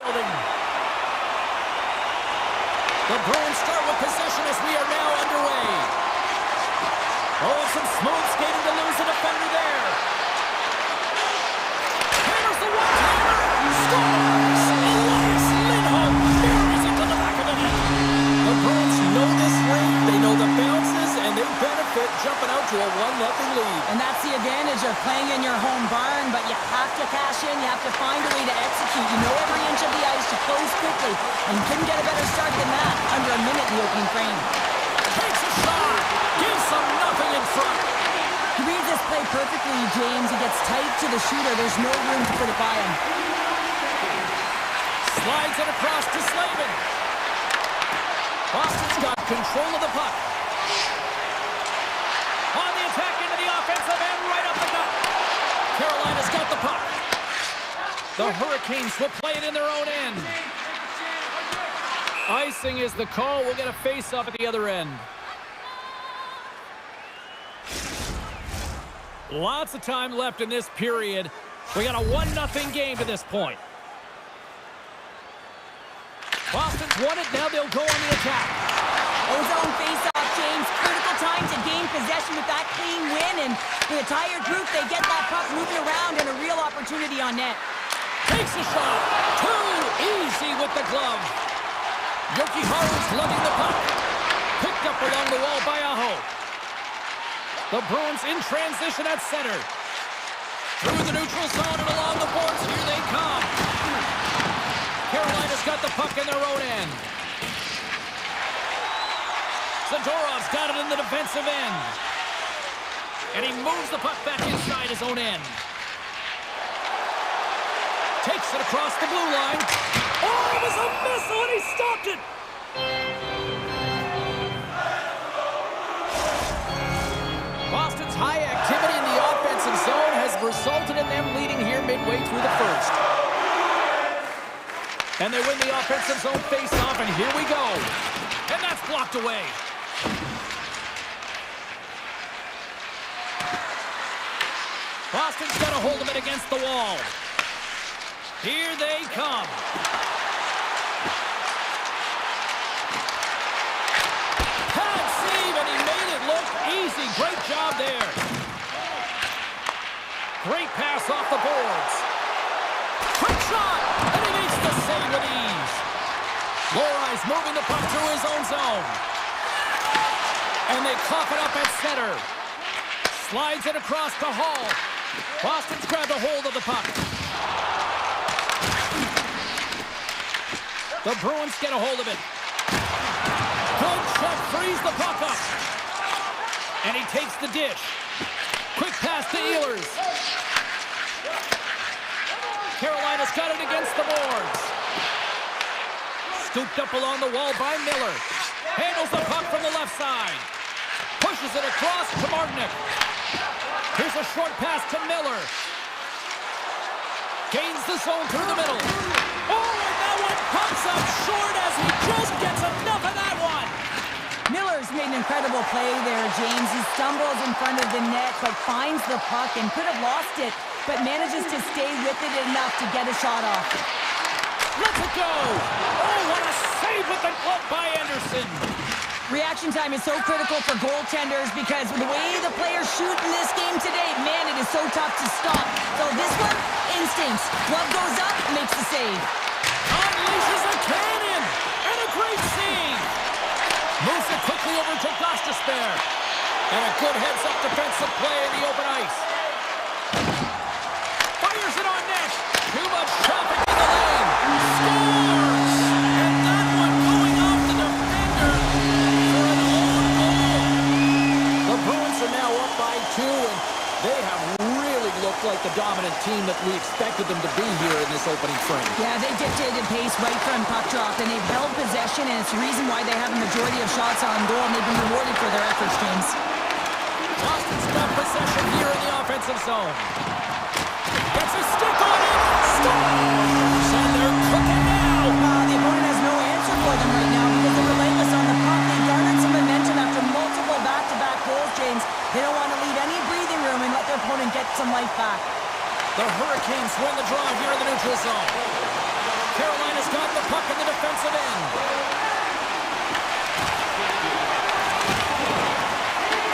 building. The Bruins start with possession as we are now underway. Oh, some smooth skating to lose a defender there. Hammers the one-timer. Scores! Elias Lindholm buries it to the back of the net. The Bruins know this league. They know the bounces, and they benefit jumping out to a 1-0 lead. And that's the advantage of playing in your home barn, but you have to cash in. You have to find a way to execute. You know every inch of the ice to close quickly, and you couldn't get a better start than that under a minute in the opening frame. Takes a shot. Gives them nothing in front. He reads this play perfectly, James. He gets tight to the shooter. There's no room to put it by him. Slides it across to Slavin. Boston's got control of the puck. On the attack into the offensive end, right up the gut. Carolina's got the puck. The Hurricanes will play it in their own end. Icing is the call. We'll get a face-off at the other end. Lots of time left in this period. We got a 1-0 game to this point. Boston's won it. Now they'll go on the attack. Ozone face-off, James. Critical time to gain possession with that clean win. And for the tired group, they get that puck moving around and a real opportunity on net. Takes a shot. Too easy with the glove. Jokiharju's lugging the puck. Picked up along the wall by Aho. The Bruins in transition at center. Through the neutral zone and along the boards. Here they come. Carolina's got the puck in their own end. Zadorov's got it in the defensive end. And he moves the puck back inside his own end. Takes it across the blue line. Oh, it was a missile and he stopped it. Boston's high activity in the offensive zone has resulted in them leading here midway through the first. And they win the offensive zone face-off, and here we go. And that's blocked away. Boston's got a hold of it against the wall. Here they come. Pad save, and he made it look easy. Great job there. Great pass off the boards. Quick shot, and he makes the save with ease. Lorai's moving the puck through his own zone. And they cough it up at center. Slides it across to Hall. Boston's grabbed a hold of the puck. The Bruins get a hold of it. Good check, frees the puck up. And he takes the dish. Quick pass to Ehlers. Carolina's got it against the boards. Scooped up along the wall by Miller. Handles the puck from the left side. Pushes it across to Martinick. Here's a short pass to Miller. Gains the zone through the middle. Oh, and that one pops up short as he just gets enough of that one. Miller's made an incredible play there, James. He stumbles in front of the net, but finds the puck and could have lost it, but manages to stay with it enough to get a shot off. Let's it go! Oh, what a save with the glove by Anderson! Reaction time is so critical for goaltenders because the way the players shoot in this game today, man, it is so tough to stop. So this one, instincts. Glove goes up, makes the save. Unleashes a cannon! And a great save! Moves it quickly over to Gostisbehere. And a good heads-up defensive play in the open ice. Fires it on net. Too much traffic in the lane. Scores! And that one going off the defender for an own goal. The Bruins are now up by 2, and they have really looked like the dominant team that we expected them to be here in this opening frame. Yeah, they dictated pace right from puck drop, and they've held possession, and it's the reason why they have a majority of shots on goal, and they've been rewarded for their efforts, James. Boston's got possession here in the offensive zone. Gets a stick on it. Scores! And they're cooking now. The opponent has no answer for them right now because they're relentless on the puck. They garnered some momentum after multiple back-to-back goals, James. They don't want to leave any breathing room and let their opponent get some life back. The Hurricanes win the draw here in the neutral zone. Carolina's it in.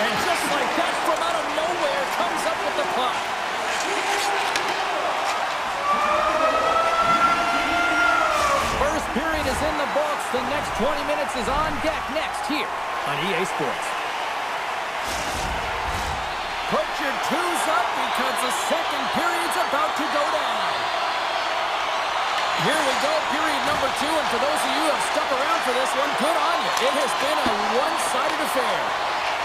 And just like that, from out of nowhere, comes up with the puck. First period is in the books. The next 20 minutes is on deck next here on EA Sports. Put your twos up because the second period's about to go down. Here we go, period number 2, and for those of you who have stuck around for this one, good on you. It has been a one-sided affair.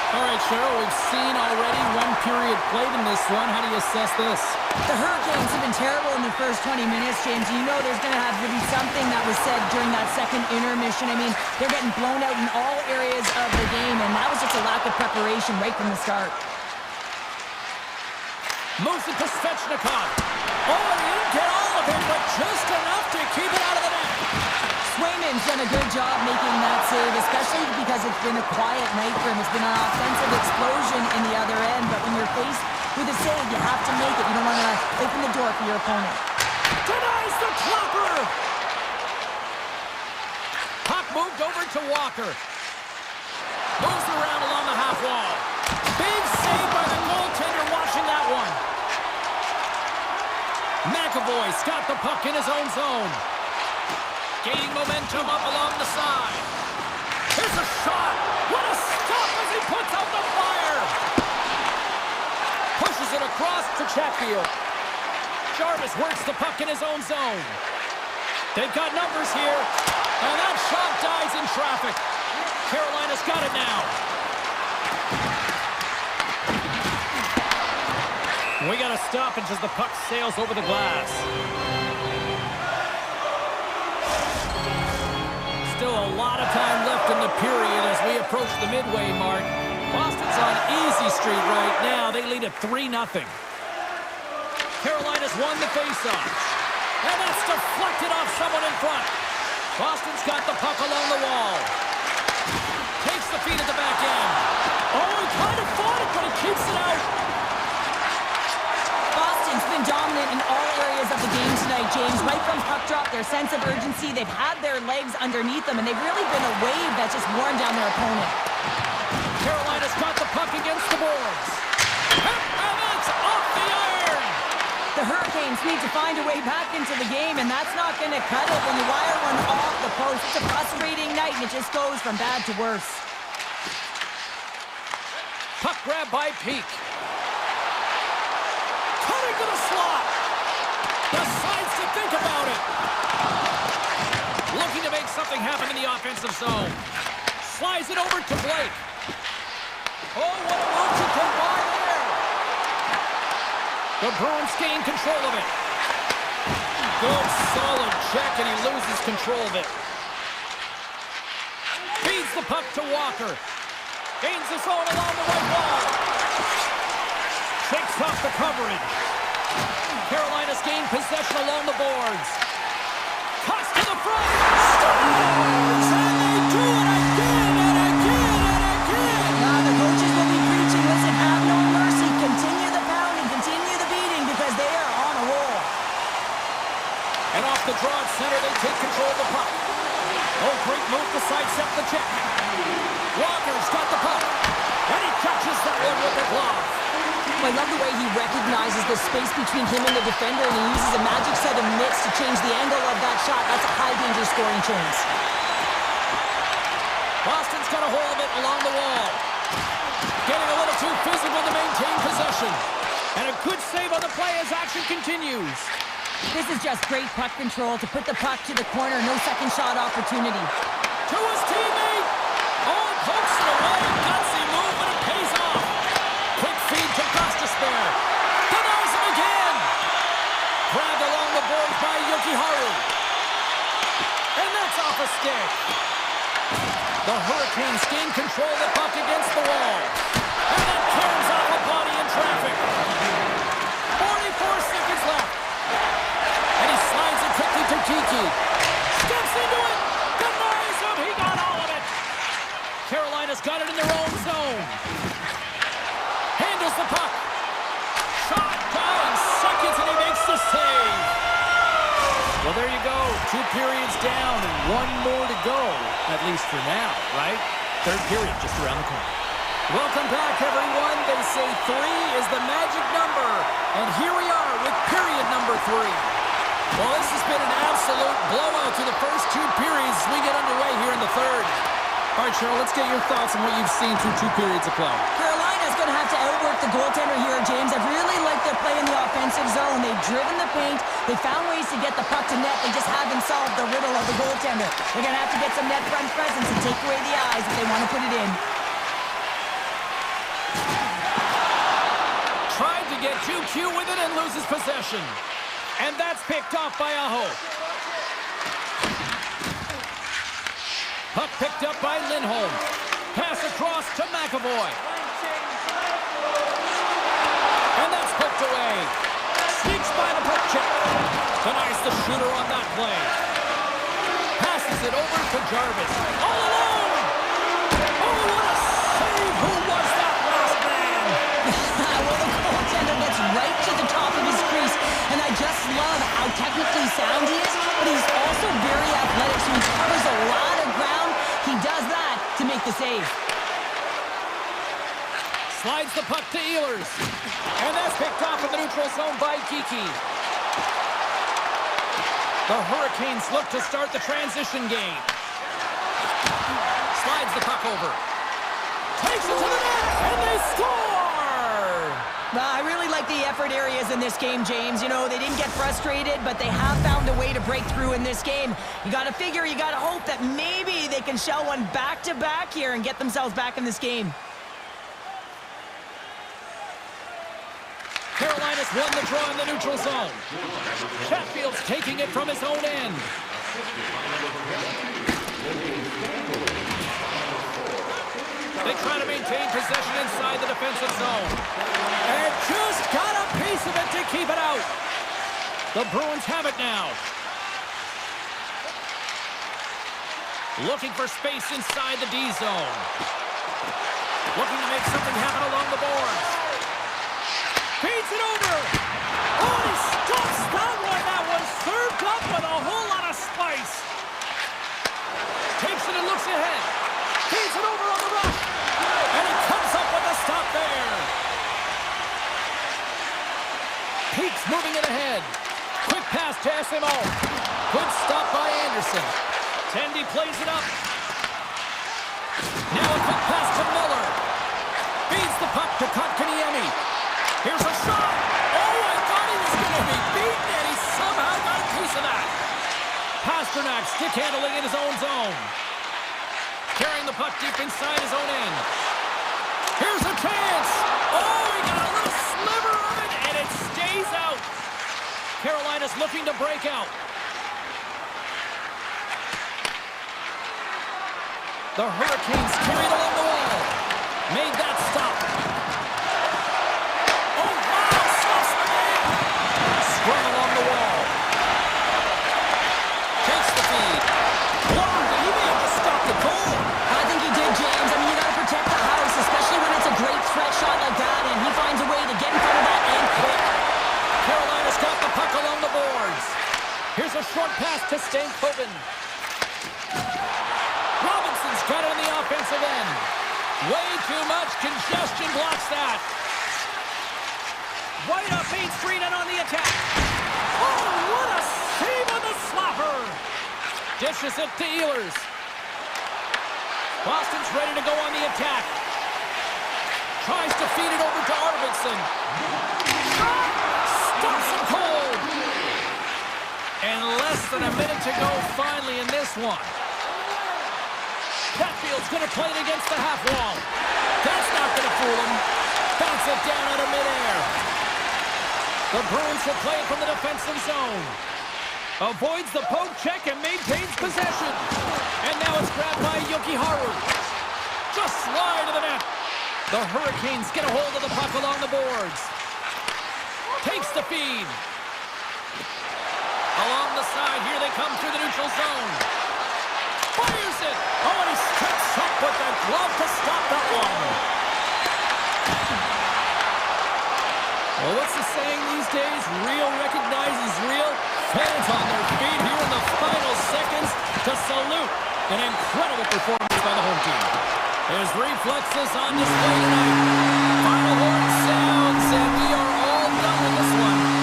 All right, Cheryl, we've seen already one period played in this one. How do you assess this? The Hurricanes have been terrible in the first 20 minutes, James. You know there's going to have to be something that was said during that second intermission. I mean, they're getting blown out in all areas of the game, and that was just a lack of preparation right from the start. Moves it to Svechnikov. Oh, he didn't get all of it, but just enough to keep it out of the net. Swayman's done a good job making that save, especially because it's been a quiet night for him. It's been an offensive explosion in the other end, but when you're faced with a save, you have to make it. You don't want to open the door for your opponent. Denies the clopper! Puck moved over to Walker. Moves around along the half wall. Big save by the goaltender watching that one. McAvoy's got the puck in his own zone. Gaining momentum up along the side. Here's a shot. What a stop as he puts out the fire. Pushes it across to Chatfield. Jarvis works the puck in his own zone. They've got numbers here. And that shot dies in traffic. Carolina's got it now. We got a stoppage as the puck sails over the glass. Still a lot of time left in the period as we approach the midway mark. Boston's on easy street right now. They lead at 3-0. Carolina's won the faceoff. And that's deflected off someone in front. Boston's got the puck along the wall. Takes the feed at the back end. Oh, he kind of fought it, but he keeps it out. Boston's been dominant in all areas of the game tonight, James. Right from puck drop, their sense of urgency, they've had their legs underneath them, and they've really been a wave that's just worn down their opponent. Carolina's got the puck against the boards. And that's off the iron! The Hurricanes need to find a way back into the game, and that's not going to cut it when you wire one off the post. It's a frustrating night, and it just goes from bad to worse. Puck grab by Peak. Cutting to the slot. Decides to think about it. Looking to make something happen in the offensive zone. Slides it over to Blake. Oh, what a move to come by there. The Bruins gain control of it. Good, solid check, and he loses control of it. Feeds the puck to Walker. Gains the zone along the right wall. Shakes off the coverage. Carolina's gained possession along the boards. Toss to the front. Scores! And they do it again and again and again. Now the coaches will be preaching, listen, have no mercy. Continue the pounding, continue the beating, because they are on a roll. And off the draw at center, they take control of the puck. Oh, great move to sidestep the check. Walker's got the puck. And he catches that one with the glove. I love the way he recognizes the space between him and the defender, and he uses a magic set of mitts to change the angle of that shot. That's a high-danger scoring chance. Boston's got a hold of it along the wall. Getting a little too physical to maintain possession. And a good save on the play as action continues. This is just great puck control to put the puck to the corner. No second shot opportunity. To his teammate. Oh, pokes it away. Gutsy move, but it pays off. Quick feed to Gostisbehere. Denies him again. Grabbed along the boards by Yokiharu. And that's off a stick. The Hurricanes gain control of the puck against the wall. And it turns off a body in traffic. 44 seconds left. And he slides it quickly to Kiki. Steps into it. Denies him. He got all of it. Carolina's got it in their own zone. Handles the puck. Shot down in seconds, and he makes the save. Well, there you go. 2 periods down and 1 more to go, at least for now, right? Third period just around the corner. Welcome back, everyone. They say 3 is the magic number. And here we are with period number 3. Well, this has been an absolute blowout to the first 2 periods as we get underway here in the third. All right, Cheryl, let's get your thoughts on what you've seen through 2 periods of play. Carolina's going to have to outwork the goaltender here, James. I've really liked their play in the offensive zone. They've driven the paint. They found ways to get the puck to net. They just haven't solved the riddle of the goaltender. They're going to have to get some net front presence and take away the eyes if they want to put it in. Tried to get too cute with it and loses possession. And that's picked off by Aho. Puck picked up by Lindholm. Pass across to McAvoy. And that's poked away. Sneaks by the puck check. Denies the shooter on that play. Passes it over to Jarvis. All alone! Oh, what a save! Who was that last man? Well, the goaltender gets right to the top of his crease, and I just love how technically sound he is, but he's also very athletic, so he covers a lot of ground. He does that to make the save. Slides the puck to Ehlers. And that's picked off in the neutral zone by Kiki. The Hurricanes look to start the transition game. Slides the puck over. Takes it to the net, and they score! I really like the effort areas in this game, James. You know, they didn't get frustrated, but they have found a way to break through in this game. You got to figure, you got to hope that maybe they can shell one back-to-back here and get themselves back in this game. Carolina's won the draw in the neutral zone. Chatfield's taking it from his own end. They try to maintain possession inside the defensive zone. And just got a piece of it to keep it out. The Bruins have it now. Looking for space inside the D zone. Looking to make something happen along the boards. Feeds it over. Oh, he stops that one. That was served up with a whole lot of spice. Takes it and looks ahead. Feeds it over on the rush. And he comes up with a stop there. Peaks moving it ahead. Quick pass to SMO. Good stop by Anderson. Tendy plays it up. Now a quick pass to Miller. Feeds the puck to Kotkaniemi. Here's a shot. Oh, I thought he was going to be beaten, and he somehow got a piece of that. Pasternak stick handling in his own zone. Carrying the puck deep inside his own end. Here's a chance. Oh, he got a little sliver of it, and it stays out. Carolina's looking to break out. The Hurricanes carried along the wall. Made that stop. Oh, wow! Stops the game. Sprung along the wall. Takes the feed. Long, he may have just stopped the goal. I think he did, James. I mean, you got to protect the house, especially when it's a great threat shot like that, and he finds a way to get in front of that and quick. Carolina's got the puck along the boards. Here's a short pass to Stankoven. Robinson's got it on the offensive end. Way too much congestion blocks that. Right up Main Street and on the attack. Oh, what a save on the slapper. Dishes it to Ehlers. Boston's ready to go on the attack. Tries to feed it over to Arvidsson. Shot! Stops him cold. And less than a minute to go finally in this one. Chatfield's going to play it against the half wall. That's not going to fool him. Bounce it down out of midair. The Bruins will play it from the defensive zone. Avoids the poke check and maintains possession. And now it's grabbed by Yokiharu. Just slide to the net. The Hurricanes get a hold of the puck along the boards. Takes the feed. Along the side, here they come through the neutral zone. Fires it! Oh, and he steps up with the glove to stop that one. Well, what's the saying these days? Real recognizes real. fans on their feet here in the final seconds to salute an incredible performance by the home team. His reflexes on display tonight. Final horn sounds, and we are all done with this one.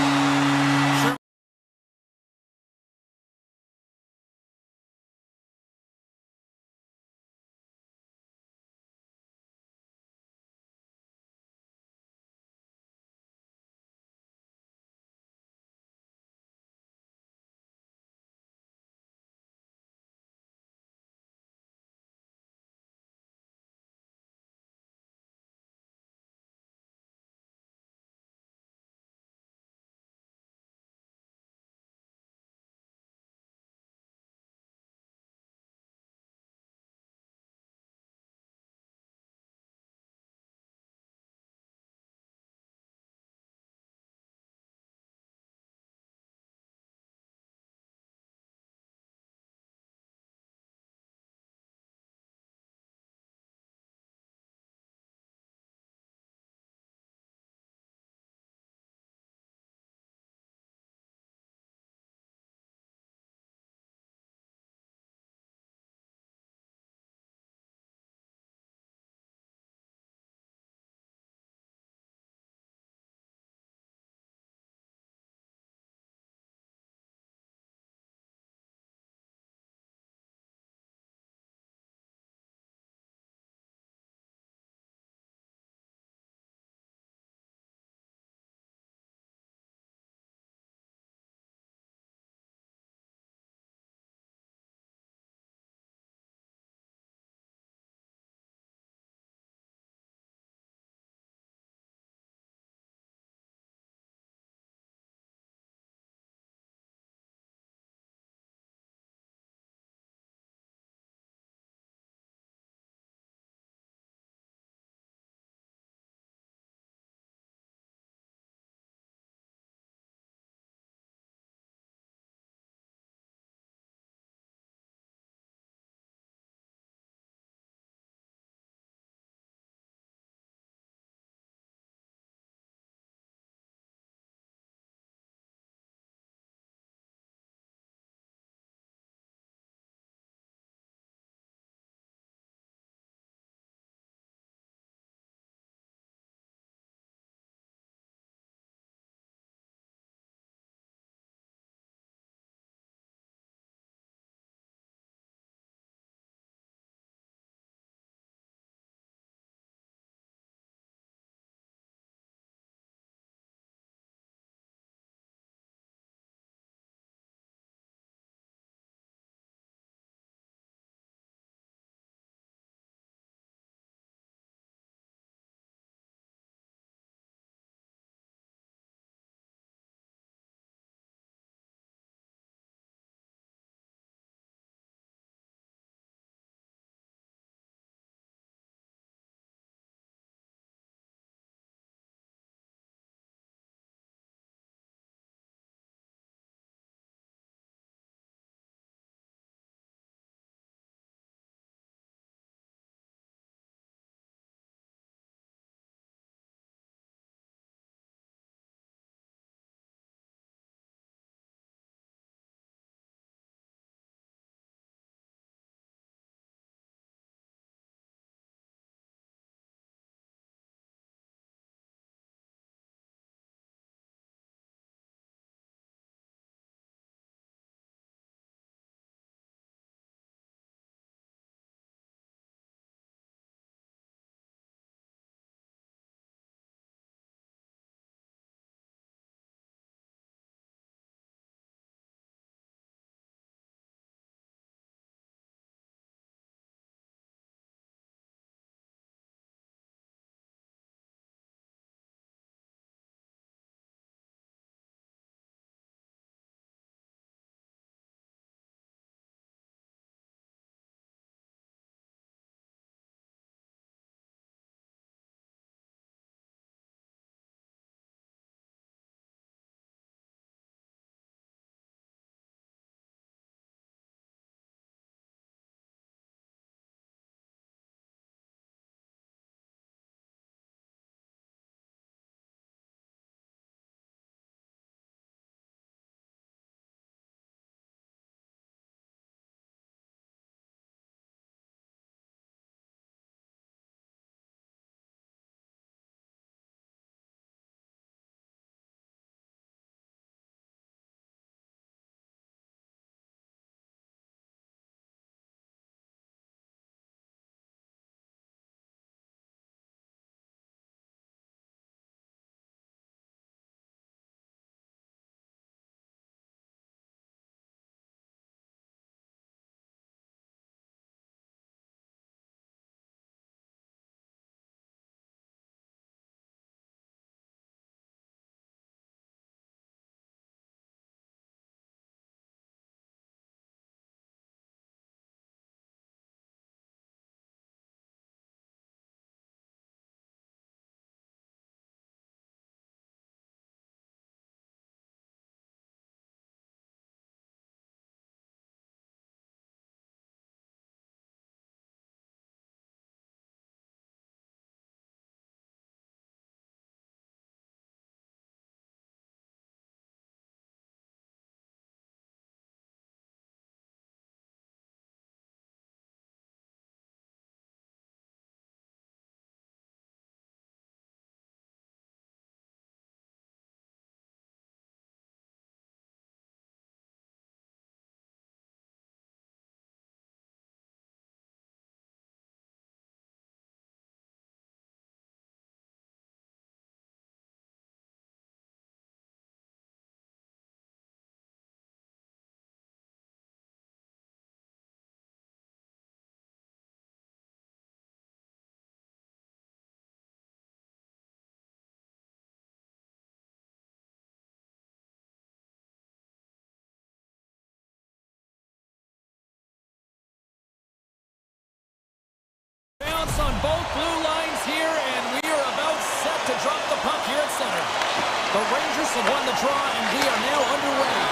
have won the draw, and we are now underway.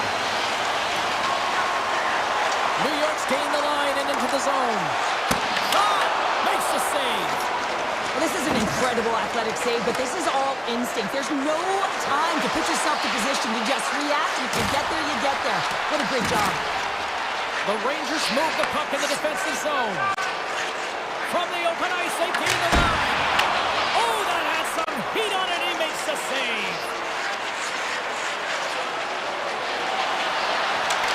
New York's gained the line and into the zone. Shot! Makes the save. Well, this is an incredible athletic save, but this is all instinct. There's no time to put yourself to position. You just react, and if you get there, you get there. What a great job. The Rangers move the puck in the defensive zone. From the open ice, they gain the line. Oh, that has some heat on it. He makes the save.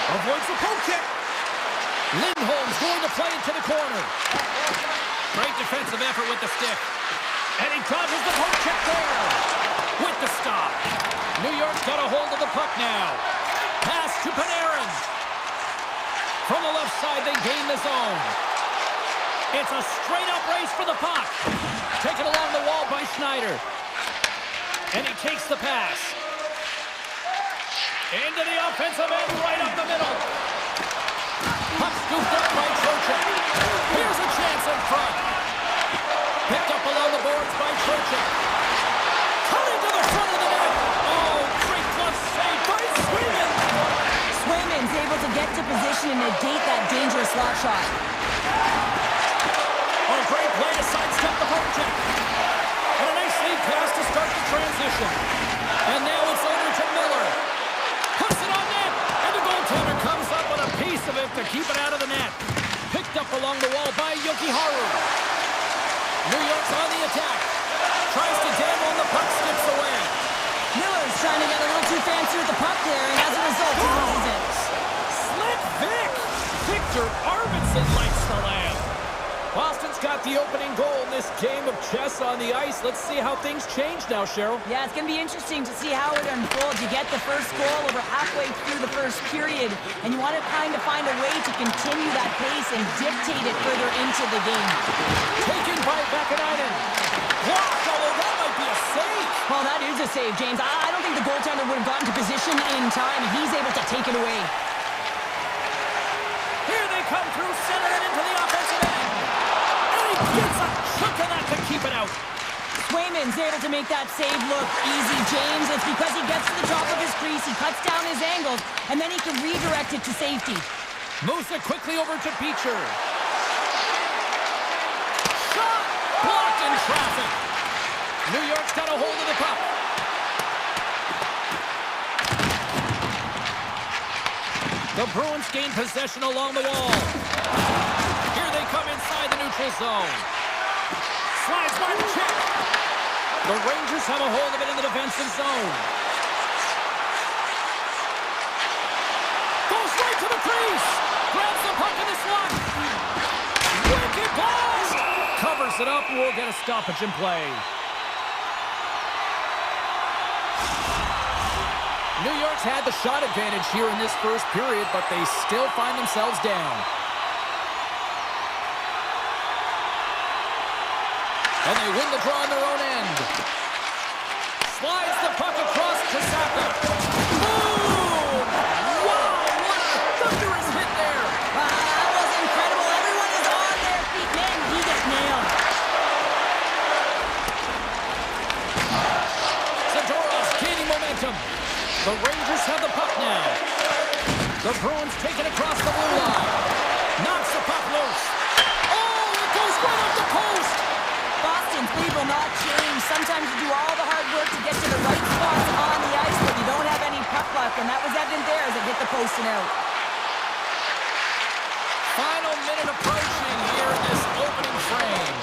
Avoids the poke check. Lindholm's going to play into the corner. Great defensive effort with the stick. And he dodges the poke check there. With the stop. New York's got a hold of the puck now. Pass to Panarin. From the left side, they gain the zone. It's a straight-up race for the puck. Taken along the wall by Schneider. And he takes the pass. Into the offensive end, right up the middle. Puck scooped up by Trocheck. Here's a chance in front. Picked up along the boards by Trocheck. Coming to the front of the net. Oh, great glove save by Swayman. Swayman's able to get to position and negate that dangerous slot shot. Oh, great play to sidestep the poke check. And a nice lead pass to start the transition. And now it's over to Miller. Puts it on net. And the goaltender comes up with a piece of it to keep it out of the net. Picked up along the wall by Yokiharu. New York's on the attack. Tries to dangle and the puck skips away. Miller's trying to get a little too fancy with the puck there, and as a result, he loses it. Slick Vic. Victor Arvidsson lights the lamp. Boston's got the opening goal in this game of chess on the ice. Let's see how things change now, Cheryl. Yeah, it's going to be interesting to see how it unfolds. You get the first goal over halfway through the first period, and you want to kind of find a way to continue that pace and dictate it further into the game. Taken by Vakanainen. Blocked, although that might be a save. Well, that is a save, James. I don't think the goaltender would have gotten to position in time, and he's able to take it away. Here they come through center and into the offensive end. Gets a chunk of that to keep it out. Swayman's able to make that save look easy, James. It's because he gets to the top of his crease, he cuts down his angles, and then he can redirect it to safety. Moves it quickly over to Beecher. Shot! Blocked in traffic. New York's got a hold of the puck. The Bruins gain possession along the wall. Here they come inside the neutral zone. Slides by the check. The Rangers have a hold of it in the defensive zone. Goes right to the crease. Grabs the puck in the slot. Wicked ball. Covers it up. We'll get a stoppage in play. New York's had the shot advantage here in this first period, but they still find themselves down. And they win the draw on their own end. Slides the puck across to Saka. Boom! Wow, what a thunderous hit there. That was incredible. Everyone is on their feet. Man, he gets nailed. Zadorov's gaining momentum. The Rangers have the puck now. The Bruins take it across the blue line. Knocks the puck loose. Oh, it goes right up the post. Boston's lead will not change. Sometimes you do all the hard work to get to the right spots on the ice, but you don't have any puck luck, and that was evident there as it hit the post and out. Final minute approaching here in this opening frame.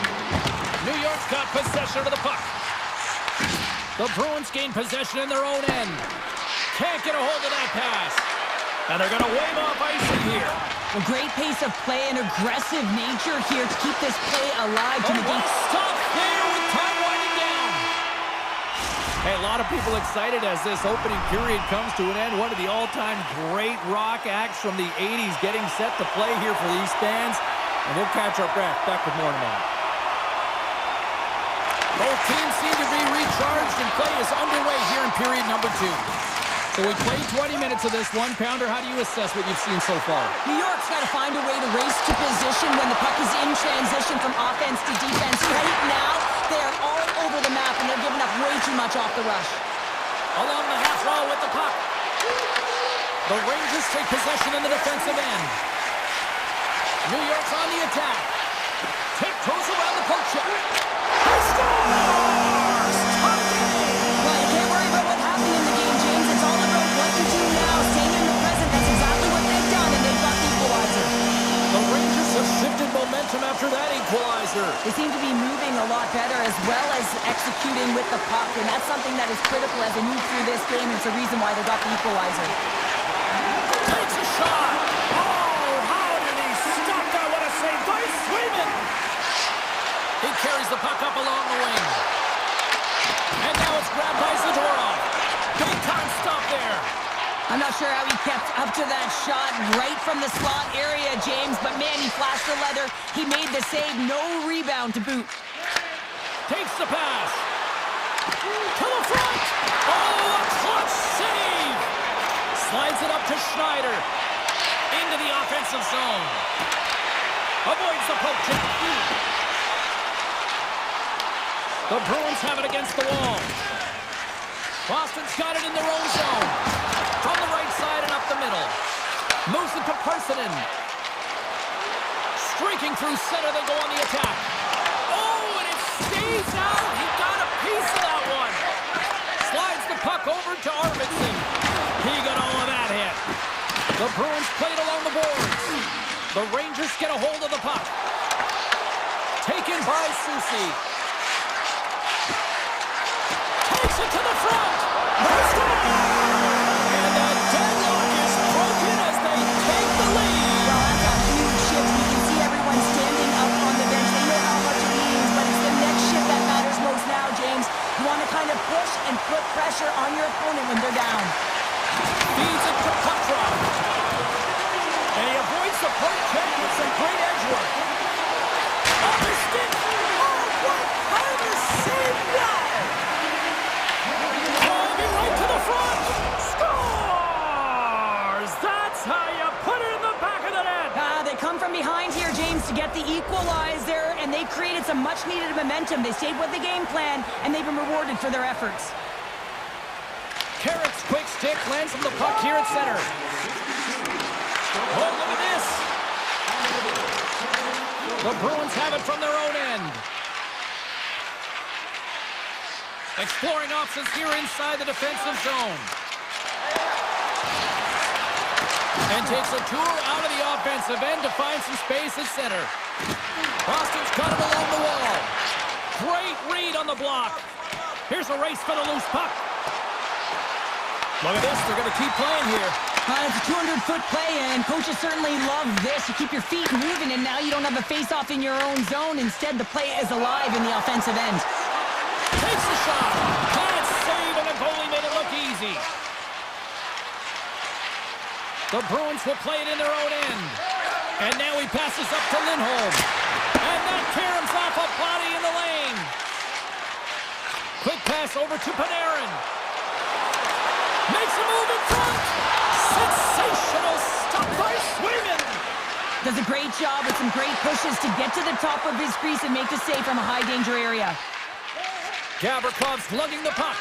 New York's got possession of the puck. The Bruins gain possession in their own end. Can't get a hold of that pass. And they're going to wave off icing here. A great pace of play and aggressive nature here to keep this play alive to negate. Stop there with time winding down. Hey, a lot of people excited as this opening period comes to an end. One of the all-time great rock acts from the 80s getting set to play here for these fans. And we'll catch our breath. Back with more in a moment. Both teams seem to be recharged and play is underway here in period number 2. So we played 20 minutes of this one. Pounder, how do you assess what you've seen so far? New York's got to find a way to race to position when the puck is in transition from offense to defense. Right now, they are all over the map, and they're giving up way too much off the rush. Along the half wall with the puck. The Rangers take possession in the defensive end. New York's on the attack. Tiptoes around the poke check. He scores! Top game! Well, you can't worry about what happened in the game, James. It's all about what you do now. Staying in the present, that's exactly what they've done, and they've got the equalizer. The Rangers have shifted momentum after that equalizer. They seem to be moving a lot better as well as executing with the puck, and that's something that is critical as they move through this game. It's the reason why they got the equalizer. Takes a shot. Oh, how did he stop that? What a save by Swayman. He carries the puck up along the wing. And now it's grabbed by Zadorov. Big time stop there. I'm not sure how he kept up to that shot right from the slot area, James, but man, he flashed the leather. He made the save. No rebound to boot. Takes the pass. To the front. Oh, a clutch save. Slides it up to Schneider. Into the offensive zone. Avoids the poke check. The Bruins have it against the wall. Boston's got it in their own zone. From the right side and up the middle. Moves it to Parsonen. Streaking through center, they go on the attack. Oh, and it stays out. He got a piece of that one. Slides the puck over to Arvidsson. He got all of that hit. The Bruins played along the boards. The Rangers get a hold of the puck. Taken by Soucy. Takes it to the front. And the deadlock is broken as they take the lead. Well, that's a huge shift. You can see everyone standing up on the bench. They know how much it means, but it's the next shift that matters most now, James. You want to kind of push and put pressure on your opponent when they're down. Feeds it to Kucherov. And he avoids the poke check with some great edge work. Off the stick. Oh, what kind of save now? Right to the front. Scores! That's how you put it in the back of the net. They come from behind here, James, to get the equalizer, and they created some much-needed momentum. They stayed with the game plan, and they've been rewarded for their efforts. Carrick's quick stick lands from the puck here at center. Oh, look at this. The Bruins have it from their own end. Exploring options here inside the defensive zone. And takes a tour out of the offensive end to find some space at center. Boston's got it along the wall. Great read on the block. Here's a race for the loose puck. Look at this. They're going to keep playing here. It's a 200-foot play, and coaches certainly love this. You keep your feet moving, and now you don't have a face-off in your own zone. Instead, the play is alive in the offensive end. Takes the shot. Can't save, and the goalie made it look easy. The Bruins will play it in their own end. And now he passes up to Lindholm. And that caroms off a body in the lane. Quick pass over to Panarin. Makes a move in front. Sensational stop by Swayman. Does a great job with some great pushes to get to the top of his crease and make the save from a high-danger area. Gavrikhov's lugging the puck.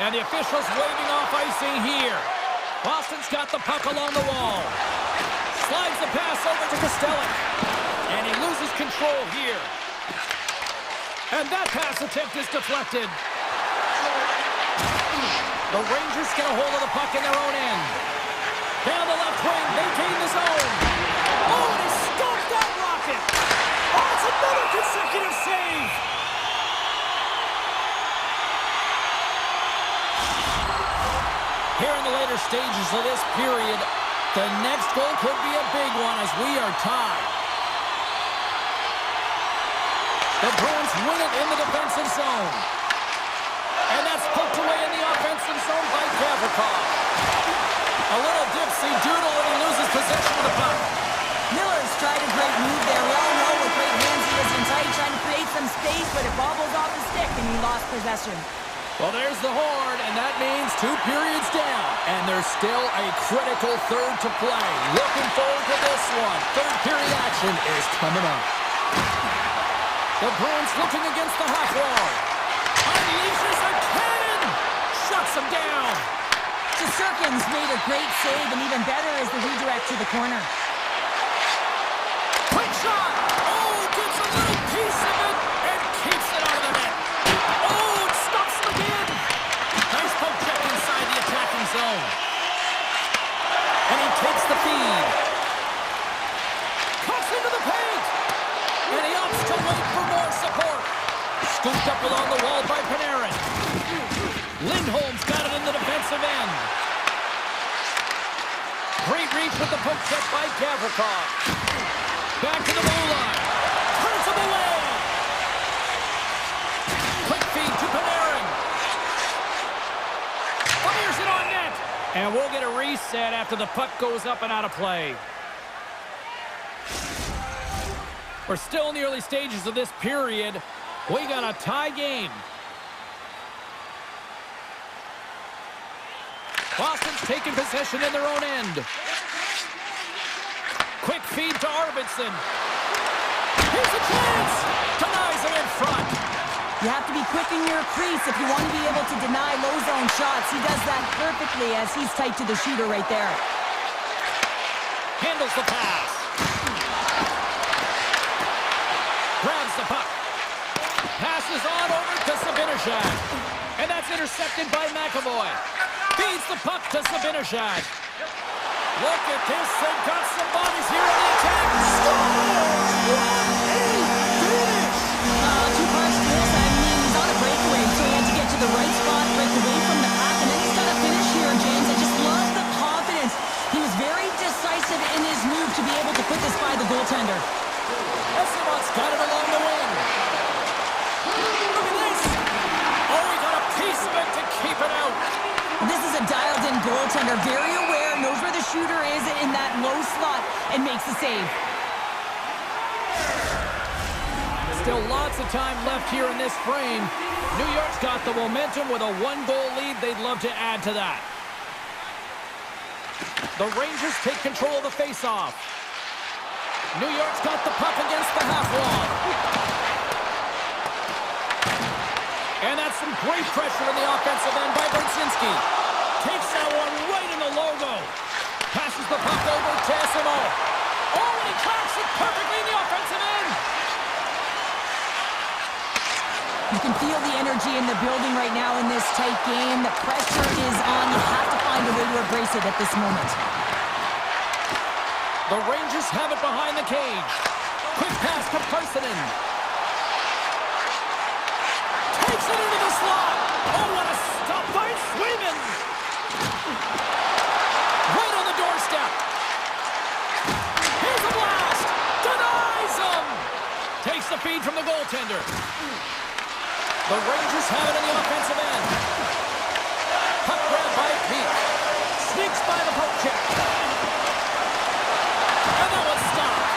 And the officials waving off icing here. Boston's got the puck along the wall. Slides the pass over to Kostelic. And he loses control here. And that pass attempt is deflected. The Rangers get a hold of the puck in their own end. Down the left wing, they gain the zone. Oh, and he stopped that rocket. Oh, it's another consecutive save. Here in the later stages of this period, the next goal could be a big one as we are tied. The Bruins win it in the defensive zone. And that's poked away in the offensive zone by Gavrikov. A little dipsy-doodle and he loses possession of the puck. Miller's tried a great move there. We all know with great hands he is in tight, trying to create some space, but it bobbles off the stick and he lost possession. Well, there's the horn, and that means 2 periods down. And there's still a critical third to play. Looking forward to this one. Third period action is coming up. The Bruins looking against the half wall. Unleashes a cannon! Shuts him down! Shesterkin's made a great save, and even better is the redirect to the corner. Quick shot! Oh, gets a little piece of it and keeps it out of the net. Oh, it stops him again! Nice poke check inside the attacking zone. And he takes the feed. Cuts into the paint! And he opts to wait for more support. Scooped up along the wall by Panarin. Lindholm's got it in the defensive end. Great reach with the poke check by Gavrikov. Back to the blue line. Turns him away. Quick feed to Panarin. Fires it on net. And we'll get a reset after the puck goes up and out of play. We're still in the early stages of this period. We got a tie game. Boston's taking possession in their own end. Quick feed to Arvidsson. Here's a chance! Denies him in front. You have to be quick in your crease if you want to be able to deny low zone shots. He does that perfectly as he's tight to the shooter right there. Handles the pass. Grabs the puck. Passes on over to Zibanejad. And that's intercepted by McAvoy. Feeds the puck to Zibanejad. Look at this. They've got some bodies here on the attack. Score! What a finish! Two parts to this. I mean, he's on a breakaway, so he had to get to the right spot, break away from the pack, and then he's got to finish here, James. I just love the confidence. He was very decisive in his move to be able to put this by the goaltender. Essimon's got it along the wing. Look at this. Oh, he got a piece of it to keep it out. This is a dialed-in goaltender, very aware, knows where the shooter is in that low slot, and makes the save. Still lots of time left here in this frame. New York's got the momentum with a one-goal lead. They'd love to add to that. The Rangers take control of the face-off. New York's got the puck against the half wall. And that's some great pressure in the offensive end by Berzinski. Takes that one right in the logo. Passes the puck over to Essimo. Oh, and he tracks it perfectly in the offensive end. You can feel the energy in the building right now in this tight game. The pressure is on. You have to find a way to embrace it at this moment. The Rangers have it behind the cage. Quick pass to Parssinen. Takes it into the slot. Oh, what a stop by Swayman. Right on the doorstep. Here's a blast. Denies him. Takes the feed from the goaltender. The Rangers have it in the offensive end. Puck grabbed by Peak. Sneaks by the poke check. And that one's stopped.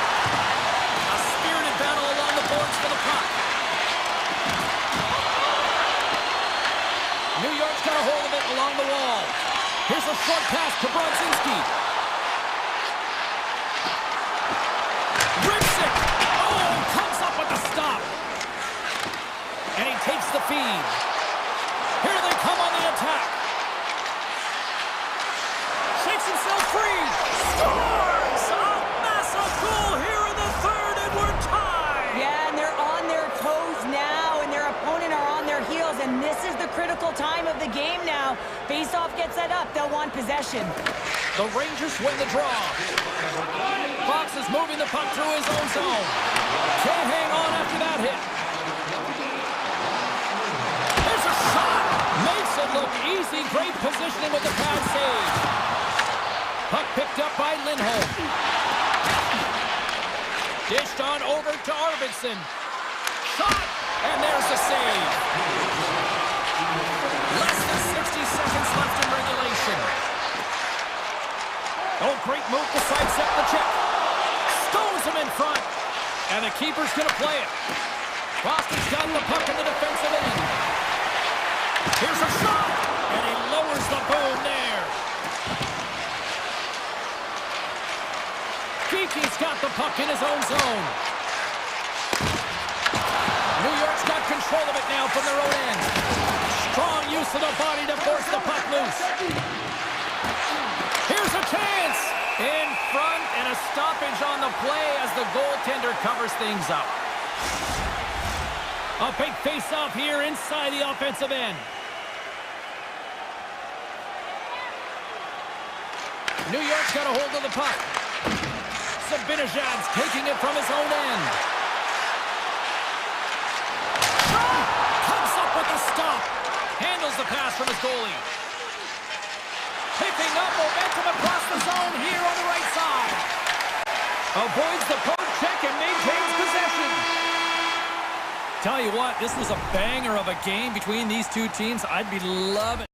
A spirited battle along the boards for the puck. New York's got a hold of it along the wall. Here's a short pass to Brodzinski. Rips it. Oh, comes up with the stop. And he takes the feed. Here they come on the attack. Shakes himself free. Scores! A massive goal here in the third, and we're tied. Yeah, and they're on their toes now, and their opponent are on their heels, and this is the critical time of the game now. Face-off gets set up. They'll want possession. The Rangers win the draw. Fox is moving the puck through his own zone. Can't hang on after that hit. There's a shot. Makes it look easy. Great positioning with the pad save. Puck picked up by Lindholm. Dished on over to Arvidsson. Shot, and there's the save. Less than 60 seconds left in regulation. Oh, great move to sidestep the check. Stones him in front. And the keeper's going to play it. Boston's got the puck in the defensive end. Here's a shot, and he lowers the boom there. Geeky's got the puck in his own zone. New York's got control of it now from their own end. Strong use of the body to force the puck loose. Here's a chance! In front, and a stoppage on the play as the goaltender covers things up. A big face-off here inside the offensive end. New York's got a hold of the puck. Sabinajad's taking it from his own end. Comes up with a stop. Handles the pass from his goalie. Picking up momentum across the zone here on the right side. Avoids the poke check and maintains possession. Tell you what, this was a banger of a game between these two teams. I'd be loving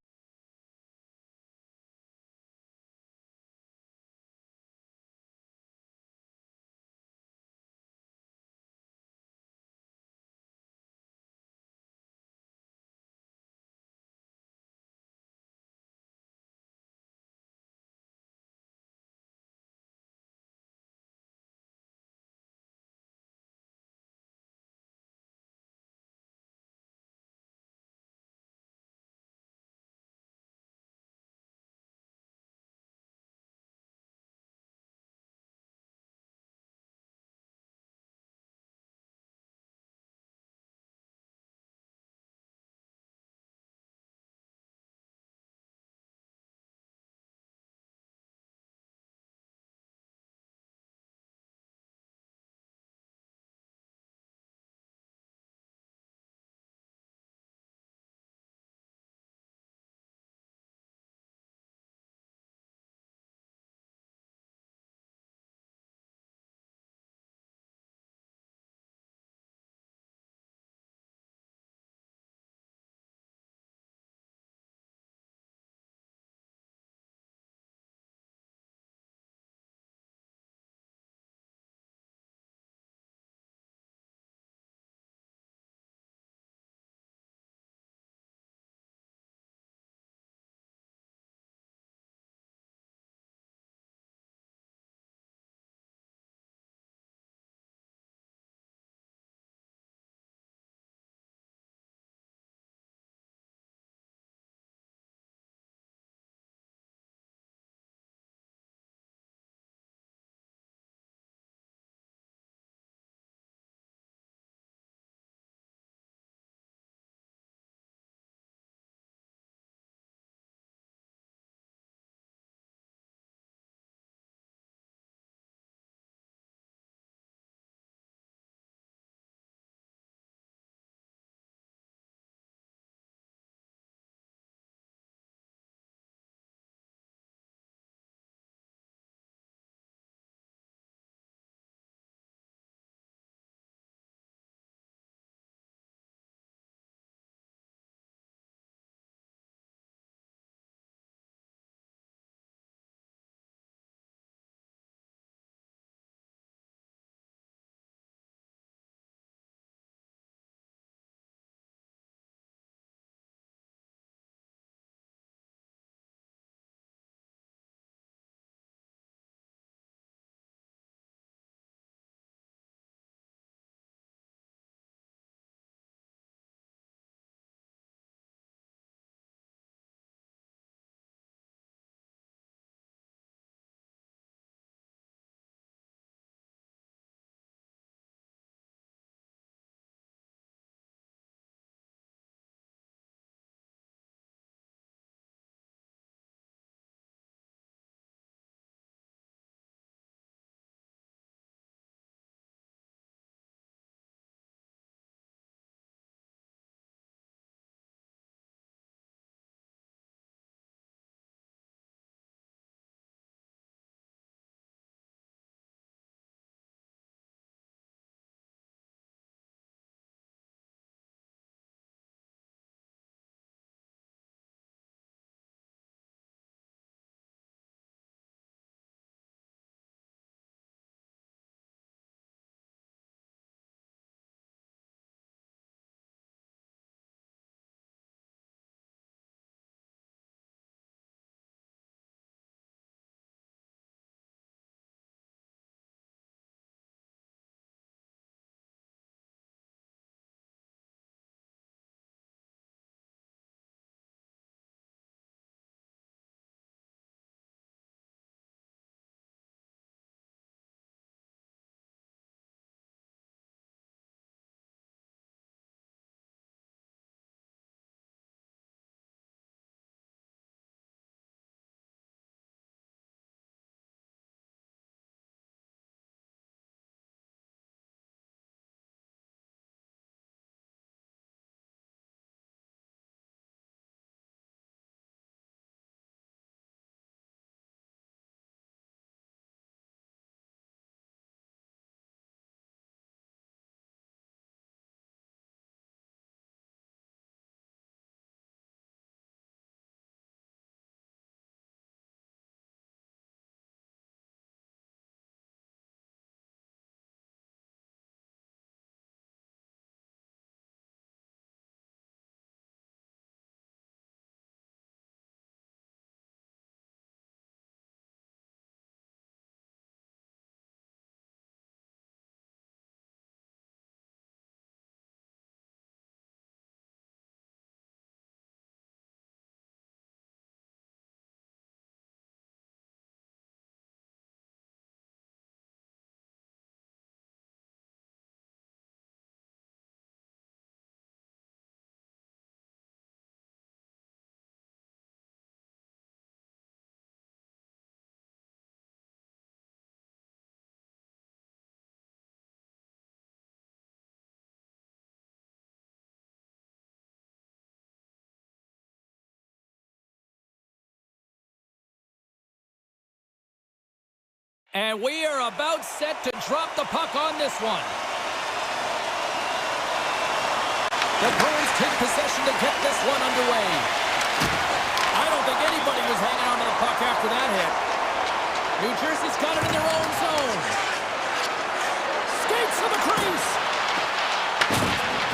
And we are about set to drop the puck on this one. The Bruins take possession to get this one underway. I don't think anybody was hanging on to the puck after that hit. New Jersey's got it in their own zone. Skates to the crease.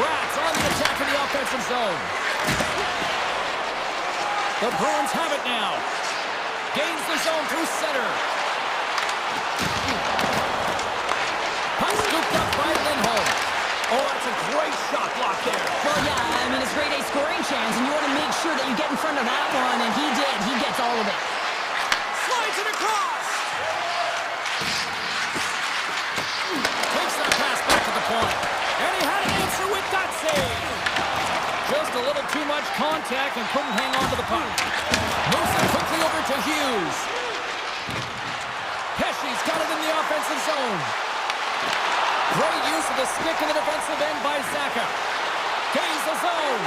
Bratz on the attack in the offensive zone. The Bruins have it now. Gains the zone through center. Puck scooped up by Lindholm. Oh, that's a great shot block there. Well, yeah, I mean, it's grade A scoring chance, and you want to make sure that you get in front of that one, and he did. He gets all of it. Slides it across. Takes that pass back to the point. And he had an answer with that save. Just a little too much contact and couldn't hang on to the puck. Moves it quickly over to Hughes. Pesci's got it in the offensive zone. Great use of the stick in the defensive end by Zaka. Gains the zone.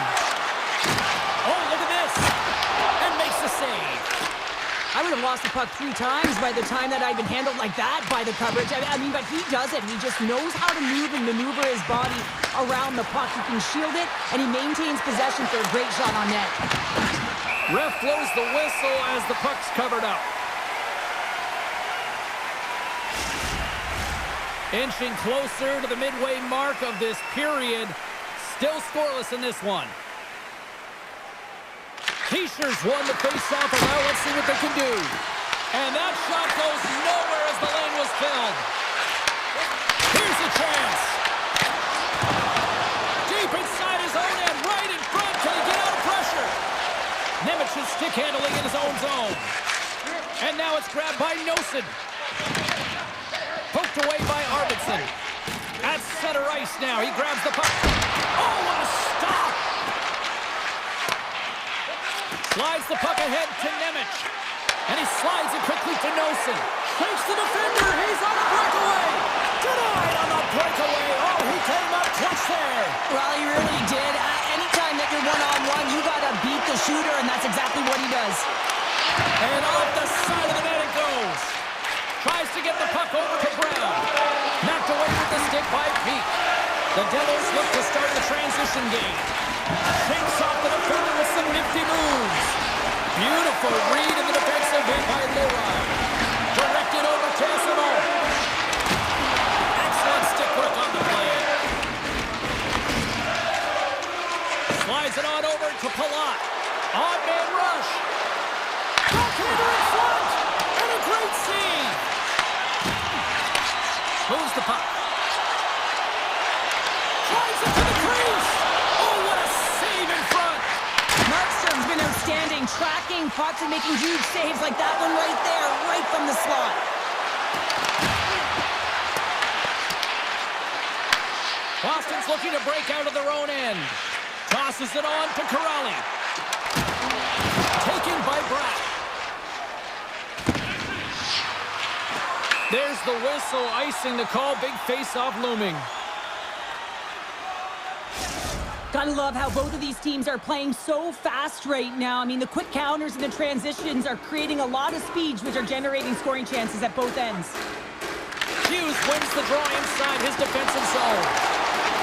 Oh, look at this. And makes the save. I would have lost the puck 3 times by the time that I'd been handled like that by the coverage. I mean, but he does it. He just knows how to move and maneuver his body around the puck. He can shield it, and he maintains possession for a great shot on net. Ref blows the whistle as the puck's covered up. Inching closer to the midway mark of this period. Still scoreless in this one. T-shirts won the face-off, and now let's see what they can do. And that shot goes nowhere as the lane was filled. Here's a chance. Deep inside his own end, right in front. Can he get out of pressure? Nemich's stick handling in his own zone. And now it's grabbed by Nosen. Poked away by Arvidsson. At center ice now. He grabs the puck. Oh, what a stop! Slides the puck ahead to Nemec. And he slides it quickly to Nosen. Takes the defender. He's on a breakaway. Denied on the breakaway. Oh, he came up clutch there. Well, he really did. Anytime that you're one-on-one, you got to beat the shooter, and that's exactly what he does. And off the side of the net it goes. Tries to get the puck over to Brown. Knocked away with the stick by Peak. The Devils look to start the transition game. Shakes off the defender with some nifty moves. Beautiful read in the defensive end by Leroy. Directed over to Simone. Excellent stick work on the play. Slides it on over to Palat. Odd man rush. Backhander in front. And a great save. Moves the puck. Tries it to the crease. Oh, what a save in front. Markstrom's been outstanding, tracking pucks and making huge saves like that one right there, right from the slot. Boston's looking to break out of their own end. Tosses it on to Corrali. Taken by Bratt. There's the whistle, icing the call. Big face-off looming. Gotta love how both of these teams are playing so fast right now. I mean, the quick counters and the transitions are creating a lot of speed, which are generating scoring chances at both ends. Hughes wins the draw inside his defensive zone.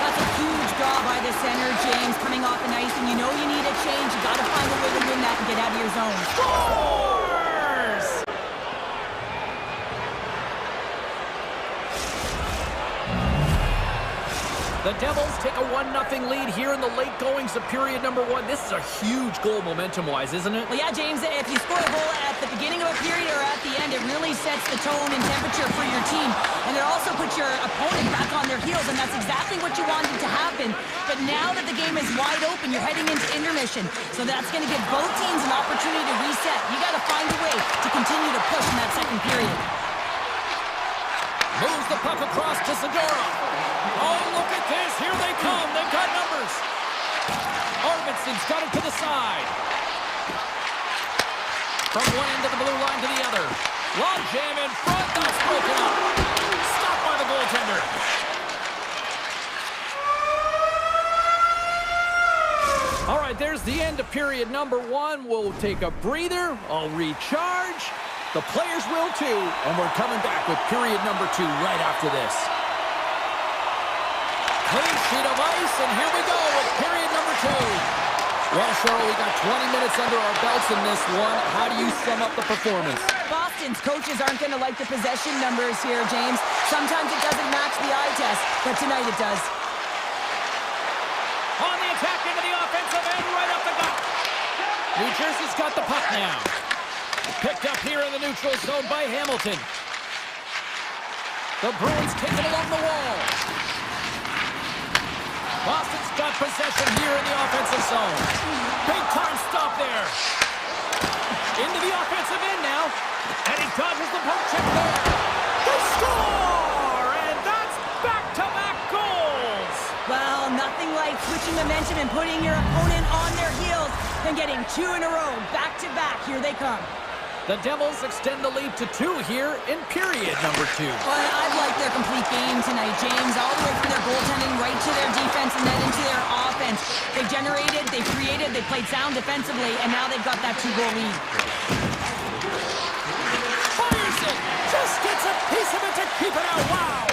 That's a huge draw by the center, James, coming off an ice, and you know you need a change. You gotta find a way to win that and get out of your zone. Scores! The Devils take a 1-0 lead here in the late goings of period number 1. This is a huge goal momentum-wise, isn't it? Well, yeah, James, if you score a goal at the beginning of a period or at the end, it really sets the tone and temperature for your team. And it also puts your opponent back on their heels, and that's exactly what you wanted to happen. But now that the game is wide open, you're heading into intermission. So that's going to give both teams an opportunity to reset. You got to find a way to continue to push in that second period. Moves the puck across to Segura. Oh, look at this. Here they come. They've got numbers. Arvidsson's got it to the side. From one end of the blue line to the other. Long jam in front. That's broken up. Stopped by the goaltender. All right, there's the end of period number 1. We'll take a breather. I'll recharge. The players will too, and we're coming back with period number 2 right after this. Clean sheet of ice, and here we go with period number 2. Well, Cheryl, we got 20 minutes under our belts in this one. How do you sum up the performance? Boston's coaches aren't going to like the possession numbers here, James. Sometimes it doesn't match the eye test, but tonight it does. On the attack into the offensive end, right up the gut. New Jersey's got the puck now. Picked up here in the neutral zone by Hamilton. The Bruins kick it along the wall. Boston's got possession here in the offensive zone. Big time stop there. Into the offensive end now. And he dodges the poke check there. They score! And that's back-to-back goals! Well, nothing like switching momentum and putting your opponent on their heels than getting 2 in a row, back-to-back. Here they come. The Devils extend the lead to 2 here in period number 2. Well, I've liked their complete game tonight, James, all the way from their goaltending right to their defense and then into their offense. They've generated, they've created, they've played sound defensively, and now they've got that 2-goal lead. Fires it! Just gets a piece of it to keep it out. Wow!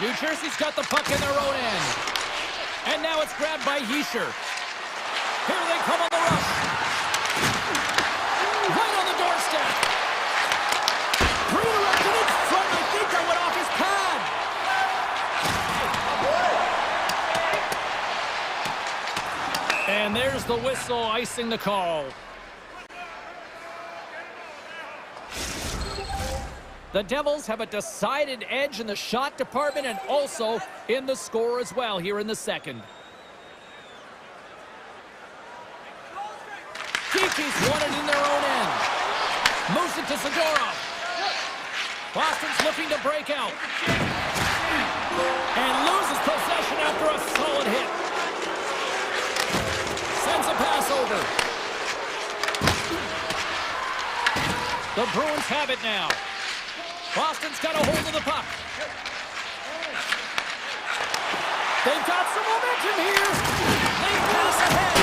New Jersey's got the puck in their own end. And now it's grabbed by Hischier. Here they come on the rush. Right on the doorstep. Redirected in front. I think that went off his pad. And there's the whistle icing the call. The Devils have a decided edge in the shot department and also in the score as well here in the second. Kiki's won it in their own end. Moves it to Zadorov. Boston's looking to break out. And loses possession after a solid hit. Sends a pass over. The Bruins have it now. Boston's got a hold of the puck. They've got some momentum here. They pass ahead.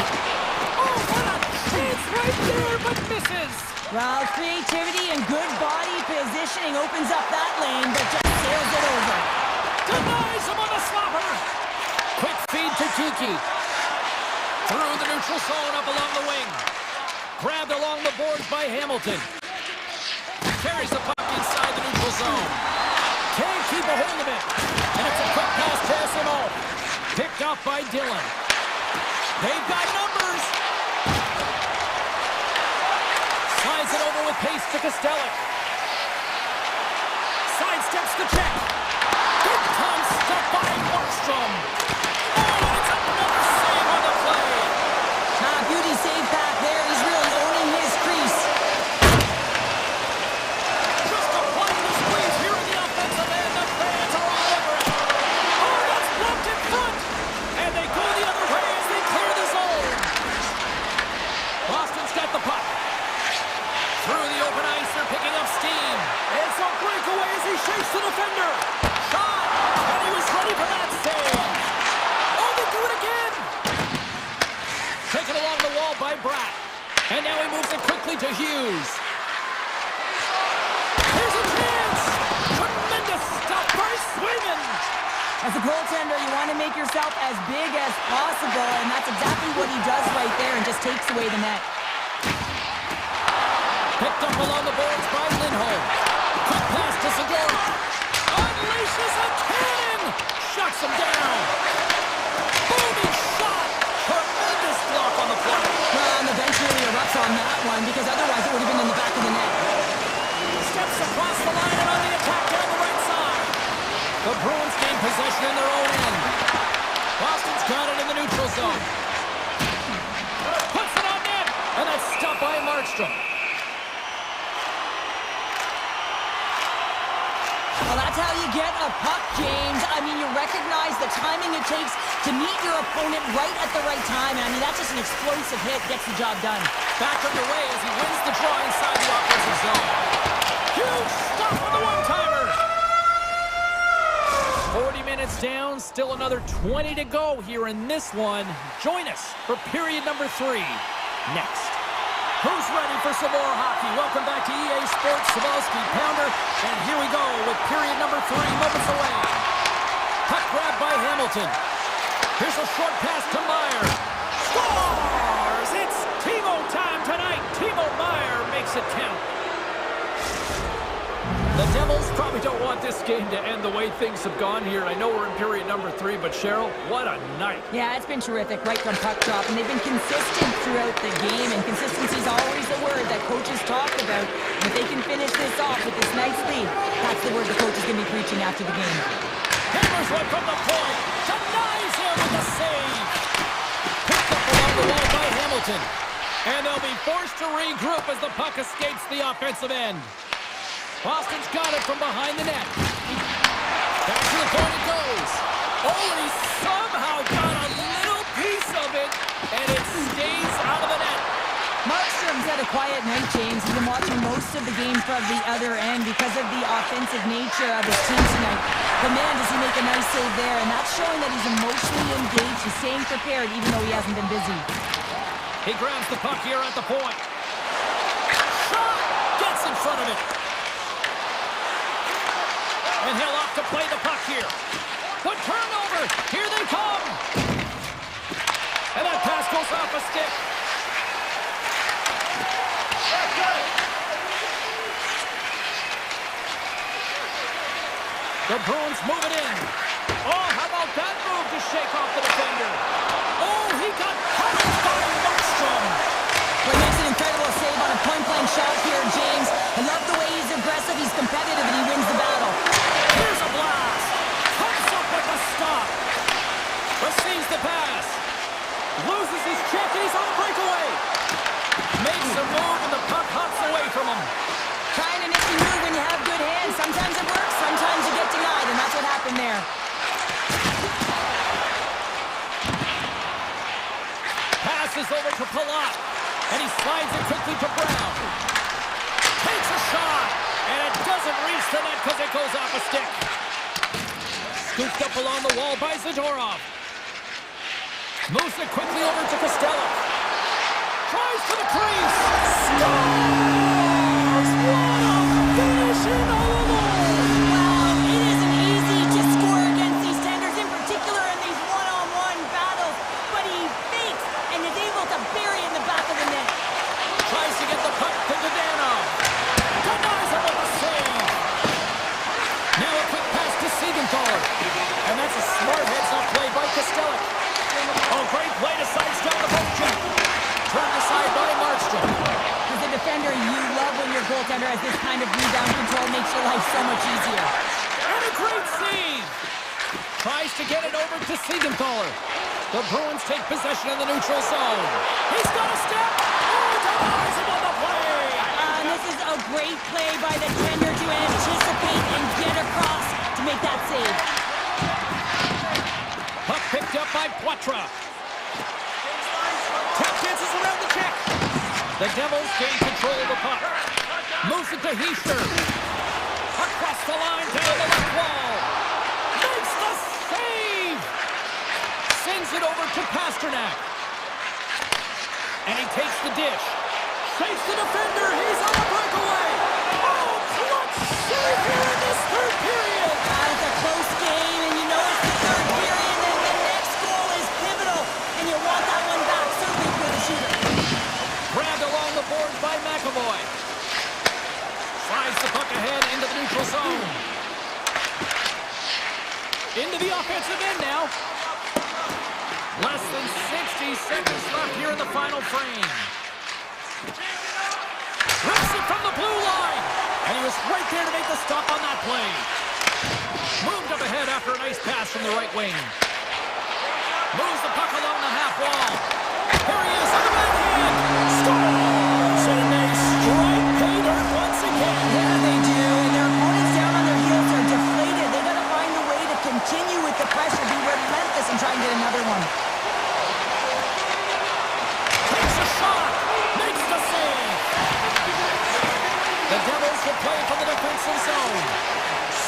Oh, what a chance right there, but misses. Well, creativity and good body positioning opens up that lane, but just sails it over. Denies him on the slapper. Quick feed to Kiki. Through the neutral zone up along the wing. Grabbed along the boards by Hamilton. Carries the puck inside the neutral zone. Can't keep a hold of it. And it's a quick pass to SMO. Picked off by Dillon. They've got numbers. Slides it over with pace to Costello. Sidesteps the check. Big time step by Markstrom. Oh, and it's another save on the play. Beauty save back there. He's really owning his crease. Just applying the squeeze here in the offensive end. The fans are all over it. Oh, that's blocked in front. And they go the other way as they clear the zone. Boston's got the puck. Through the open ice, they're picking up steam. It's a breakaway as he shakes the defender. Shot! And he was ready for that save. Oh, they do it again! Taken along the wall by Bratt. And now he moves it quickly to Hughes. Here's a chance! Tremendous stop by Swayman! As a goaltender, you want to make yourself as big as possible, and that's exactly what he does right there and just takes away the net. Picked up along the boards by Lindholm. Quick pass to Segura. Unleashes a cannon! Shuts him down. Booming shot! Tremendous block on the play. Well, and the bench really erupts on that one, because otherwise it would have been in the back of the net. Steps across the line and on the attack down the right side. The Bruins gain possession in their own end. Boston's got it in the neutral zone. Puts it on net, and that's stopped by Markstrom. Well, that's how you get a puck, James. I mean, you recognize the timing it takes to meet your opponent right at the right time. And I mean, that's just an explosive hit, gets the job done. Back underway as he wins the draw inside the offensive zone. Huge stop on the one-timer. 40 minutes down, still another 20 to go here in this one. Join us for period number 3 next. Who's ready for some more hockey? Welcome back to EA Sports Sabalski Pounder. And here we go with period number 3, moments away. Puck grab by Hamilton. Here's a short pass to Meyer. Scores! It's Timo time tonight. Timo Meyer makes it count. The Devils probably don't want this game to end the way things have gone here. I know we're in period number 3, but Cheryl, what a night. Yeah, it's been terrific right from puck drop, and they've been consistent throughout the game, and consistency is always the word that coaches talk about. And if they can finish this off with this nice lead, that's the word the coach is going to be preaching after the game. Hammers one from the point. Denies him with the save. Picked up along the wall by Hamilton. And they'll be forced to regroup as the puck escapes the offensive end. Boston's got it from behind the net. Back to the point it goes. Oh, and he somehow got a little piece of it, and it stays out of the net. Markstrom's had a quiet night, James. He's been watching most of the game from the other end because of the offensive nature of his team tonight. But man, does he make a nice save there, and that's showing that he's emotionally engaged. He's staying prepared even though he hasn't been busy. He grabs the puck here at the point. Shot! Gets in front of it. And he'll off to play the puck here. The turnover! Here they come! And that pass goes off a stick. The Bruins move it in. Oh, how about that move to shake off the defender? Oh, he got punished by Markstrom. Well, he makes an incredible save on a point-blank shot here, James. I love the way he's aggressive, he's competitive, and he wins the battle. Here's a blast. Comes up with a stop. Receives the pass. Loses his check, and he's on a breakaway. Makes a move, and the puck hops away from him. Trying a nifty move when you have good hands. Sometimes it works, sometimes you get denied, and that's what happened there. Passes over to Palat, and he slides it quickly to Brown. Takes a shot, and it doesn't reach the net because it goes off a stick. Scooped up along the wall by Zadorov. Moves it quickly over to Costello. Tries to the crease. Scores! What a finish in all alone! Wow, it isn't easy to score against these tenders, in particular in these one-on-one battles, but he fakes and is able to bury in the back of the net. Tries to get the puck to Dodano. Denies him with a save. Now a quick pass to Siegenthaler. And that's a smart heads-up play by Costello. Oh, great play to sidestep the poke check. Turned aside by Markstrom. As a defender, you love when your goaltender has this kind of rebound control, makes your life so much easier. And a great save. Tries to get it over to Siegenthaler. The Bruins take possession in the neutral zone. He's got a step. Oh, denies him on the play. And this is a great play by the tender to anticipate and get across to make that save. Puck picked up by Poitras. Tap dances around the check. The Devils gain control of the puck. Moves it to Heischer. Across the line down the left wall. Makes the save. Sends it over to Pasternak. And he takes the dish. Saves the defender. He's on a breakaway. Oh, clutch save here in this third period. It's a close game, and you know it's the third period, and the next goal is pivotal, and you want that one back, certainly for the shooter. Grabbed along the boards by McAvoy. Slides the puck ahead into the neutral zone. Into the offensive end now. Less than 60 seconds left here in the final frame. Rips it from the blue line. And he was right there to make the stop on that play. Moved up ahead after a nice pass from the right wing. Moves the puck along the half wall. Here he is on the backhand. Scores! And they strike pay dirt once again. Yeah, they do, and their opponents down on their heels are deflated. They got to find a way to continue with the pressure, be relentless, and try and get another one. Takes a shot. Makes the save. The Devils will play from the defensive zone.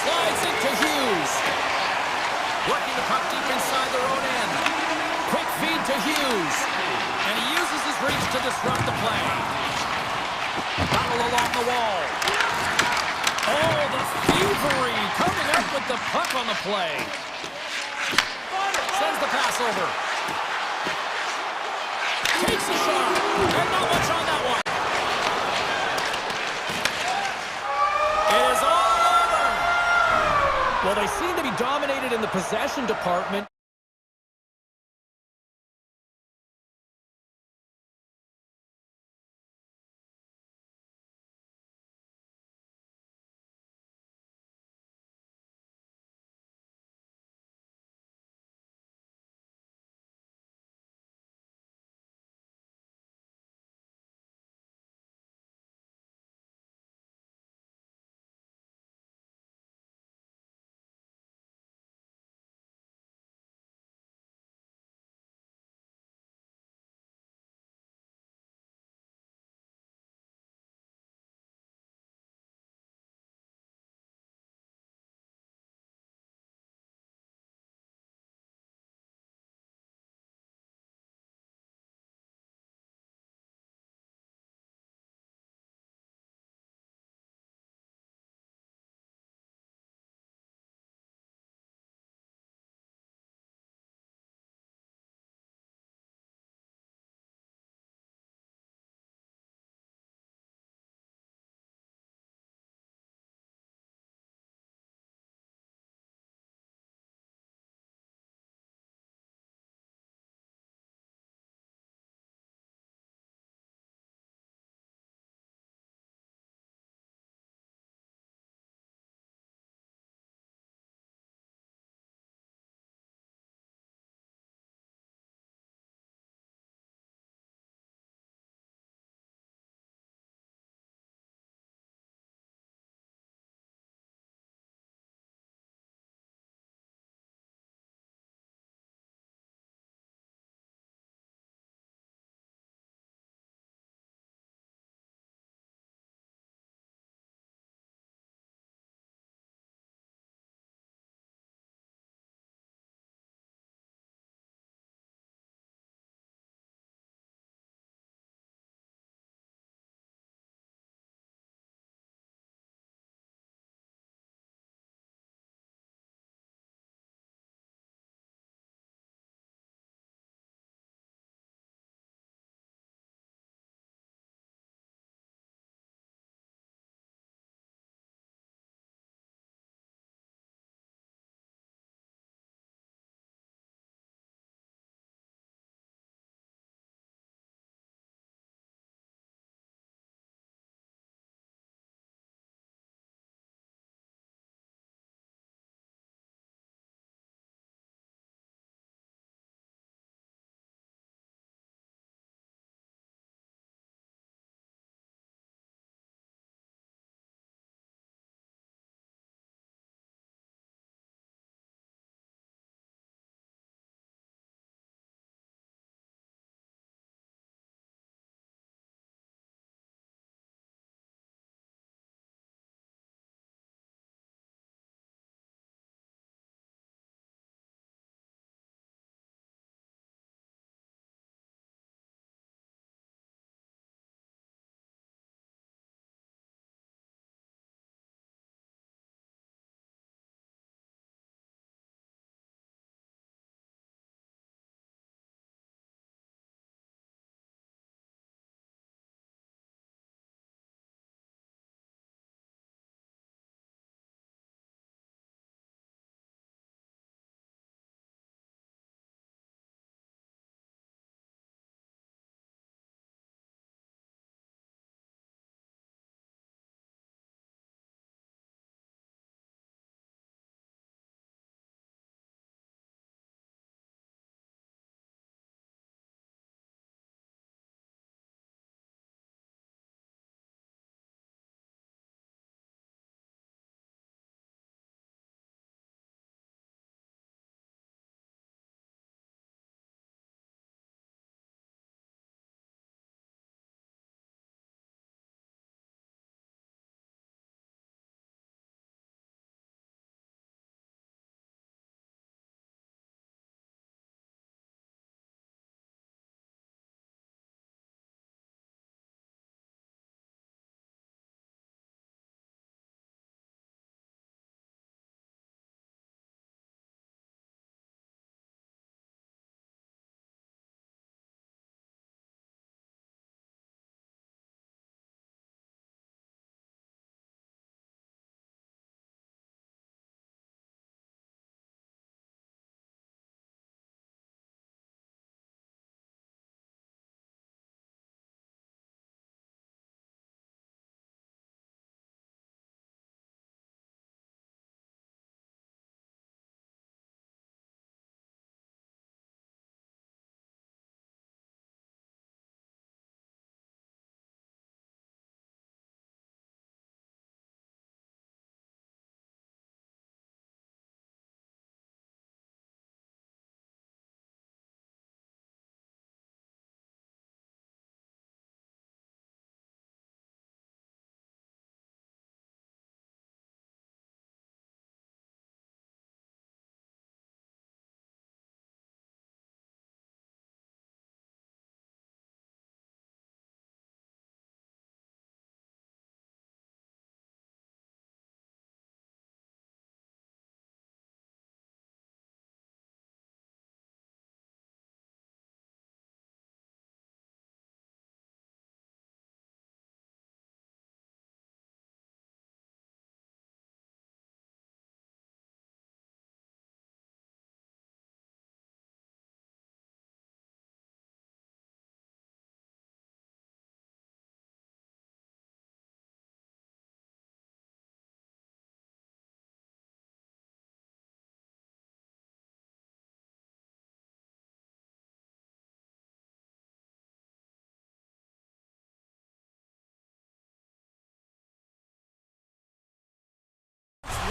Slides it to Hughes. Working the puck deep inside their own end. Quick feed to Hughes. And he uses his reach to disrupt the play. the wall. Oh, the thievery coming up with the puck on the play. Sends the pass over. Takes a shot. And not much on that one. It is all over. Well, they seem to be dominated in the possession department.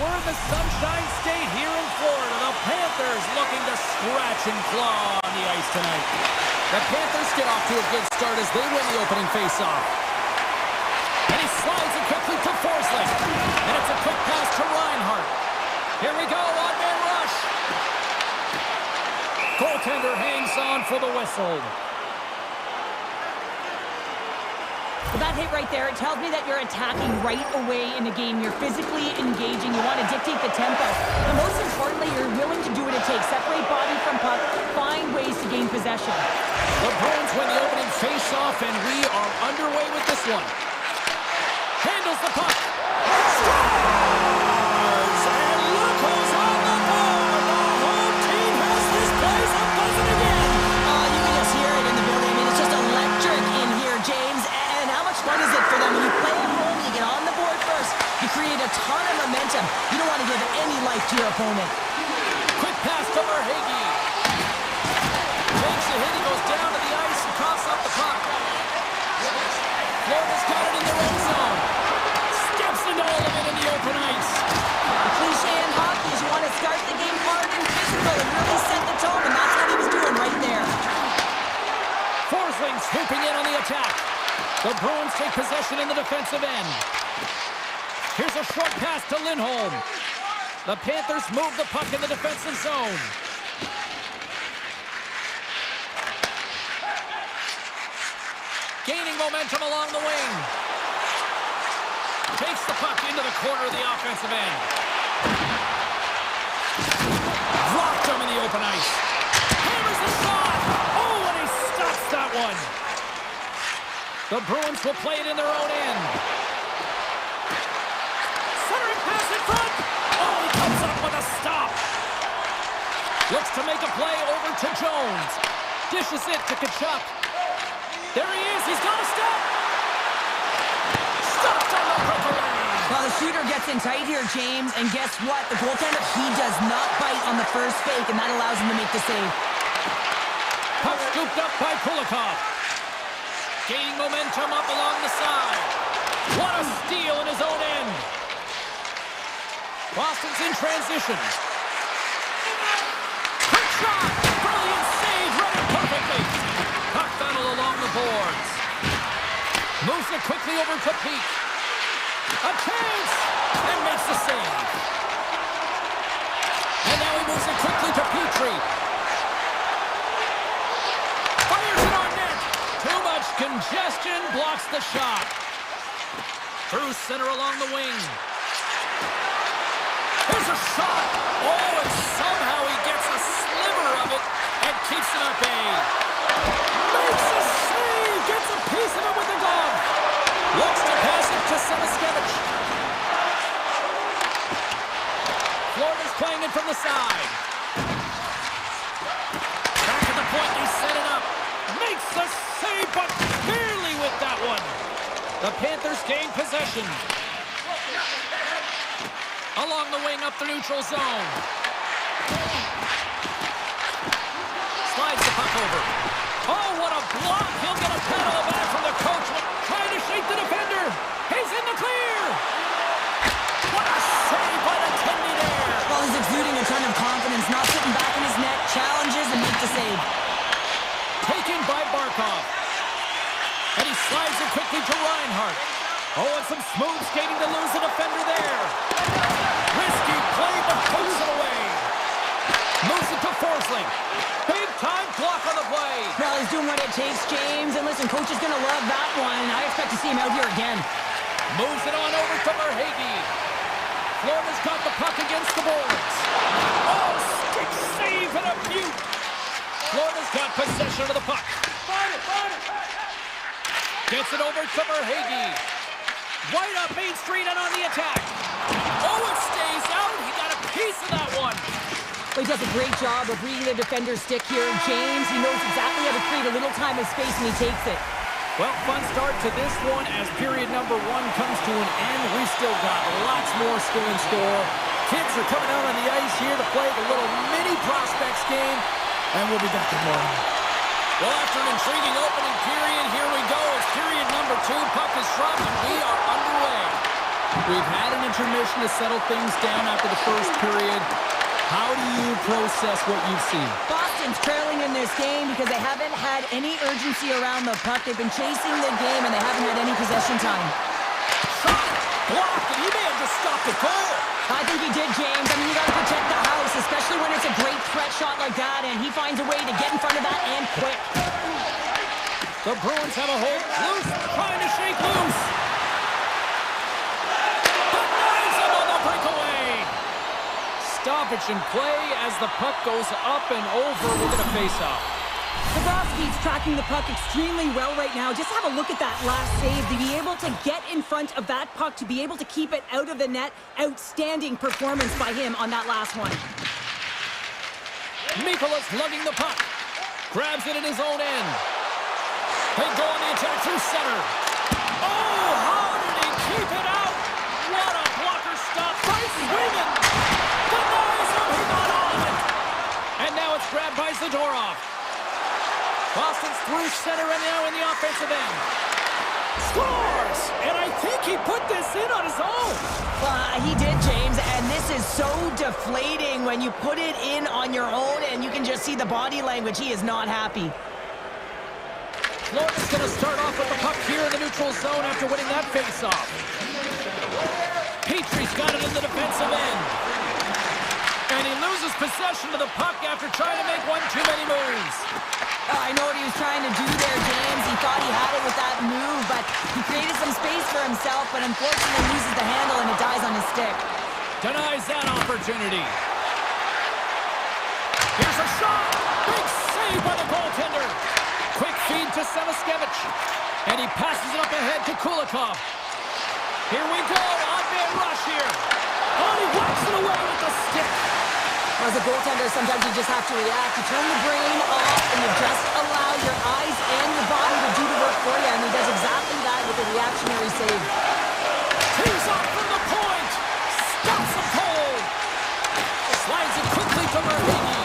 we're in the Sunshine State here in Florida. The Panthers looking to scratch and claw on the ice tonight. The Panthers get off to a good start as they win the opening faceoff. And he slides it quickly to Forsling. And it's a quick pass to Reinhart. Here we go, on-man rush. Goaltender hangs on for the whistle. Well, that hit right there, it tells me that you're attacking right away in the game. You're physically engaging. You want to dictate the tempo. And most importantly, you're willing to do what it takes. Separate body from puck. Find ways to gain possession. The Bruins win the opening face-off, and we are underway with this one. Handles the puck. Scores! And look who's on the board! The home team has this place up buzzing again! You can just hear it in the building. I mean, it's just electric in here, James. And how much fun is it for them when you play at home, you get on the board first, you create a ton of momentum. You don't want to give any life to your opponent. Quick pass to Verhaeghe. Takes a hit, he goes down to the ice and coughs up the puck. Florida's got it in their own zone. Steps into all of it in the open ice. The cliche in hockey is you want to start the game hard and physical and really set the tone, and that's what he was doing right there. Forsling swooping in on the attack. The Bruins take possession in the defensive end. Here's a short pass to Lindholm. The Panthers move the puck in the defensive zone. Gaining momentum along the wing. Takes the puck into the corner of the offensive end. Dropped him in the open ice. Hammers the shot. Oh, and he stops that one. The Bruins will play it in their own end. Centering pass in front. Oh, he comes up with a stop. Looks to make a play over to Jones. Dishes it to Tkachuk. There he is. He's got a step. Stopped on the breakaway. Well, the shooter gets in tight here, James, and guess what? The goaltender, he does not bite on the first fake, and that allows him to make the save. Puck scooped up by Kulikov. Gaining momentum up along the side. What a steal in his own end. Boston's in transition. Quick shot. Brilliant save. Read it perfectly. Puck battle along the boards. Moves it quickly over to Peak. A chance. And makes the save. And now he moves it quickly to Petrie. Fires it on net. Too much congestion blocks the shot. Through center along the wing. There's a shot. Oh, and somehow he gets a sliver of it and keeps it at bay. Makes a save. Gets a piece of it with the glove. Looks to pass it to Semiskevich. Florida's playing it from the side. Back at the point, they set it up. Makes the save, but barely with that one. The Panthers gain possession. Along the wing, up the neutral zone. Slides the puck over. Oh, what a block! He'll get a pat on the back from the coach. Trying to shake the defender. He's in the clear. What a save by the Tendy there. Well, he's exuding a ton of confidence, not sitting back in his net, challenges and makes the save. Taken by Barkov. And he slides it quickly to Reinhart. Oh, and some smooth skating to lose the defender there. Risky play, but pokes it away. Moves it to Forsling. Big time block on the play. Well, he's doing what it takes, James. And listen, coach is going to love that one. I expect to see him out here again. Moves it on over to Verhaeghe. Florida's got the puck against the boards. Oh, stick save and a beaut. Florida's got possession of the puck. Gets it over to Verhaeghe. Right up Main Street and on the attack. Oh, it stays out. He got a piece of that one. Well, he does a great job of reading the defender's stick here. James, he knows exactly how to create a little time and space, and he takes it. Well, fun start to this one as period number one comes to an end. We've still got lots more still in store. Kids are coming out on the ice here to play the little mini prospects game, and we'll be back tomorrow. Well, after an intriguing opening period, here we go as period number two. Puck is dropped, and we are underway. We've had an intermission to settle things down after the first period. How do you process what you've seen? Boston's trailing in this game because they haven't had any urgency around the puck. They've been chasing the game, and they haven't had any possession time. Shot! Blocked, and he may have just stopped the goal. I think he did, James. I mean, you got to protect the house, especially when it's a great threat shot like that, and he finds a way to get in front of that and quick. The Bruins have a hold. Loose, trying to shake loose. Denies him on the breakaway. Stoppage in play as the puck goes up and over within a faceoff. Bobrovsky's tracking the puck extremely well right now. Just have a look at that last save. To be able to get in front of that puck, to be able to keep it out of the net, outstanding performance by him on that last one. Mikola's lugging the puck. Grabs it in his own end. They go on the attack through center. Oh, how did he keep it out? What a blocker stop by Swingen. Denies him, he got on it. And now it's grabbed by Zadorov. Boston's through center and now in the offensive end. Scores! And I think he put this in on his own. He did, James, and this is so deflating when you put it in on your own and you can just see the body language. He is not happy. Florida's going to start off with the puck here in the neutral zone after winning that faceoff. Petrie's got it in the defensive end. And he loses possession of the puck after trying to make one too many moves. I know what he was trying to do there, James. He thought he had it with that move, but he created some space for himself, but unfortunately loses the handle and it dies on his stick. Denies that opportunity. Here's a shot. Big save by the goaltender. Quick feed to Savaskevich. And he passes it up ahead to Kulikov. Here we go. On-man rush here. Oh, he whacks it away with the stick. As a goaltender, sometimes you just have to react. You turn the brain off and you just allow your eyes and your body to do the work for you. And he does exactly that with a reactionary save. Tees off from the point. Stops him cold. Slides it quickly to Merhigi.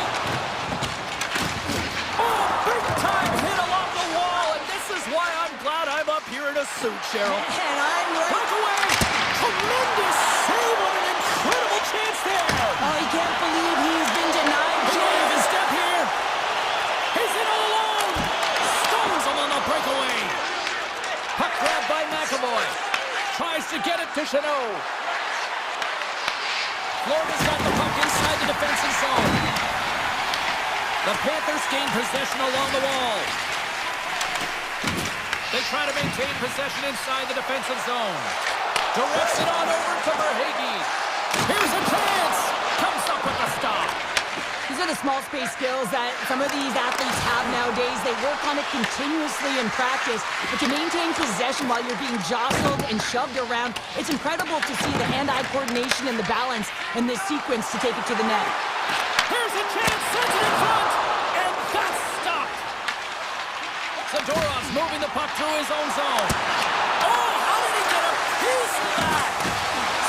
Oh, big time hit along the wall. And this is why I'm glad I'm up here in a suit, Cheryl. And I'm right. Breakaway. Tremendous save. What an incredible chance there. Oh, you can't believe he's been denied, He may have a step here. He's in all alone. Stones him on the breakaway. Puck grabbed by McAvoy. Tries to get it to Chanot. Florida's got the puck inside the defensive zone. The Panthers gain possession along the wall. They try to maintain possession inside the defensive zone. Directs it on over to Merhigi. Here's a chance. Comes up with a stop. These are the small space skills that some of these athletes have nowadays. They work on it continuously in practice, but to maintain possession while you're being jostled and shoved around, it's incredible to see the hand-eye coordination and the balance in this sequence to take it to the net. Here's a chance, sends it in front, and that's stopped. Zadorov's moving the puck through his own zone. Oh, how did he get a piece of that?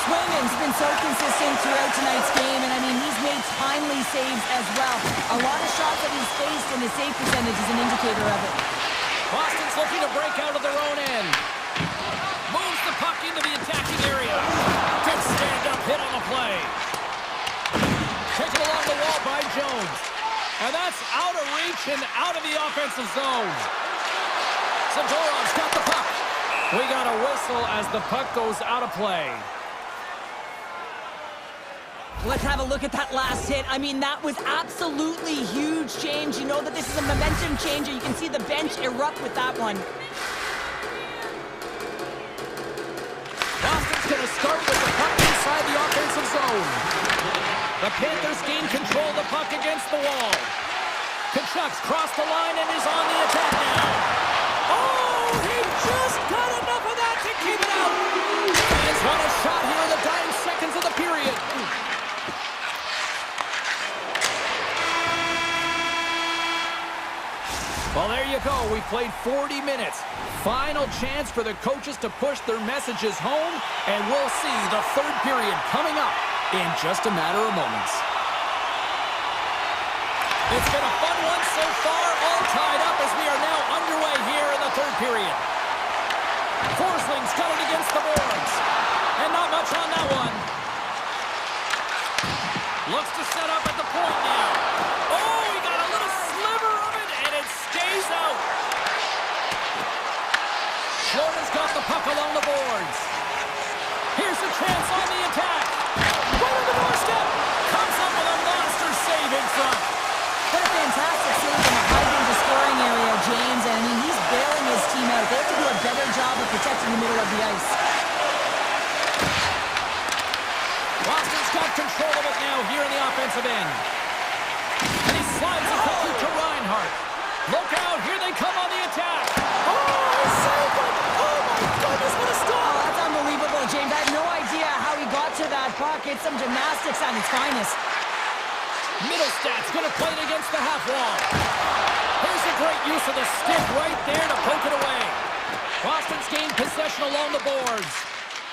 Swayman's been so consistent throughout tonight's game, and I mean, he's made timely saves as well. A lot of shots that he's faced, and his save percentage is an indicator of it. Boston's looking to break out of their own end. Moves the puck into the attacking area. Good stand-up hit on the play. Taken along the wall by Jones. And that's out of reach and out of the offensive zone. Zadorov's got the puck. We got a whistle as the puck goes out of play. Let's have a look at that last hit. I mean, that was absolutely huge change. You know that this is a momentum changer. You can see the bench erupt with that one. Boston's going to start with the puck inside the offensive zone. The Panthers gain control of the puck against the wall. Kachuk's crossed the line and is on the attack now. Oh, he just got enough of that to keep it out. Fans want a shot here in the dying seconds of the period. Well, there you go. We played 40 minutes. Final chance for the coaches to push their messages home, and we'll see the third period coming up in just a matter of moments. It's been a fun one so far, all tied up as we are now underway here in the third period. Forsling's got it against the boards, and not Looks to set up at the point now. Oh, he got a little sliver of it, and it stays out. Florida's got the puck along the boards. Here's a chance on the attack. Right on the doorstep. Comes up with a monster save in front. What a fantastic save from a high-danger scoring area, James. And I mean, he's bailing his team out. They have to do a better job of protecting the middle of the ice. Boston's got control of it now here in the offensive end. And he slides it quickly to Reinhart. Look out, here they come on the attack. Oh, save it! Oh my goodness, what a stop! Oh, that's unbelievable, James. I have no idea how he got to that puck. It's some gymnastics at its finest. Middlestad's going to play it against the half wall. Here's a great use of the stick right there to poke it away. Boston's gained possession along the boards.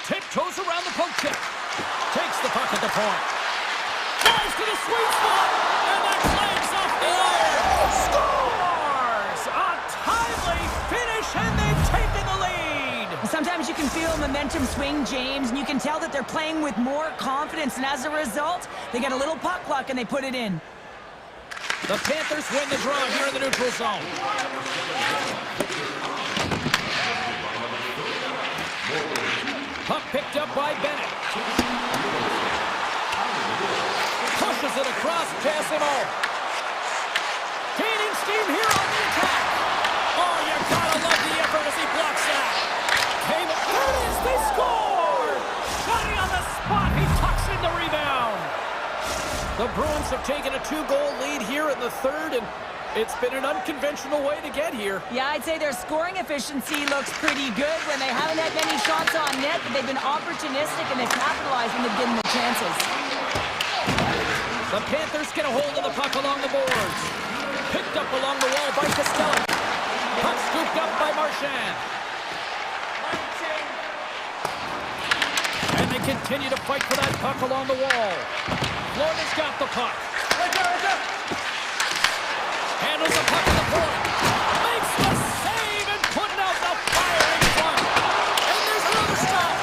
Tiptoes around the poke check. Takes the puck at the point. Flies to the sweet spot. And that clanks off the iron. Scores! A timely finish, and they've taken the lead. Sometimes you can feel momentum swing, James, and you can tell that they're playing with more confidence. And as a result, they get a little puck luck and they put it in. The Panthers win the draw here in the neutral zone. Puck picked up by Bennett. Pushes it across Cassimo. Gaining steam here on the attack. Oh, you gotta love the effort as he blocks that. Came up. There it is. They score. Shotty on the spot. He tucks in the rebound. The Bruins have taken a 2-goal lead here in the third, and it's been an unconventional way to get here. Yeah, I'd say their scoring efficiency looks pretty good when they haven't had many shots on net, but they've been opportunistic and they've capitalized when they've given the chances. The Panthers get a hold of the puck along the boards. Picked up along the wall by Costello. Puck scooped up by Marchand. And they continue to fight for that puck along the wall. Florida's got the puck. Handles the puck at the point. Makes the save and putting out the fire in front. And there's another stop.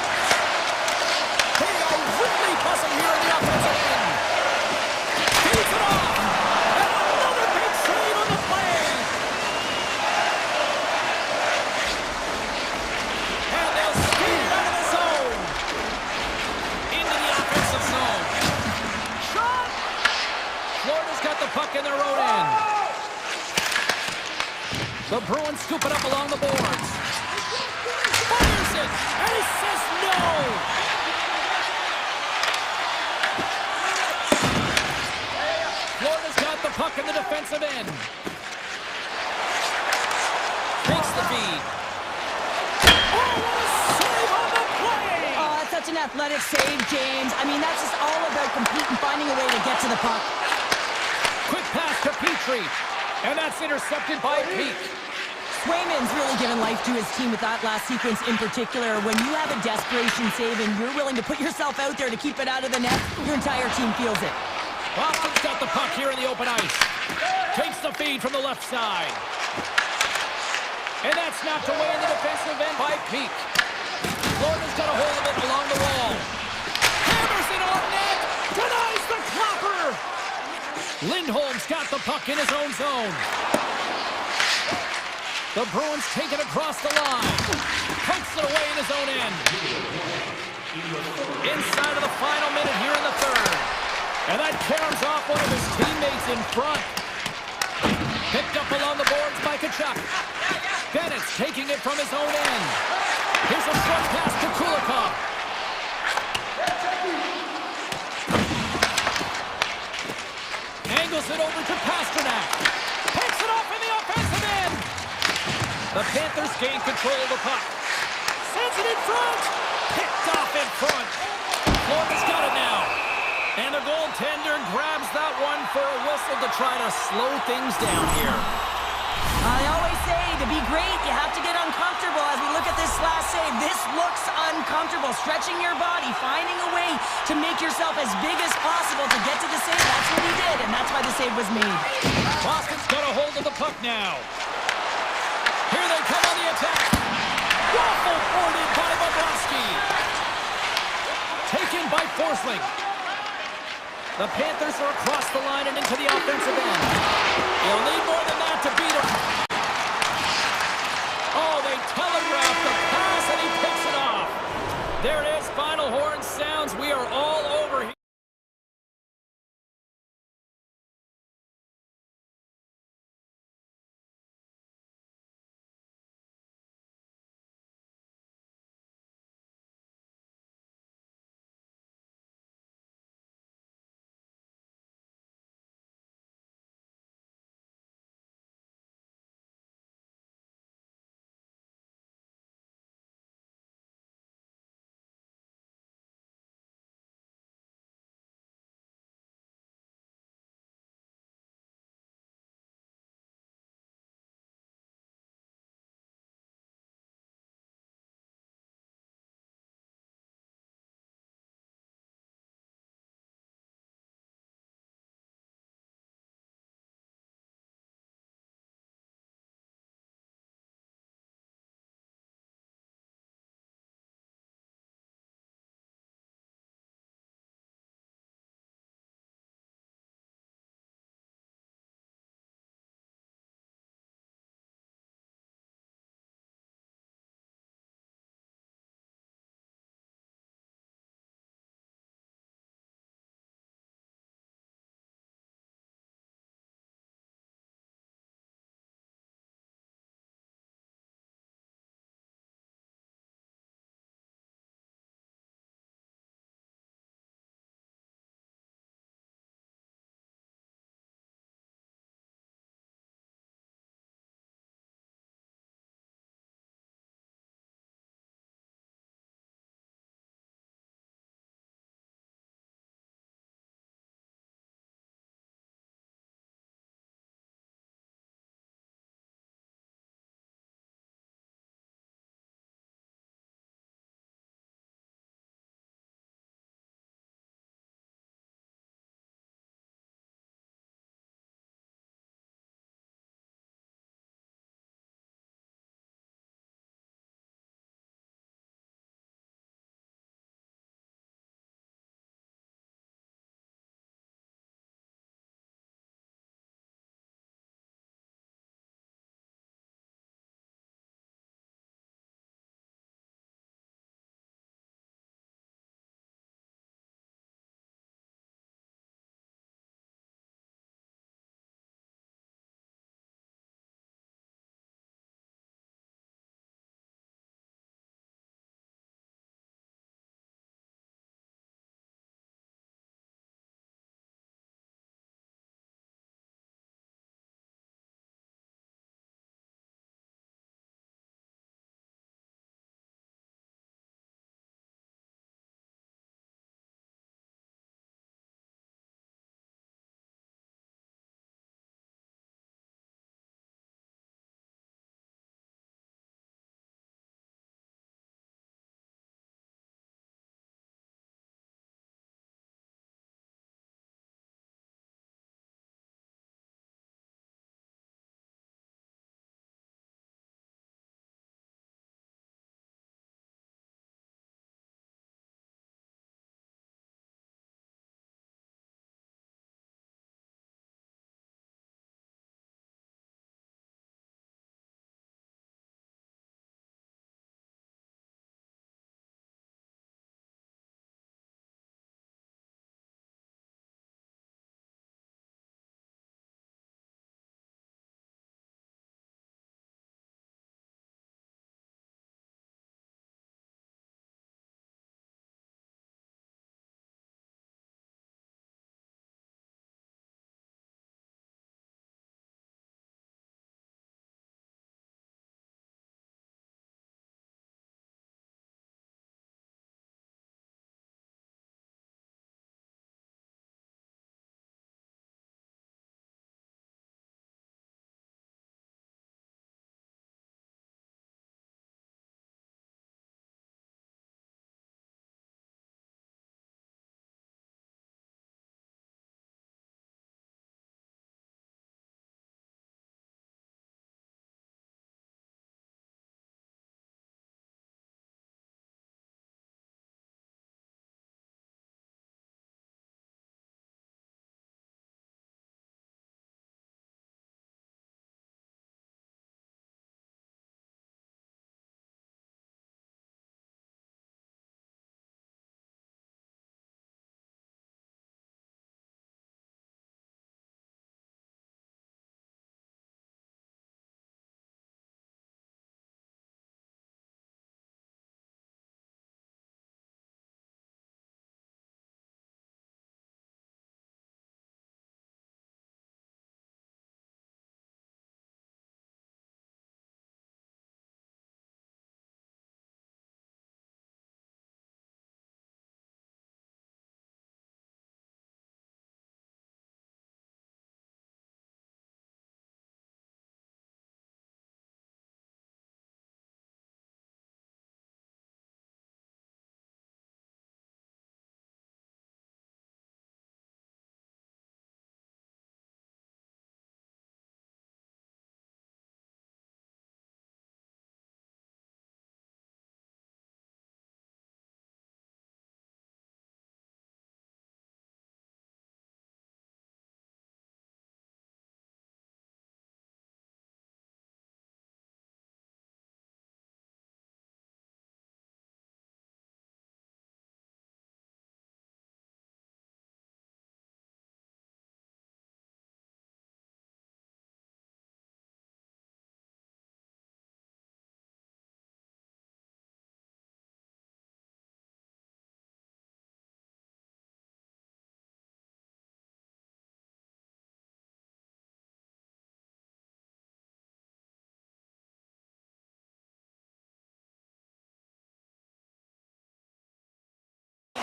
They are really buzzing here in the offensive end. Feeds it off. And another big save on the play. And they'll skate it out of the zone. Into the offensive zone. Shot. Florida's got the puck in their own end. The Bruins scoop it up along the boards. Fires it, and he says no! Florida's got the puck in the defensive end. Takes the feed. Oh, what a save on the play! Oh, that's such an athletic save, James. I mean, that's just all about competing, finding a way to get to the puck. Quick pass to Petrie. And that's intercepted by Peak. Swayman's really given life to his team with that last sequence in particular. When you have a desperation save and you're willing to put yourself out there to keep it out of the net, your entire team feels it. Boston's got the puck here in the open ice. Takes the feed from the left side. And that's knocked away in the defensive end by Peak. Florida's got a hold of it along the wall. Hammers it on net. Denies the clopper. Lindholm's got the puck in his own zone. The Bruins take it across the line. Pokes it away in his own end. Inside of the final minute here in the third. And that tears off one of his teammates in front. Picked up along the boards by Kachuk. Bennett's taking it from his own end. Here's a short pass to Kulikov. Angles it over to Pasternak. Picks it off in the offensive end. The Panthers gain control of the puck. Sends it in front. Picked off in front. Florida's got it now. And the goaltender grabs that one for a whistle to try to slow things down here. I always say, to be great, you have to get uncomfortable. As we look at this last save, this looks uncomfortable. Stretching your body, finding a way to make yourself as big as possible to get to the save. That's what he did, and that's why the save was made. Boston's got a hold of the puck now. Here they come on the attack. Waffle boarded by Bobrovsky. Taken by Forsling. The Panthers are across the line and into the offensive end. You'll need more than that to beat them. Oh, they telegraph the pass, and he picks it off. There it is, final horn sounds. We are all over here.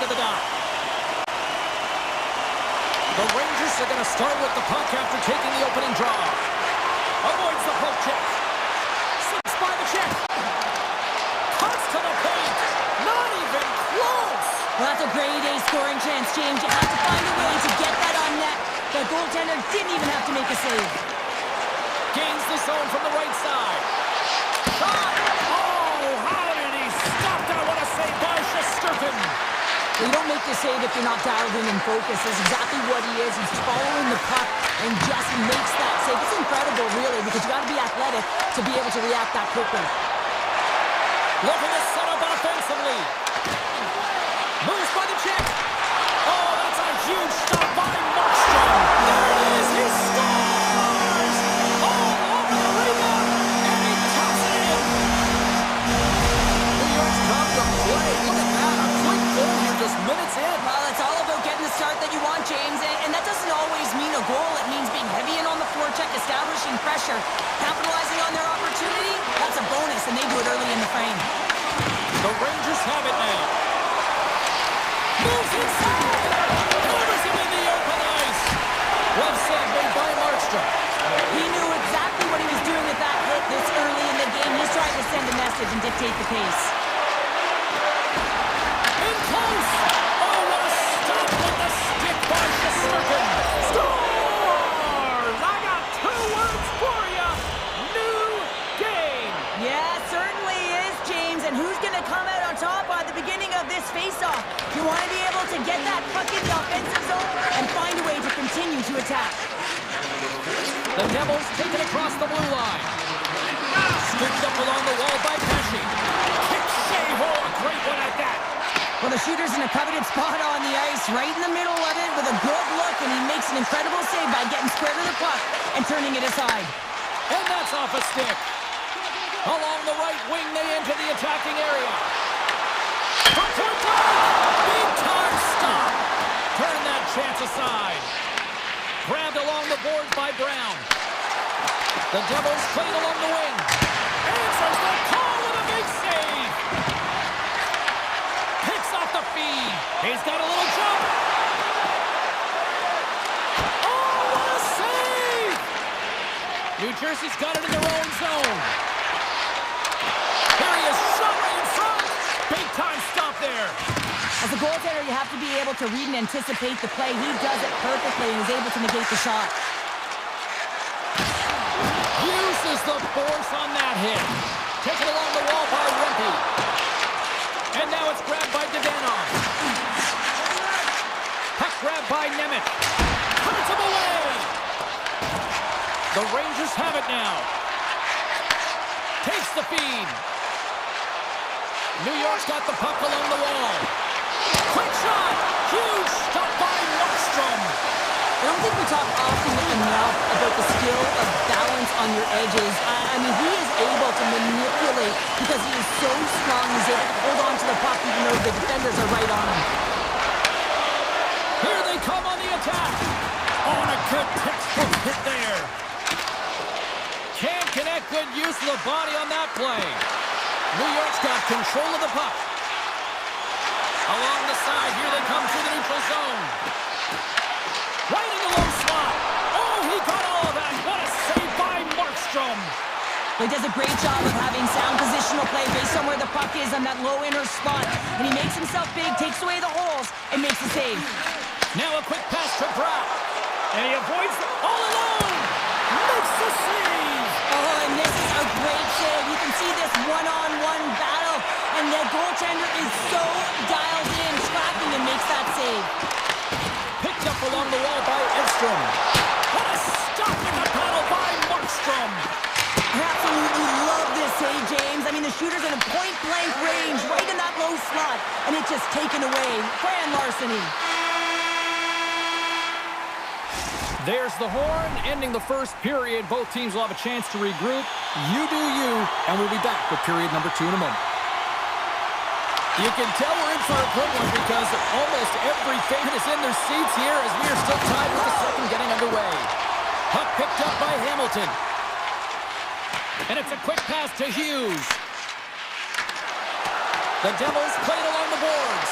the dot. The Rangers are going to start with the puck after taking the opening draw. Avoids the poke check. Slips by the check. Cuts to the paint. Not even close. Well, that's a grade A scoring chance, James. You have to find a way to get that on net. The goaltender didn't even have to make a save. Gains the zone from the right side. Shot! Oh, how did he stop that? What a save by Shesterkin. You don't make the save if you're not dialed in and focused. That's exactly what he is. He's following the puck and just makes that save. It's incredible, really, because you got to be athletic to be able to react that quickly. Looking to set up offensively. Moves by the check. Oh, that's a huge stop by Markstrom. There it is. He scores! All over the rebound, and he taps it in. New York's come to play. Look at that. A quick goal here just minutes in. Well, it's all about getting the start that you want, James, and that doesn't always mean a goal. It means being heavy in on the forecheck, establishing pressure, capitalizing on their opportunity. That's a bonus, and they do it early in the frame. The Rangers have it now. Moves inside. Delivers him in the open ice. Well set made by Markstrom. He knew exactly what he was doing with that hit this early in the game. He's trying to send a message and dictate the pace. In close. Oh, what a stop with the stick by Shesterkin. Scores! I got 2 words for you. New game. Yeah, certainly is, James. And who's going to come out on top at the beginning of this face-off? You want to be able to get that puck in the offensive zone and find a way to continue to attack. The Devils take it across the blue line. Scooped up along the wall by Pesci. Kick save. Oh, a great one at that. Well, the shooter's in a coveted spot on the ice, right in the middle of it with a good look, and he makes an incredible save by getting square to the puck and turning it aside. And that's off a stick. Along the right wing, they enter the attacking area. From point blank, big time stop. Turn that chance aside. Grabbed along the boards by Brown. The Devils played along the wing. Answers the call with a big save. Picks off the feed. He's got a little jump. Oh, what a save! New Jersey's got it in their own zone. Here he is, shot right in front. Big time stop there. As a goaltender, you have to be able to read and anticipate the play. He does it perfectly and is able to negate the shot. Uses the force on that hit. Taken along the wall by Rempe. And now it's grabbed by Devanov. Puck grabbed by Nemeth. Puts him away. The Rangers have it now. Takes the feed. New York's got the puck along the wall. Quick shot! Huge stop by Markstrom. I don't think we talk often enough about the skill of balance on your edges. I mean, he is able to manipulate because he is so strong. He's able to hold on to the puck even though the defenders are right on him. Here they come on the attack. On a good textbook hit there. Can't connect. Good use of the body on that play. New York's got control of the puck. Along the side, here they come through the neutral zone. Right in the low slot. Oh, he got all of that. What a save by Markstrom. He does a great job of having sound positional play based on where the puck is on that low inner spot. And he makes himself big, takes away the holes, and makes the save. Now a quick pass to Brown. And he avoids all alone. Makes the save. Oh, and this is a great save. You can see this one-on-one battle. And the goaltender is so dialed in, tracking, and makes that save. Picked up along the wall by Edstrom. What a stop in the battle by Markstrom. I absolutely love this save, James. I mean, the shooter's in a point-blank range, right in that low slot, and it's just taken away. Grand larceny. There's the horn, ending the first period. Both teams will have a chance to regroup. You do you, and we'll be back with period number 2 in a moment. You can tell we're in for a good one because almost every fan is in their seats here as we are still tied with the second getting underway. Puck picked up by Hamilton. And it's a quick pass to Hughes. The Devils played along the boards.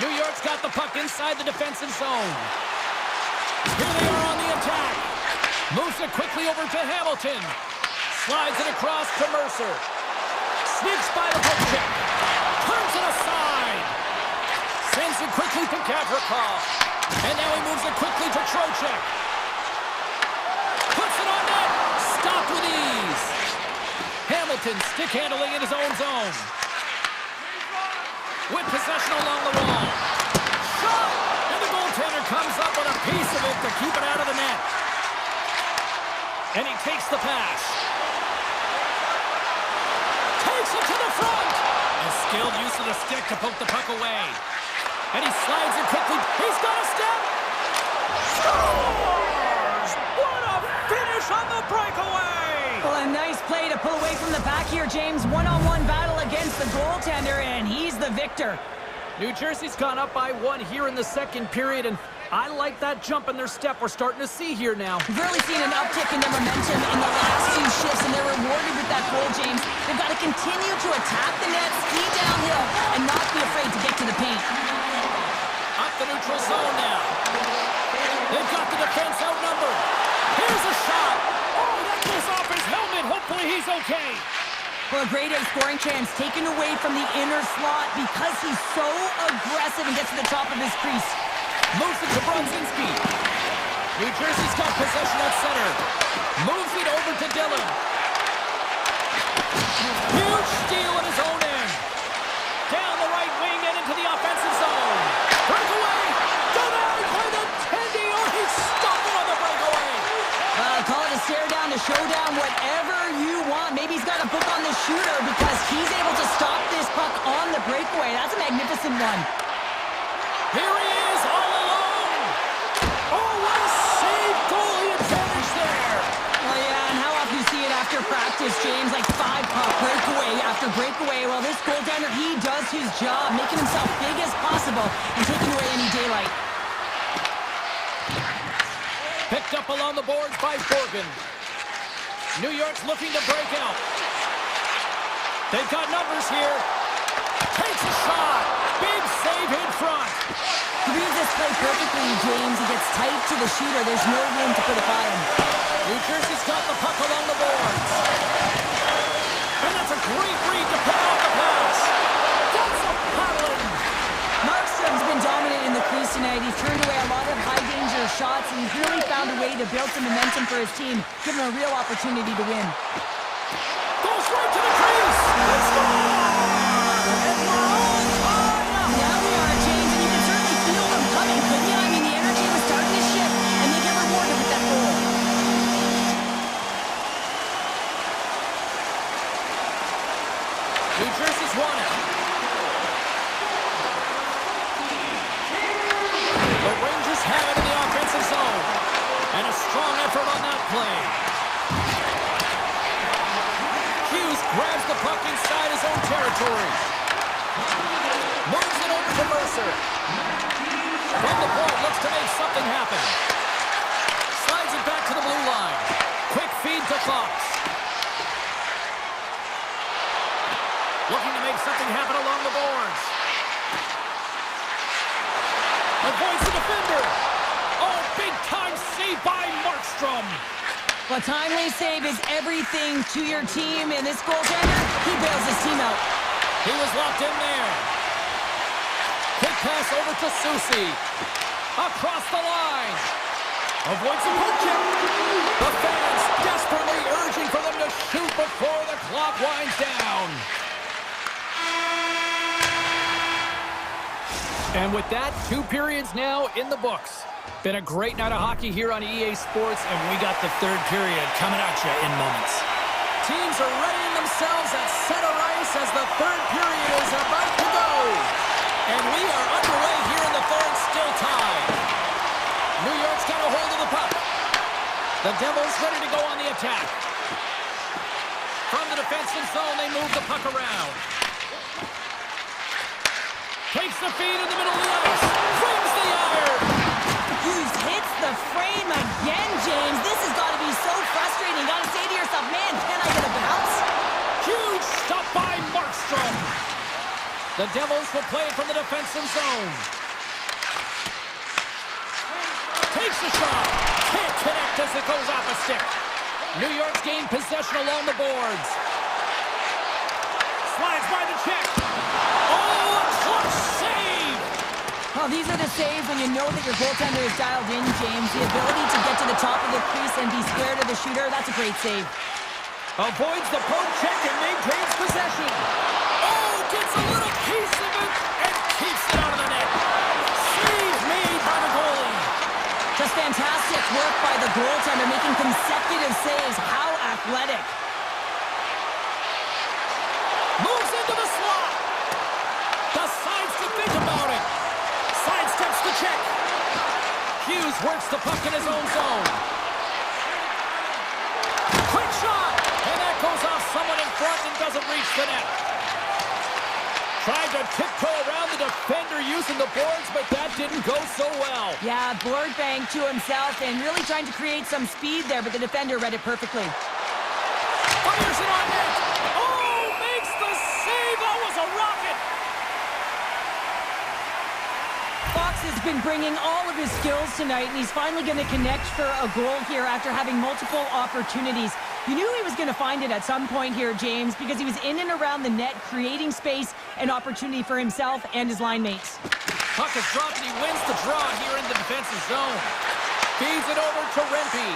New York's got the puck inside the defensive zone. Here they are on the attack. Moves it quickly over to Hamilton. Slides it across to Mercer. Sneaks by the hook check. Turns it aside. Sends it quickly to Gavrikov. And now he moves it quickly to Trocheck. Puts it on net. Stopped with ease. Hamilton stick handling in his own zone. With possession along the wall. Shot! And the goaltender comes up with a piece of it to keep it out of the net. And he takes the pass. Takes it to the front. A skilled use of the stick to poke the puck away. And he slides it quickly. He's got a step. Scores! What a finish on the breakaway! Well, a nice play to pull away from the pack here, James. One-on-one battle against the goaltender, and he's the victor. New Jersey's gone up by 1 here in the second period, and I like that jump in their step we're starting to see here now. We've really seen an uptick in their momentum in the last few shifts, and they're rewarded with that goal, James. They've got to continue to attack the net, ski downhill, and not be afraid to get to the paint. Up the neutral zone now. They've got the defense outnumbered. Here's a shot. Oh, that goes off his helmet. Hopefully he's okay. Well, a grade A scoring chance taken away from the inner slot because he's so aggressive and gets to the top of his crease. Moves it to Brodzinski. New Jersey's got possession at center. Moves it over to Dillon. Huge steal at his own end. Down the right wing and into the offensive zone. Breakaway. Denied by the Tendy. Oh, he's stopped it on the breakaway. Call it a stare down, a showdown, whatever you want. Maybe he's got a book on the shooter because he's able to stop this puck on the breakaway. That's a magnificent one. Here he is, all alone. Oh, what a save goalie advantage there. Well, yeah, and how often you see it after practice, James, like 5-puck breakaway after breakaway. Well, this goaltender, he does his job, making himself big as possible and taking away any daylight. Picked up along the boards by Borgen. New York's looking to break out. They've got numbers here. Takes a shot. Big save in front. He reads this play perfectly, James. He gets tight to the shooter. There's no room to put it by him. New Jersey's got the puck along the boards. And that's a great read to pick off the pass. That's a paddling. Markstrom's been dominant in the crease tonight. He's turned away a lot of high-danger shots, and he's really found a way to build some momentum for his team, giving him a real opportunity to win. Goes right to the crease. Let's go! And we're on time. Now we are, James, and you can certainly feel them coming, couldn't you? I mean, the energy was starting to shift, and they get rewarded with that goal. New Jersey's won it. The Rangers have it in the offensive zone. And a strong effort on that play. Hughes grabs the puck inside his own territory. Moves it over to Mercer. From the point, looks to make something happen. Slides it back to the blue line. Quick feed to Fox. Looking to make something happen along the boards. Avoids the defender. Oh, big-time save by Markstrom. Well, timely save is everything to your team, and this goaltender, he bails his team out. He was locked in there. Quick pass over to Susi. Across the line. Avoids the poke check. The fans desperately urging for them to shoot before the clock winds down. And with that, 2 periods now in the books. Been a great night of hockey here on EA Sports, and we got the 3rd period coming at you in moments. Teams are readying themselves at center ice as the 3rd period is about to go. And we are underway here in the 3rd, still tied. New York's got a hold of the puck. The Devils ready to go on the attack. From the defensive zone, they move the puck around. Takes the feed in the middle of the ice. Flings the iron. Hughes hits the frame again, James. This has got to be so frustrating. You got to say to yourself, man, can I get a bounce? Huge stop by Markstrom. The Devils will play it from the defensive zone. Takes a shot. Can't connect as it goes off a stick. New York's gained possession along the boards. Slides by the check. Oh, a clutch save! Well, these are the saves when you know that your goaltender is dialed in, James. The ability to get to the top of the crease and be square to the shooter, that's a great save. Avoids the poke check and maintains possession. Oh, gets a little piece of it and keeps it out of the net. Save made by the goalie. Just fantastic work by the goaltender, making consecutive saves. How athletic. Moves into the slot. Decides to think about it. Sidesteps the check. Hughes works the puck in his own zone. Quick shot. And that goes off someone in front and doesn't reach the net. Tried to tiptoe around the defender using the boards, but that didn't go so well. Yeah, board bang to himself and really trying to create some speed there, but the defender read it perfectly. Fires it on net. Oh, makes the save. That was a rocket. Fox has been bringing all of his skills tonight, and he's finally going to connect for a goal here after having multiple opportunities. You knew he was going to find it at some point here, James, because he was in and around the net, creating space and opportunity for himself and his line mates. Puck is dropped and he wins the draw here in the defensive zone. Feeds it over to Rempe.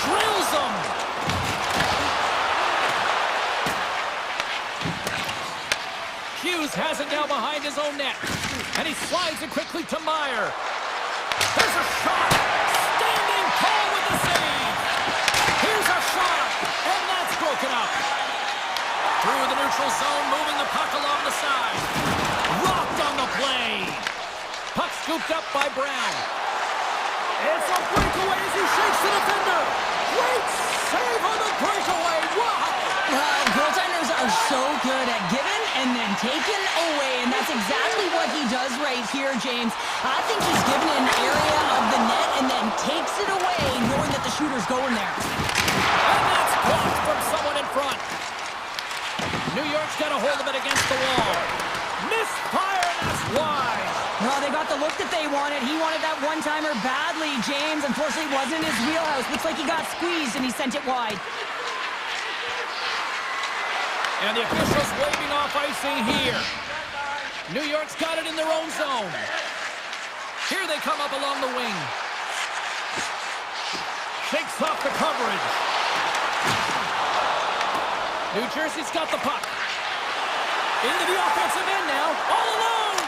Drills him. Hughes has it now behind his own net. And he slides it quickly to Meyer. There's a shot. Standing tall with the save. Here's a shot. And that's broken up. Through the neutral zone, moving the puck along the side. Rocked on the play. Puck scooped up by Brown. It's a breakaway as he shakes the defender. Great save on the breakaway. Wow. Well, goaltenders are so good at giving and then taking away, and that's exactly what he does right here, James. I think he's given an area of the net and then takes it away, knowing that the shooter's going there. And that's blocked from someone in front. New York's got a hold of it against the wall. Misfire, that's wide. Well, they got the look that they wanted. He wanted that one-timer badly, James. Unfortunately, it wasn't in his wheelhouse. Looks like he got squeezed, and he sent it wide. And the officials waving off icing here. New York's got it in their own zone. Here they come up along the wing. Shakes off the coverage. New Jersey's got the puck. Into the offensive end now. All alone.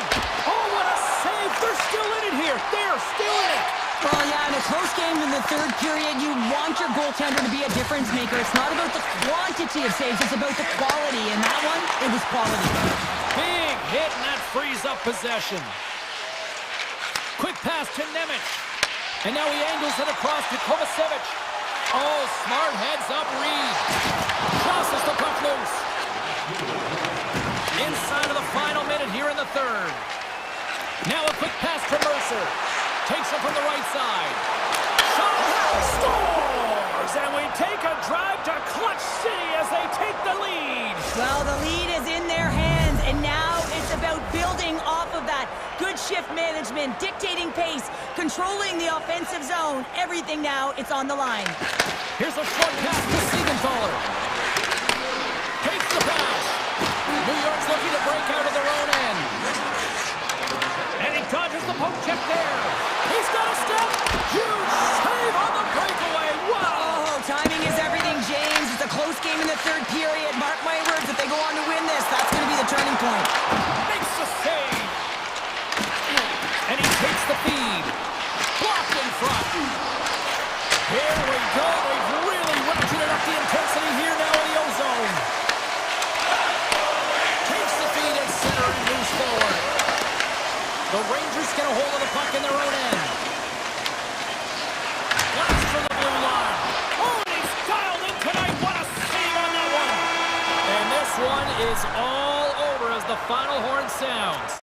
Oh, what a save. They're still in it here. They're still in it. Well, yeah, in a close game in the third period, you want your goaltender to be a difference maker. It's not about the quantity of saves, it's about the quality. And that one, it was quality. Big hit, and that frees up possession. Quick pass to Nemec. And now he angles it across to Kovacevic. Oh, smart heads-up read. Crosses the puck loose. Inside of the final minute here in the third. Now a quick pass to Mercer. Takes it from the right side. Shot. Scores! And we take a drive to Clutch City as they take the lead. Well, the lead is in their hands, and now it's about building off of that. Good shift management, dictating pace, controlling the offensive zone. Everything now, it's on the line. Here's a short pass to Siegenthaler. Takes the pass. New York's looking to break out of their own end. And he dodges the poke check there. He's got a step. Huge save on the breakaway. Wow. Oh, timing is everything, James. It's a close game in the third period. Mark my words, if they go on to win this, that's going to be the turning point. Makes the save. And he takes the feed. Blocked in front. Here we go. They've really ratcheted up the intensity here now in the ozone. Takes the feed at center and moves forward. The Rangers get a hold of the puck in their own end. Blast from the blue line. Oh, and he's dialed in tonight. What a save on that one. And this one is all over as the final horn sounds.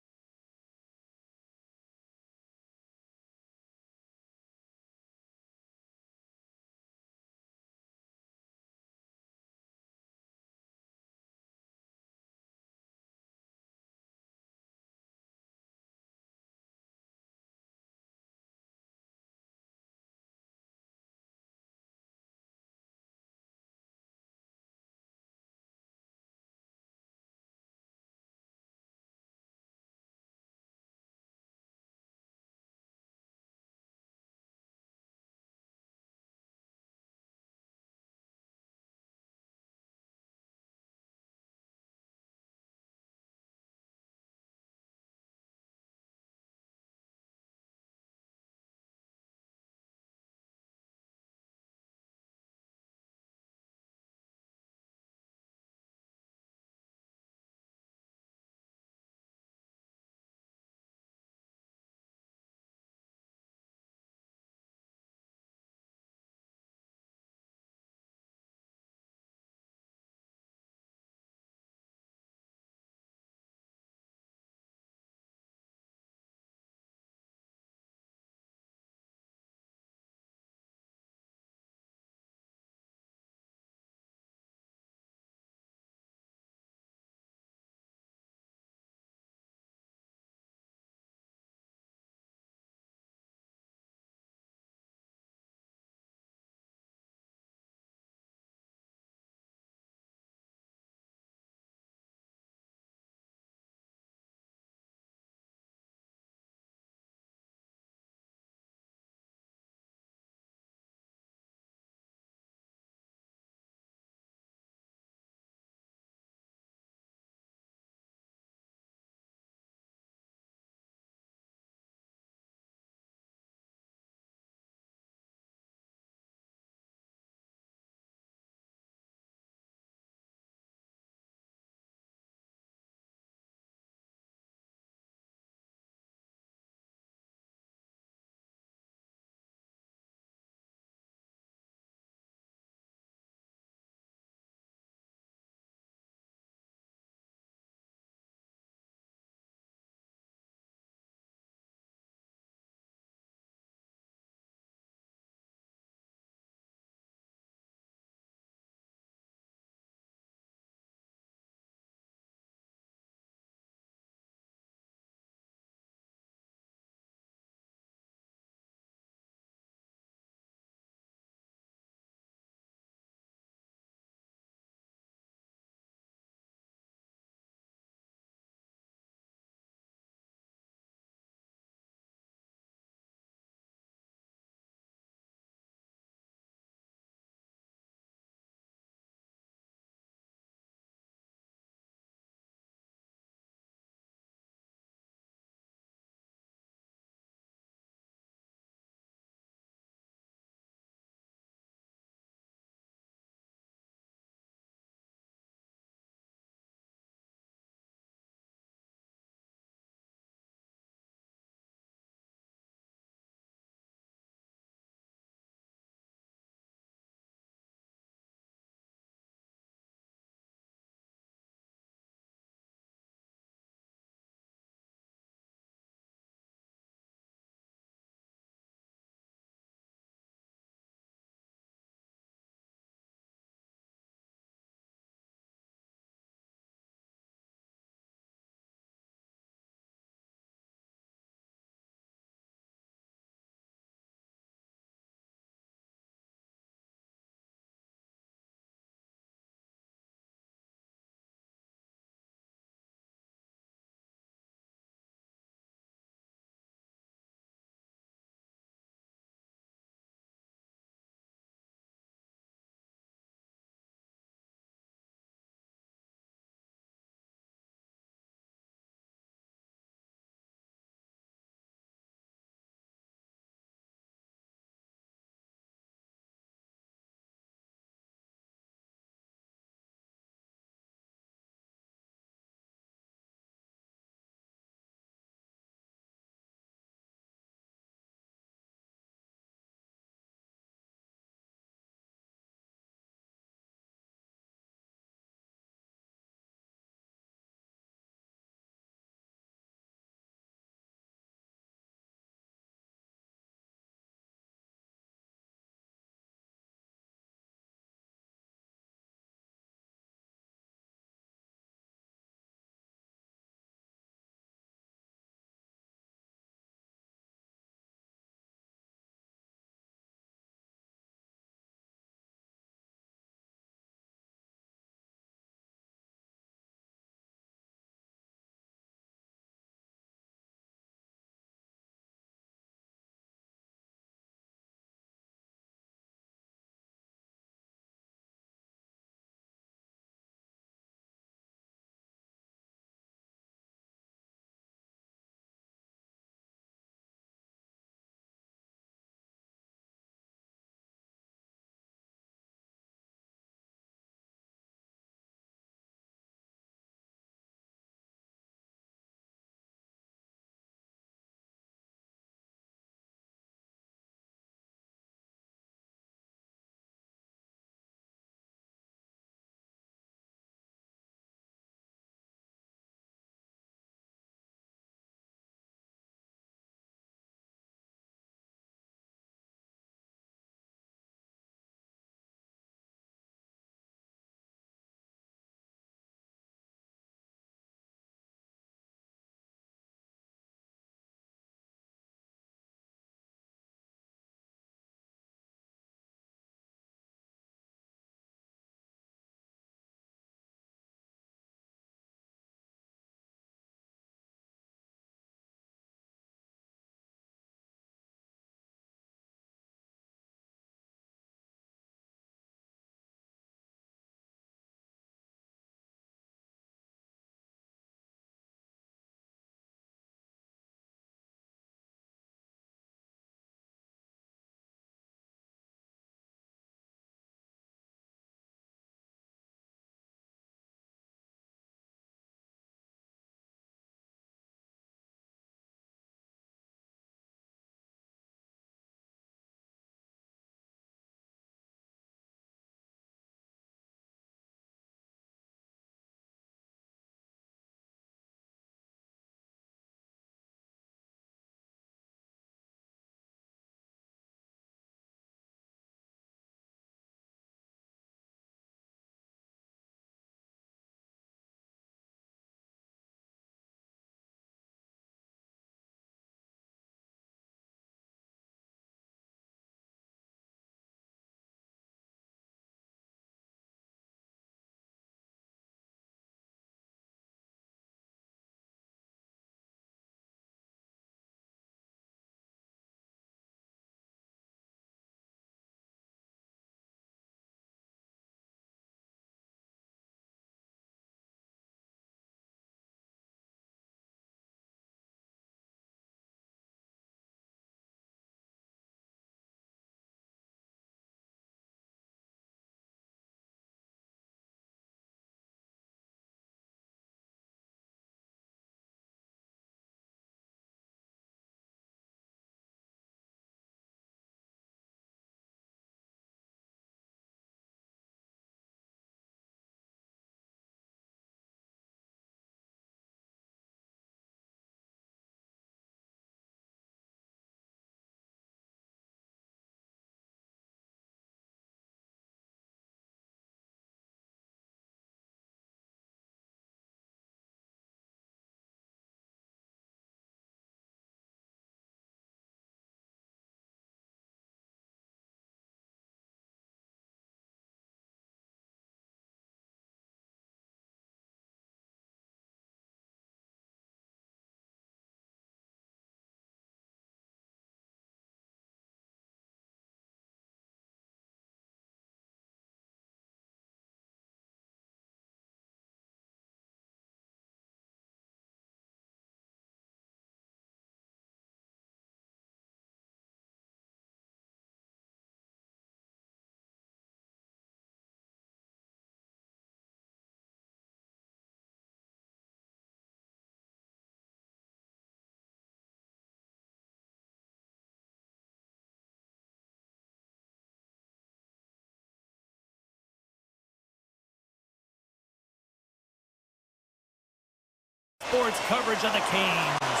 esports coverage of the Canes.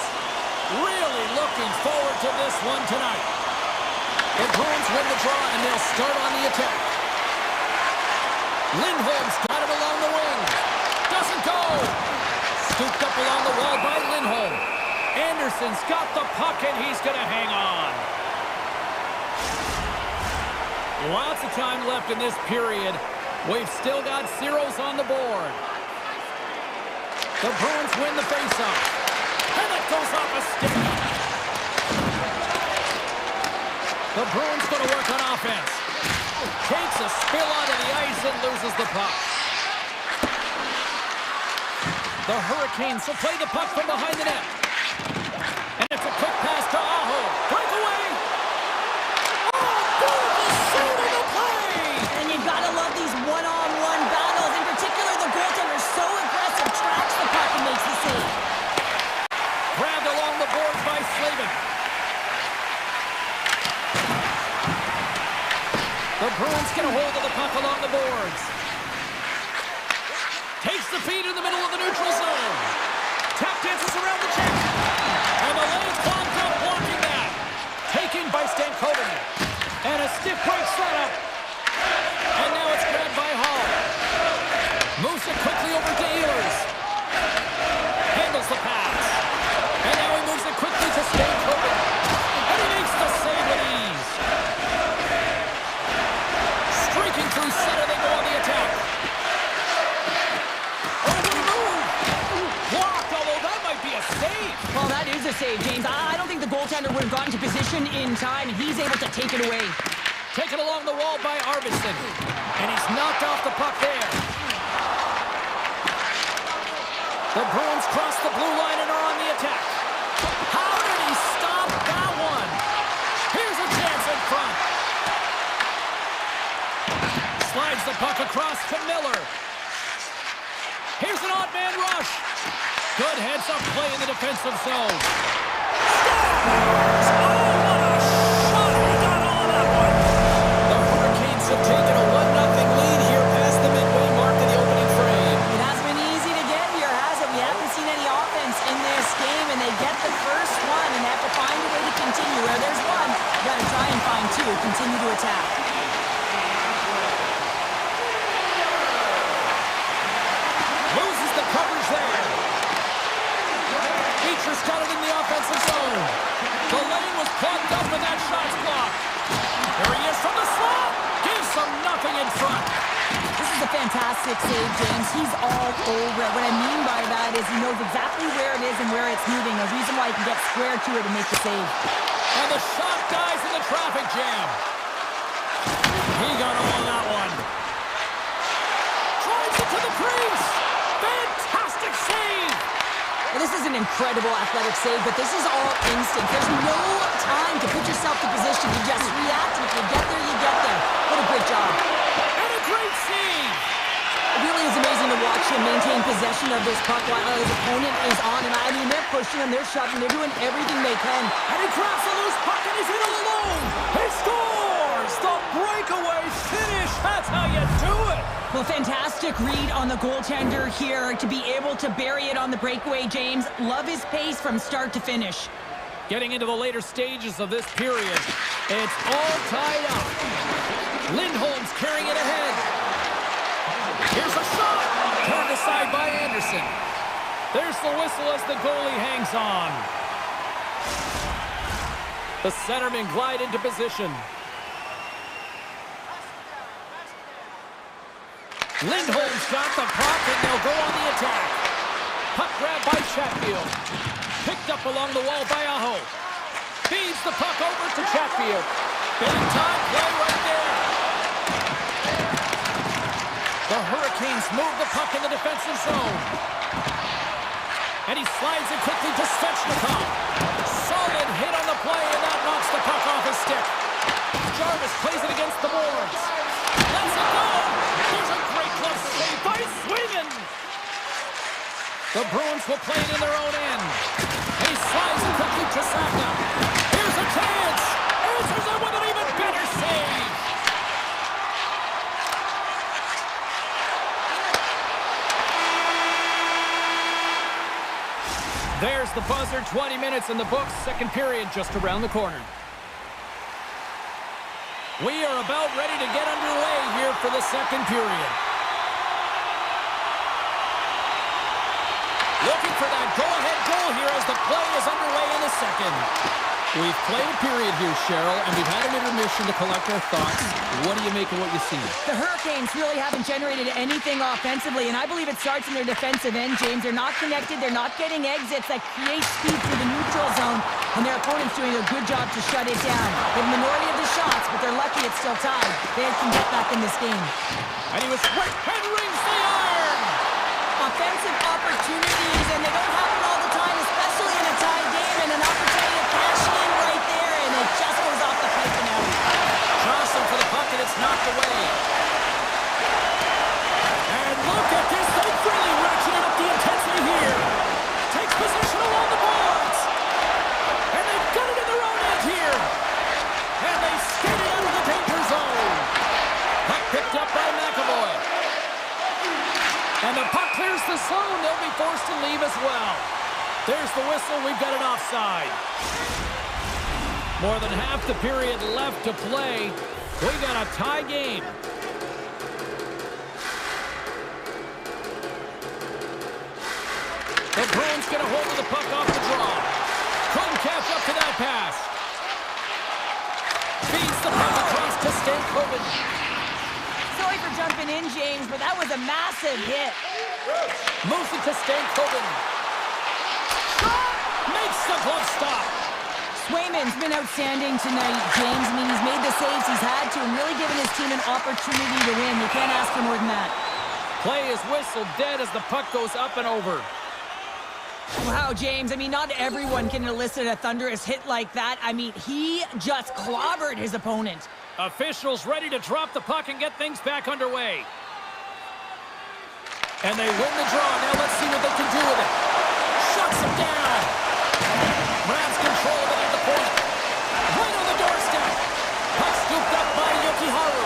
Really looking forward to this one tonight. The Bruins win the draw, and they'll start on the attack. Lindholm's got it along the wing. Doesn't go. Scooped up along the wall by Lindholm. Anderson's got the puck, and he's going to hang on. Lots of time left in this period. We've still got zeros on the board. The Bruins win the faceoff. And it goes off a stick. The Bruins going to work on offense. Takes a spill onto the ice and loses the puck. The Hurricanes will play the puck from behind the net. And it's a quick pass to Aho. Breakaway. Oh, beautiful save in the play. And you gotta love these one-on-one battles. In particular, the goaltender is so aggressive, tracks the puck and makes the save. Grabbed along the boards by Slavin. The Bruins get a hold of the puck along the boards. Takes the feed in the middle of the neutral zone. Tap dances around the check. And the lane's clogged up blocking that. Taken by Stankoven. And a stiff break setup. And now it's grabbed by Hall. Moves it quickly over to Ehlers. Handles the pass. And now he moves it quickly to Stankoven. And he makes the save with ease. Streaking through center, they go on the attack. Well, that is a save, James. I don't think the goaltender would have gotten to position in time, and he's able to take it away. Taken along the wall by Arvidsson. And he's knocked off the puck there. The Bruins cross the blue line and are on the attack. How did he stop that one? Here's a chance in front. Slides the puck across to Miller. Here's an odd man rush. Good heads-up play in the defensive zone. Scores! Oh, what a shot! He got all that one. The Hurricanes have taken a 1-0 lead here past the midway mark of the opening frame. It hasn't been easy to get here, has it? We haven't seen any offense in this game, and they get the first one, and they have to find a way to continue. Where there's one, you got to try and find two. Continue to attack. Loses the coverage there. Beecher's got it in the offensive zone. The lane was plugged up and that shot's blocked. There he is from the slot. Gives them nothing in front. This is a fantastic save, James. He's all over it. What I mean by that is he knows exactly where it is and where it's moving. A reason why he can get square to it and make the save. And the shot dies in the traffic jam. He got all on that one. Drives it to the crease. Fantastic save. Well, this is an incredible athletic save, but this is all instinct. There's no time to put yourself in position. You just react, and if you get there, you get there. What a great job. And a great save. It really is amazing to watch him maintain possession of this puck while his opponent is on. And I mean, they're pushing him, they're shoving, they're doing everything they can. And he grabs a loose puck, and he's in all alone. He scores! The breakaway finish. That's how you do it. Well, fantastic read on the goaltender here to be able to bury it on the breakaway, James. Love his pace from start to finish. Getting into the later stages of this period, it's all tied up. Lindholm's carrying it ahead. Here's a shot. Turned aside by Anderson. There's the whistle as the goalie hangs on. The centermen glide into position. Lindholm's got the puck, and they'll go on the attack. Puck grab by Chatfield. Picked up along the wall by Aho. Feeds the puck over to Chatfield. Big time play right there. The Hurricanes move the puck in the defensive zone. And he slides it quickly to Svechnikov. Solid hit on the play, and that knocks the puck off his stick. Jarvis plays it against the boards. Lets it go. There's a great glove save by Sweden. The Bruins will play it in their own end. And he slides it quickly to Saka. Here's a chance. Answers it with an even better save. There's the buzzer, 20 minutes in the books, second period just around the corner. We are about ready to get underway here for the second period. Looking for that go-ahead goal here as the play is underway in the second. We've played a period here, Cheryl, and we've had an intermission to collect our thoughts. What do you make of what you see? The Hurricanes really haven't generated anything offensively, and I believe it starts in their defensive end, James. They're not connected. They're not getting exits that create speed through the neutral zone, and their opponent's doing a good job to shut it down. The minority of the shots, but they're lucky it's still tied. They can get back in this game. And he was right and rings the iron! Offensive opportunities, and they don't happen all the time, especially in a tie game, and an opportunity to cash in right there, and it just goes off the pipe and out. Johnson for the puck, and it's knocked away. And look at this, they've really ratcheted up the intensity here. Takes position along the boards. And they've got it in their own end here. And they skated out of the danger zone. Puck picked up by McAvoy. And the puck clears the zone. They'll be forced to leave as well. There's the whistle. We've got an offside. More than half the period left to play. We got a tie game. The Bruins get a hold of the puck off the draw. Couldn't catch up to that pass. Feeds the puck across to Stankoven. Sorry for jumping in, James, but that was a massive hit. Moves it to Stankoven. Makes the glove stop. Swayman's been outstanding tonight, James. I mean, he's made the saves he's had to and really given his team an opportunity to win. You can't ask for more than that. Play is whistled dead as the puck goes up and over. Wow, James. I mean, not everyone can elicit a thunderous hit like that. I mean, he just clobbered his opponent. Officials ready to drop the puck and get things back underway. And they win the draw. Now let's see what they can do with it. Shuts him down. Grabs control of it at the point. Right on the doorstep. Puck scooped up by Yokiharu.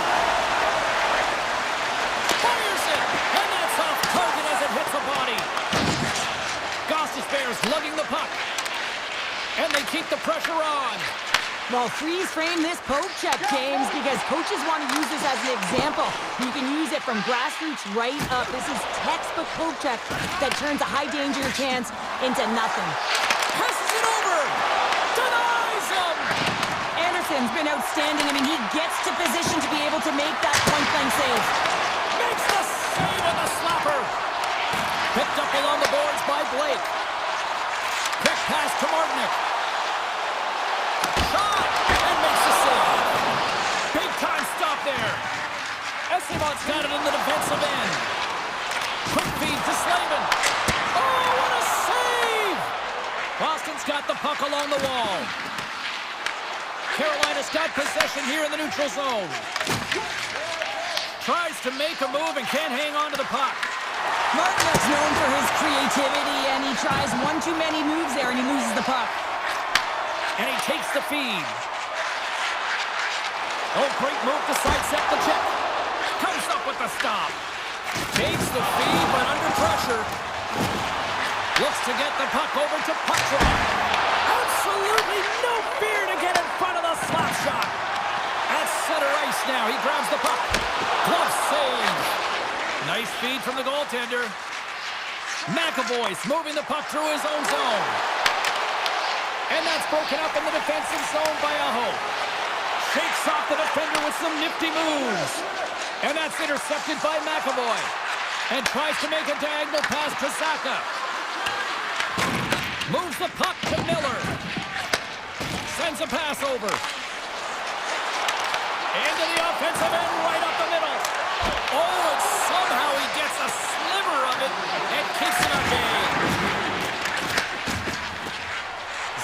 Fires it. And that's off target as it hits a body. Gostis Bears lugging the puck. And they keep the pressure on. Well, freeze frame this poke check, James, because coaches want to use this as an example. You can use it from grassroots right up. This is textbook poke check that turns a high danger chance into nothing. Passes it over. Denies him. Anderson's been outstanding. I mean, he gets to position to be able to make that point-blank save. Makes the save on the slapper. Picked up along the boards by Blake. Quick pass to Martinick. Shot and makes the save. Big time stop there. Esteban's got it in the defensive end. Quick feed to Slavin. Oh, what a save! Boston's got the puck along the wall. Carolina's got possession here in the neutral zone. Tries to make a move and can't hang on to the puck. Martinez known for his creativity, and he tries one too many moves there, and he loses the puck. And he takes the feed. Oh, great move to sidestep the check. Comes up with the stop. Takes the feed, but under pressure. Looks to get the puck over to Puckdraw. Absolutely no fear to get in front of the slap shot. At center ice now, he grabs the puck. Glove save. Nice feed from the goaltender. McAvoy's moving the puck through his own zone. And that's broken up in the defensive zone by Aho. Shakes off the defender with some nifty moves. And that's intercepted by McAvoy. And tries to make a diagonal pass to Saka. Moves the puck to Miller. Sends a pass over. Into the offensive end, right up the middle. Oh, and somehow he gets a sliver of it and keeps it on game.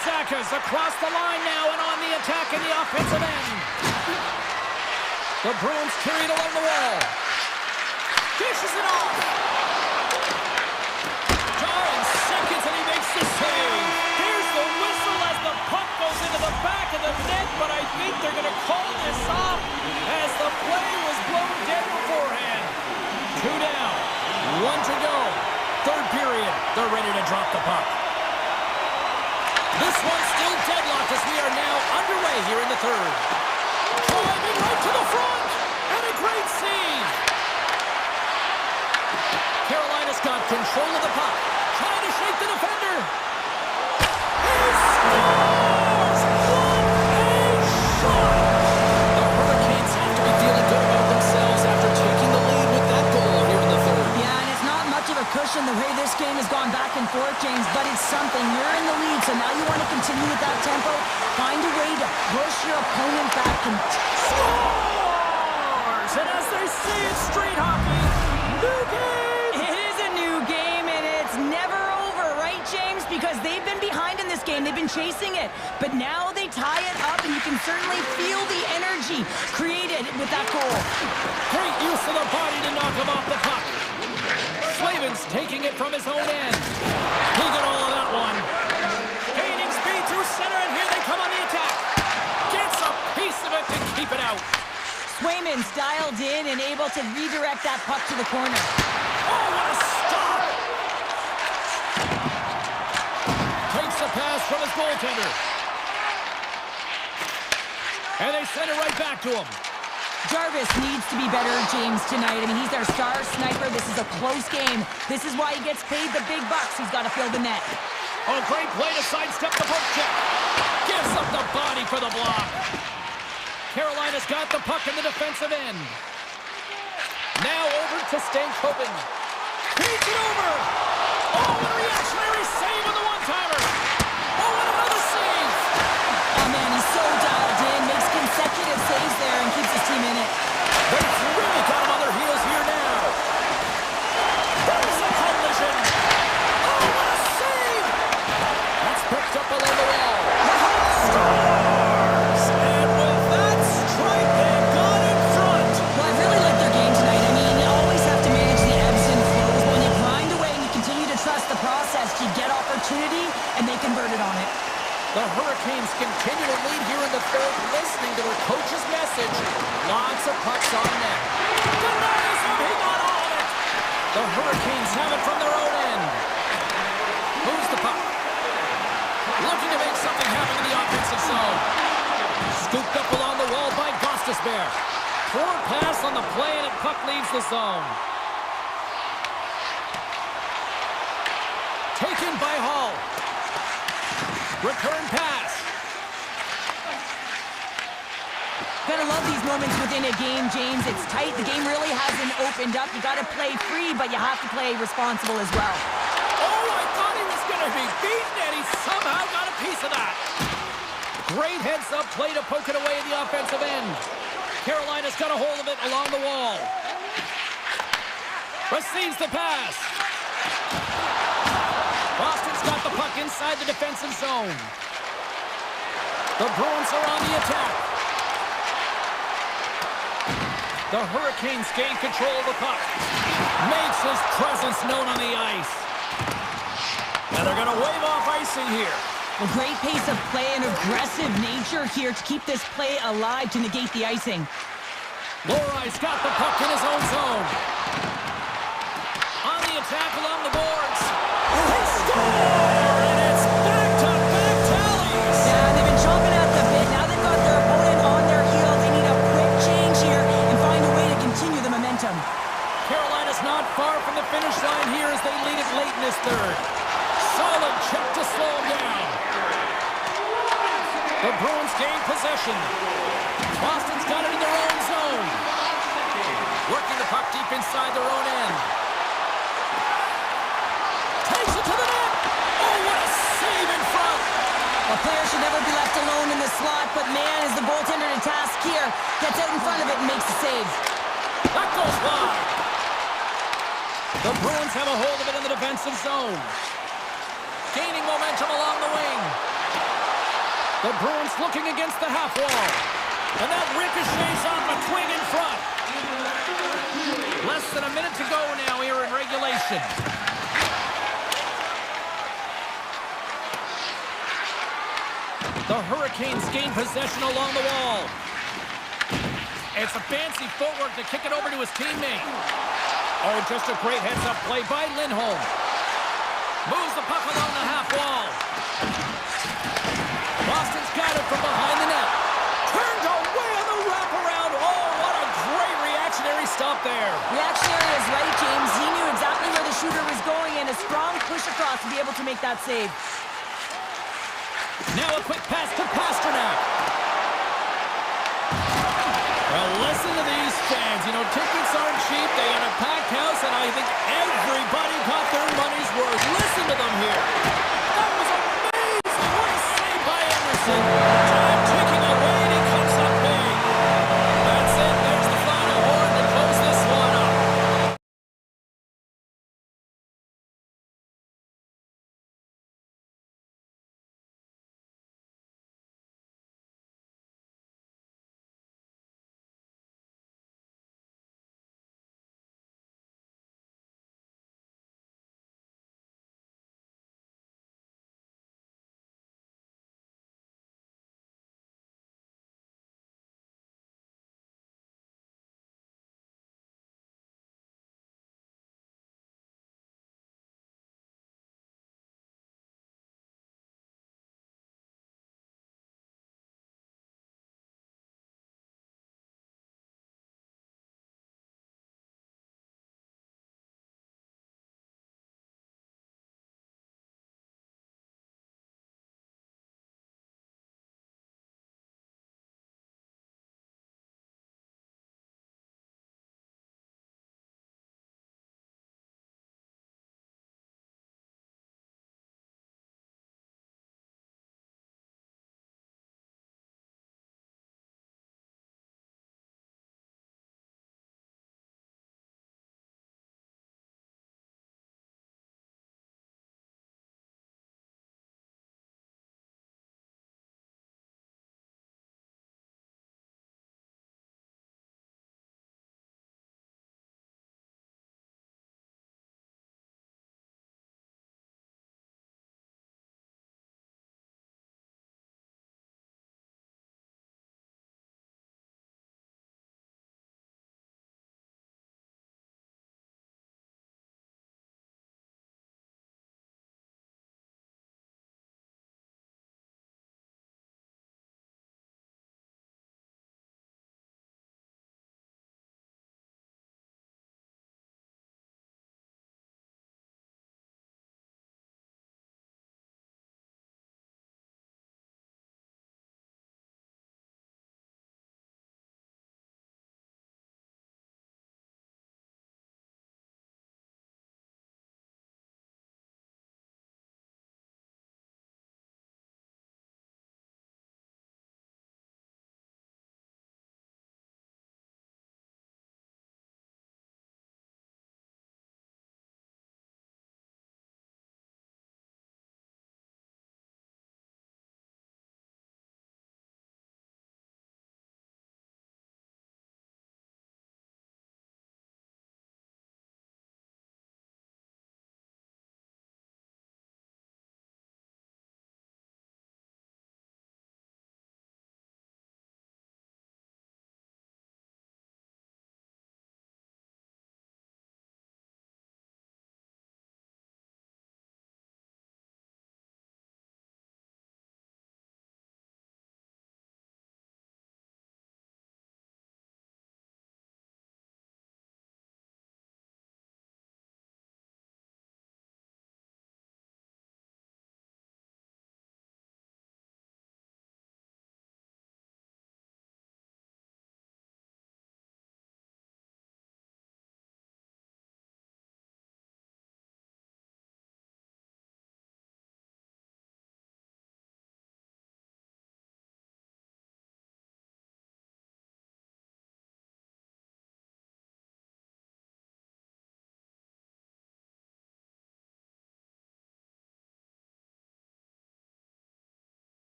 Saka's across the line now and on the attack in the offensive end. The Bruins carry it along the wall. Dishes it off. Darn seconds and he makes the save. Here's the whistle as the puck goes into the back of the net, but I think they're going to call this off as the play was blown dead beforehand. 2 down, 1 to go. Third period, they're ready to drop the puck. This one's still deadlocked as we are now underway here in the third. Driving right to the front, and a great save. Carolina's got control of the puck, trying to shake the defender. He scores! What a shot! The Hurricanes have to be feeling good about themselves after taking the lead with that goal here in the third. Yeah, and it's not much of a cushion the way this game has gone back and forth, James, but it's something. You're in the lead, so now you want to continue with that tempo. Find a way to push your opponent back and Scores! And as they say in street hockey, new game! it is a new game, and it's never over, right, James? Because they've been behind in this game. They've been chasing it. But now they tie it up, and you can certainly feel the energy created with that goal. Great use of the body to knock him off the puck. Slavin's taking it from his own end. He got all of that one. Gaining speed through center, and here they come on the attack. Gets a piece of it to keep it out. Swayman's dialed in and able to redirect that puck to the corner. Oh, what a stop! Takes the pass from his goaltender. And they send it right back to him. Jarvis needs to be better, James, tonight. I mean, he's their star sniper. This is a close game. This is why he gets paid the big bucks. He's got to fill the net. Oh, great play to sidestep the poke check. Gives up the body for the block. Carolina's got the puck in the defensive end. Now over to Stankoven. Feeds it over. Oh, what a reactionary save on the one-timer. Oh, and another save. Oh, man, he's so dialed in. Makes consecutive saves there and keeps his team in it. They've really got him on their heels here now. There's a collision. Oh, what a save. That's picked up along the wall. Scores! And with that strike, they've gone in front. Well, I really like their game tonight. I mean, you always have to manage the ebbs and flows. But when you grind away and you continue to trust the process, you get opportunity, and they converted on it. The Hurricanes continue to lead here in the third, listening to their coach's message. Lots of pucks on net. Denies him, he got all of it. The Hurricanes have it from their own end. Moves the puck. Looking to make something happen in the offensive zone. Scooped up along the wall by Gostisbehere. Forward pass on the play, and the puck leaves the zone. Taken by Hall. Return pass. Gotta love these moments within a game, James. It's tight. The game really hasn't opened up. You gotta play free, but you have to play responsible as well. Oh, I thought he was going to be beaten, and he somehow got a piece of that. Great heads-up play to poke it away in the offensive end. Carolina's got a hold of it along the wall. Receives the pass. Boston's got the puck inside the defensive zone. The Bruins are on the attack. The Hurricanes gain control of the puck. Makes his presence known on the ice. And they're going to wave off icing here. A great pace of play and aggressive nature here to keep this play alive to negate the icing. Lorai's got the puck in his own zone. On the attack along the boards. They score! And it's back-to-back tallies. Yeah, they've been chomping at the bit. Now they've got their opponent on their heels. They need a quick change here and find a way to continue the momentum. Carolina's not far from the finish line here as they lead it late in this third. Solid chip to slow him down. The Bruins gain possession. Boston's got it in their own zone. Working the puck deep inside their own end. Takes it to the net. Oh, what a save in front. A player should never be left alone in the slot, but man, is the goaltender to task here. Gets out in front of it and makes the save. That goes wide. The Bruins have a hold of it in the defensive zone. Gaining momentum along the wing. The Bruins looking against the half wall. And that ricochets off a twig in front. Less than a minute to go now here in regulation. The Hurricanes gain possession along the wall. It's a fancy footwork to kick it over to his teammate. Oh, just a great heads-up play by Lindholm. Moves the puck along the half wall. a strong push across to be able to make that save. Now a quick pass to Pasternak. Well, listen to these fans. You know, tickets aren't cheap. They got a packed house, and I think everybody got their money's worth. Listen to them here. That was amazing. What a save by Anderson.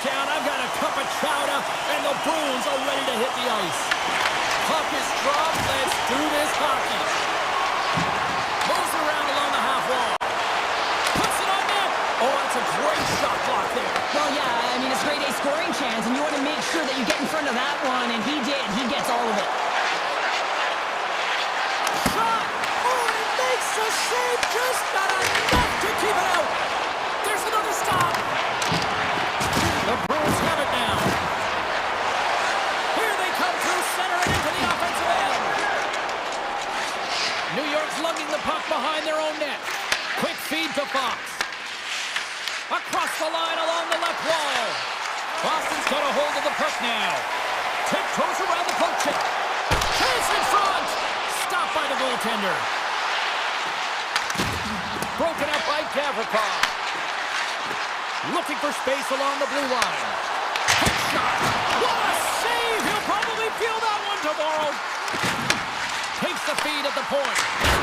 down. I've got a cup of chowder, and the Bruins are ready to hit the ice. Puck is dropped. Let's do this hockey. Moves it around along the half wall. Puts it on net. Oh, that's a great shot block there. Well, yeah, I mean, it's grade A scoring chance, and you want to make sure that you get in front of that one, and he did. He gets all of it. Shot. Oh, and he makes a save. Just not enough to keep it out. There's another stop. The Bruins have it now. Here they come through center and into the offensive end. New York's lugging the puck behind their own net. Quick feed to Fox. Across the line along the left wall. Boston's got a hold of the puck now. Tiptoes around the poke check. Chase in front. Stopped by the goaltender. Broken up by Gavrikov. Looking for space along the blue line. Hit shot. What a save! He'll probably feel that one tomorrow. Takes the feed at the point.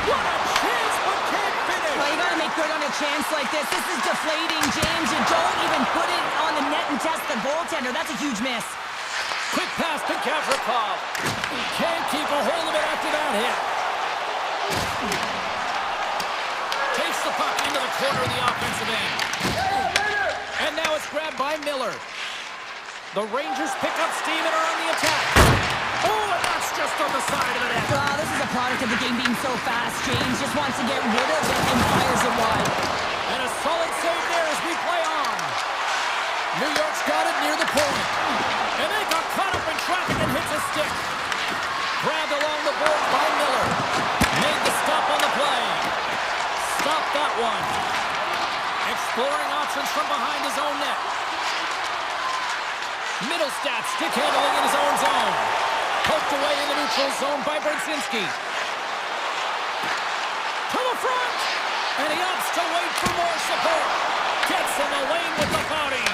What a chance, but can't finish. Well, you got to make good on a chance like this. This is deflating, James. You don't even put it on the net and test the goaltender. That's a huge miss. Quick pass to Gavrikov. He can't keep a hold of it after that hit. Takes the puck into the corner of the offensive end. And now it's grabbed by Miller. The Rangers pick up steam and are on the attack. Oh, and that's just on the side of the net. This is a product of the game being so fast. James just wants to get rid of it and fires it wide. And a solid save there as we play on. New York's got it near the point. And they got caught up in traffic and hits a stick. Grabbed along the boards by Miller. Made the stop on the play. Stopped that one. Exploring options from behind his own net. Middlestat stick handling in his own zone. Poked away in the neutral zone by Brzezinski. To the front. And he opts to wait for more support. Gets in the lane with the body.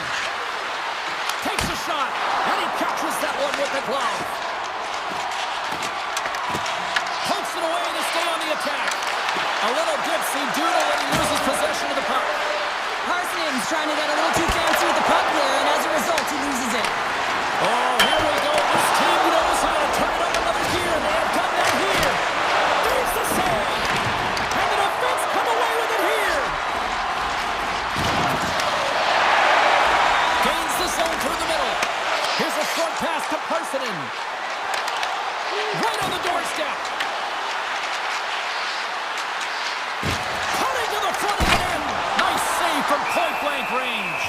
Takes a shot. And he catches that one with the glove. Pokes it away to stay on the attack. A little dipsy doodle and he loses possession of the puck. Parsons trying to get a little too fancy with the puck there, and as a result, he loses it. Oh, here we go. This team knows how to turn it up another gear. They have done that here. There's the save. And the defense come away with it here. Gains the zone through the middle. Here's a short pass to Parsonen. Right on the doorstep. Cutting to the front of the end. Nice save from point-blank range.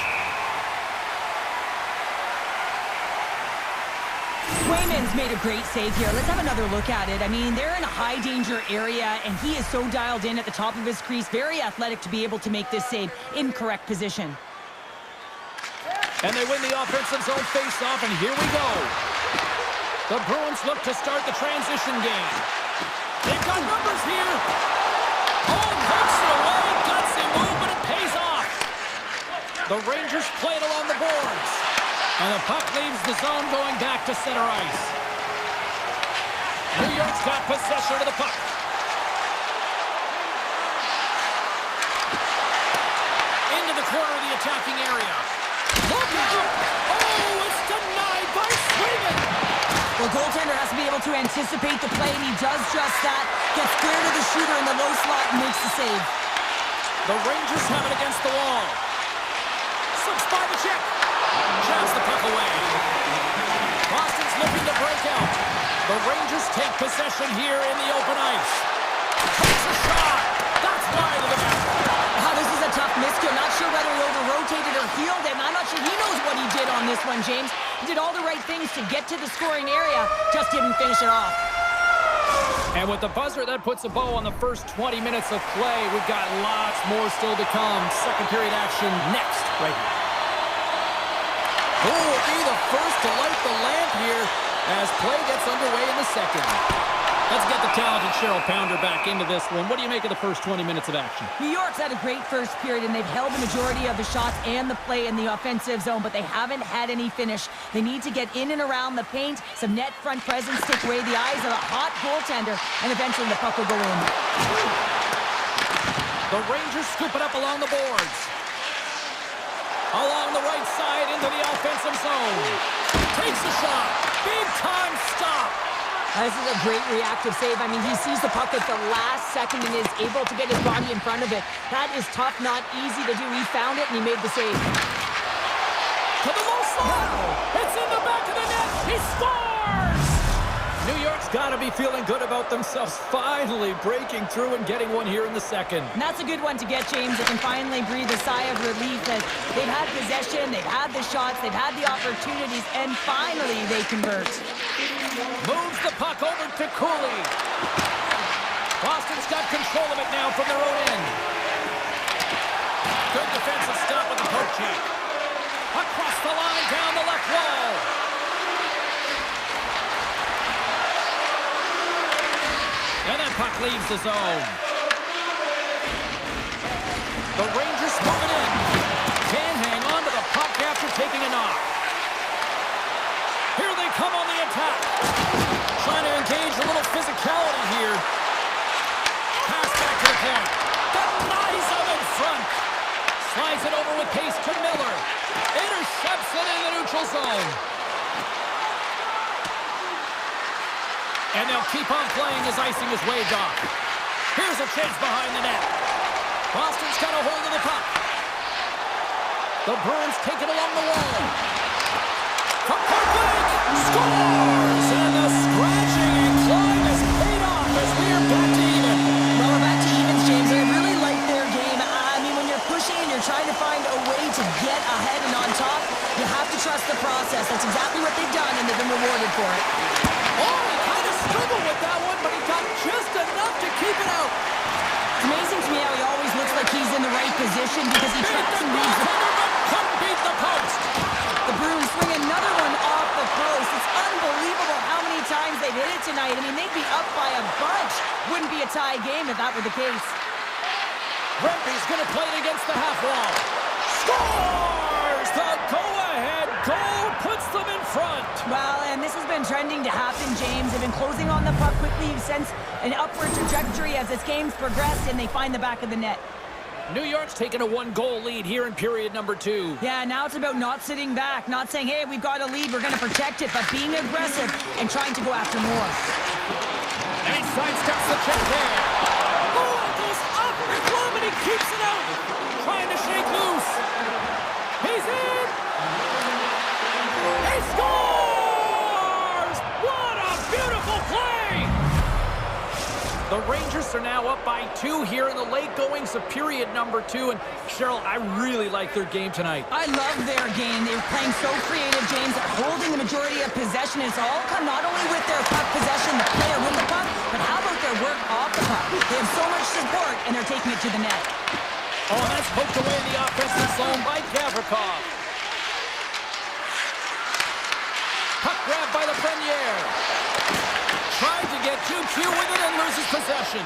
Swayman's made a great save here. Let's have another look at it. I mean, they're in a high-danger area, and he is so dialed in at the top of his crease. Very athletic to be able to make this save in correct position. And they win the offensive zone face-off, and here we go. The Bruins look to start the transition game. They've got numbers here. Oh, takes it away. Gutsy move, but it pays off. The Rangers play it along the boards. And the puck leaves the zone going back to center ice. New York's got possession of the puck. Into the corner of the attacking area. Look out! Oh, it's denied by Swayman. Well, goaltender has to be able to anticipate the play, and he does just that. Gets clear to the shooter in the low slot and makes the save. The Rangers have it against the wall. Slips by the check. Jabs the puck away. Boston's looking to break out. The Rangers take possession here in the open ice. Takes a shot. That's wide of the net. This is a tough miscue. Not sure whether he over-rotated or healed it. I'm not sure he knows what he did on this one, James. He did all the right things to get to the scoring area. Just didn't finish it off. And with the buzzer, that puts a bow on the first 20 minutes of play. We've got lots more still to come. Second period action next, right here. Who will be the first to light the lamp here as play gets underway in the second? Let's get the talented Cheryl Pounder back into this one. What do you make of the first 20 minutes of action? New York's had a great first period, and they've held the majority of the shots and the play in the offensive zone, but they haven't had any finish. They need to get in and around the paint, some net front presence, take away the eyes of a hot goaltender, and eventually the puck will go in. The Rangers scoop it up along the boards. Along the right side into the offensive zone. Takes a shot. Big time stop. This is a great reactive save. I mean, he sees the puck at the last second and is able to get his body in front of it. That is tough, not easy to do. He found it and he made the save. To the low slot. It's in the back of the net. He scores! New York's got to be feeling good about themselves, finally breaking through and getting one here in the second. And that's a good one to get, James. They can finally breathe a sigh of relief that they've had possession, they've had the shots, they've had the opportunities, and finally they convert. Moves the puck over to Cooley. Boston's got control of it now from their own end. Good defensive stop with the poke check. Across the line, down the left wall. And that puck leaves the zone. The Rangers move it in. Can't hang on to the puck after taking a knock. Here they come on the attack. Trying to engage a little physicality here. Pass back to the point. Denies them in front. Slides it over with pace to Miller. Intercepts it in the neutral zone. And they'll keep on playing as icing is waved off. Here's a chance behind the net. Boston's got a hold of the puck. The Bruins take it along the wall. From point blank, scores! And the scratching and climb has paid off as we are back to even. Well, we're back to evens, James. I really like their game. I mean, when you're pushing and you're trying to find a way to get ahead and on top, you have to trust the process. That's exactly what they've done, and they've been rewarded for it. Oh, he kind of struggled with that one, but he got just enough to keep it out. It's amazing to me how he always looks like he's in the right position because he traps and reads the... Couldn't beat the post. The Bruins swing another one off the post. It's unbelievable how many times they've hit it tonight. I mean, they'd be up by a bunch. Wouldn't be a tie game if that were the case. Rempe's going to play it against the half wall. Scores! The go-ahead goal puts them in front. Well, and this has been trending to happen, James. They've been closing on the puck quickly. You've sensed an upward trajectory as this game's progressed, and they find the back of the net. New York's taking a one-goal lead here in period number 2. Yeah, now it's about not sitting back, not saying, hey, we've got a lead, we're going to protect it, but being aggressive and trying to go after more. And he sidesteps the check there. Oh, it goes up and glove, and he keeps it out. Trying to shake loose. He's in. He scores! What a beautiful play! The Rangers are now up by 2 here in the late goings of period number 2. And Cheryl, I really like their game tonight. I love their game. They're playing so creative, James, holding the majority of possession. It's all come not only with their puck possession, the player with the puck, but how about their work off the puck? They have so much support, and they're taking it to the net. Oh, and that's poked away in the offensive zone by Gavrikov. Puck grabbed by Lafreniere. Tried to get too cute with it and loses possession.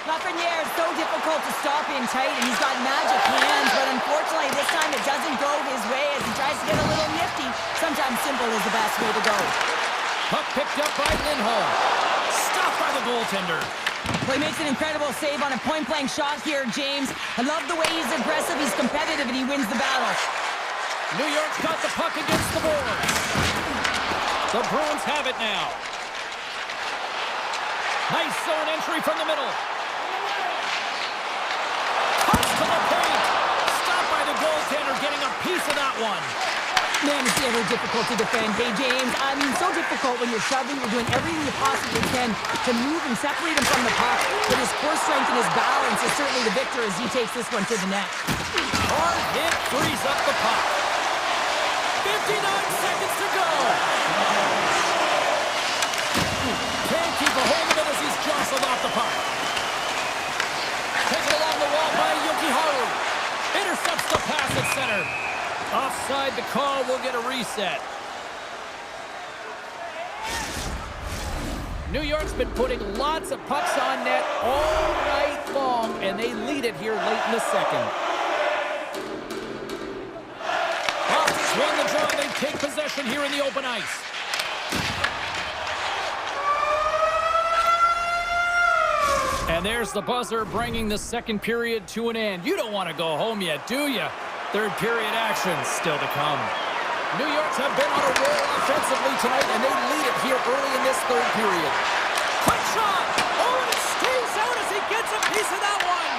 Lafreniere is so difficult to stop in tight, and he's got magic hands, but unfortunately this time it doesn't go his way as he tries to get a little nifty. Sometimes simple is the best way to go. Puck picked up by Lindholm. Stopped by the goaltender. Well, he makes an incredible save on a point-blank shot here, James. I love the way he's aggressive, he's competitive, and he wins the battle. New York's got the puck against the boards. The Bruins have it now. Nice zone entry from the middle. Cuts to the paint. Stopped by the goaltender, getting a piece of that one. Man, it's ever difficult to defend. Hey, James, I mean, so difficult when you're shoving. You're doing everything you possibly can to move and separate him from the puck. But his core strength and his balance is certainly the victor as he takes this one to the net. Hard hit frees up the puck. 59 seconds to go. Can't keep a hold of it as he's jostled off the puck. Taken along the wall by Yukiharu. Intercepts the pass at center. Offside the call, will get a reset. New York's been putting lots of pucks on net all night long, and they lead it here late in the second. Boston's won the draw. They take possession here in the open ice. And there's the buzzer bringing the second period to an end. You don't want to go home yet, do you? Third period action still to come. New York's have been on a roll offensively tonight, and they lead it here early in this third period. Quick shot! Oh, and it stays out as he gets a piece of that one.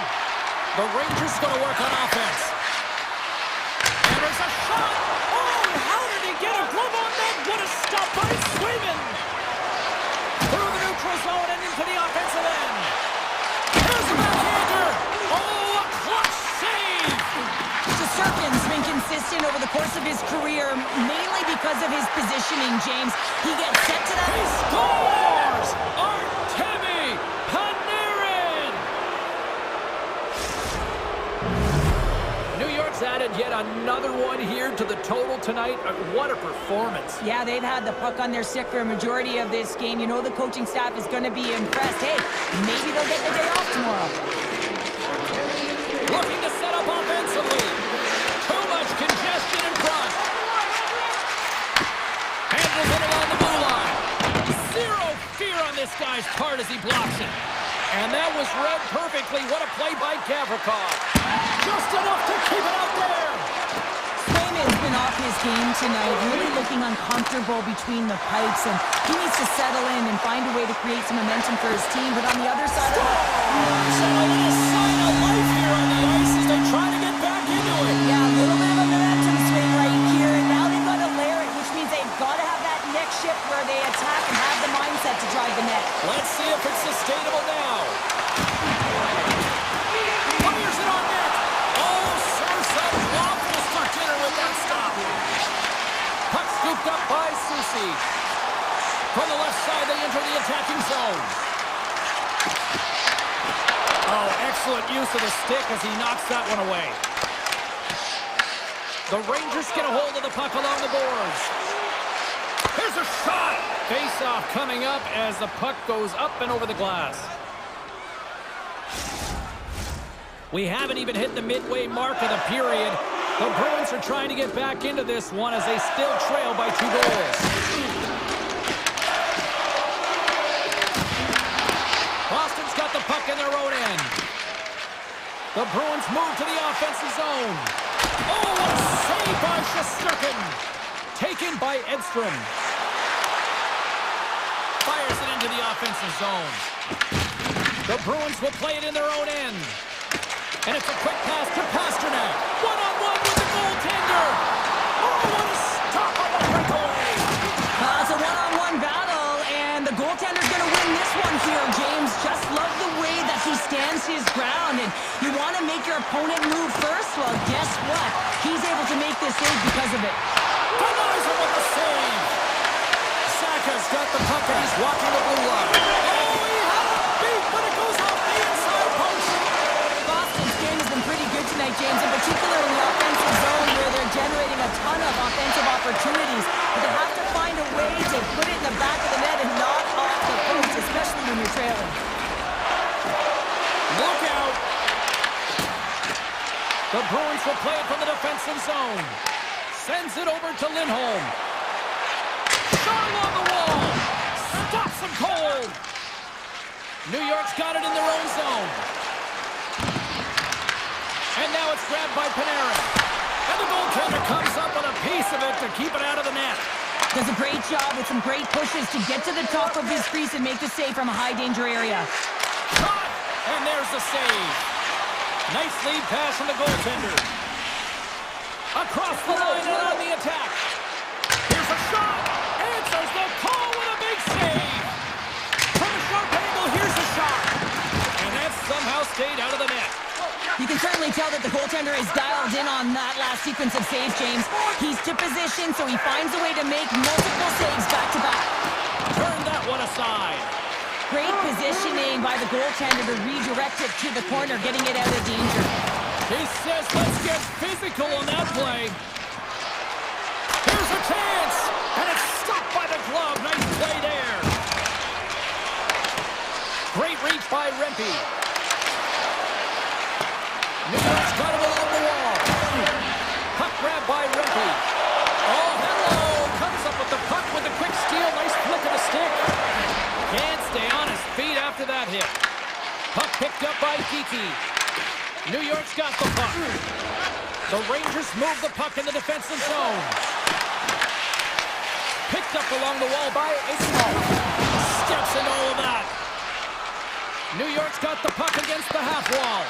The Rangers going to work on offense. And there's a shot! Oh, how did he get a glove on that? What a stop by Swayman! Through the neutral zone and into the offensive end. Here's a backhander! Oh, a clutch save! Shesterkin's been consistent over the course of his career, mainly because of his positioning, James. He gets set to that. He scores! Artemi Panarin! New York's added yet another one here to the total tonight. What a performance. Yeah, they've had the puck on their stick for a majority of this game. You know the coaching staff is going to be impressed. Hey, maybe they'll get the day off tomorrow. Looking to set up offensively. Too much congestion in front. Handles it along the blue line. Zero fear on this guy's part as he blocks it. And that was read perfectly. What a play by Gavrikov. Just enough to keep it out there. Swayman's been off his game tonight, really looking uncomfortable between the pipes, and he needs to settle in and find a way to create some momentum for his team. But on the other side of it, a sign of life here on the ice as they try to get back into it. Yeah, a little bit of a momentum swing right here, and now they've got to layer it, which means they've got to have that next shift where they attack and have the mindset to drive the net. Let's see if it's sustainable now. Fires it on net. Oh, Sursa waffles for dinner with that stop. Puck scooped up by Susi. From the left side, they enter the attacking zone. Oh, excellent use of the stick as he knocks that one away. The Rangers get a hold of the puck along the boards. Here's a shot! Face-off coming up as the puck goes up and over the glass. We haven't even hit the midway mark of the period. The Bruins are trying to get back into this one as they still trail by 2 goals. Boston's got the puck in their own end. The Bruins move to the offensive zone. Oh, what a save by Shesterkin! Taken by Edstrom. Fires it into the offensive zone. The Bruins will play it in their own end. And it's a quick pass to Pasternak. One-on-one with the goaltender. Oh, what a stop on the breakaway. It's a one-on-one battle, and the goaltender's going to win this one here, James. Just love the way that he stands his ground, and you want to make your opponent move first? Well, guess what? He's able to make this save because of it. Denies him with the save. Saka's got the puck and he's walking the blue line. Oh, he had a beat, but it goes off the inside post. Boston's game has been pretty good tonight, James, in particular in the offensive zone where they're generating a ton of offensive opportunities. But they have to find a way to put it in the back of the net and knock off the post, especially when you're trailing. Look out. The Bruins will play it from the defensive zone. Sends it over to Lindholm. Shot along the wall. Stops him cold. New York's got it in their own zone. And now it's grabbed by Panarin. And the goaltender comes up with a piece of it to keep it out of the net. Does a great job with some great pushes to get to the top of his crease and make the save from a high-danger area. Shot! And there's the save. Nice lead pass from the goaltender. Across the line and on the attack. Here's a shot. Answers the call with a big save. From a sharp angle, here's a shot. And that somehow stayed out of the net. You can certainly tell that the goaltender is dialed in on that last sequence of saves, James. He's to position, so he finds a way to make multiple saves back-to-back. Turn that one aside. Great positioning by the goaltender to redirect it to the corner, getting it out of danger. He says, let's get physical on that play. Here's a chance, and it's stopped by the glove. Nice play there. Great reach by Rempe. New York's got it along the wall. Puck grab by Rempe. Oh, hello. Comes up with the puck with a quick steal. Nice flick of the stick. Can't stay on his feet after that hit. Puck picked up by Geekie. New York's got the puck. The Rangers move the puck in the defensive zone. Picked up along the wall by esports. Steps in all of that. New York's got the puck against the half wall.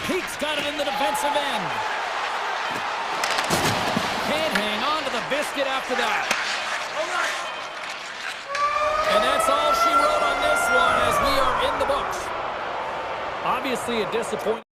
Pete's got it in the defensive end. Can't hang on to the biscuit after that. And that's all she wrote on this one as we are in the books. Obviously a disappointment.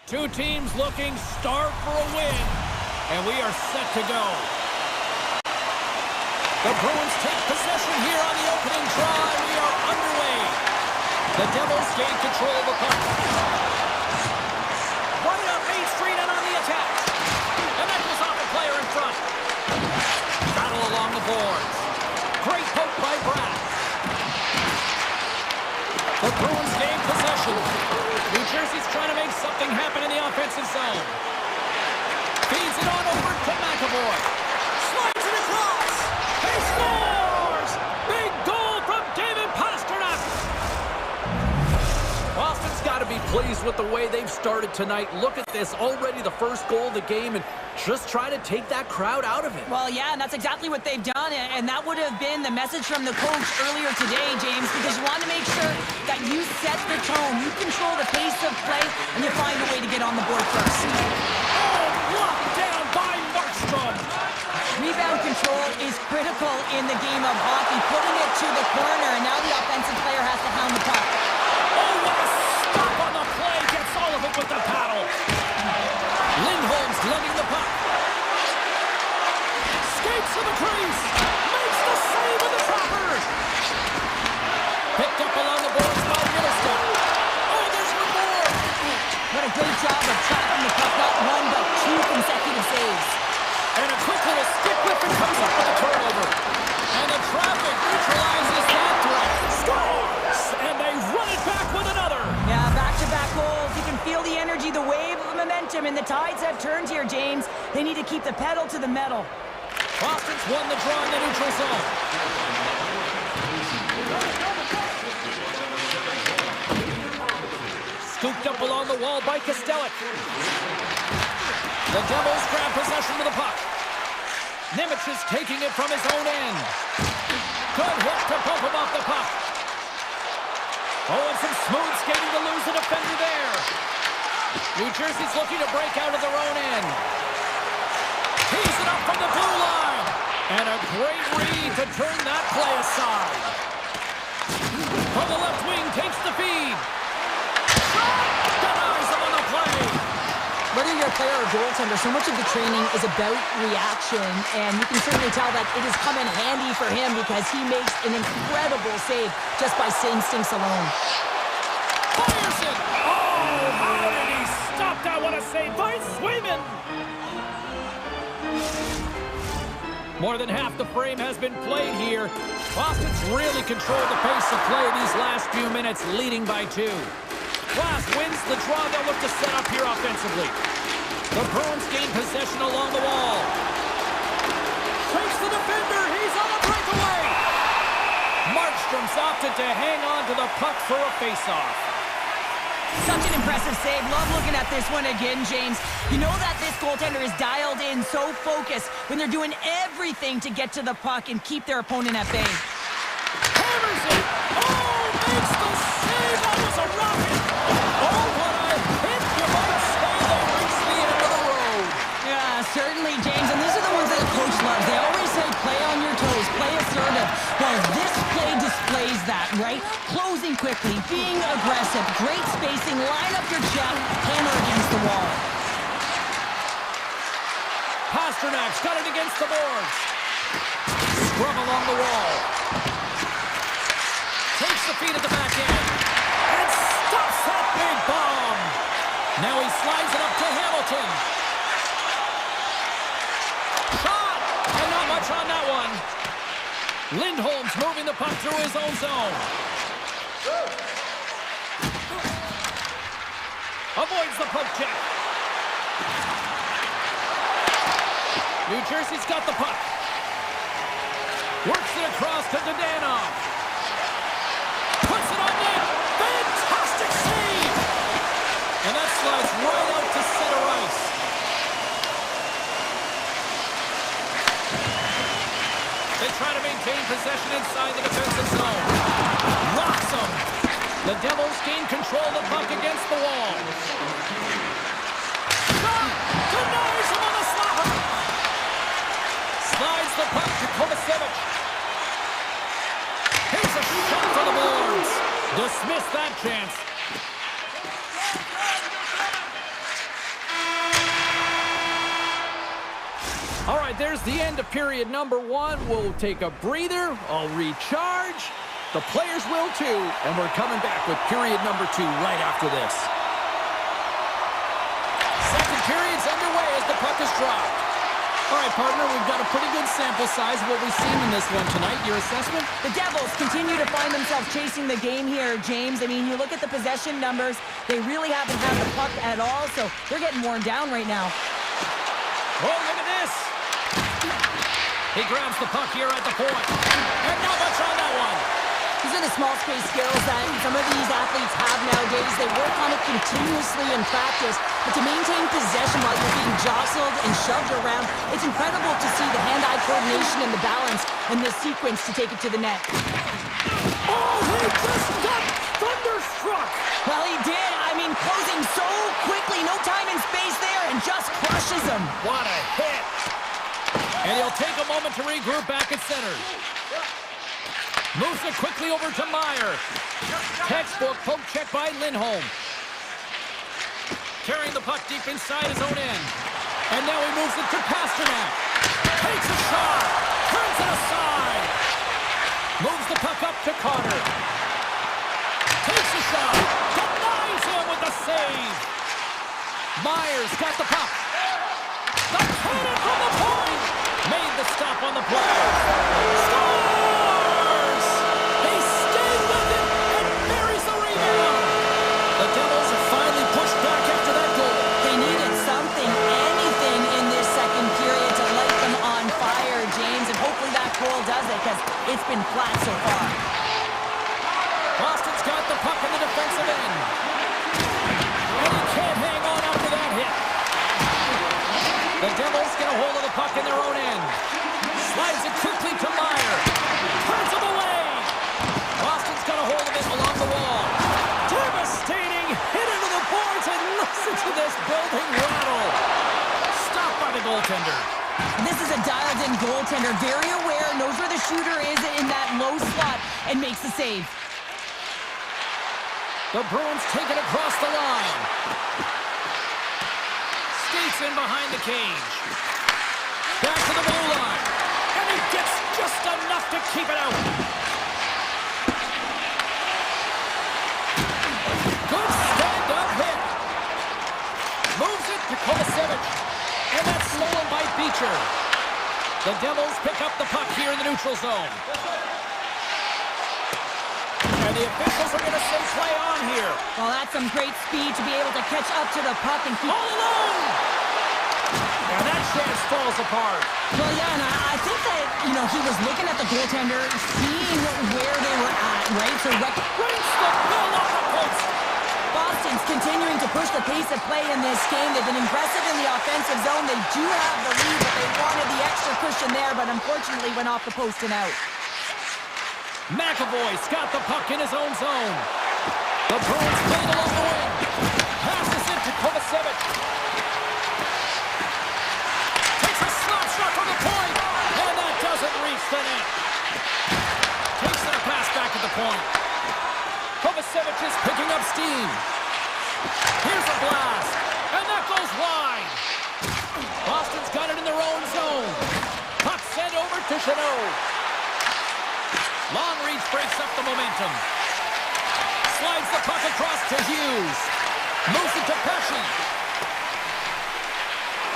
Two teams looking starved for a win, and we are set to go. The Bruins take possession here on the opening try. We are underway. The Devils gain control of the puck. Right up Main Street and on the attack. And that was off a player in front. Battle along the boards. Great poke by Brad. The Bruins gain possession. New Jersey's trying to make something happen in the offensive zone. Feeds it on over to McAvoy. Slides it across. He scores! Big goal from David Pasternak. Boston's got to be pleased with the way they've started tonight. Look at this, already the first goal of the game, and just try to take that crowd out of it. Well, yeah, and that's exactly what they've done, and that would have been the message from the coach earlier today, James, because you want to make sure that you set the tone, you control the pace of play, and you find a way to get on the board first. Oh, blocked down by Markstrom. Rebound control is critical in the game of hockey, putting it to the corner, and now the offensive player has to hound the puck. Oh, what a stop on the play, gets all of it with the paddle. Lindholm's lugging the puck. Skates to the crease. Makes the save with the trapper. Picked up along the boards by Middleston. Oh, there's one more. What a great job of trapping the puck, not one but two consecutive saves. And a quick little stick whip and comes up with a turnover. And the traffic neutralizes that threat. Scores! And they run it back with another. Yeah, back-to-back goals. You can feel the energy, the wave of momentum, and the tides have turned here, James. They need to keep the pedal to the metal. Boston's won the draw in the neutral zone. Scooped up along the wall by Kostelic. The Devils grab possession of the puck. Nemec is taking it from his own end. Good hit to bump him off the puck. Oh, and some smooth skating to lose the defender there. New Jersey's looking to break out of their own end. Tees it up from the blue line. And a great read to turn that play aside. From the left wing, takes the feed. Denies him on the play. Whether you're a player or goaltender, so much of the training is about reaction, and you can certainly tell that it has come in handy for him because he makes an incredible save just by instincts alone. Fires it! Oh, how did he stop that? What a save by Swayman! More than half the frame has been played here. Boston's really controlled the pace of play these last few minutes, leading by 2. Glass wins the draw. They'll look to set up here offensively. The Bruins gain possession along the wall. Takes the defender. He's on a breakaway. Markstrom's opted to hang on to the puck for a faceoff. Such an impressive save. Love looking at this one again, James. You know that this goaltender is dialed in, so focused when they're doing everything to get to the puck and keep their opponent at bay. Hammers it. Oh, makes the save. That was a rocket. Oh, what a hit. You might say they reached the end of the road. Yeah, certainly, James. And these are the ones that a coach loves. They always say play on your toes, play assertive. Well, this play displays that, right? Closing quickly, being aggressive, great spacing, line up your check, hammer against the wall. Pasternak's got it against the boards. Scrum along the wall. Takes the feed at the back end. And stops that big bomb. Now he slides it up to Hamilton. Shot! And not much on that one. Lindholm's moving the puck through his own zone. Avoids the poke check. New Jersey's got the puck. Works it across to Dadonov. Puts it on net. Fantastic save! And that slides right out to center ice. They try to maintain possession inside the defensive zone. Rocks them. The Devils gain control of the puck against the wall. Shot! Denies him on the slapper. Slides the puck to Kovacevic. Here's a shot for the boards. Dismiss that chance. right, there's the end of period number 1. We'll take a breather. I'll recharge. The players will too. And we're coming back with period number 2 right after this. Second period's underway as the puck is dropped. All right, partner, we've got a pretty good sample size of what we've seen in this one tonight. Your assessment? The Devils continue to find themselves chasing the game here, James. I mean, you look at the possession numbers, they really haven't had the puck at all, so they're getting worn down right now. Oh, look at this. He grabs the puck here at the point. And not much on that one. These are the small space skills that some of these athletes have nowadays. They work on it continuously in practice, but to maintain possession while you're being jostled and shoved around, it's incredible to see the hand-eye coordination and the balance in this sequence to take it to the net. Oh, he just got thunderstruck. Well, he did. I mean, closing so quickly, no time and space there, and just crushes him. What a hit. And he'll take a moment to regroup back at center. Moves it quickly over to Meyer. Textbook poke check by Lindholm. Carrying the puck deep inside his own end. And now he moves it to Pasternak. Takes a shot. Turns it aside. Moves the puck up to Carter. Takes a shot. Denies him with the save. Myers got the puck. The cannon from the point. Made the stop on the play. Scores! He stayed with it and buries the rebound. The Devils have finally pushed back after that goal. They needed something, anything in this second period to light them on fire, James, and hopefully that goal does it because it's been flat so far. Boston's got the puck in the defensive end. And he can't hang on after that hit. The Devils get a hold of the puck in their own end. Slides it quickly to Meyer. Turns him away. Boston's got a hold of it along the wall. Devastating hit into the boards, and listen to this building rattle. Stopped by the goaltender. This is a dialed-in goaltender, very aware, knows where the shooter is in that low slot, and makes the save. The Bruins take it across the line. Skates in behind the cage. Back to the blue line. And he gets just enough to keep it out. Good stand-up hit. Moves it to Kovacevic. And that's stolen by Beecher. The Devils pick up the puck here in the neutral zone. And the officials are going to say play on here. Well, that's some great speed to be able to catch up to the puck and keep... All alone! And that chance falls apart. Well, yeah, and I think that, you know, he was looking at the goaltender, seeing where they were at, right? So Brings the pull off the post. Boston's continuing to push the pace of play in this game. They've been aggressive in the offensive zone. They do have the lead, but they wanted the extra cushion there, but unfortunately went off the post and out. McAvoy's got the puck in his own zone. The Bruins played along the wing. Passes it to Kovacevic. Takes a slap shot from the point. And that doesn't reach the net. Takes the pass back at the point. Kovacevic is picking up steam. Here's a blast. And that goes wide. Boston's got it in their own zone. Puck sent over to Chanot. Long reach breaks up the momentum. Slides the puck across to Hughes. Moves it to Pesci.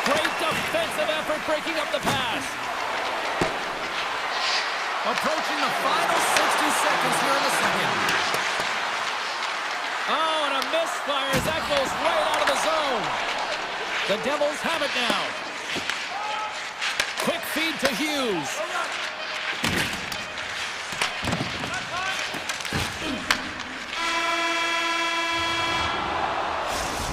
Great defensive effort breaking up the pass. Approaching the final 60 seconds here in the second. Oh, and a misfire as that goes right out of the zone. The Devils have it now. Quick feed to Hughes.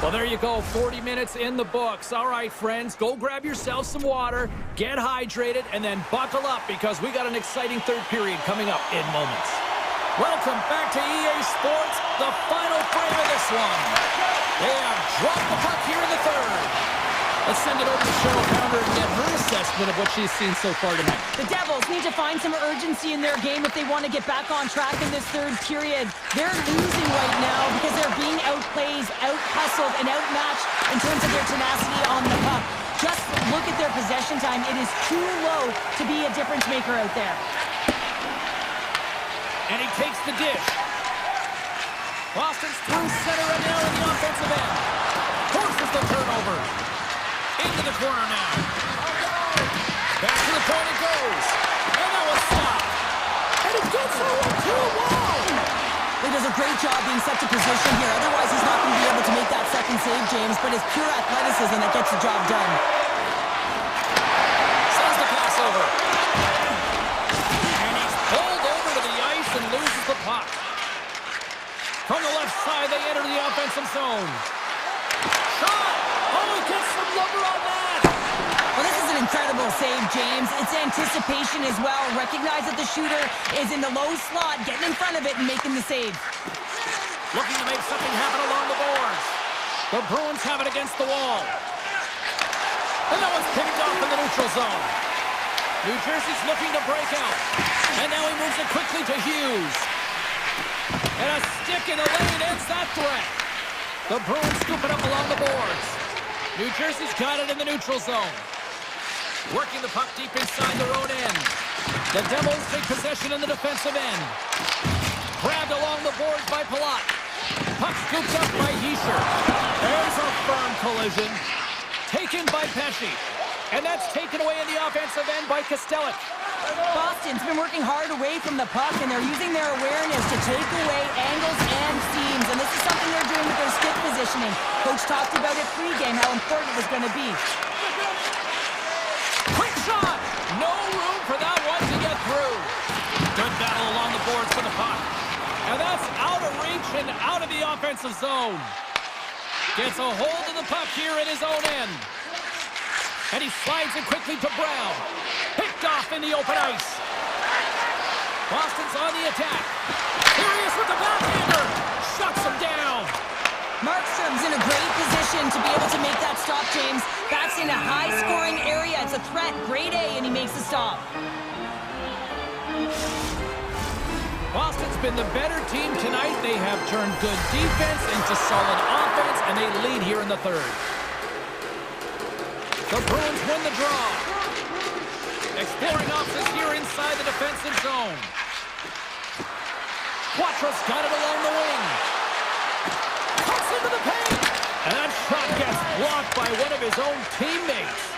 Well, there you go, 40 minutes in the books. All right, friends, go grab yourself some water, get hydrated, and then buckle up because we got an exciting third period coming up in moments. Welcome back to EA Sports, the final frame of this one. They have dropped the puck here in the third. Let's send it over to Cheryl Pounder and get her assessment of what she's seen so far tonight. The Devils need to find some urgency in their game if they want to get back on track in this third period. They're losing right now because they're being outplayed, out-hustled, and outmatched in terms of their tenacity on the puck. just look at their possession time. It is too low to be a difference maker out there. And he takes the dish. Boston's through center and now in the offensive end. Forces the turnover. Into the corner now. Back to the point it goes. And that was stopped. And it gets over to a wall. He does a great job being set to position here. Otherwise, he's not going to be able to make that second save, James. But it's pure athleticism that gets the job done. Sends the pass over. And he's pulled over to the ice and loses the puck. From the left side, they enter the offensive zone. Shot! Oh, he gets some lumber on that! Well, this is an incredible save, James. It's anticipation as well. Recognize that the shooter is in the low slot, getting in front of it and making the save. Looking to make something happen along the boards. The Bruins have it against the wall. And that one's picked off in the neutral zone. New Jersey's looking to break out. And now he moves it quickly to Hughes. And a stick in the lane ends that threat. The Bruins scoop it up along the boards. New Jersey's got it in the neutral zone. Working the puck deep inside their own end. The Devils take possession in the defensive end. Grabbed along the boards by Palat. Puck scooped up by Hischer. There's a firm collision. Taken by Pesci. And that's taken away in the offensive end by Kostelic. Boston's been working hard away from the puck, and they're using their awareness to take away angles and seams. And this is something they're doing with their stick positioning. Coach talked about it pregame, how important it was going to be. Quick shot! No room for that one to get through. Good battle along the boards for the puck. And that's out of reach and out of the offensive zone. Gets a hold of the puck here in his own end. And he slides it quickly to Brown. Picked off in the open ice. Boston's on the attack. Here he is with the backhander. Shuts him down. Markstrom's in a great position to be able to make that stop, James. That's in a high-scoring area. It's a threat. Grade A, and he makes the stop. Boston's been the better team tonight. They have turned good defense into solid offense, and they lead here in the third. The Bruins win the draw. Exploring options here inside the defensive zone. Quattros got it along the wing. Cuts into the paint. And that shot gets blocked by one of his own teammates.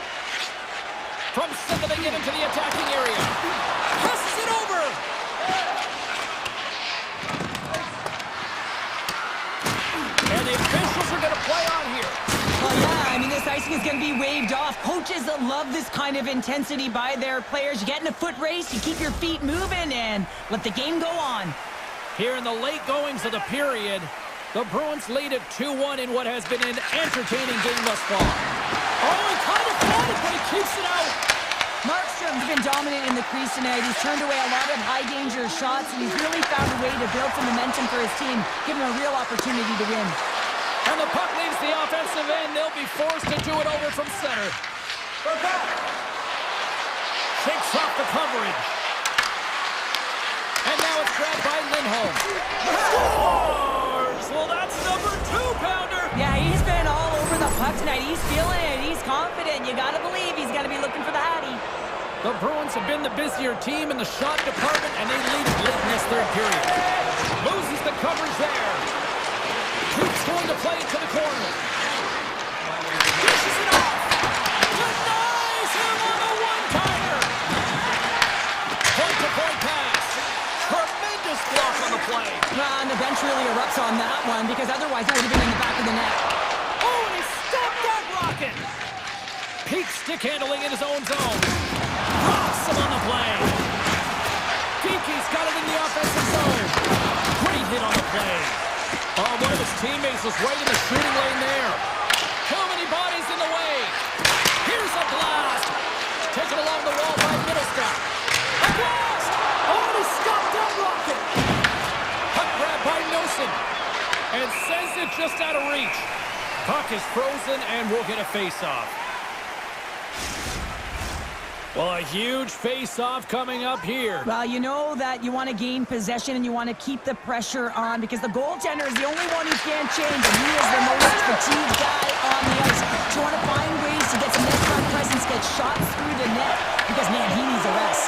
From center, they get into the attacking area. Passes it over. And the officials are going to play on here. Well, yeah, I mean, this icing is going to be waved off. Coaches that love this kind of intensity by their players. You get in a foot race, you keep your feet moving, and let the game go on. Here in the late goings of the period, the Bruins lead at 2-1 in what has been an entertaining game thus far. Oh, he kind of fought it, but he keeps it out. Markstrom's been dominant in the crease tonight. He's turned away a lot of high-danger shots, and he's really found a way to build some momentum for his team, giving him a real opportunity to win. And the puck leaves the offensive end. They'll be forced to do it over from center. Shakes off the coverage. And now it's grabbed by Lindholm. Scores! Well, that's number 2-pounder. Yeah, he's been all over the puck tonight. He's feeling it. He's confident. You got to believe he's got to be looking for the Hattie. The Bruins have been the busier team in the shot department, and they lead it late in this third period. Loses the coverage there. Keeps going to play into the corner. Dishes it off. Denies him on the one-timer. Point-to-point pass. Tremendous block on the play. And the bench really erupts on that one, because otherwise it would have been in the back of the net. Oh, and he stopped that rocket. Peak stick handling in his own zone. Drops him on the play. Geeky's got it in the offensive zone. Great hit on the play. Oh, one of his teammates was right in the shooting lane there. Too many bodies in the way. Here's a blast. Taken along the wall by Middlestat. A blast. Oh, and he stopped that rocket. Puck grab by Nosen. And sends it just out of reach. Puck is frozen and we'll get a face-off. Well, a huge face-off coming up here. Well, you know that you want to gain possession and you want to keep the pressure on, because the goaltender is the only one who can't change, and he is the most fatigued guy on the ice. So you want to find ways to get some net front gets shot through the net because, man, he needs a rest.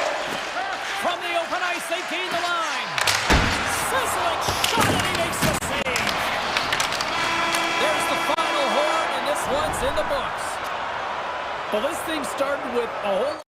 From the open ice, they gain the line. Sizzling shot, and he makes the save. There's the final horn, and this one's in the books. Well, this thing started with a whole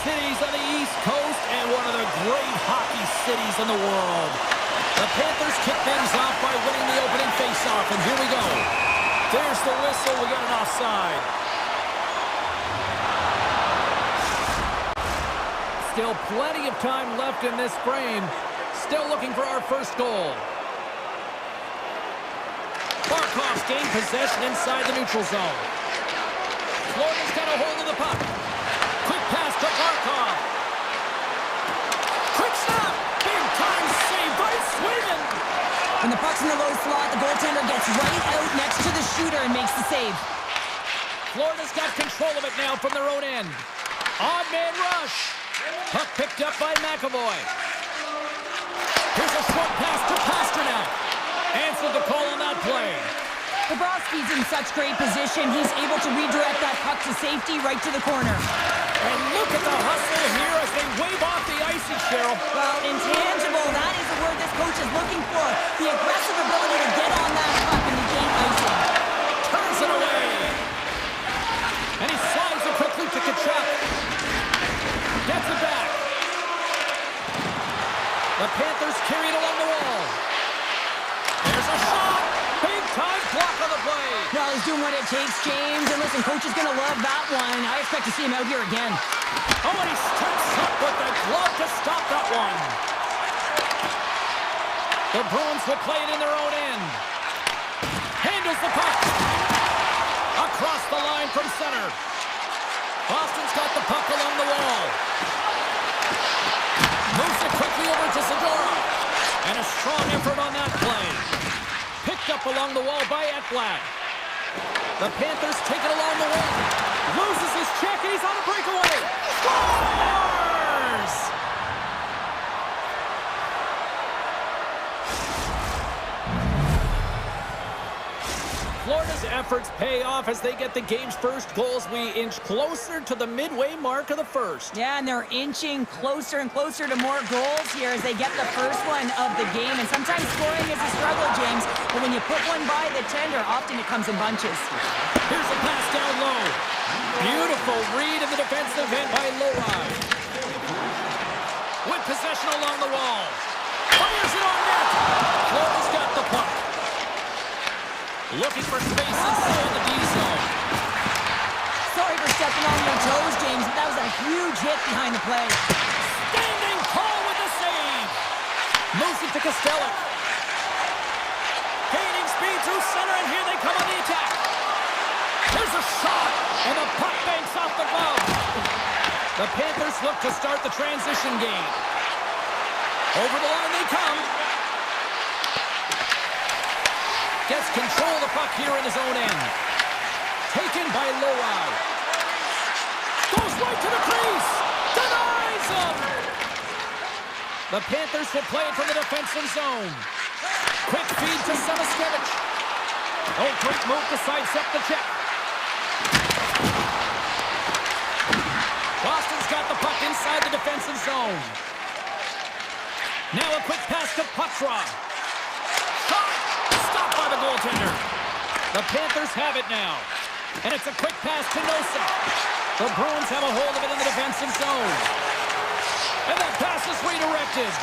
cities on the East Coast and one of the great hockey cities in the world. The Panthers kick things off by winning the opening faceoff, and here we go. There's the whistle. We got an offside. Still plenty of time left in this frame. Still looking for our first goal. Barkov's gained possession inside the neutral zone. Florida's got a hold of the puck. Quick pass to Barkov. Quick snap. Big time save by Sweden. When the puck's in the low slot, the goaltender gets right out next to the shooter and makes the save. Florida's got control of it now from their own end. Odd man rush. Puck picked up by McAvoy. Here's a short pass to Pasternak. Answered the call on that play. Bobrovsky's in such great position. He's able to redirect that puck to safety right to the corner. And look at the hustle here as they wave off the icing, Cheryl. Well, intangible, that is the word this coach is looking for. The aggressive ability to get on that puck and to gain icing. Turns it away. And he slides it quickly to Kachuk. Gets it back. The Panthers carry it along the wall. There's a shot. Big time block on the play. Well, he's doing what it takes, James. And listen, coach is going to love that one. I expect to see him out here again. Oh, and he steps up with the glove to stop that one. The Bruins will play it in their own end. Handles the puck. Across the line from center. Boston's got the puck along the wall. Moves it quickly over to Zadorov. And a strong effort on that play. Picked up along the wall by Ekblad. The Panthers take it along the wall. Loses his check, and he's on a breakaway. Scores! Florida's efforts pay off as they get the game's first goals. We inch closer to the midway mark of the first. Yeah, and they're inching closer and closer to more goals here as they get the first one of the game. And sometimes scoring is a struggle, James. But when you put one by the tender, often it comes in bunches. Here's a pass down low. Beautiful read in the defensive end by Lowry. With possession along the wall. Fires it on net. Florida's got the puck. Looking for space inside the D zone. Sorry for stepping on your toes, James, but that was a huge hit behind the play. Standing tall with the save. Moves it to Costello. Gaining speed through center, and here they come on the attack. There's a shot, and the puck banks off the glove. The Panthers look to start the transition game. Over the line they come. Gets control of the puck here in his own end. Taken by Lowry. Goes right to the crease. Denies him. The Panthers will play it from the defensive zone. Quick feed to Samaskevich. Oh, quick move to sidestep the check. Boston's got the puck inside the defensive zone. Now a quick pass to Potra. Stopped by the goaltender. The Panthers have it now. And it's a quick pass to Nosek. The Bruins have a hold of it in the defensive zone. And that pass is redirected.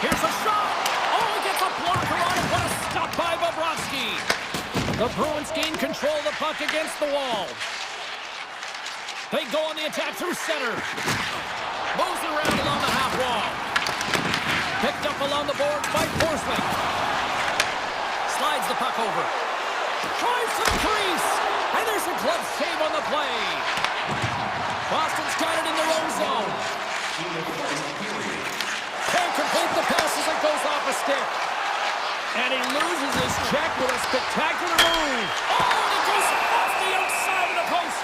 Here's a shot. Oh, he gets a blocker on it. What a stop by Bobrovsky. The Bruins gain control of the puck against the wall. They go on the attack through center. Moves it around along the half wall. Picked up along the boards by Forsling. Slides the puck over. Drives to the crease. And there's a glove save on the play. Boston's got it in their own zone. Can't complete the pass as it goes off a stick. And he loses his check with a spectacular move. Oh, and it goes off the outside of the post.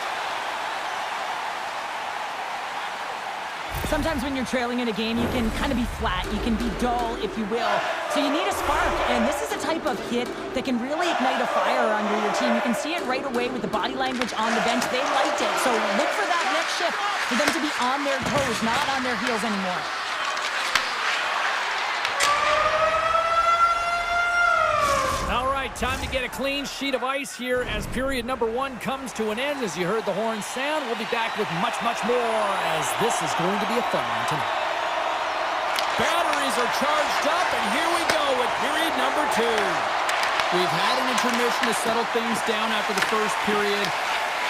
Sometimes when you're trailing in a game, you can kind of be flat. You can be dull, if you will. So you need a spark, and this is a type of hit that can really ignite a fire under your team. You can see it right away with the body language on the bench. They liked it. So look for that next shift, for them to be on their toes, not on their heels anymore. All right, Time to get a clean sheet of ice here as period number 1 comes to an end. As you heard the horn sound, we'll be back with much, much more as this is going to be a fun one tonight. Batteries are charged up, and here we go with period number 2. We've had an intermission to settle things down after the first period.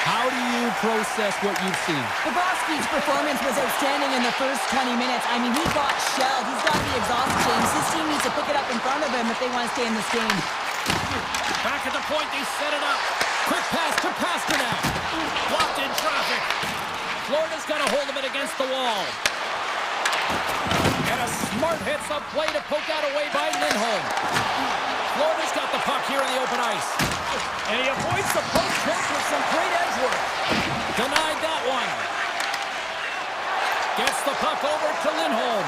How do you process what you've seen? Bobrovsky's performance was outstanding in the first 20 minutes. I mean, he got shelled. He's got to be exhausted, James. His team needs to pick it up in front of him if they want to stay in this game. Back at the point, they set it up. Quick pass to Pasternak. Blocked in traffic. Florida's got a hold of it against the wall. And a smart hits up play to poke out away by Lindholm. Florida's got the puck here in the open ice. And he avoids the post hit with some great edge work. Denied that one. Gets the puck over to Lindholm.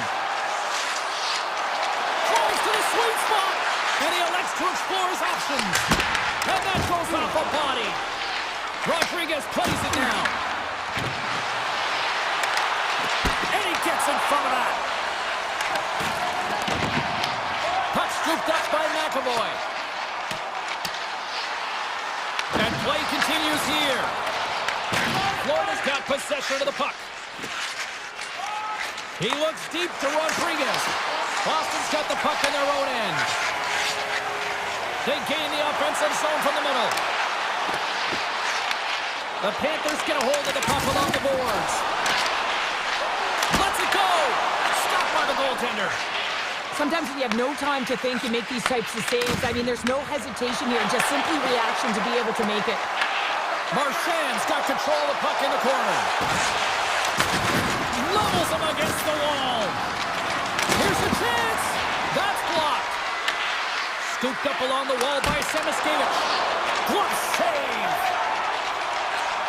Tries to the sweet spot. And he elects to explore his options. And that goes off a body. Rodriguez plays it now. And he gets in front of that. Puck scooped up by McAvoy. And play continues here. Florida's got possession of the puck. He looks deep to Rodriguez. Boston's got the puck in their own end. They gain the offensive zone from the middle. The Panthers get a hold of the puck along the boards. Let's it go! Stopped by the goaltender. Sometimes when you have no time to think, you make these types of saves. I mean, there's no hesitation here, just simply reaction to be able to make it. Marchand's got control of the puck in the corner. Levels him against the wall. Here's a chance. That's blocked. Scooped up along the wall by Semiskevich. Glove save.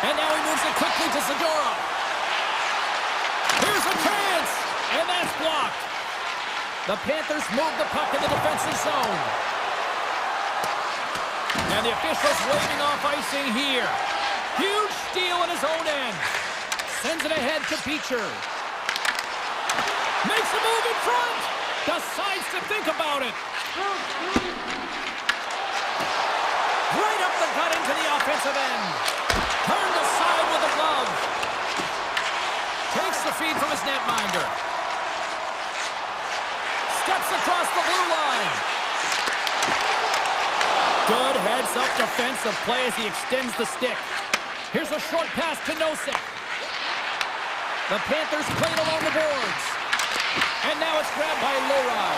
And now he moves it quickly to Zadorov. Here's a chance. And that's blocked. The Panthers move the puck in the defensive zone. And the officials waving off icing here. Huge steal in his own end. Sends it ahead to Beecher. Makes a move in front. Decides to think about it. Right up the gut into the offensive end. Turned aside with a glove. Takes the feed from his netminder. Steps across the blue line. Good heads-up defensive play as he extends the stick. Here's a short pass to Nosek. The Panthers played along the boards. And now it's grabbed by Leroy.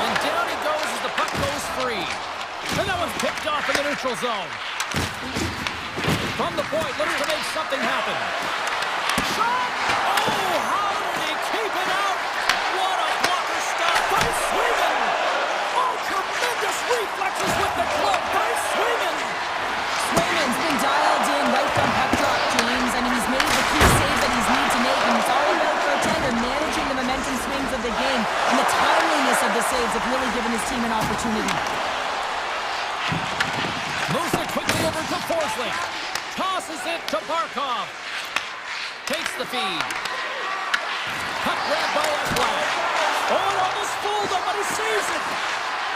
And down he goes as the puck goes free. And that one's picked off in the neutral zone. From the point, looks to make something happen. Shot! Oh, how did he keep it out? What a blocker stop by Sweden! Oh, tremendous reflexes with the glove by Sweden! Swayman's been dialed in right from puck drop, James. I mean, he's made the key save that he's need to make, and it's all about goaltender managing the momentum swings of the game, and the timeliness of the saves have really given his team an opportunity. Moves it quickly over to Forsling. Tosses it to Barkov. Takes the feed. Puck grabbed by Ekblad. Oh, almost fooled him, but he saves it.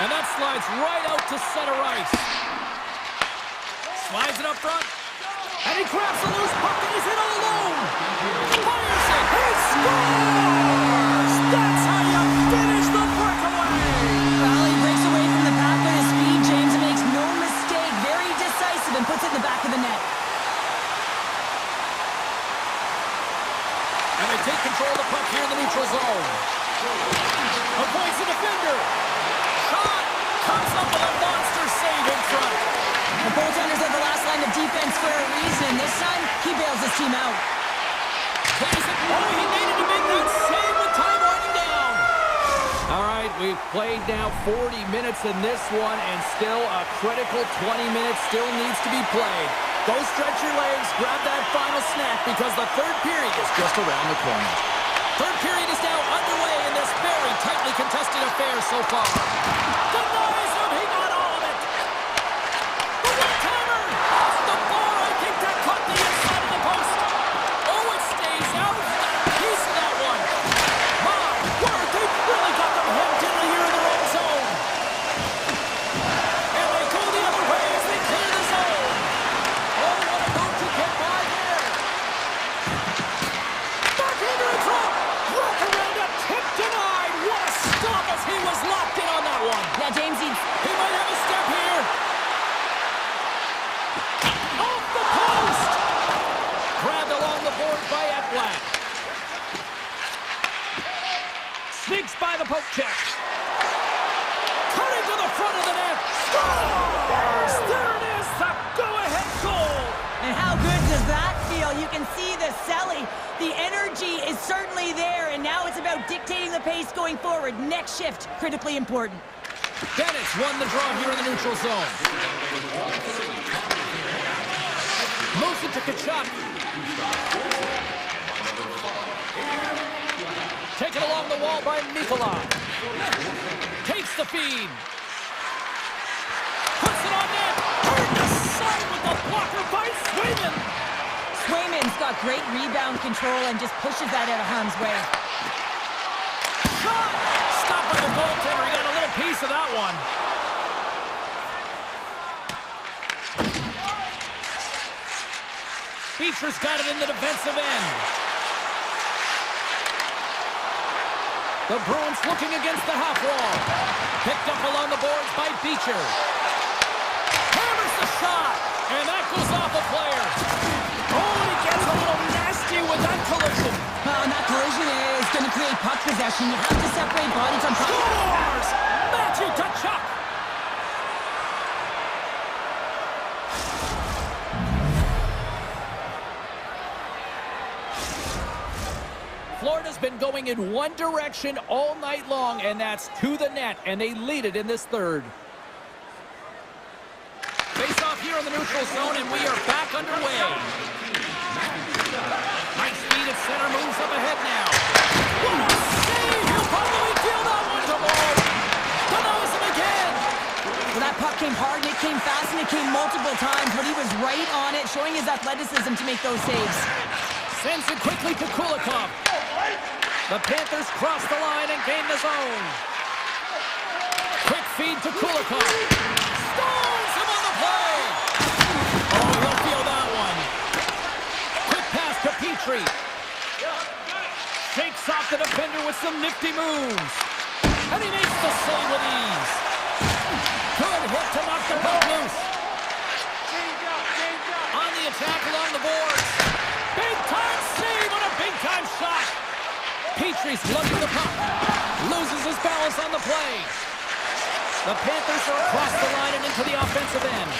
And that slides right out to center ice. Slides it up front. And he grabs the loose puck and he's in all alone. Fires it. He scores! That's how you finish the breakaway. Well, he breaks away from the path with his speed, James, and makes no mistake. Very decisive and puts it in the back of the net. And they take control of the puck here in the neutral zone. Avoids the defender. Shot comes up with a monster save in front. The goaltenders are the last line of defense for a reason. This time, he bails his team out. Plays it. Oh, he needed to make that save with time winding down. All right, we've played now 40 minutes in this one, and still a critical 20 minutes still needs to be played. Go stretch your legs, grab that final snack, because the third period is just around the corner. Third period is now underway in this very tightly contested affair so far. Denies him, he got all of it. The one-timer off the bar, I think that caught the inside of the post. Oh, it stays out. Piece of that one. My word, they've really got them hemmed in here in their own zone. And they go the forward by Ekblad. Sneaks by the poke check. Cutting to the front of the net. Scores! There it is, the go-ahead goal. And how good does that feel? You can see the selling. The energy is certainly there, and now it's about dictating the pace going forward. Next shift, critically important. Dennis won the draw here in the neutral zone. Moves it to Kachuk. Taken along the wall by Nikola. Takes the feed. Puts it on net. Turned aside with the blocker by Swayman. Swayman's got great rebound control and just pushes that out of harm's way. Shot! Stopped by the goaltender. He got a little piece of that one. Beecher's got it in the defensive end. The Bruins looking against the half wall. Picked up along the boards by Beecher. Hammers the shot, and that goes off a player. Oh, and he gets a little nasty with that collision. And that collision is going to create puck possession. You have to separate bodies on puck. Scores! Matthew Tkachuk. Florida's been going in one direction all night long, and that's to the net, and they lead it in this third. Face off here in the neutral zone, and we are back underway. Nice speed at center, moves up ahead now. What a save! He'll probably feel that one to ball. Denies him again. Well, that puck came hard, and it came fast, and it came multiple times, but he was right on it, showing his athleticism to make those saves. Sends it quickly to Kulikov. The Panthers cross the line and gain the zone. Quick feed to Kulikov. Scores him on the play. Oh, he'll feel that one. Quick pass to Petrie. Shakes off the defender with some nifty moves. And he makes the save with ease. Good hit to knock the puck loose. On the attack along the boards. Big time save on a big time shot. Petrie's lugging the puck. Loses his balance on the play. The Panthers are across the line and into the offensive end.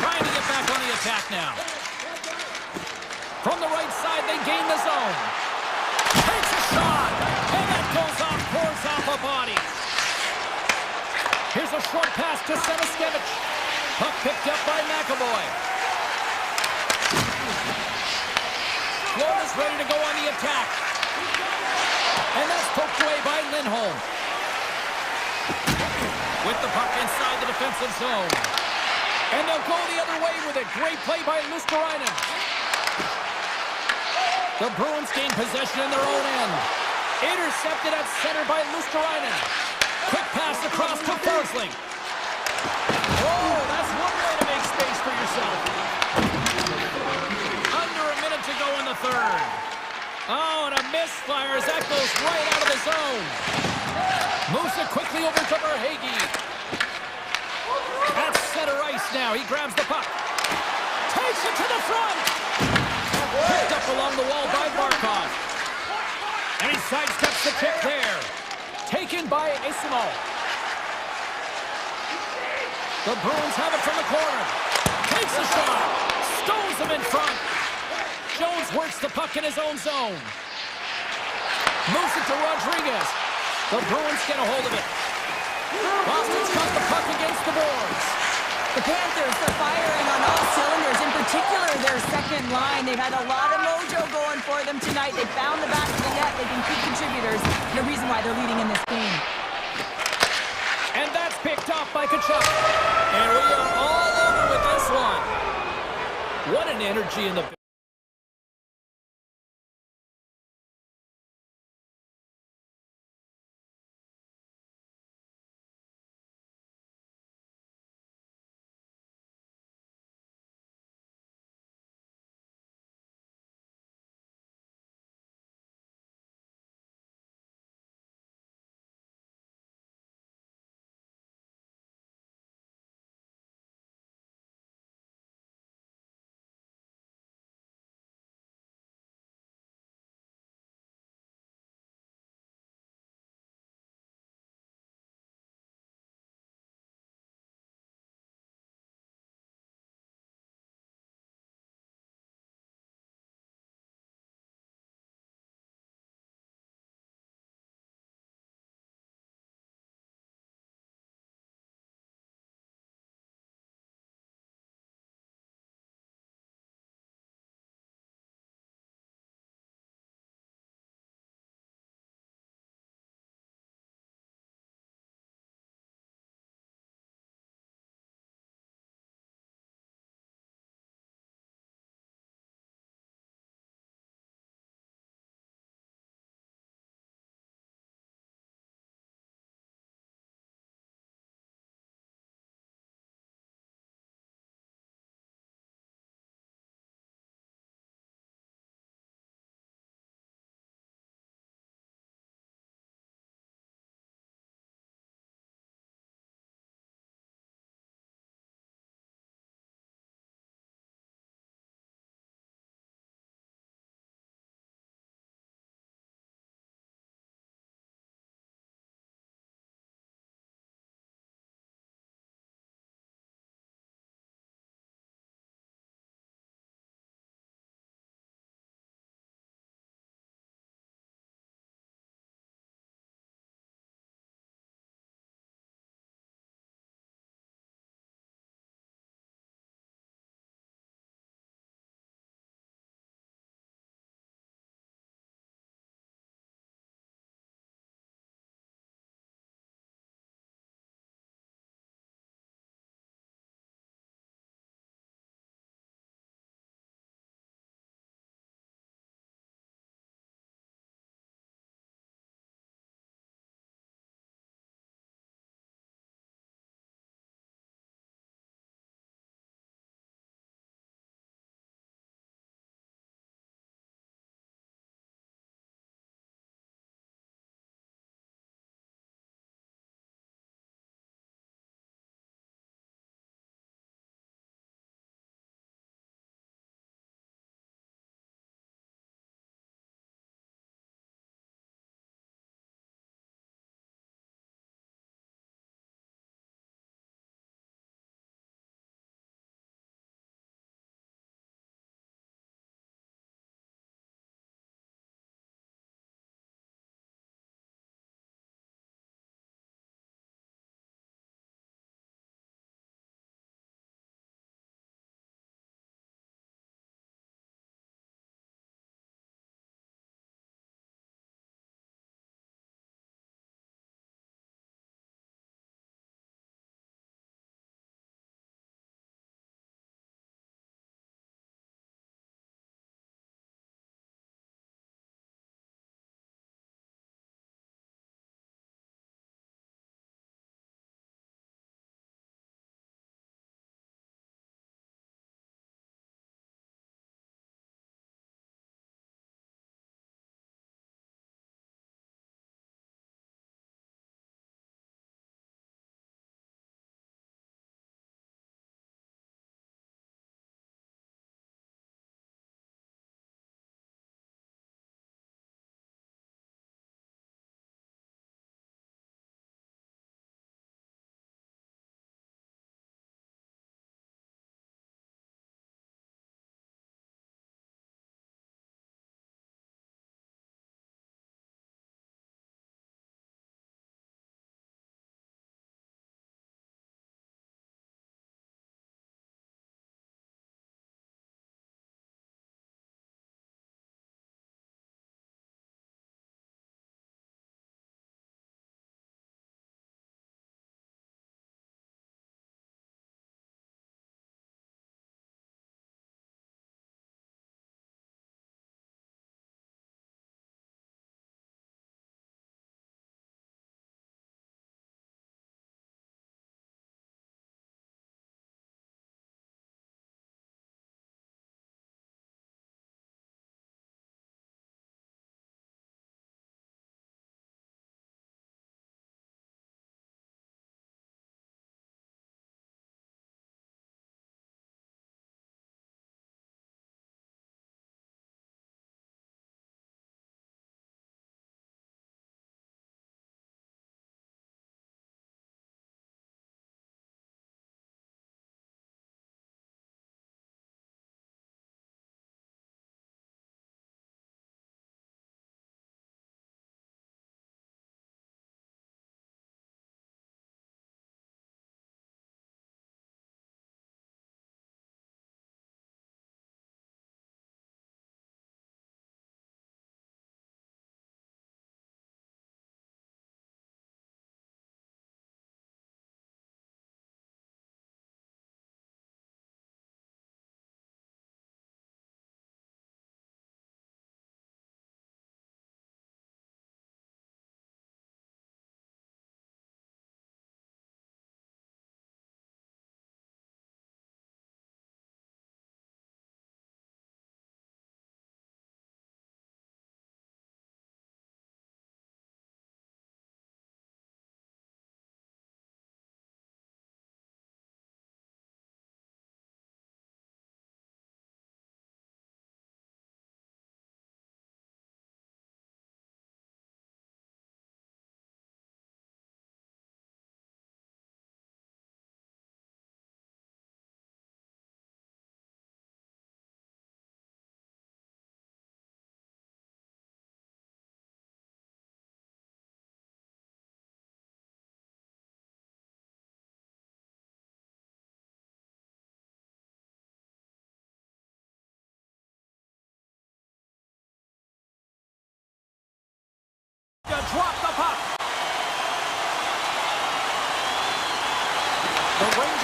Trying to get back on the attack now. From the right side, they gain the zone. Takes a shot. And that goes off, pours off a body. Here's a short pass to Seniskevich. Puck picked up by McAvoy. Florida's ready to go on the attack. And that's poked away by Lindholm. With the puck inside the defensive zone. And they'll go the other way with it. Great play by Luosterainen. The Bruins gain possession in their own end. Intercepted at center by Luosterainen. Quick pass across to Forsling. Oh, that's one way to make space for yourself. To go in the third. Oh, and a misfire as that goes right out of the zone. Moves it quickly over to Verhaeghe. At center ice now. He grabs the puck. Takes it to the front. Picked up along the wall by Barkov. And he sidesteps the kick there. Taken by Isimo. The Bruins have it from the corner. Takes a shot. Stones him in front. Jones works the puck in his own zone. Moves it to Rodriguez. The Bruins get a hold of it. Boston's got the puck against the boards. The Panthers are firing on all cylinders, in particular their second line. They've had a lot of mojo going for them tonight. They found the back of the net. They've been key contributors. The reason why they're leading in this game. And that's picked off by Kachuk. And we are all over with this one. What an energy in the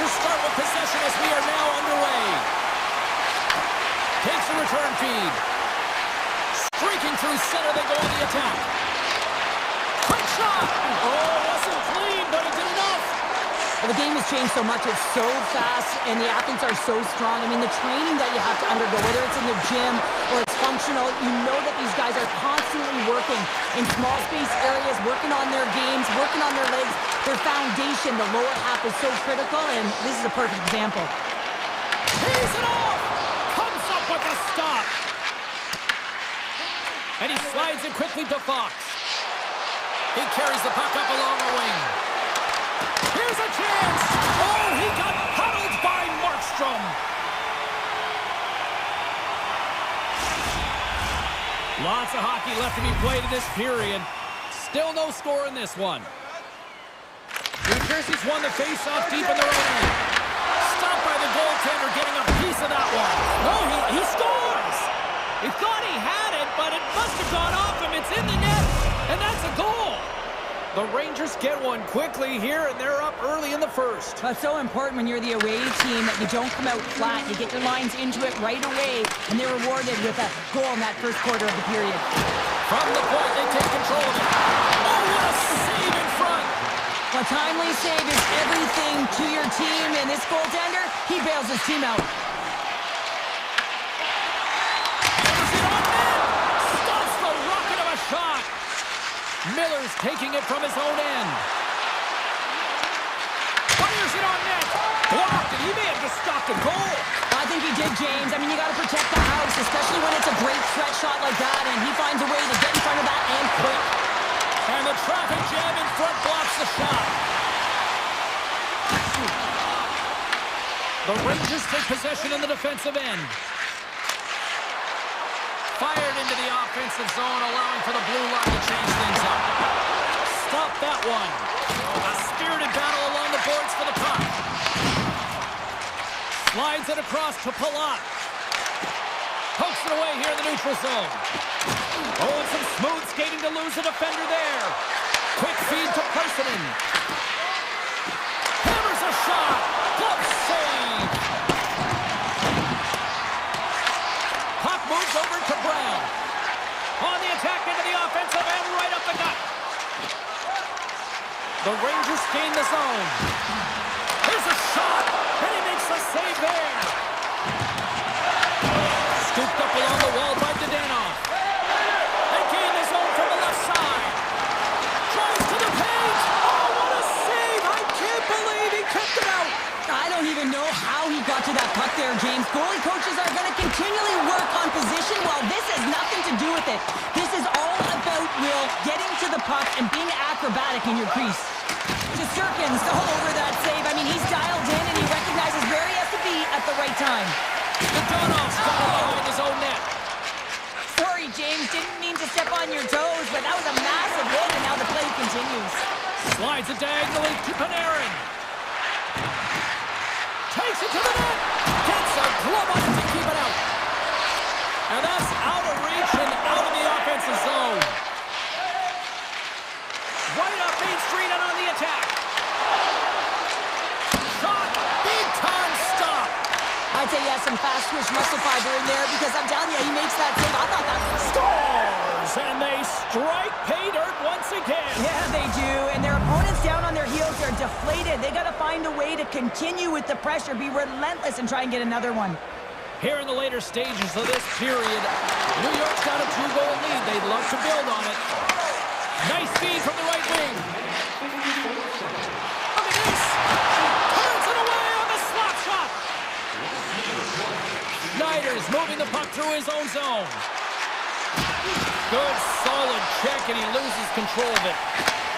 Rangers start with possession as we are now underway. Takes a return feed. Streaking through center, they go on the attack. Quick shot! Oh, wasn't clean, but it did enough. Well, the game has changed so much. It's so fast, and the athletes are so strong. I mean, the training that you have to undergo, whether it's in the gym or it's functional, you know that these guys are constantly working in small space areas, working on their games, working on their legs. Their foundation, the lower half, is so critical, and this is a perfect example. Tees it off! Comes up with a stop. And he slides it quickly to Fox. He carries the puck up along the wing. Here's a chance! Oh, he got huddled by Markstrom. Lots of hockey left to be played in this period. Still no score in this one. New Jersey's won the face-off deep in their own end. Stopped by the goaltender getting a piece of that one. No, he scores! He thought he had it, but it must have gone off him. It's in the net, and that's a goal. The Rangers get one quickly here, and they're up early in the first. That's so important when you're the away team that you don't come out flat. You get your lines into it right away, and they're rewarded with a goal in that first quarter of the period. From the point, they take control of it. Oh, what a save in front! A timely save is everything to your team, and this goaltender, he bails his team out. Miller's taking it from his own end. Fires it on net. Blocked, and he may have just stopped a goal. I think he did, James. I mean, you got to protect the house, especially when it's a great threat shot like that, and he finds a way to get in front of that and quick. And the traffic jam in front blocks the shot. The Rangers take possession in the defensive end. Fired into the offensive zone, allowing for the blue line to change things up. Stop that one. A spirited battle along the boards for the puck. Slides it across to Palat. Pokes it away here in the neutral zone. Oh, and some smooth skating to lose a defender there. Quick feed to Parsonen. Hammers a shot. Glove save. Puck moves over to Brown. On the attack into the offensive end, right up the gut. The Rangers gain the zone. Here's a shot, and he makes the save there. Scooped up along the wall by Dadonov. They gain the zone from the left side. Drives to the page. Oh, what a save! I can't believe he kept it out. I don't even know how he got to that puck there, James. Goalie coaches are going to continually work on position. Well, this has nothing to do with it. This is all about Will getting to the puck and being acrobatic in your crease. Shesterkin's all over that save. I mean, he's dialed in and he recognizes where he has to be at the right time. Dadonov's got it behind his own net. Sorry, James. Didn't mean to step on your toes, but that was a massive hit, and now the play continues. Slides it diagonally to Panarin. Takes it to the net. Gets a glove on it to keep it out. And that's out of reach and out of the offensive zone. Right up Main Street and on the attack. Shot. Big time stop. I'd say he has some fast twitch muscle fiber in there because I'm telling you, he makes that save. I thought that was Scores. And they strike pay dirt once again. Yeah, they do. And their opponents down on their heels are deflated. They got to find a way to continue with the pressure, be relentless, and try and get another one. Here in the later stages of this period, New York's got a 2-goal lead. They'd love to build on it. Nice feed from the right wing. Look at this. Turns it away on the slot shot. Snyder's moving the puck through his own zone. Good, solid check, and he loses control of it.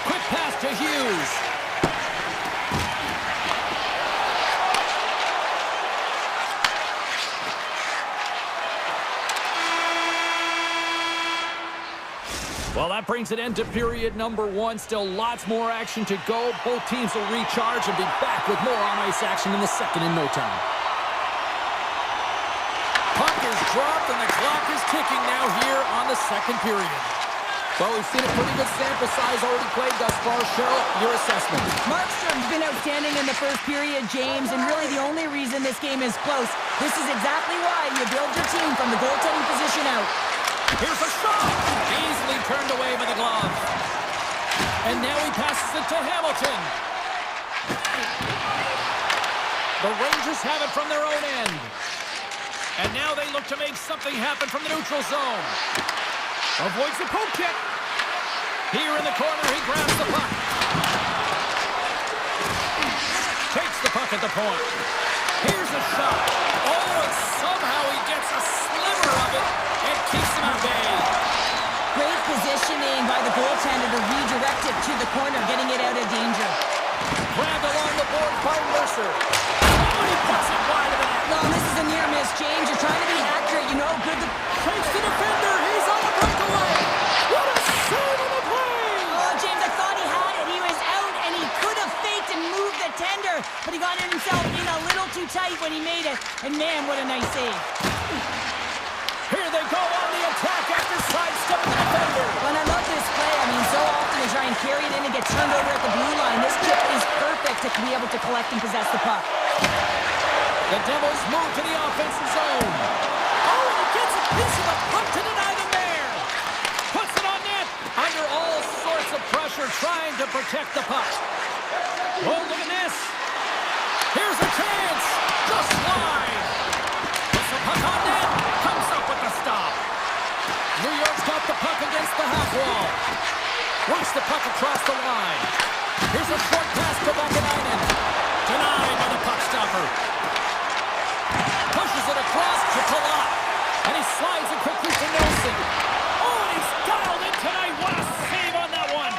Quick pass to Hughes. Well, that brings an end to period number 1. Still lots more action to go. Both teams will recharge and be back with more on-ice action in the second in no time. Puck is dropped and the clock is ticking now here on the second period. Well, we've seen a pretty good sample size already played thus far. Cheryl, your assessment. Markstrom's been outstanding in the first period, James, and really the only reason this game is close. This is exactly why you build your team from the goaltending position out. Here's a shot! Easily turned away by the glove. And now he passes it to Hamilton. The Rangers have it from their own end. And now they look to make something happen from the neutral zone. Avoids the poke kick. Here in the corner, he grabs the puck. Takes the puck at the point. Here's a shot. Oh, and somehow he gets a sliver of it and keeps him at bay. Great positioning by the goaltender to redirect it to the corner, getting it out of danger. Grabbed along the board by Mercer. Oh, he puts it wide of the net. No, this is a near miss, James. You're trying to be accurate. You know, good. Takes the defender. He's on the breakaway. What a save on the play! Oh, James, I thought he had it. He was out, and he could have faked and moved the tender, but he got it himself in a little too tight when he made it. And man, what a nice save. Here they go on the attack after sidestepping the defender. And I love this play. I mean, so often they try and carry it in and get turned over at the blue line. This chip is perfect to be able to collect and possess the puck. The Devils move to the offensive zone. Oh, and he gets a piece of the puck to deny them there. Puts it on net. Under all sorts of pressure, trying to protect the puck. Oh, look at this. Here's a chance. Just wide. Puts the puck on net. Comes up with the stop. New York's got the puck against the half wall. Works the puck across the line. Here's a short pass to Vakanainen. Denied by the puck stopper. Pushes it across to Palat. And he slides it quickly to Nelson. Oh, and he's dialed in tonight. What a save on that one.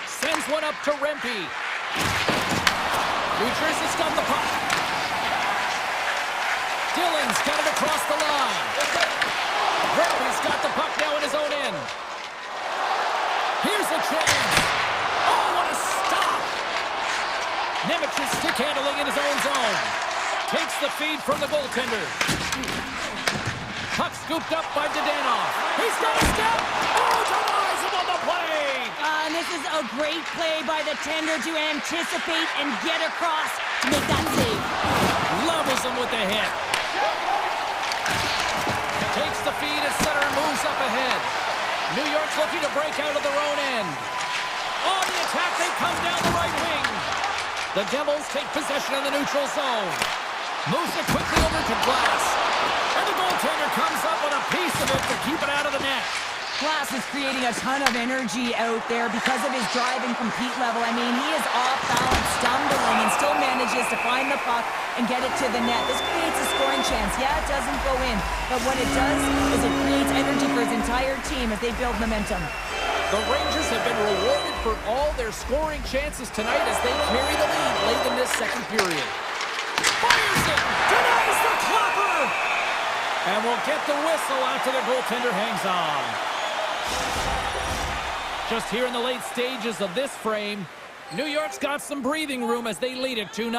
Sends one up to Rempe. New Jersey's got the puck. Dillon's got it across the line. Rempe's got the puck now in his own end. Here's a chance. Oh, what a stop. Nemich's stick handling in his own zone. Takes the feed from the goaltender. Puck scooped up by Dadanoff. He's got a step. Oh, denies him on the play. And this is a great play by the tender to anticipate and get across to make that save. Levels him with the hit. Takes the feed as center and moves up ahead. New York's looking to break out of their own end. On the attack, they come down the right wing. The Devils take possession of the neutral zone. Moves it quickly over to Glass. And the goaltender comes up with a piece of it to keep it out of the net. Glass is creating a ton of energy out there because of his drive and compete level. I mean, he is off balance, stumbling, and still manages to find the puck and get it to the net. This creates a scoring chance. Yeah, it doesn't go in, but what it does is it creates energy for his entire team as they build momentum. The Rangers have been rewarded for all their scoring chances tonight as they carry the lead late in this second period. Fires it! Denies the clapper! And will get the whistle after the goaltender hangs on. Just here in the late stages of this frame, New York's got some breathing room as they lead it 2-0.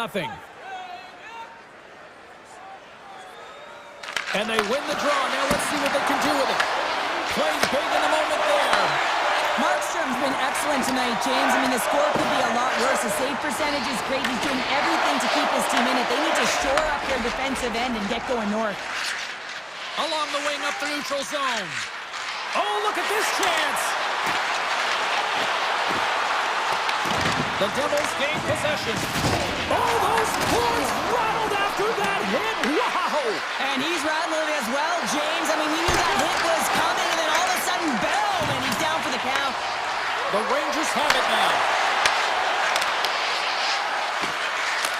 And they win the draw. Now let's see what they can do with it. Played big in the moment there. Markstrom's been excellent tonight, James. I mean, the score could be a lot worse. The save percentage is great. He's doing everything to keep his team in it. They need to shore up their defensive end and get going north. Along the wing up the neutral zone. Oh, look at this chance. The Devils gain possession. Oh, those boards rattled after that hit. Wow. And he's rattling as well, James. I mean, we knew that hit was coming, and then all of a sudden, boom, and he's down for the count. The Rangers have it now.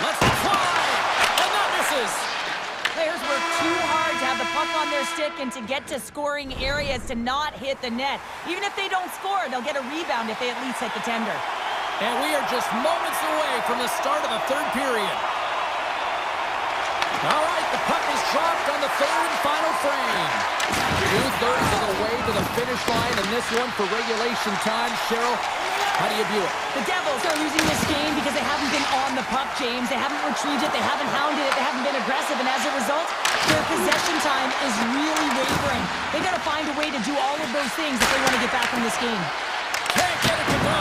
Let's fly. And that misses. Players work too hard to have the puck on their stick and to get to scoring areas to not hit the net. Even if they don't score, they'll get a rebound if they at least hit the tender. And we are just moments away from the start of the third period. All right, the puck is dropped on the third and final frame. 2/3 of the way to the finish line, and this one for regulation time. Cheryl, How do you view it? The Devils are losing this game because they haven't been on the puck, James. They haven't retrieved it, they haven't hounded it, they haven't been aggressive, and as a result, their possession time is really wavering. They've got to find a way to do all of those things if they want to get back in this game. Can't get it to go.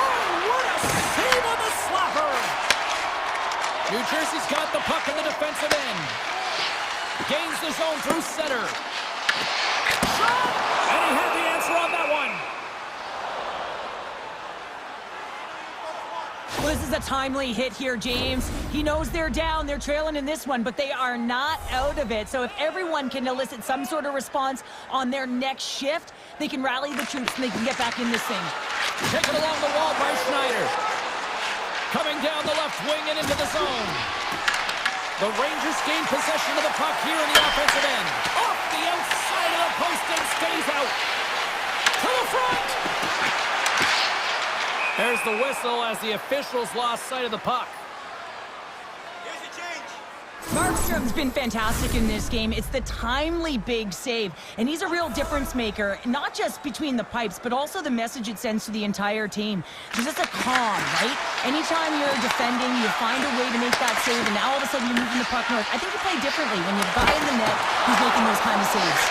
Oh, what a save on the slapper! New Jersey's got the puck in the defensive end. Gains the zone through center. Shot! And he had the answer on that one. Well, this is a timely hit here, James. He knows they're down, they're trailing in this one, but they are not out of it. So if everyone can elicit some sort of response on their next shift, they can rally the troops and they can get back in this thing. Taken along the wall by Schneider. Coming down the left wing and into the zone. The Rangers gain possession of the puck here in the offensive end. Off the outside of the post and stays out. To the front! There's the whistle as the officials lost sight of the puck. Markstrom's been fantastic in this game. It's the timely big save, and he's a real difference maker, not just between the pipes, but also the message it sends to the entire team. There's just a calm, right? Anytime you're defending, you find a way to make that save, and now all of a sudden you're moving the puck north. I think you play differently when you've got in the net who's making those kind of saves.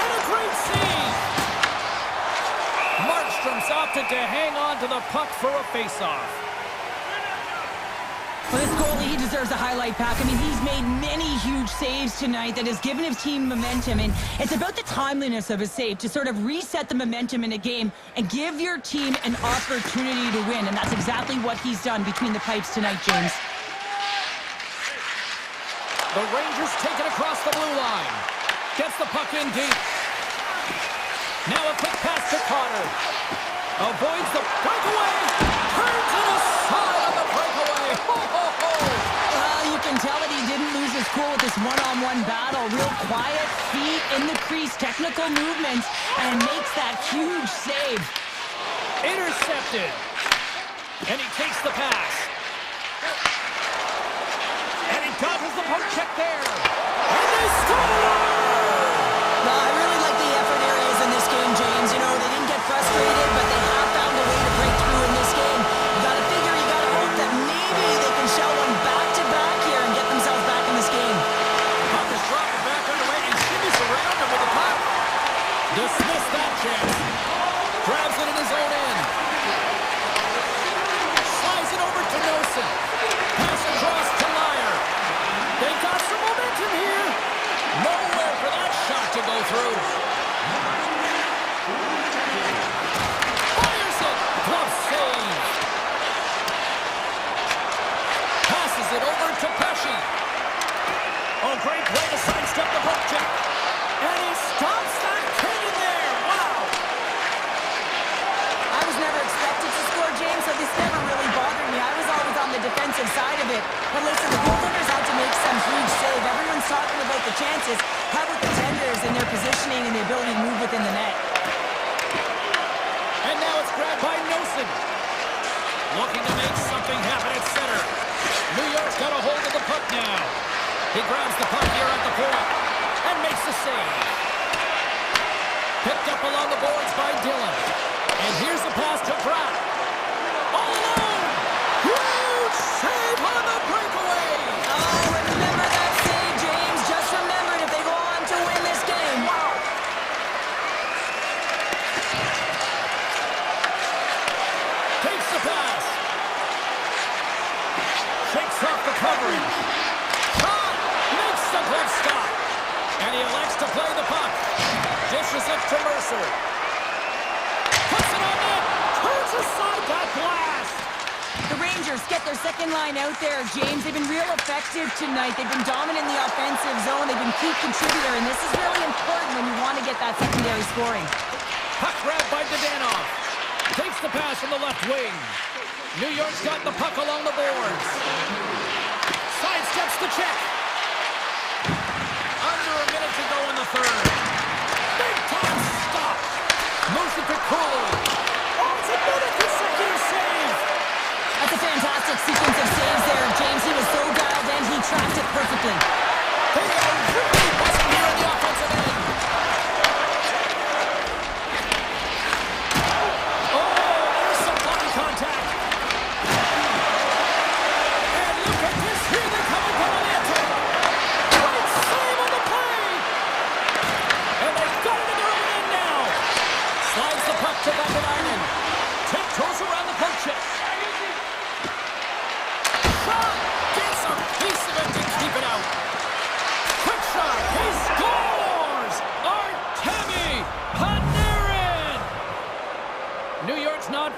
And a great save! Markstrom's opted to hang on to the puck for a face-off. Well, this goalie, he deserves a highlight pack. I mean, he's made many huge saves tonight that has given his team momentum, and it's about the timeliness of a save to sort of reset the momentum in a game and give your team an opportunity to win, and that's exactly what he's done between the pipes tonight, James. The Rangers take it across the blue line. Gets the puck in deep. Now a quick pass to Carter. Avoids the breakaway. Turns to the side of the breakaway. Ho, ho, ho. You can tell that he didn't lose his cool with this one-on-one battle. Real quiet, feet in the crease, technical movements, and makes that huge save. Intercepted. And he takes the pass. And he dodges the poke check there. And they score! No, I really like the effort areas in this game, James. You know, they didn't get frustrated, but they have found a way to break through in this game. You gotta figure, you gotta hope that maybe they can shell one back-to-back here and get themselves back in this game. Puck is dropped back underway and shimmies around him with the puck. Dismiss that chance. Grabs it in his own end. Slides it over to Nelson. Pass across to Lyer. They got some momentum here. Nowhere for that shot to go through. Fires it. Glove save. Passes it over to Pesci. Oh, great play to sidestep the poke check. And he stops that cannon there. Wow. I was never expected to score, James, so this never really bothered me. I was always on the defensive side of it. But listen, the goaltenders had to make some huge save. Everyone's talking about the chances. How about the tenders and their positioning and the ability to move within the net? And now it's grabbed by Nelson. Looking to make something happen at center. New York's got a hold of the puck now. He grabs the puck here at the point and makes the save. Picked up along the boards by Dillon. And here's the pass to Pratt. All alone! Huge save on the breakaway! Oh, remember that save, James. Just remember it if they go on to win this game. Wow! Takes the pass. Shakes off the coverage. Shot! Makes the glove stop. And he elects to play the puck. Dishes it to Mercer. Puts it on net. Turns aside that blast. The Rangers get their second line out there, James. They've been real effective tonight. They've been dominant in the offensive zone. They've been key contributor, and this is really important when you want to get that secondary scoring. Puck grabbed by Dadonov. Takes the pass from the left wing. New York's got the puck along the boards. Sidesteps the check. Under a minute to go in the third. Big time stop. Moves it to Cooley. Oh, it's another consecutive save. That's a fantastic sequence of saves there, James. He was so dialed in, he tracked it perfectly. They are really busting here in the offensive end. Oh,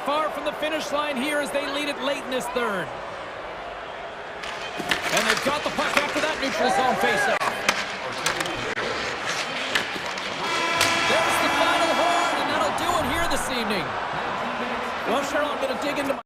far from the finish line here as they lead it late in this third. And they've got the puck after that neutral zone faceoff. There's the final horn, and that'll do it here this evening. Well, Cheryl, I'm going to dig into my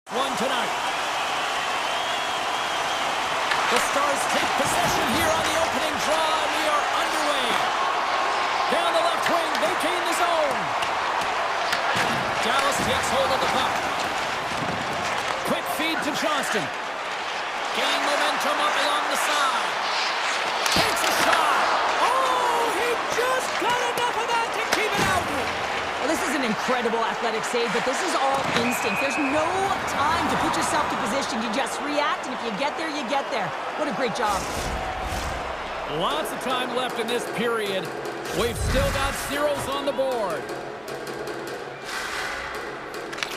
One tonight. The Stars take possession here on the opening draw, and we are underway. Down the left wing, they gain the zone. Dallas takes hold of the puck. Quick feed to Johnston. Gain momentum up along the side. Takes a shot. Oh, he just got enough of that to keep it out. Well, this is an incredible athletic save, but this is all instinct. There's no time to put yourself to position. You just react, and if you get there, you get there. What a great job. Lots of time left in this period. We've still got zeros on the board.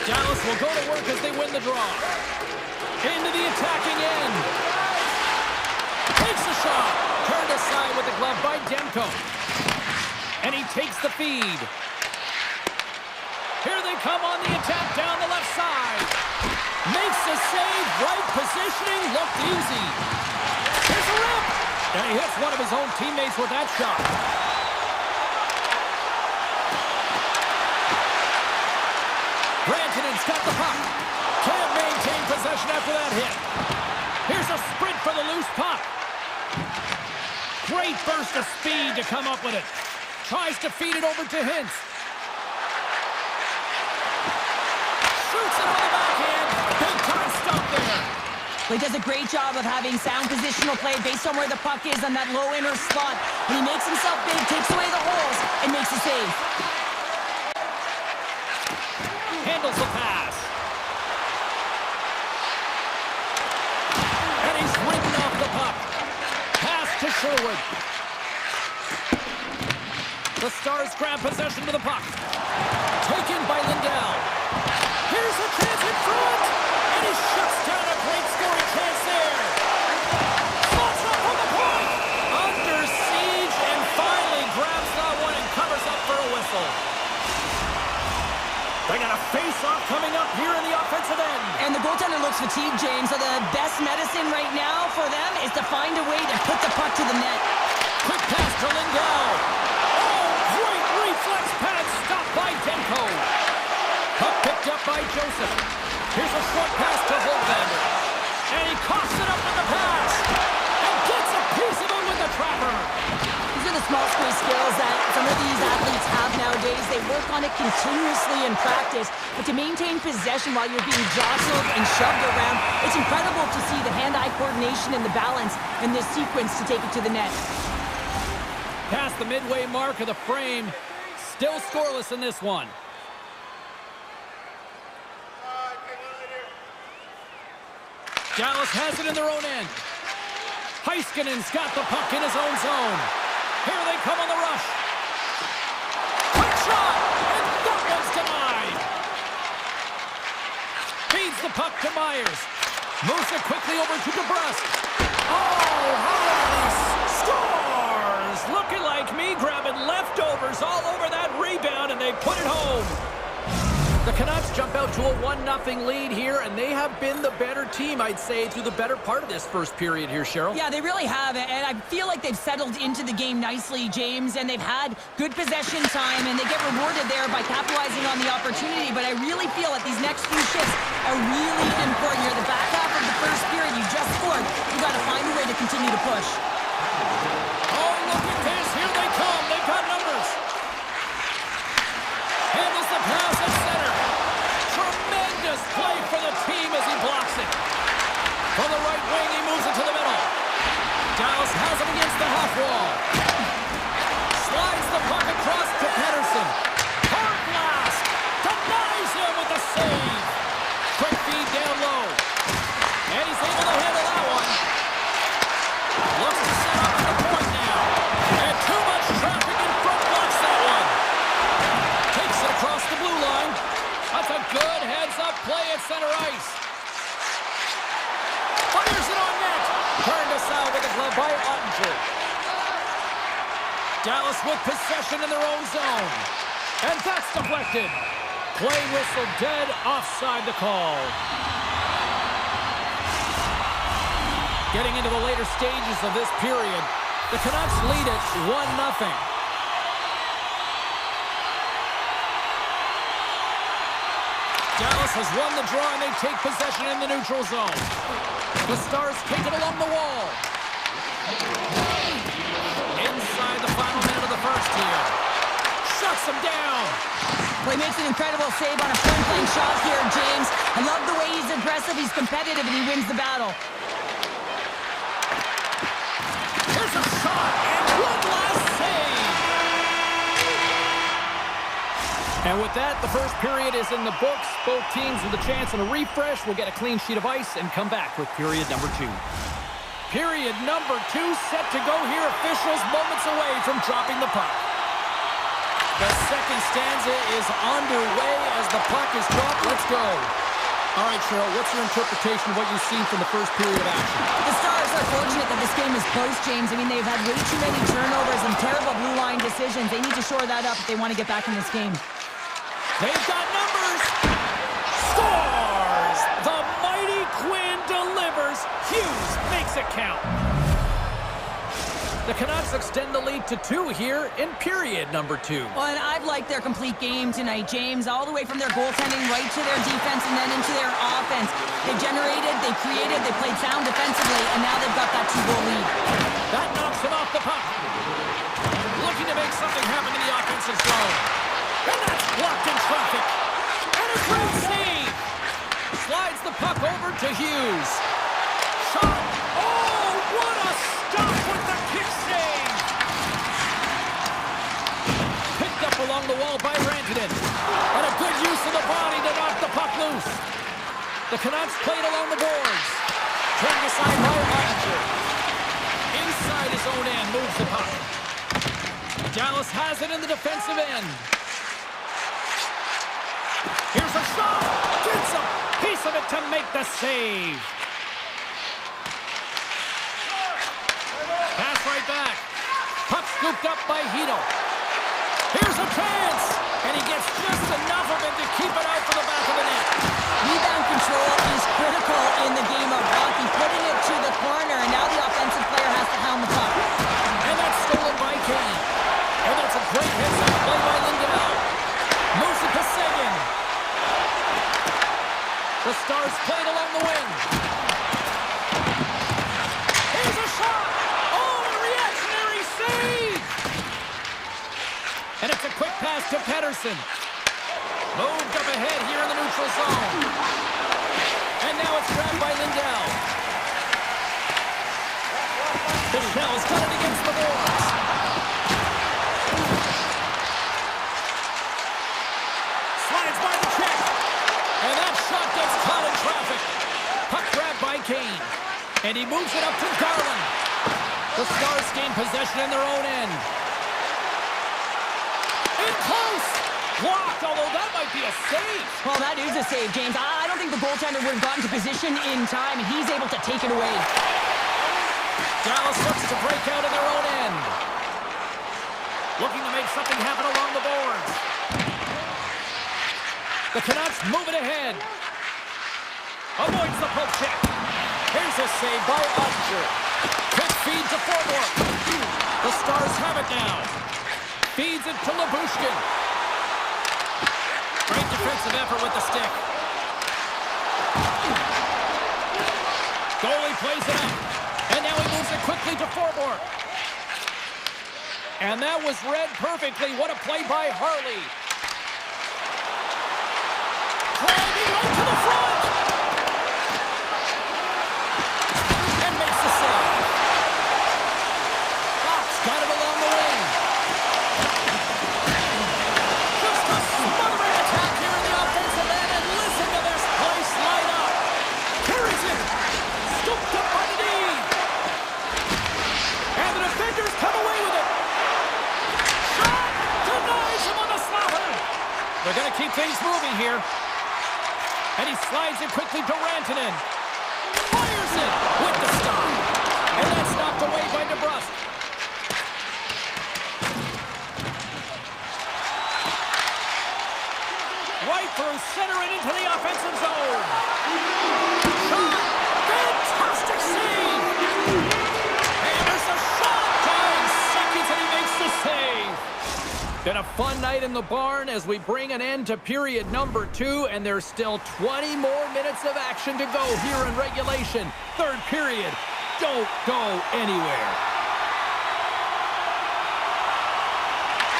Dallas will go to work as they win the draw. Into the attacking end. Takes the shot. Turned aside with the glove by Demko. And he takes the feed. Here they come on the attack down the left side. Makes the save. Right positioning. Looked easy. Here's a rip. And he hits one of his own teammates with that shot. Rantanen's got the puck. Can't maintain possession after that hit. Here's a sprint for the loose puck. Great burst of speed to come up with it. Tries to feed it over to Hintz. Shoots it on the backhand. Big time stop there. Well, he does a great job of having sound positional play based on where the puck is on that low inner slot. When he makes himself big, takes away the holes, and makes a save. Handles the pass. And he's ridden off the puck. Pass to Sherwood. The Stars grab possession to the puck. Taken by Lindell. Here's a chance in front. And he shuts down a great scoring chance there. Slots up from the point. Under siege and finally grabs that one and covers up for a whistle. They got a face-off coming up here in the offensive end. And the goaltender looks fatigued, James, so the best medicine right now for them is to find a way to put the puck to the net. Quick pass to Lindell. Oh, great reflex pad stopped by Demko. Puck picked up by Joseph. Here's a short pass to Holtlander. And he coughs it up with the pass. And gets a piece of it with the trapper. These are the small space skills that some of these athletes have nowadays. They work on it continuously in practice. But to maintain possession while you're being jostled and shoved around, it's incredible to see the hand-eye coordination and the balance in this sequence to take it to the net. Past the midway mark of the frame. Still scoreless in this one. Dallas has it in their own end. Heiskanen's got the puck in his own zone. Here they come on the rush. Quick shot! And that one's denied. Feeds the puck to Myers. Moves it quickly over to DeBrusque. Oh, how Stars! Looking like me, grabbing leftovers all over that rebound, and they put it home. The Canucks jump out to a 1-0 lead here, and they have been the better team, I'd say, through the better part of this first period here, Cheryl. Yeah, they really have, and I feel like they've settled into the game nicely, James, and they've had good possession time, and they get rewarded there by capitalizing on the opportunity, but I really feel that these next few shifts are really important. You're the back half of the first period, you just scored. You got to find a way to continue to push. Oh, look at this. Here they come. They've got numbers. Handles the pass at center. Tremendous play for the team as he blocks it. From the right wing, he moves it to the middle. Dallas has him against the half wall. Slides the puck across to Pettersson. Hard blast. Denies him with the save. Quick feed down low. And he's able to handle that one. Looks to set up at the point now. And too much traffic in front blocks that one. Takes it across the blue line. That's a good heads-up play at center ice. Fires it on net. Turned aside with a glove by Ottinger. Dallas with possession in their own zone. And that's deflected. Play whistle dead, offside the call. Getting into the later stages of this period, the Canucks lead it 1-0. Dallas has won the draw, and they take possession in the neutral zone. The Stars take it along the wall. Inside the final minute of the first here. Shuts him down. Well, he makes an incredible save on a point-blank shot here, James. I love the way he's aggressive, he's competitive, and he wins the battle. Here's a shot, and one last save. And with that, the first period is in the books. Both teams with a chance and a refresh will get a clean sheet of ice and come back with period number 2. Period number 2 set to go here. Officials moments away from dropping the puck. The second stanza is underway as the puck is dropped. Let's go. All right, Cheryl, what's your interpretation of what you've seen from the first period of action? The Stars are fortunate that this game is close, James. I mean, they've had way too many turnovers and terrible blue line decisions. They need to shore that up if they want to get back in this game. They've got numbers. Scores! The mighty Quinn delivers. Hughes makes it count. The Canucks extend the lead to 2 here in period number 2. Well, and I've liked their complete game tonight, James, all the way from their goaltending right to their defense and then into their offense. They generated, they created, they played sound defensively, and now they've got that 2-goal lead. That knocks him off the puck. Looking to make something happen in the offensive zone. And that's blocked in traffic. And a great save. Slides the puck over to Hughes. Shot. Oh, what a stop with the kick save. Picked up along the wall by Rantanen. And a good use of the body to knock the puck loose. The Canucks played along the boards. Turned aside by Oettinger. Inside his own end, moves the puck. Dallas has it in the defensive end. Here's a shot. Gets a piece of it to make the save. Pass right back. Puck scooped up by Hito. Here's a chance. And he gets just enough of it to keep it out for the back of the net. Rebound control is critical in the game of hockey. Putting it to the corner, and now the offensive player has to hound the puck. And that's stolen by Kane. And that's a great hit-up play by Lindell. Moves it to Sagan. The Stars played along the wing. Here's a shot. Oh, a reactionary save. And it's a quick pass to Pettersson. Moved up ahead here in the neutral zone. And now it's grabbed by Lindell. The Shells got it against the boards. Slides by the check. And that shot gets caught in traffic. Puck grabbed by Kane. And he moves it up to Garland. The Stars gain possession in their own end. In close. Blocked, although that might be a save. Well, that is a save, James. I don't think the goaltender would have gotten to position in time, and he's able to take it away. Dallas looks to break out of their own end. Looking to make something happen along the boards. The Canucks move it ahead. Avoids the poke check. Here's a save by Oettinger. Quick feed to Forbort. The Stars have it now. Feeds it to Labushkin. Great defensive effort with the stick. Goalie plays it up. And now he moves it quickly to Forbort. And that was read perfectly. What a play by Harley. Driving right to the front. And makes the save. Fox got it along the wing. Just a smothering attack here in the offensive end. And listen to this place light up. Carries it. Scooped up by the knee. And the defenders come away with it. Shot. Denies him on the slapper. They're going to keep things moving here. And he slides it quickly to Rantanen. Fires it with the stop. And that's knocked away by DeBrusque. Right through center and into the offensive zone. Shot. Fantastic save. And there's a shot. 10 seconds and he makes the save. Been a a fun night in the barn as we bring an end to period number 2, and there's still 20 more minutes of action to go here in regulation. Third period. Don't go anywhere.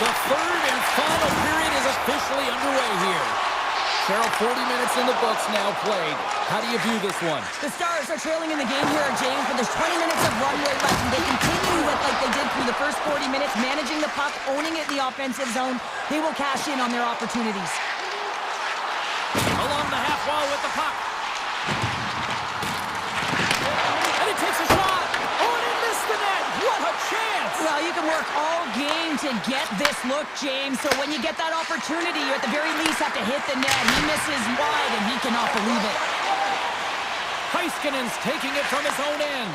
The third and final period is officially underway here. Cheryl, 40 minutes in the books now played. How do you view this one? The Stars are trailing in the game here, James, but there's 20 minutes of runway left, and they continue with like they did through the first 40 minutes, managing the puck, owning it in the offensive zone. They will cash in on their opportunities. Along the half wall with the puck. And he takes a shot. Oh, and he missed the net. What a chance. Well, you can work all game to get this look, James. So when you get that opportunity, you at the very least have to hit the net. He misses wide, and he cannot believe it. Heiskanen's taking it from his own end.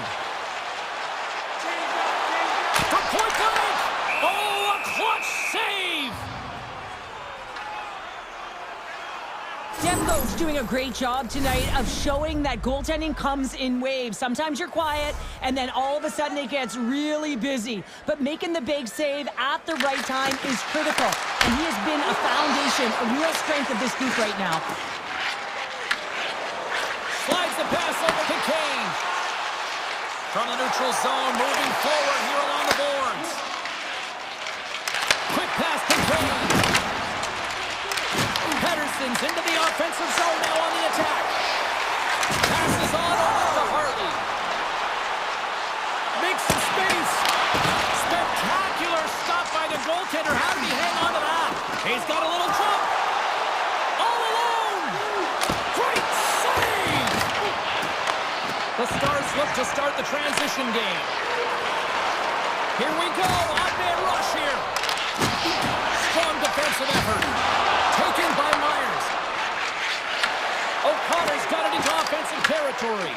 From point blank. Oh, a clutch save. Demko's doing a great job tonight of showing that goaltending comes in waves. Sometimes you're quiet, and then all of a sudden it gets really busy. But making the big save at the right time is critical. And he has been a foundation, a real strength of this group right now. Slides the pass over to Kane. From the neutral zone, moving forward here along the boards. Quick pass to Kane. Pedersen's into the offensive zone now on the attack. Passes on over to Hartley. Makes some space. Spectacular stop by the goaltender. How did he hang on to that? He's got a little jump. All alone. Great save. The Stars look to start the transition game. Here we go. Odd-man rush here. Strong defensive effort. Taken by Myers. O'Connor's got it into offensive territory.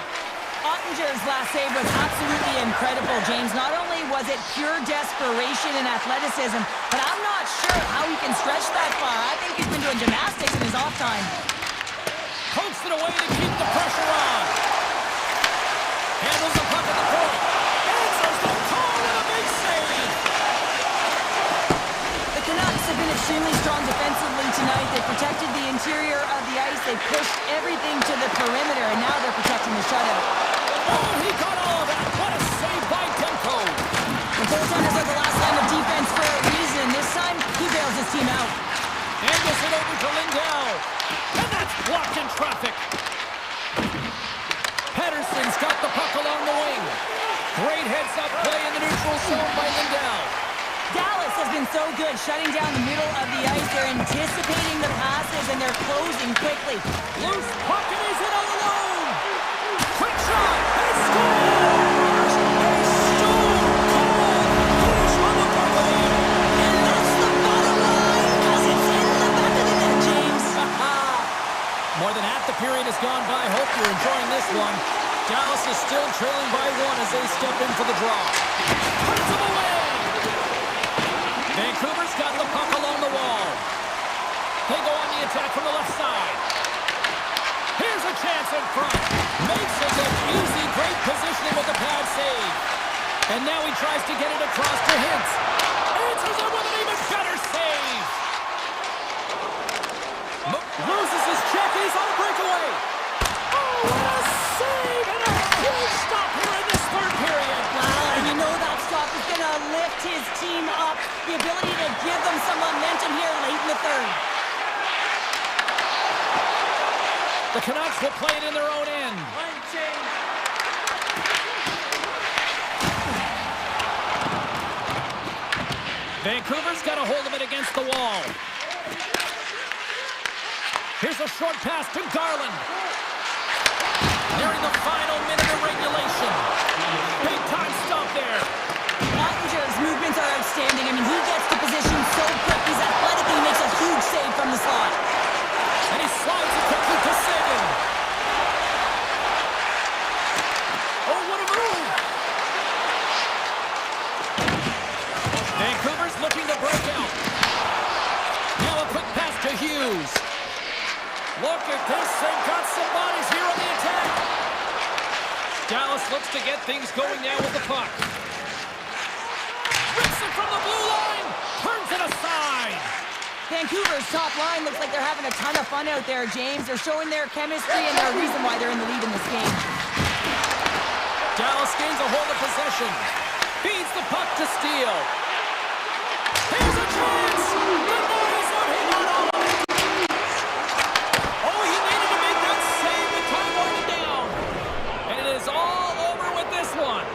Ottinger's last save was absolutely incredible, James. Not only was it pure desperation and athleticism, but I'm not sure how he can stretch that far. I think he's been doing gymnastics in his off time. Pokes it away to keep the pressure on. Handles the puck at the point. Answers the call with a big save. The Canucks have been extremely strong defensively tonight. They protected the interior of the ice. They pushed everything to the perimeter, and now they're protecting the shutout. Oh, he got all of that. What a save by Demko. The goaltenders are the last line of defense for a reason. This time, he bails his team out. Angles it over to Lindell. And that's blocked in traffic. Pedersen's got the puck along the wing. Great heads-up play in the neutral zone by Lindell. Dallas has been so good shutting down the middle of the ice. They're anticipating the passes, and they're closing quickly. Loose puck, and he's in all alone. Quick shot. He scores! A stone-cold finish on the breakaway. And that's the bottom line, because it's in the back of the net, James. More than half the period has gone by. Hope you're enjoying this one. Dallas is still trailing by 1 as they step in for the draw. Puts him away. Vancouver's got the puck along the wall. They go on the attack from the left side. Here's a chance in front. Makes it look easy. Great positioning with the pad save. And now he tries to get it across to Hintz. Answers it with an even better save. Loses his check. He's on a breakaway. Oh, what a save and a huge stop here in this third period. Wow, and you know that stop is going to lift his team up. The ability to give them some momentum here late in the third. The Canucks will play it in their own end. Vancouver's got a hold of it against the wall. Here's a short pass to Garland. Nearing the final minute of regulation. Big time stop there. Ottinger's movements are outstanding. I mean, he gets to position so quick. He's athletic, and he makes a huge save from the slot. And he slides it quickly to Sagan. Oh, what a move! Vancouver's looking to break out. Now a quick pass to Hughes. Look at this. They've got some bodies here on the attack. Dallas looks to get things going now with the puck. Rips it from the blue line. Turns it aside. Vancouver's top line looks like they're having a ton of fun out there, James. They're showing their chemistry, and they're a reason why they're in the lead in this game. Dallas gains a hold of possession. Feeds the puck to Steele. Here's a chance! The net is what he got all of it. Oh, he needed to make that save. The time winding down. And it is all over with this one.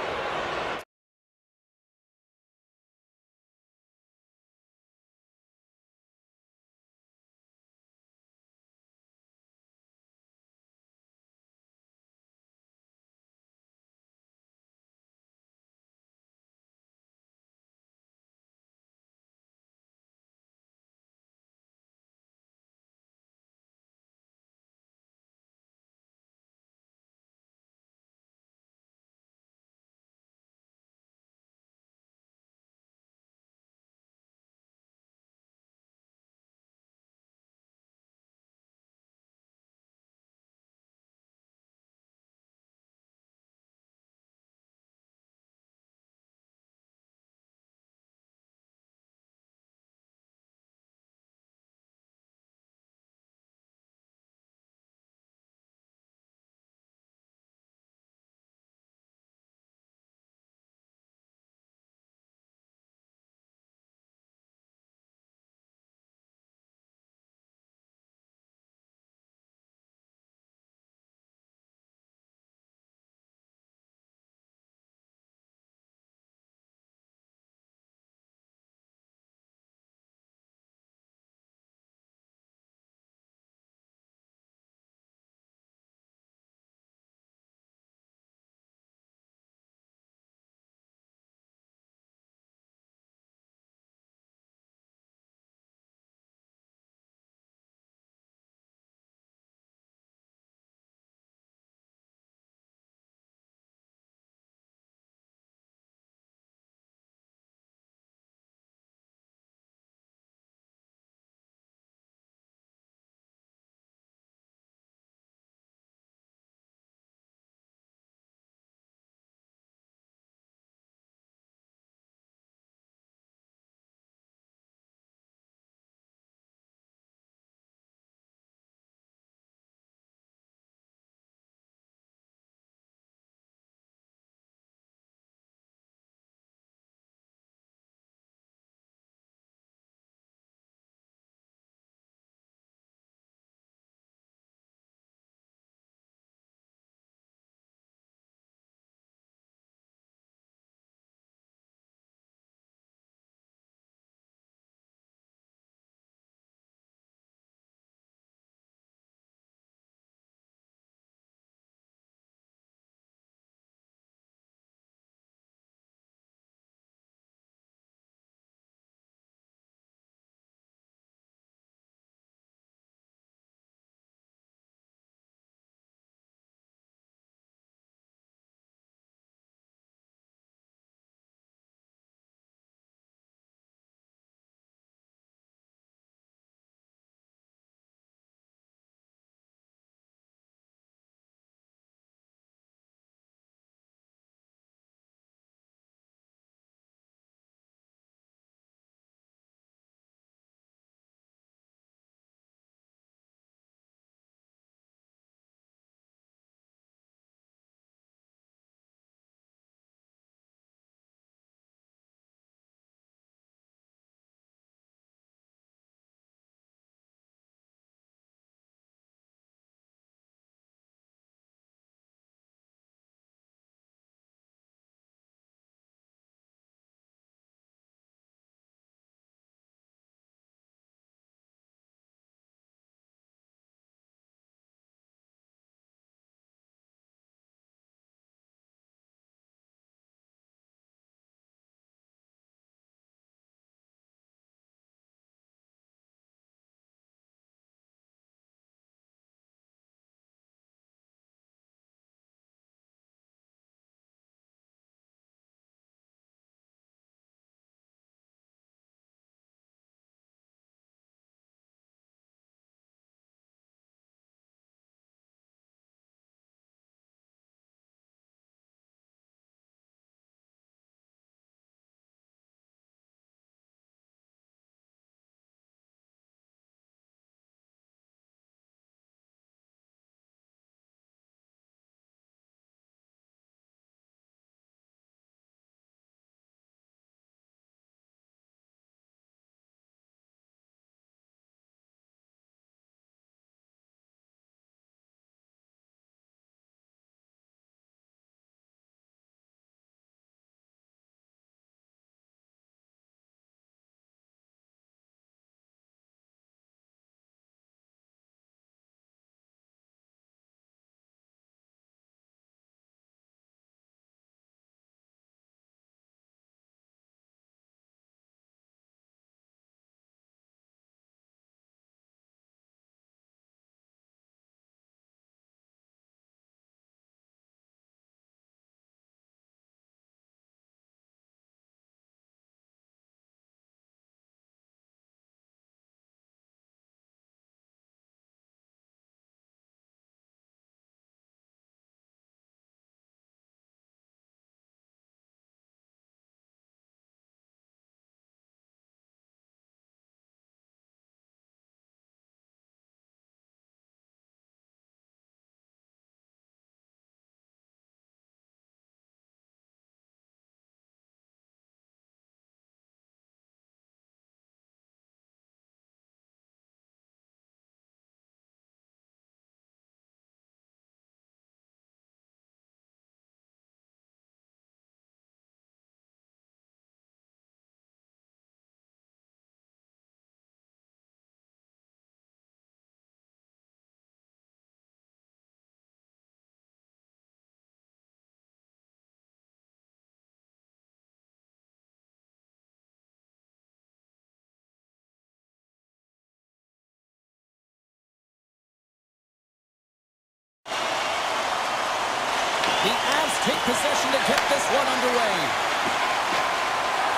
The Avs take possession to get this one underway.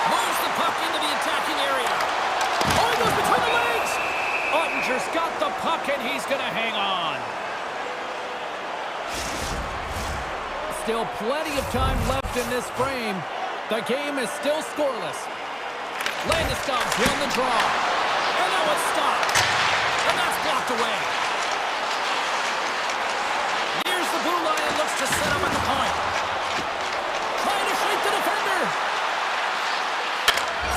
Moves the puck into the attacking area. Oh, he goes between the legs! Ottinger's got the puck, and he's going to hang on. Still plenty of time left in this frame. The game is still scoreless. Landeskog's won the draw. And now it's stopped. And that's blocked away. Nears the blue line and looks to set up at the point. Trying to shake the defender.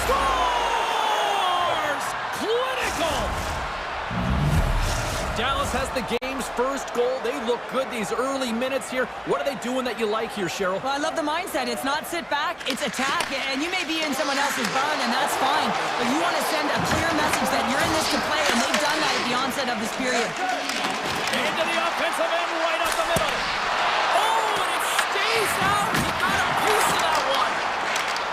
Scores! Clinical! Dallas has the game's first goal. They look good these early minutes here. What are they doing that you like here, Cheryl? Well, I love the mindset. It's not sit back, it's attack. And you may be in someone else's barn, and that's fine. But you want to send a clear message that you're in this to play, and they've done that at the onset of this period. Into the offensive end, right up the middle. Oh, and it stays out. He got a piece of that one.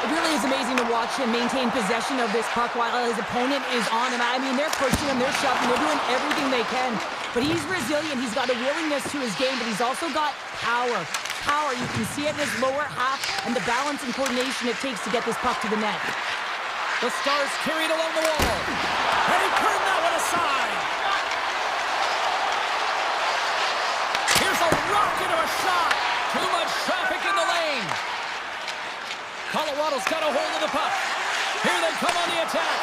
It really is amazing to watch him maintain possession of this puck while his opponent is on him. I mean, they're pushing him, they're shoving, they're doing everything they can. But he's resilient, he's got a willingness to his game, but he's also got power. Power, you can see it in his lower half and the balance and coordination it takes to get this puck to the net. The Stars carried along the wall. And he turned that one aside. Here's a rocket of a shot. Too much traffic in the lane. Colorado's got a hold of the puck. Here they come on the attack.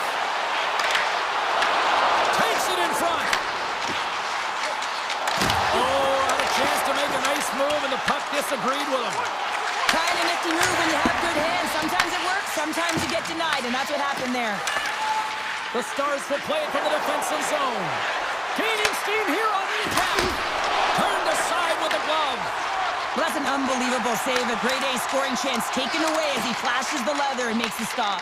Takes it in front. Oh, had a chance to make a nice move, and the puck disagreed with him. Kind of nifty move when you have good hands. Sometimes it works, sometimes you get denied, and that's what happened there. The Stars will play it from the defensive zone. Gaining steam here on the attack. Turned aside with a glove. Well, that's an unbelievable save. A grade A scoring chance taken away as he flashes the leather and makes the stop.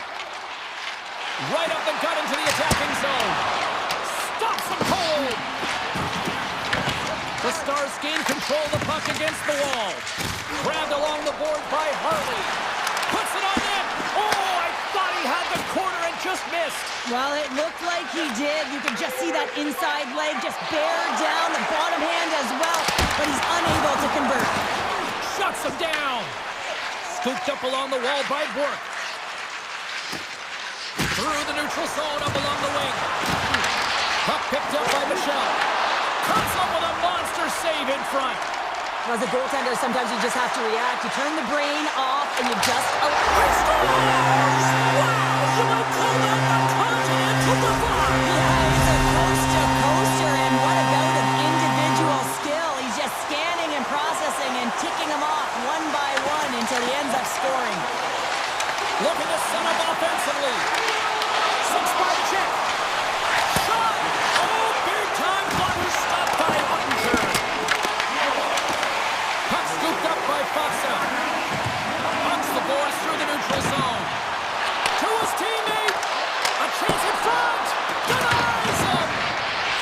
Right up the gut into the attacking zone. Stops him cold. The Stars gain control of the puck against the wall. Grabbed along the board by Harley. Puts it on net. Oh, I thought he had the corner and just missed. Well, it looked like he did. You could just see that inside leg just bear down, the bottom hand as well, but he's unable to convert. Shuts him down. Scooped up along the wall by Bork. Through the neutral zone up along the wing. Puck picked up by Michelle. Comes up with a monster save in front. As a goaltender, sometimes you just have to react. You turn the brain off and you just... Wow! You might call that a continental divide! Yeah, it's a coaster, and what a bout of individual skill. He's just scanning and processing and ticking them off one by one until he ends up scoring. Looking to set up offensively. 6-by check. Shot! Oh, big time blunder stopped by Ottinger. Puck scooped up by Foxa. Bucks the boys through the neutral zone. To his teammate. A chance in front. Denies him.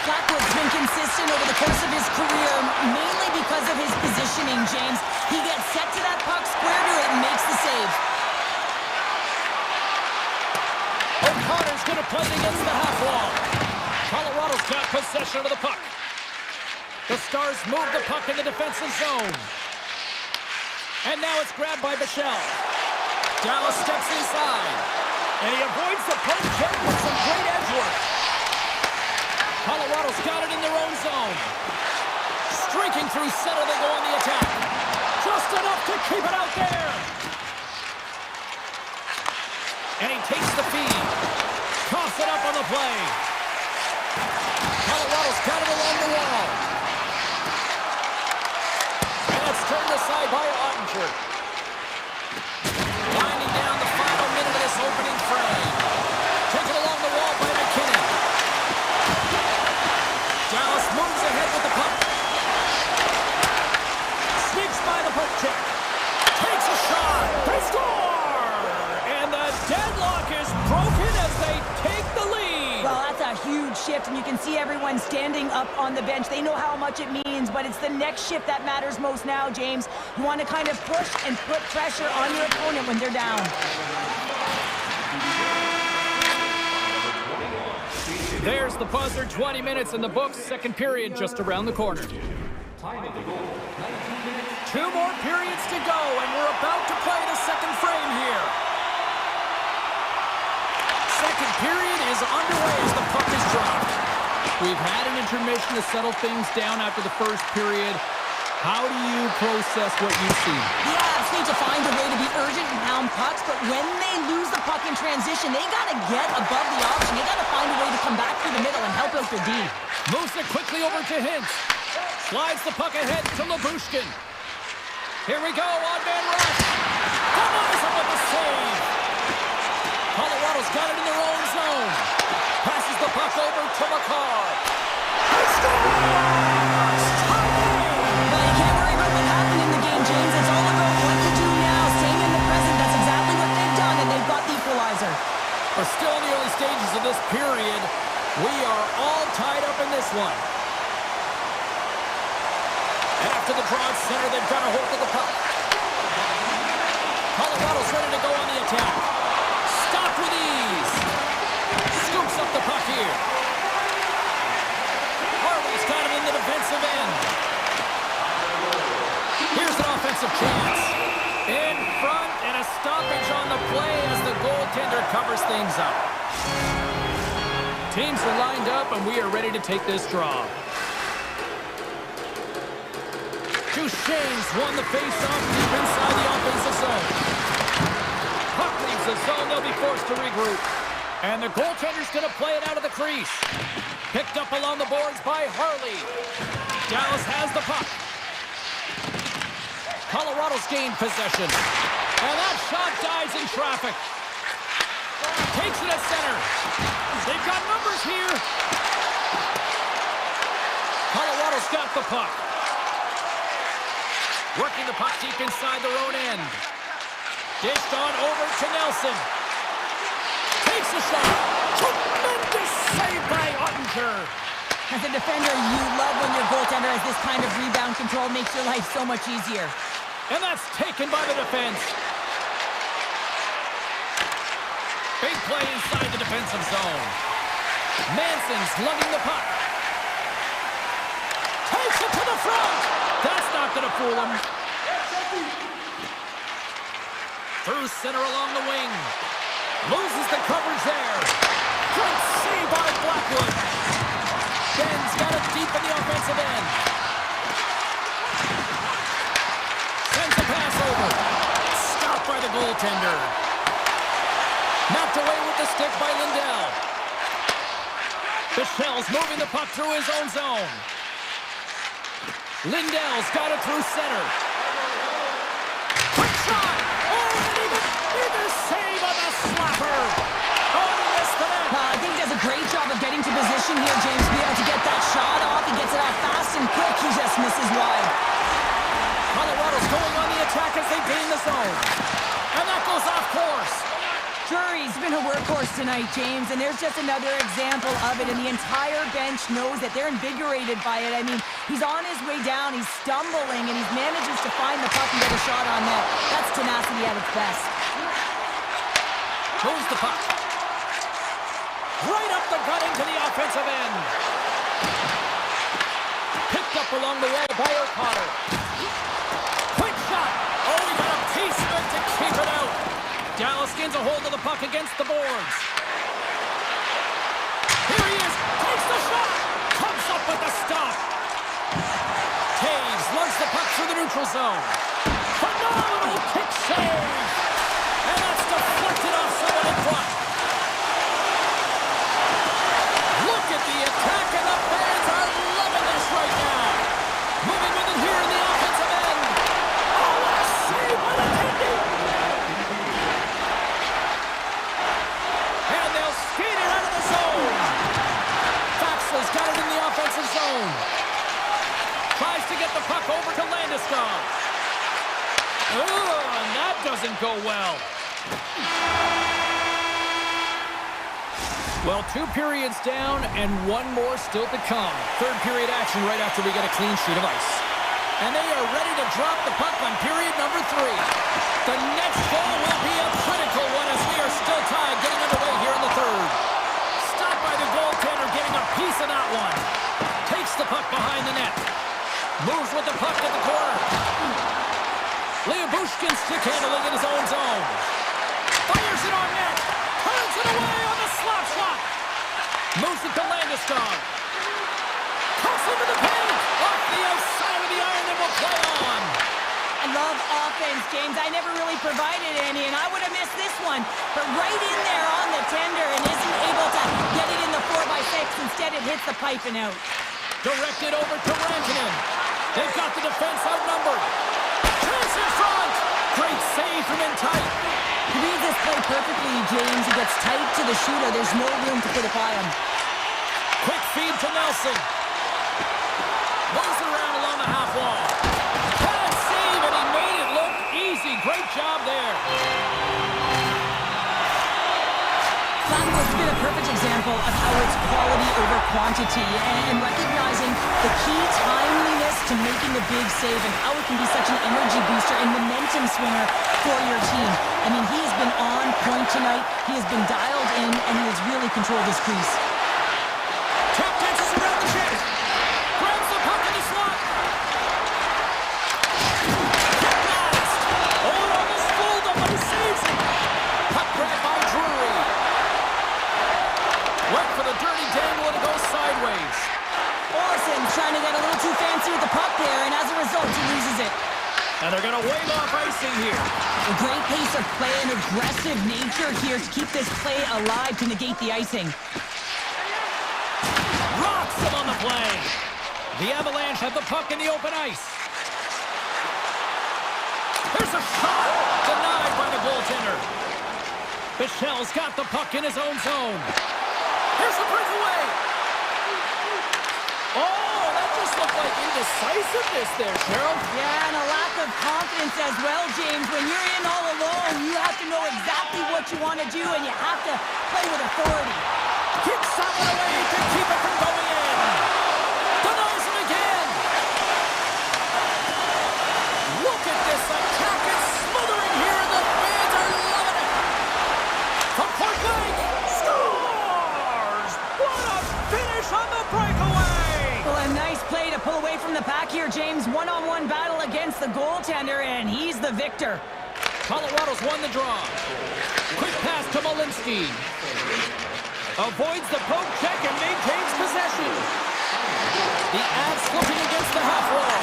Blackwood's been consistent over the course of his career, mainly because of his positioning, James. He gets set to that puck, square to it, and makes the save. O'Connor's going to play it against the half wall. Colorado's got possession of the puck. The Stars move the puck in the defensive zone. And now it's grabbed by Michelle. Dallas steps inside. And he avoids the poke check with some great edge work. Colorado's got it in their own zone. Streaking through center, they go on the attack. Just enough to keep it out there. And he takes the feed. Coughs it up on the play. Colorado's got it along the wall. And it's turned aside by Ottinger. Winding down the final minute of this opening frame. Taken along the wall by McKinnon. Dallas moves ahead with the puck. Sneaks by the poke check. Takes a shot. They score! And the deadlock is broken as they take the lead. Well, that's a huge shift, and you can see everyone standing up on the bench. They know how much it means, but it's the next shift that matters most now, James. You want to kind of push and put pressure on your opponent when they're down. There's the buzzer. 20 minutes in the books. Second period just around the corner. 2 more periods to go, and we're about to play the second frame here. Second period is underway as the puck is dropped. We've had an intermission to settle things down after the first period. How do you process what you see? The Avs need to find a way to be urgent and pound pucks, but when they lose the puck in transition, they got to get above the option. They got to find a way to come back through the middle and help out their D. Moves it quickly over to Hintz. Slides the puck ahead to Labushkin. Here we go, on-man rush. Denies with the save. Colorado's got it in their own zone. Passes the puck over to McCarr. He scores! Well, you can't worry about what happened in the game, James. It's all about what to do now. Staying in the present, that's exactly what they've done, and they've got the equalizer. We're still in the early stages of this period. We are all tied up in this one. After the draw at center, they've got a hold of the puck. Colorado's ready to go on the attack. Stopped with ease. Scoops up the puck here. Harvey's got him in the defensive end. Here's an offensive chance. In front, and a stoppage on the play as the goaltender covers things up. Teams are lined up, and we are ready to take this draw. Duchesne's won the face-off deep inside the offensive zone. Puck leaves the zone. They'll be forced to regroup. And the goaltender's going to play it out of the crease. Picked up along the boards by Harley. Dallas has the puck. Colorado's gained possession. And that shot dies in traffic. Takes it at center. They've got numbers here. Colorado's got the puck. Working the puck deep inside their own end. Dished on over to Nelson. Takes the shot. Tremendous save by Ottinger. As a defender, you love when your goaltender has this kind of rebound control. Makes your life so much easier. And that's taken by the defense. Big play inside the defensive zone. Manson's lugging the puck. Takes it to the front. That's not going to fool him. Through center along the wing. Loses the coverage there. Good save by Blackwood. Ben's got it deep in the offensive end. Sends the pass over. Stopped by the goaltender. Knocked away with the stick by Lindell. Bichel's moving the puck through his own zone. Lindell's got it through center. Quick shot! Oh, and even save on the slapper! Oh, he missed the net! I think he does a great job of getting to position here, James. Be able to get that shot off. He gets it off fast and quick. He just misses wide. Colorado's going on the attack as they gain the zone. And that goes off course. Sure, he's been a workhorse tonight, James, and there's just another example of it, and the entire bench knows that they're invigorated by it. I mean, he's on his way down, he's stumbling, and he manages to find the puck and get a shot on net. That's tenacity at its best. Moves the puck. Right up the gut into the offensive end. Picked up along the wall by O'Connor. Quick shot. Oh, he got a piece of it to keep it out. Dallas gains a hold of the puck against the boards. Here he is. Takes the shot. Comes up with the stop. Taves lugs the puck through the neutral zone. Phenomenal kick save. And that's deflected off someone in front. Look at the attack, and the fans are loving this right now. Moving with it here in the offensive end. Oh, what a save by the Tendy. And they'll skate it out of the zone. Faxley's got it in the offensive zone. Tries to get the puck over to Landeskog. Oh, and that doesn't go well. Well, 2 periods down and 1 more still to come. Third period action right after we get a clean sheet of ice. And they are ready to drop the puck on period number 3. The next goal will be a critical one as we are still tied getting underway here in the third. Stopped by the goaltender getting a piece of that one. Takes the puck behind the net. Moves with the puck at the corner. Liabushkin stick handling in his own zone. Fires it on net. Turns it away on the slap shot. Moves it to Landeskog. Cuts into the paint. Off the outside of the iron and will play on. I love offense, James. I never really provided any, and I would have missed this one. But right in there on the tender and isn't able to get it in the 4x6. Instead, it hits the pipe and out. Directed over to Rantanen. They've got the defense outnumbered. Chance in front. Great save from in tight. He reads this play perfectly, James. He gets tight to the shooter. There's no room to put it by him. Quick feed to Nelson. Moves it around along the half wall. Bad save, and he made it look easy. Great job there. Flatwood's been a perfect example of how it's quality over quantity and recognizing the key timeliness to making a big save and how it can be such an energy booster and momentum swinger for your team. I mean, he has been on point tonight. He has been dialed in, and he has really controlled his crease. Tap dances around the chest. Grabs the puck in the slot. Blast. Oh, almost fooled him, but he saves it. Puck grabbed by Drury. Went for the dirty dangle and it goes sideways. Olison's trying to get a little too fancy with the puck there, and as a result, he loses it. And they're going to wave off icing here. A great pace of play and aggressive nature here to keep this play alive to negate the icing. Rocks him on the play. The Avalanche have the puck in the open ice. There's a shot. Denied by the goaltender. Bichel's got the puck in his own zone. Here's the breakaway. Oh, that just looked like indecisiveness there, Cheryl. Yeah, and a lack of confidence as well, James. When you're in all alone, you have to know exactly what you want to do, and you have to play with authority. Kicks that one away to keep it from going in. Denies him again. Look at this attack. It's smothering here, and the fans are loving it. From point blank. Scores! What a finish on the breakaway. Well, a nice play to pull away from the pack here, James. One-on-one battle against the goaltender, and he's the victor. Colorado's won the draw. Quick pass to Malinsky. Avoids the poke check and maintains possession. The Avs looking against the half wall.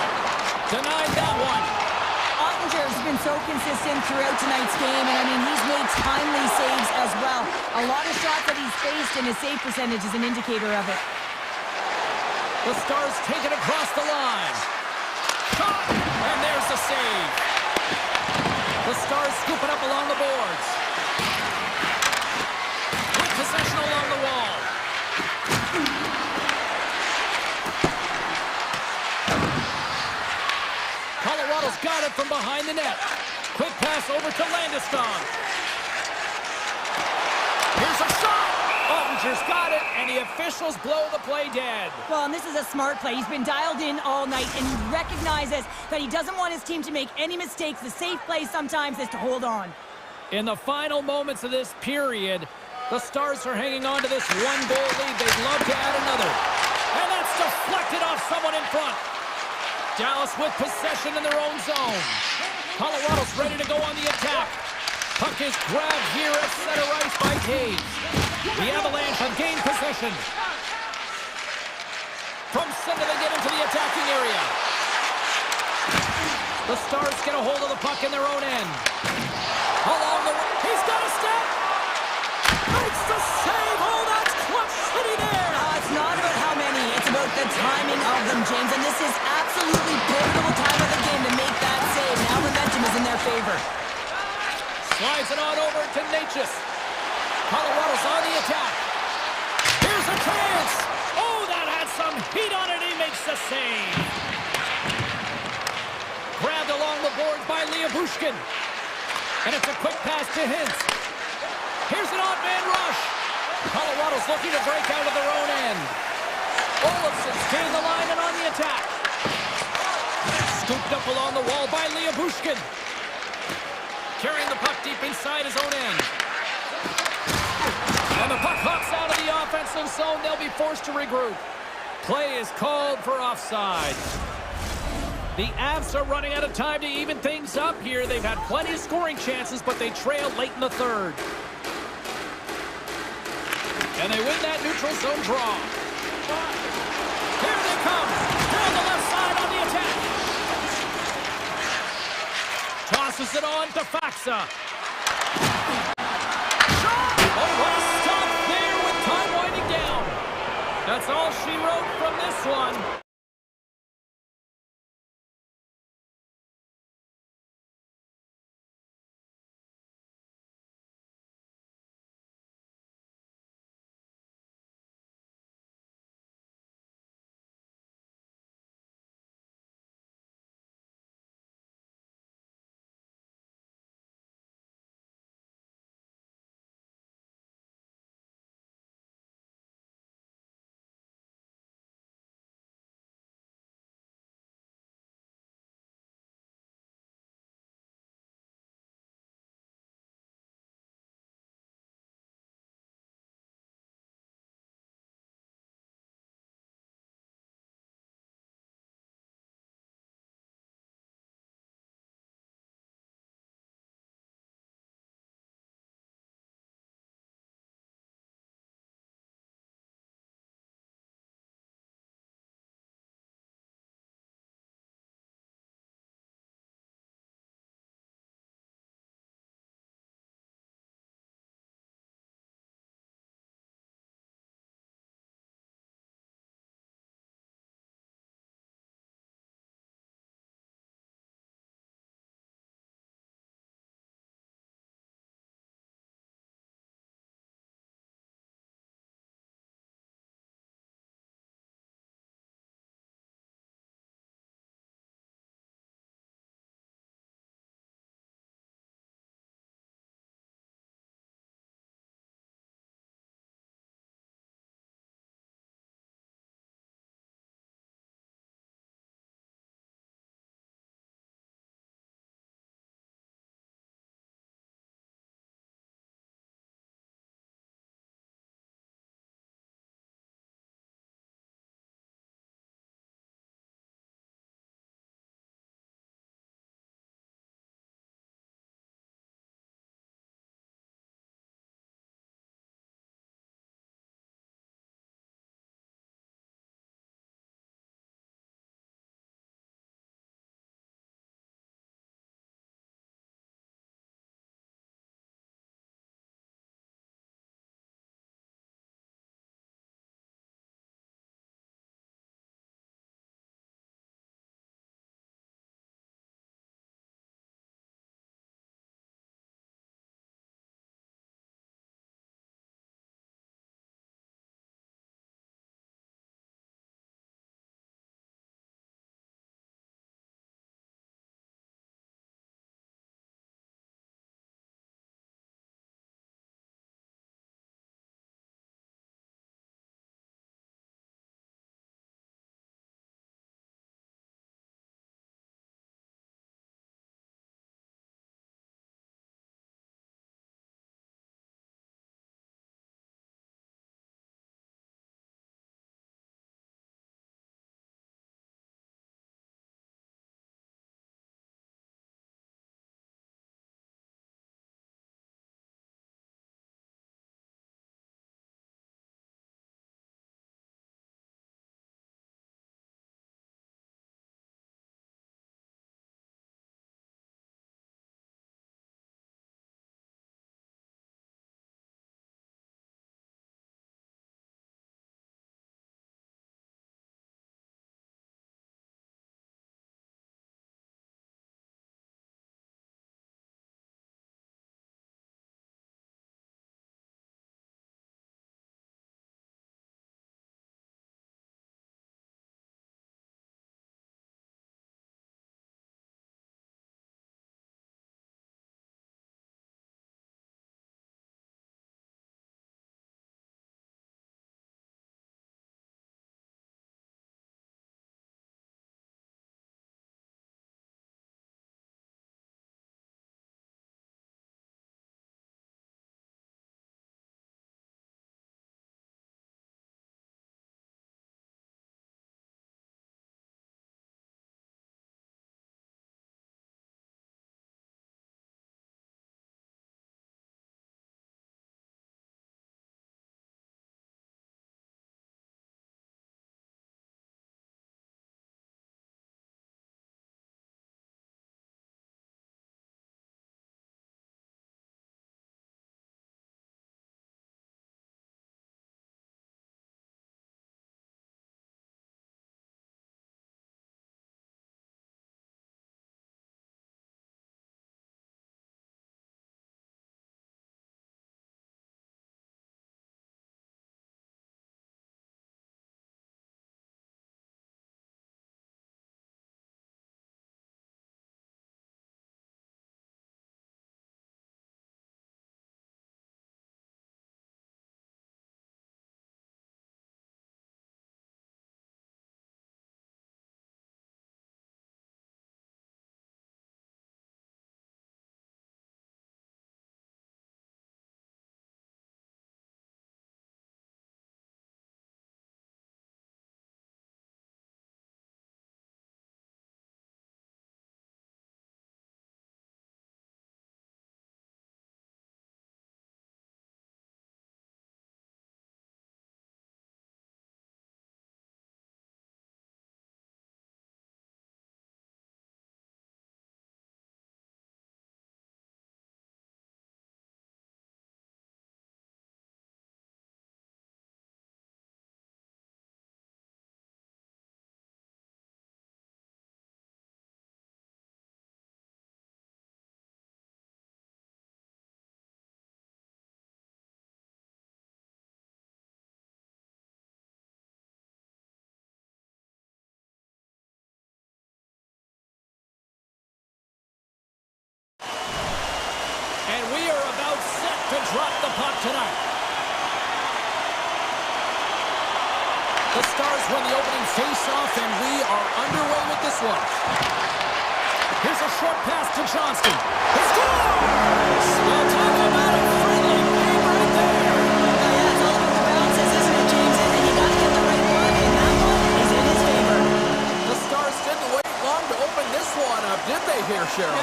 Denied that one. Ottinger's been so consistent throughout tonight's game, and I mean, he's made timely saves as well. A lot of shots that he's faced, and his save percentage is an indicator of it. The Stars take it across the line. Shot! And there's the save. The Stars scoop it up along the boards. With possession along the wall. Colorado's got it from behind the net. Quick pass over to Landeskog. Here's a shot! Ottinger's got it, and the officials blow the play dead. Well, and this is a smart play. He's been dialed in all night, and he recognizes that he doesn't want his team to make any mistakes. The safe play sometimes is to hold on. In the final moments of this period, the Stars are hanging on to this one-goal lead. They'd love to add another. And that's deflected off someone in front. Dallas with possession in their own zone. Colorado's ready to go on the attack. Puck is grabbed here at center ice by Taves. The Avalanche have gained possession. From center, they get into the attacking area. The Stars get a hold of the puck in their own end. Along the... He's got a step! Makes the save! Oh, that's clutch city there! It's not about how many. It's about the timing of them, James. And this is absolutely pivotal time of the game to make that save. Now momentum is in their favor. Slides it on over to Natchez. Colorado's on the attack. Here's a chance! Oh, that had some heat on it. He makes the save. Grabbed along the boards by Liabushkin. And it's a quick pass to Hintz. Here's an odd man rush. Colorado's looking to break out of their own end. Olofsson's gained the line and on the attack. Scooped up along the wall by Liabushkin. Carrying the puck deep inside his own end. And the puck hops out of the offensive zone. They'll be forced to regroup. Play is called for offside. The Avs are running out of time to even things up here. They've had plenty of scoring chances, but they trailed late in the third. And they win that neutral zone draw. Here they come. Down the left side on the attack. Tosses it on to Faxa. Oh, what a stop there with time winding down. That's all she wrote from this one. to drop the puck tonight. The Stars win the opening face-off, and we are underway with this one. Here's a short pass to Johnston. He scores! Well, talk about a friendly game right there. Oh, yeah, it's all about the bounces, isn't it, James? And you got to get the right one, and that one is in his favor. The Stars didn't wait long to open this one up, did they here, Cheryl?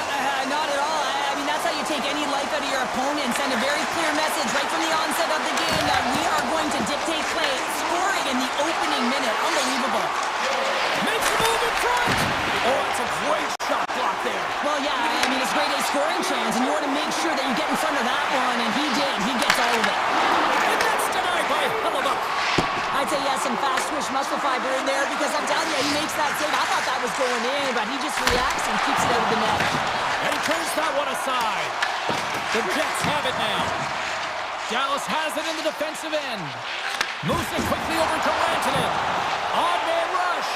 Not at all. I mean, that's how you take any life out of your opponent and send a very clear message right from the onset of the game that we are going to dictate play, scoring in the opening minute. Unbelievable. Makes a move in front. Oh, it's a great shot block there. Well, yeah, I mean, it's grade A scoring chance, and you want to make sure that you get in front of that one, and he did. He gets all of it. And that's denied by Hellebuyck. I'd say, yeah, some fast twitch muscle fiber in there, because I'm telling you, he makes that save. I thought that was going in, but he just reacts and keeps it out of the net. And he turns that one aside. The Jets have it now. Dallas has it in the defensive end. Moves it quickly over to Rantanen. Odd man rush.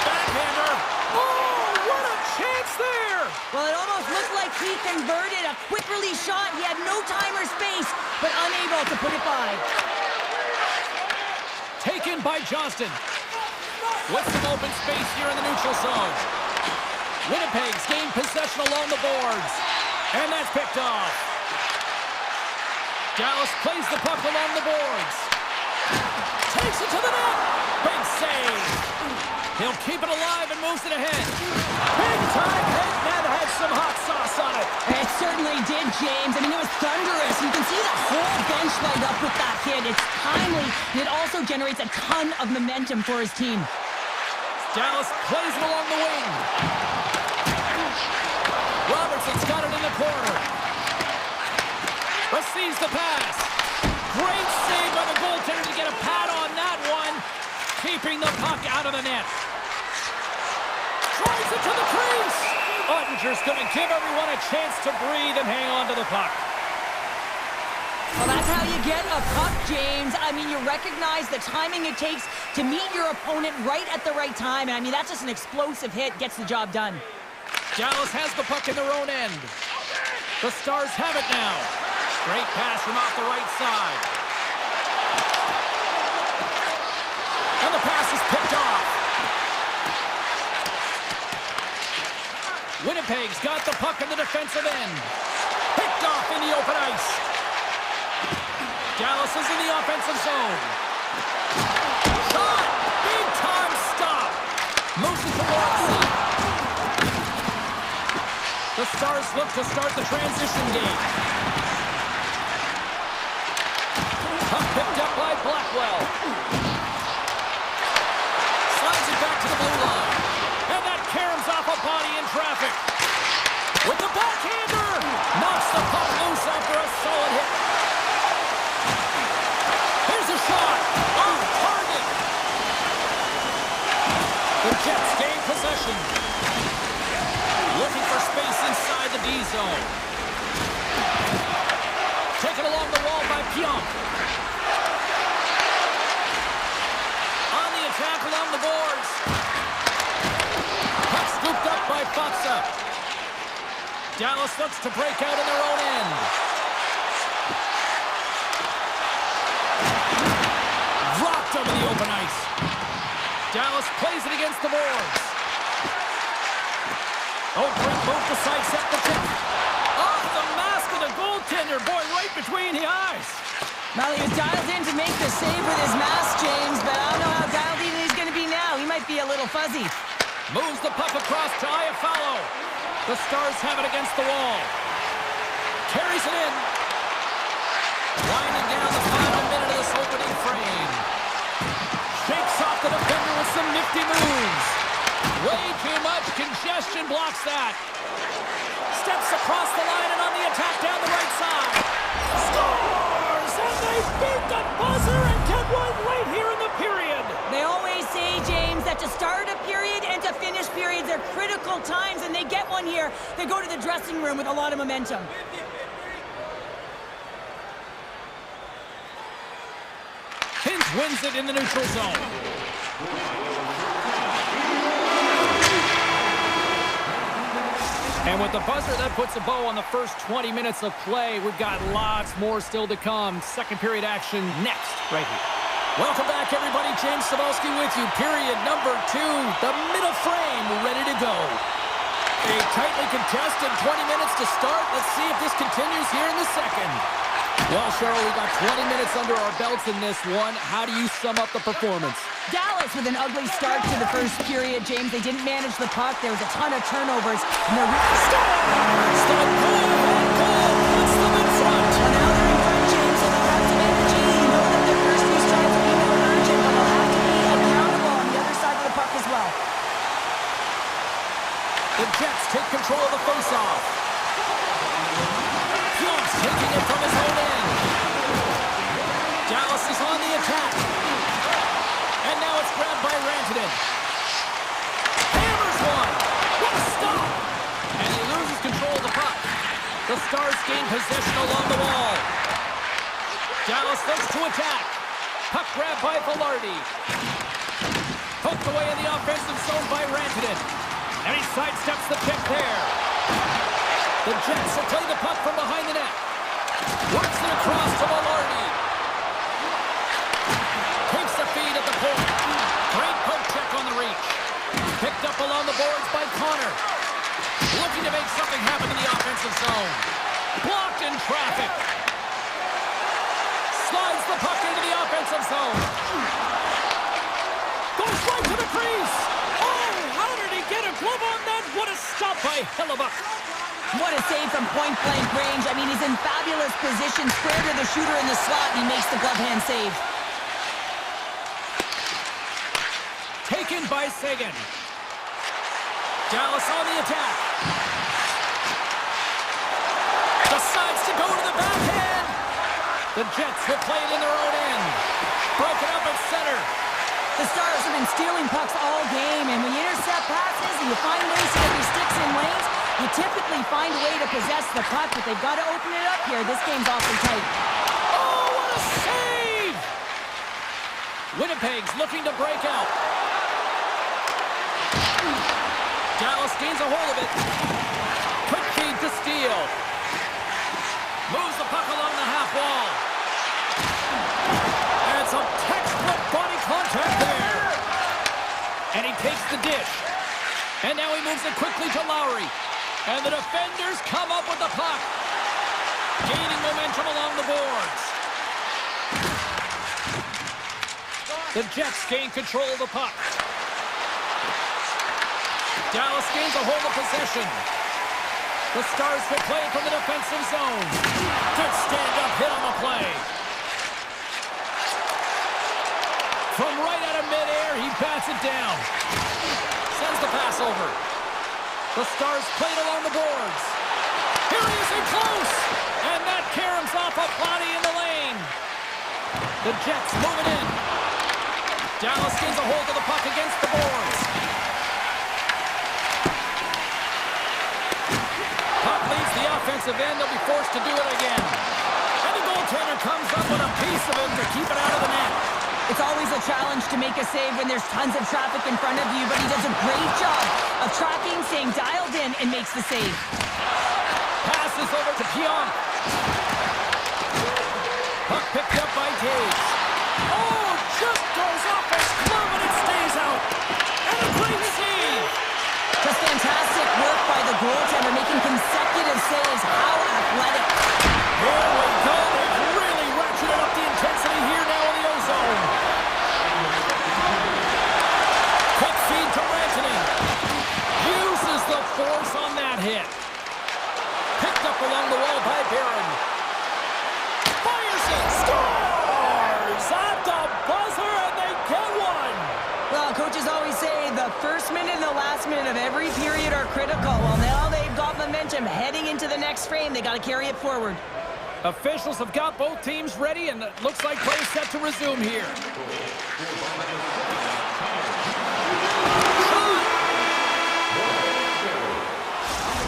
Backhander. Oh, what a chance there! Well, it almost looked like he converted a quick release shot. He had no time or space, but unable to put it by. Taken by Johnston. With some open space here in the neutral zone. Winnipeg's gained possession along the boards. And that's picked off. Dallas plays the puck along the boards. Takes it to the net. Big save. He'll keep it alive and moves it ahead. Big time hit. That had some hot sauce on it. It certainly did, James. I mean, it was thunderous. You can see the whole bench light up with that hit. It's timely, and it also generates a ton of momentum for his team. Dallas plays it along the wing. Robertson's got it in the corner. Receives the pass. Great save by the goaltender to get a pad on that one. Keeping the puck out of the net. Drives it to the crease. Ottinger's going to give everyone a chance to breathe and hang on to the puck. Well, that's how you get a puck, James. I mean, you recognize the timing it takes to meet your opponent right at the right time. And I mean, that's just an explosive hit. Gets the job done. Dallas has the puck in their own end. The Stars have it now. Great pass from off the right side. And the pass is picked off. Winnipeg's got the puck in the defensive end. Picked off in the open ice. Dallas is in the offensive zone. Shot! Big time stop. Moves it towards C. The Stars look to start the transition game. Puck picked up by Blackwell. Slides it back to the blue line. And that caroms off a body in traffic. With the backhander! Knocks the puck loose after a solid hit. Here's a shot! On target! The Jets gain possession. Looking for space inside the D zone. Taken along the wall by Pionk. On the attack along the boards. Puck scooped up by Faksa. Dallas looks to break out in their own end. Dropped over the open ice. Dallas plays it against the boards. Oh, great move to sidestep the tip. Off the mask of the goaltender. Boy, right between the eyes. Well, he was dialed in to make the save with his mask, James, but I don't know how dialed in he's going to be now. He might be a little fuzzy. Moves the puck across to Iafallo. The Stars have it against the wall. Carries it in. Winding down the final minute of this opening frame. Shakes off the defender with some nifty moves. Way too much congestion blocks that. Steps across the line and on the attack down the right side. Scores! And they beat the buzzer and get one right here in the period. They always say, James, that to start a period and to finish periods are critical times, and they get one here. They go to the dressing room with a lot of momentum. Hintz wins it in the neutral zone. And with the buzzer, that puts a bow on the first 20 minutes of play. We've got lots more still to come. Second period action next, right here. Welcome back, everybody. James Cybulski with you. Period number 2. The middle frame ready to go. A tightly contested 20 minutes to start. Let's see if this continues here in the second. Well, Cheryl, we got 20 minutes under our belts in this one. How do you sum up the performance? Dallas with an ugly start to the first period, James. They didn't manage the puck. There was a ton of turnovers. And they're Stop! Goal! Puts them in front. Well, now they're in front, James, so they'll have some energy. You know that their first few strikes will be more urgent, but they'll have to be accountable on the other side of the puck as well. The Jets take control of the faceoff. Pionks taking it from his own end. Dallas is on the attack. And now it's grabbed by Rantanen. Hammers one. What a stop! And he loses control of the puck. The Stars gain possession along the wall. Dallas looks to attack. Puck grabbed by Velarde. Poked away in the offensive zone by Rantanen. And he sidesteps the pick there. The Jets will play the puck from behind the net. Works it across to Velarde. Takes the feed at the point. Great poke check on the reach. Picked up along the boards by Connor. Looking to make something happen in the offensive zone. Blocked in traffic. Slides the puck into the offensive zone. Goes right to the crease. Oh, how did he get a glove on that? What a stop by Hellebuck. What a save from point-blank range. I mean, he's in fabulous position, square to the shooter in the slot, and he makes the glove hand save. Taken by Sagan. Dallas on the attack. Decides to go to the backhand. The Jets will play it in their own end. Broken up at center. The Stars have been stealing pucks all game, and when you intercept passes and you find ways to get your sticks in lanes, you typically find a way to possess the puck, but they've got to open it up here. This game's awfully tight. Oh, what a save! Winnipeg's looking to break out. Dallas gains a hold of it. Quick feed to Steele. Moves the puck along the half wall. And some textbook body contact there. And he takes the dish. And now he moves it quickly to Lowry. And the defenders come up with the puck. Gaining momentum along the boards. The Jets gain control of the puck. Dallas gains a hold of possession. The Stars will play from the defensive zone. Good stand-up hit on the play. From right out of midair, he bats it down. Sends the pass over. The Stars play it along the boards. Here he is in close. And that caroms off a body in the lane. The Jets move it in. Dallas gains a hold of the puck against the boards. Puck leaves the offensive end. They'll be forced to do it again. And the goaltender comes up with a piece of it to keep it out of the net. It's always a challenge to make a save when there's tons of traffic in front of you, but he does a great job of tracking, staying dialed in, and makes the save. Passes over to Pionk. Puck picked up by Tage. Oh, just goes off his glove and it stays out. And a great save. Just fantastic work by the goaltender, making consecutive saves. How athletic. Here we go. They've really ratcheted up the intensity here now in the O-zone. Quick feed to Rantanen. Uses the force on that hit. Picked up along the wall by Barron. Fires it. Scores at the buzzer, and they get one. Well, coaches always say the first minute and the last minute of every period are critical. Well, now they've got momentum heading into the next frame. They got to carry it forward. Officials have got both teams ready, and it looks like play is set to resume here.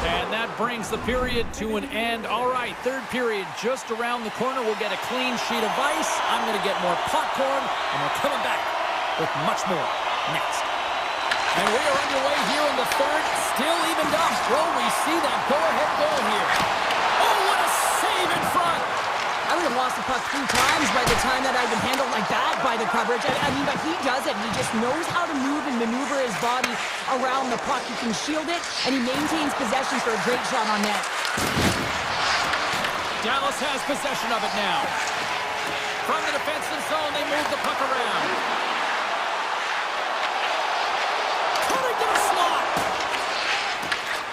And that brings the period to an end. All right, third period just around the corner. We'll get a clean sheet of ice. I'm going to get more popcorn, and we're coming back with much more next. And we are underway here in the third, still evened up. Will we see that go-ahead goal here? Oh, what a save in front! I would have lost the puck 3 times by the time that I'd been handled like that by the coverage. I mean, but he does it. He just knows how to move and maneuver his body around the puck. He can shield it, and he maintains possession for a great shot on net. Dallas has possession of it now. From the defensive zone, they move the puck around. Cutting to the slot.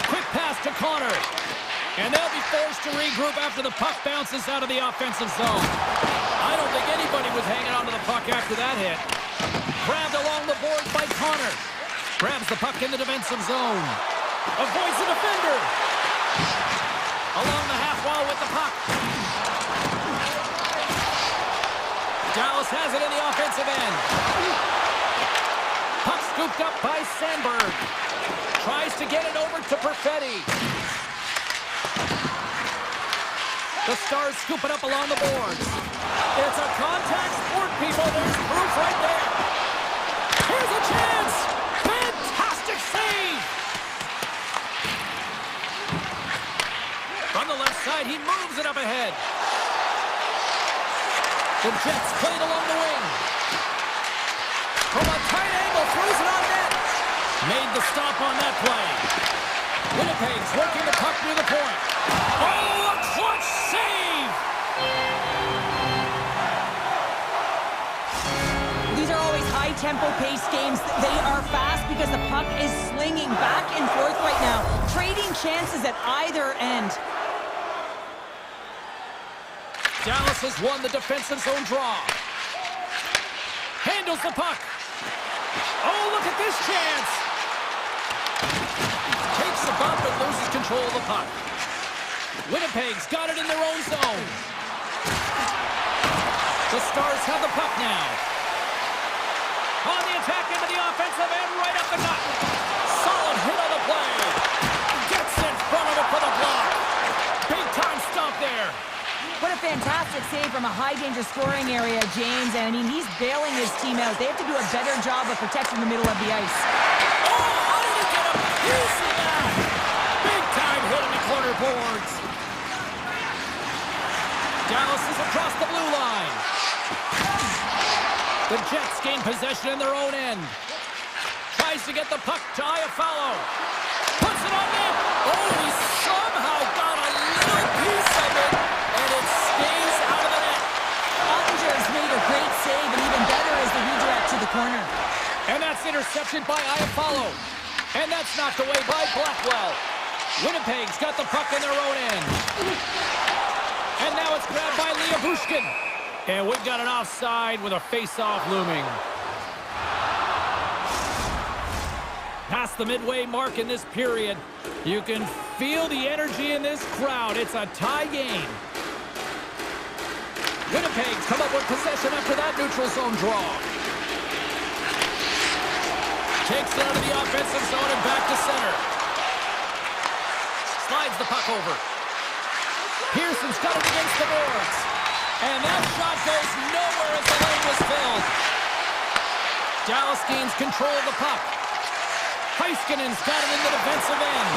Quick pass to Connor. And they'll be forced to regroup after the puck bounces out of the offensive zone. I don't think anybody was hanging on to the puck after that hit. Grabbed along the boards by Connor. Grabs the puck in the defensive zone. Avoids the defender. Along the half wall with the puck. Dallas has it in the offensive end. Puck scooped up by Sandberg. Tries to get it over to Perfetti. The Stars scoop it up along the boards. It's a contact sport, people. There's proof right there. Here's a chance. Fantastic save. From the left side, he moves it up ahead. The Jets play it along the wing. From a tight angle, throws it on net. Made the stop on that play. Winnipeg's working the puck near the point. Oh, a clutch save! These are always high-tempo paced games. They are fast because the puck is slinging back and forth right now, trading chances at either end. Dallas has won the defensive zone draw. Handles the puck. Oh, look at this chance! Takes the bump and loses control of the puck. Winnipeg's got it in their own zone. The Stars have the puck now. On the attack into the offensive end, right up the gut. Solid hit on the play. Gets in front of it for the block. Big time stop there. What a fantastic save from a high-danger scoring area, James. And, I mean, he's bailing his team out. They have to do a better job of protecting the middle of the ice. Oh, how did he get a piece of that? Big time hit on the corner boards. Dallas is across the blue line. The Jets gain possession in their own end. Tries to get the puck to Iafallo. Puts it on net. Oh, he somehow got a little piece of it, and it stays out of the net. Ottinger has made a great save, and even better is the redirect to the corner. And that's intercepted by Iafallo. And that's knocked away by Blackwell. Winnipeg's got the puck in their own end. And now it's grabbed by Leah Bushkin. And we've got an offside with a face-off looming. Past the midway mark in this period. You can feel the energy in this crowd. It's a tie game. Winnipeg's come up with possession after that neutral zone draw. Takes it out of the offensive zone and back to center. Slides the puck over. Pearson's got it against the boards. And that shot goes nowhere as the lane was filled. Dallas gains control of the puck. Heiskanen's got it in the defensive end.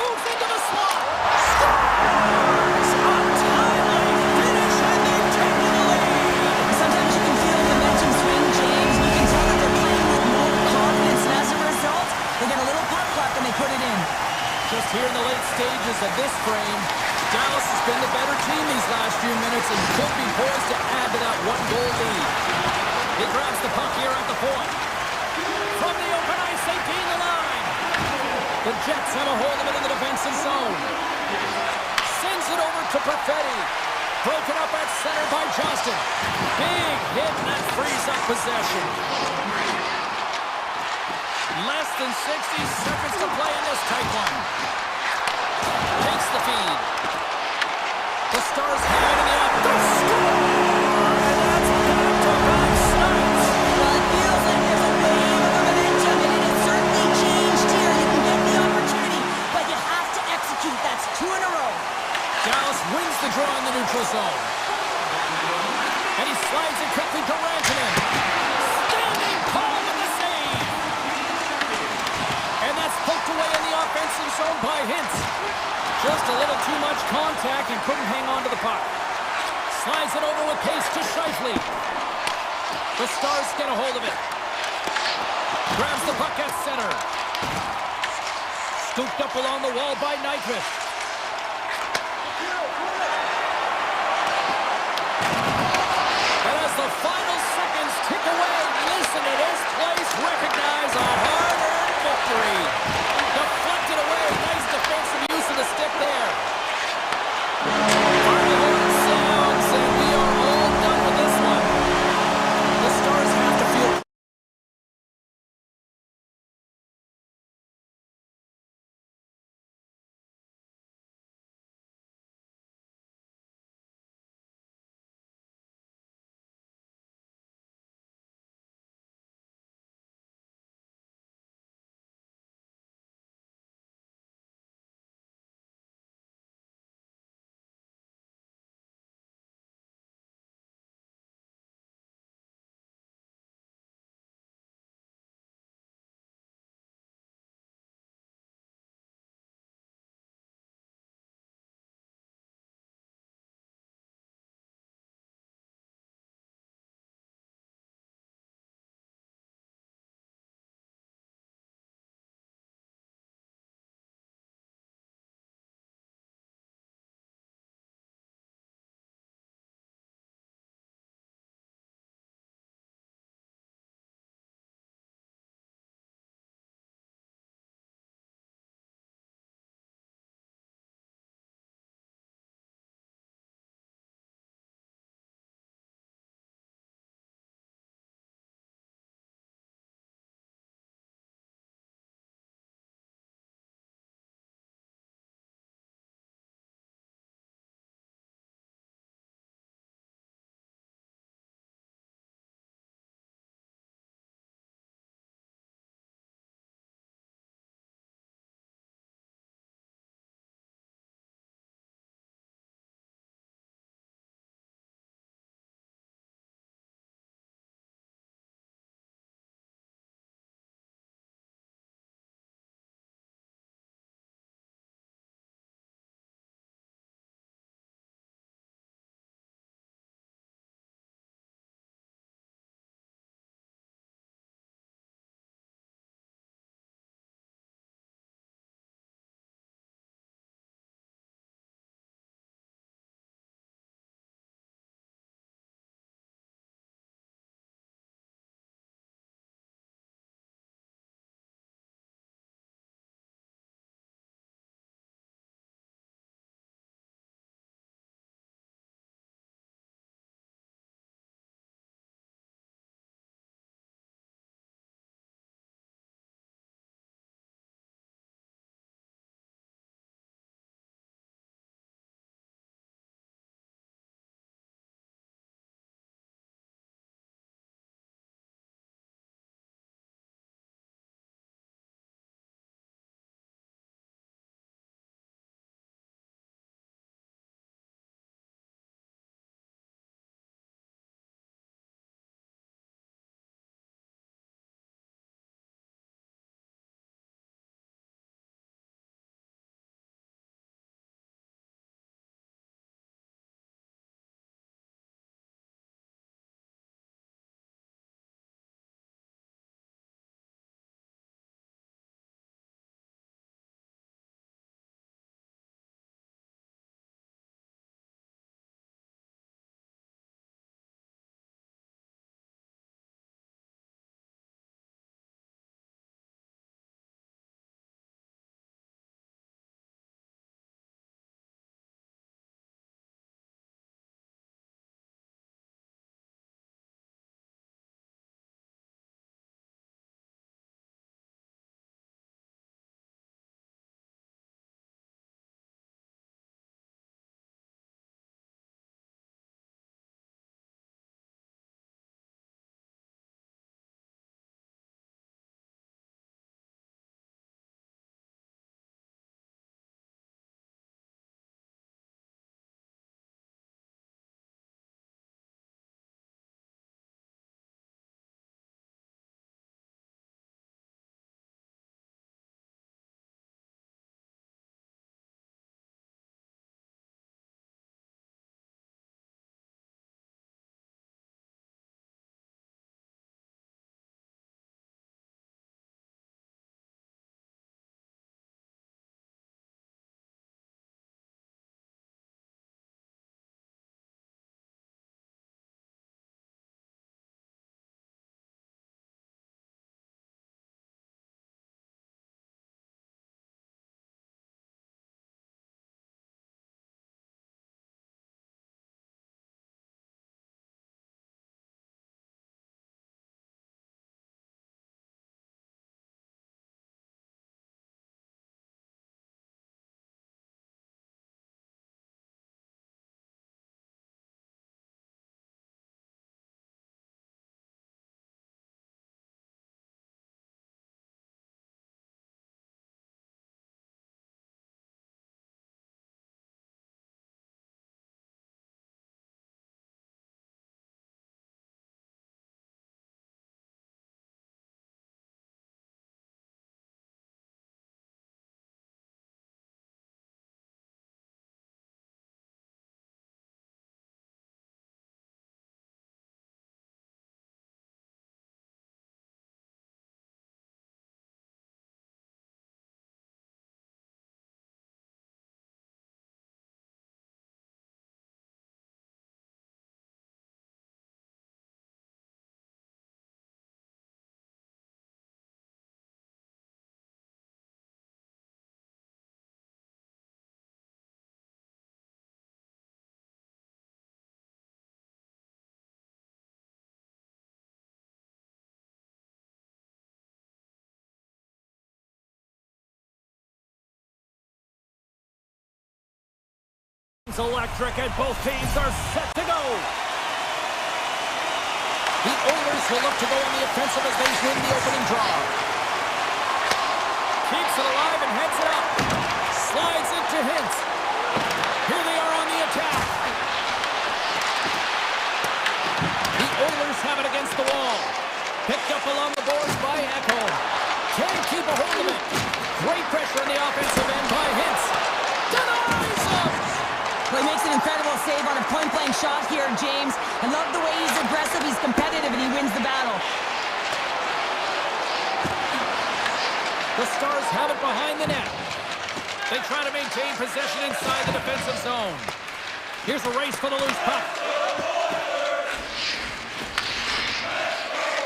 Moves into the slot. Scores! A timely finish, and they've taken the lead. Sometimes you can feel the momentum swing, James. You can tell that they're playing with more confidence, and as a result, they get a little puck luck and they put it in. Just here in the late stages of this frame, Dallas has been the better team these last few minutes and could be poised to add to that one-goal lead. He grabs the puck here at the point. From the open ice, they gain the line. The Jets have a hold of it in the defensive zone. Sends it over to Perfetti. Broken up at center by Johnston. Big hit, and that frees up possession. Less than 60 seconds to play in this tight one. Takes the feed. The Stars have it in the up. They score! And that's back-to-back shots. Well, it feels like there's a wave of momentum, and it has certainly changed here. You can get the opportunity, but you have to execute. That's 2 in a row. Dallas wins the draw in the neutral zone. And he slides it quickly to Rantanen. Standing tall with the save. Just a little too much contact and couldn't hang on to the puck. Slides it over with pace to Scheifele. The Stars get a hold of it. Grabs the puck at center. Scooped up along the wall by Nyquist. And as the final seconds tick away, listen to this place recognize a hard-earned victory. Deflected away. Nice defensive use of the stick there. It's electric and both teams are set to go. The Oilers will look to go on the offensive as they win the opening draw. Keeps it alive and heads it up. Slides it to Hintz. Here they are on the attack. The Oilers have it against the wall. Picked up along the boards by Echo. Can't keep a hold of it. Great pressure on the offensive end by Hintz. Denies him! Well, he makes an incredible save on a point-blank shot here, James. I love the way he's aggressive, he's competitive, and he wins the battle. The Stars have it behind the net. They try to maintain possession inside the defensive zone. Here's a race for the loose puck.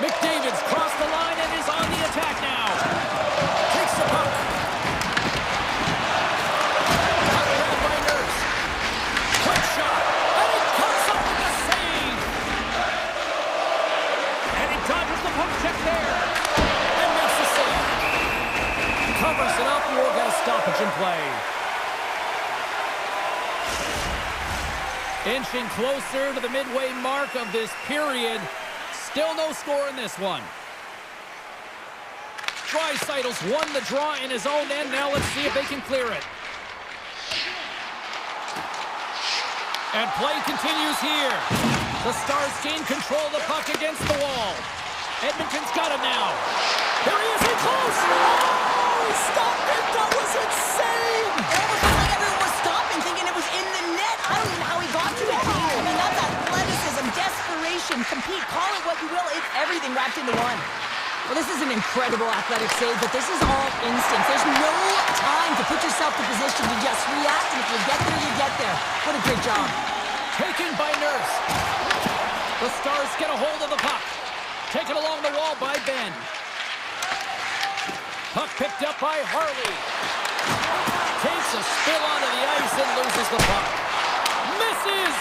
McDavid's crossed the line and is on the attack now. Takes the puck. Out by Nurse. Quick shot. And it comes up with the save. And he dodges the puck check there. And makes the save. Covers it up and we'll get a stoppage in play. Inching closer to the midway mark of this period. Still no score in this one. Draisaitl's won the draw in his own end. Now let's see if they can clear it. And play continues here. The Stars gain control of the puck against the wall. Edmonton's got it now. There he is, in close! Oh, he stopped it! That was insane! It almost felt like everyone was stopping, thinking it was in the net. I don't even know how he got to it. I mean, that's athleticism, desperation, compete, call it what you will. It's everything wrapped into one. Well, this is an incredible athletic save, but this is all instinct. There's no time to put yourself in position to just react, and if you get there, you get there. What a great job. Taken by Nurse. The Stars get a hold of the puck. Taken along the wall by Ben. Puck picked up by Harley. Takes a spill onto the ice and loses the puck. Misses!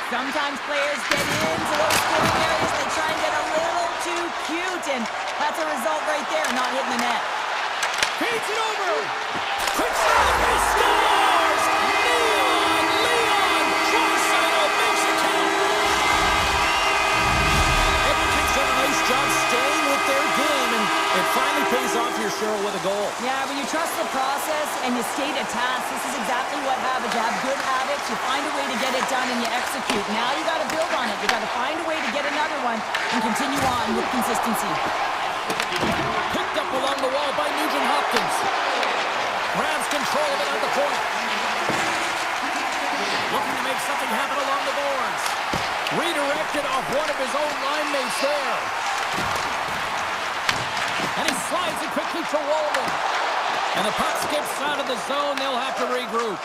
Sometimes players get into those scoring areas, they try and get a little too cute, and that's a result right there, not hitting the net. Feeds it over! Quick shot! He scores! Leon! Draisaitl makes it count! Edmonton's done a nice job staying with their game, and it finally pays off here, Cheryl, with a goal. Yeah, when you trust the process and you stay to task, this is exactly what happens. You have good habits, you find a way to get it done, and you execute. Now you got to build on it. You got to find a way to get another one and continue on with consistency. Picked up along the wall by Nugent Hopkins. Grabs control of it at the point. Looking to make something happen along the boards. Redirected off one of his own line mates there. And he slides it quickly to Walden. And the puck skips out of the zone. They'll have to regroup.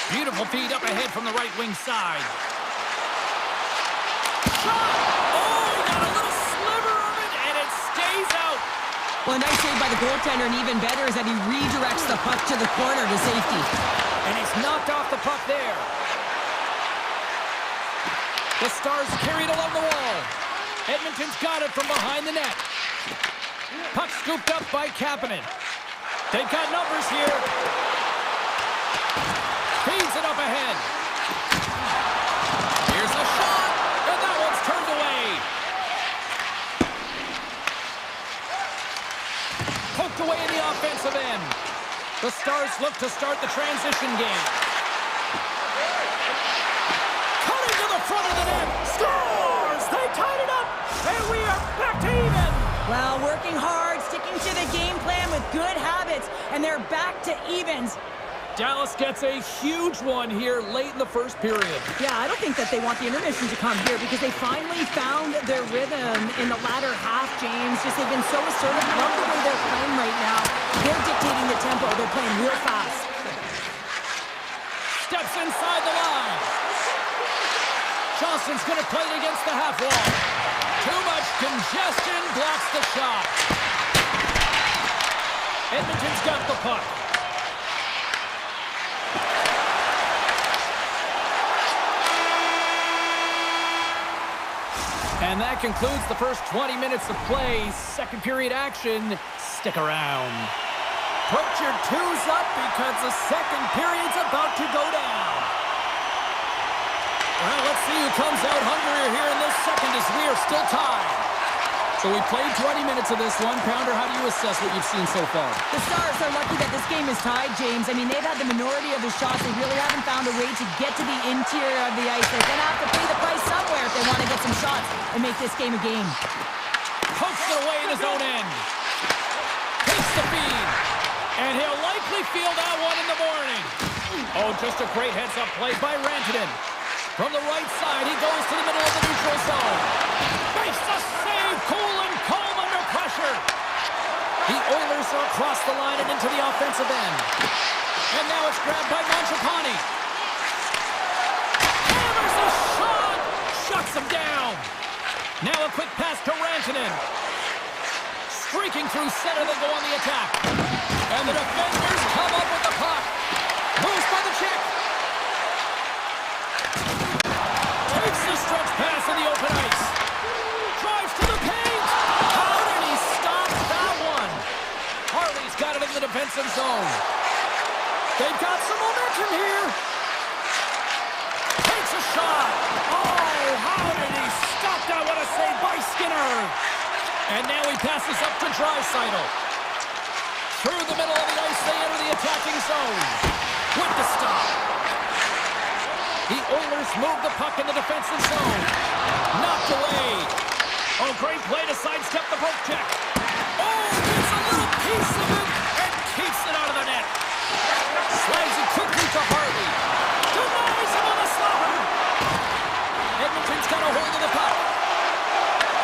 Beautiful feed up ahead from the right wing side. Shot! Oh, he got a little sliver of it, and it stays out. Well, a nice save by the goaltender, and even better is that he redirects the puck to the corner to safety. And he's knocked off the puck there. The Stars carried along the wall. Edmonton's got it from behind the net. Puck scooped up by Kapanen. They've got numbers here. Feeds it up ahead. Here's a shot, and that one's turned away. Poked away in the offensive end. The Stars look to start the transition game. Cutting to the front of the net. Scores! They tied it up, and we are back to even. Well, working hard, sticking to the game plan with good habits, and they're back to evens. Dallas gets a huge one here late in the first period. Yeah, I don't think that they want the intermission to come here because they finally found their rhythm in the latter half, James. Just they've been so assertive. Love the way they're playing right now. They're dictating the tempo. They're playing real fast. Steps inside the line. Johnson's going to play it against the half wall. Too much congestion blocks the shot. Edmonton's got the puck. And that concludes the first 20 minutes of play. Second period action. Stick around. Put your twos up because the second period's about to go down. Well, let's see who comes out hungrier here in this second as we are still tied. So we played 20 minutes of this one. Pounder, how do you assess what you've seen so far? The Stars are lucky that this game is tied, James. I mean, they've had the minority of the shots. They really haven't found a way to get to the interior of the ice. They're going to have to pay the price somewhere if they want to get some shots and make this game a game. Pokes it away in his own end. Takes the feed. And he'll likely feel that one in the morning. Oh, just a great heads-up play by Rantanen. From the right side, he goes to the middle of the neutral zone. Makes the save, cool and calm under pressure. The Oilers are across the line and into the offensive end. And now it's grabbed by Mangiapane. Hammers a shot! Shuts him down. Now a quick pass to Rantanen. Streaking through center, they go on the attack. And the defenders come up with the puck. Moves by the check. Takes the stretch pass in the open ice. Drives to the paint. How did he stop that one? Harley's got it in the defensive zone. They've got some momentum here. Takes a shot. Oh, how did he stop that? What a save by Skinner. And now he passes up to Draisaitl. Through the middle of the ice, they enter the attacking zone. With the stop. The Oilers move the puck in the defensive zone. Knocked away. Oh, great play to sidestep the poke check. Oh, gets a little piece of it and keeps it out of the net. Slides it quickly to Harley. Denies him on the slaughter. Edmonton's got a hold of the puck.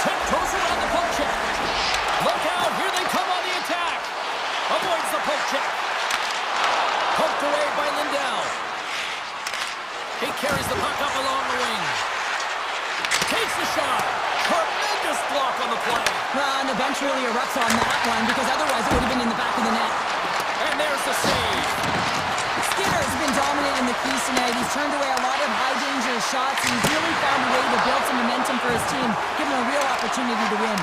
Tiptoes around the poke check. Look out, here they come on the attack. Avoids the poke check. Poked away by Lindell. He carries the puck up along the wing. Takes the shot. Tremendous block on the play. Well, and the bench really erupts on that one because otherwise it would have been in the back of the net. And there's the save. Skinner's been dominant in the crease tonight. He's turned away a lot of high-danger shots, and he's really found a way to build some momentum for his team, give him a real opportunity to win.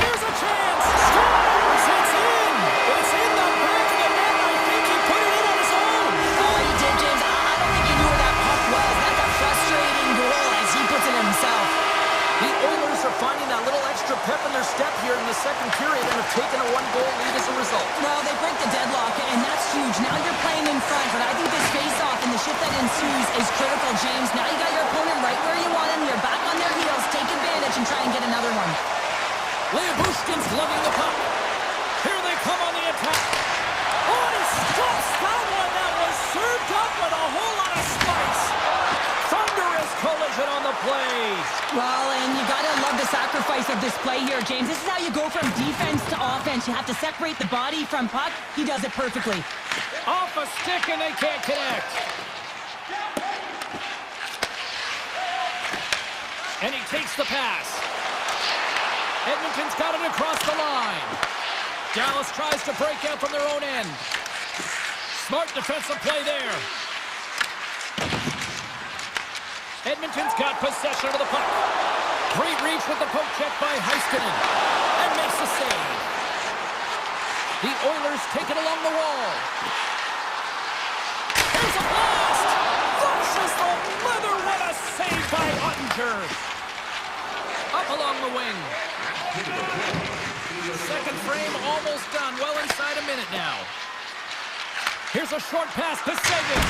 Here's a chance. Scores. It's in. It's in the back of the net. I think he put it in on his own. Oh, he did, James. I don't think he knew where that puck was. That's a frustrating goal as he puts it in himself. The Oilers are finding that little extra pep in their step here in the second period and have taken a one-goal lead as a result. Well, they break the deadlock, and that's huge. Now you're playing in front, but I think this face-off and the shift that ensues is critical, James. Now you got your opponent right where you want him. You're back on their heels. Take advantage and try and get another one. Leobushkin's lugging the puck. Here they come on the attack. Oh, he stops that one. That was served up with a whole lot of spice. Thunderous collision on the play. Well, and you gotta love the sacrifice of this play here, James. This is how you go from defense to offense. You have to separate the body from puck. He does it perfectly. Off a stick and they can't connect. And he takes the pass. Edmonton's got it across the line. Dallas tries to break out from their own end. Smart defensive play there. Edmonton's got possession of the puck. Great reach with the poke check by Heiskanen. And makes the save. The Oilers take it along the wall. Here's a blast! Flushes the leather. What a save by Ottinger. Up along the wing. Second frame almost done. Well inside a minute now. Here's a short pass to Seguin.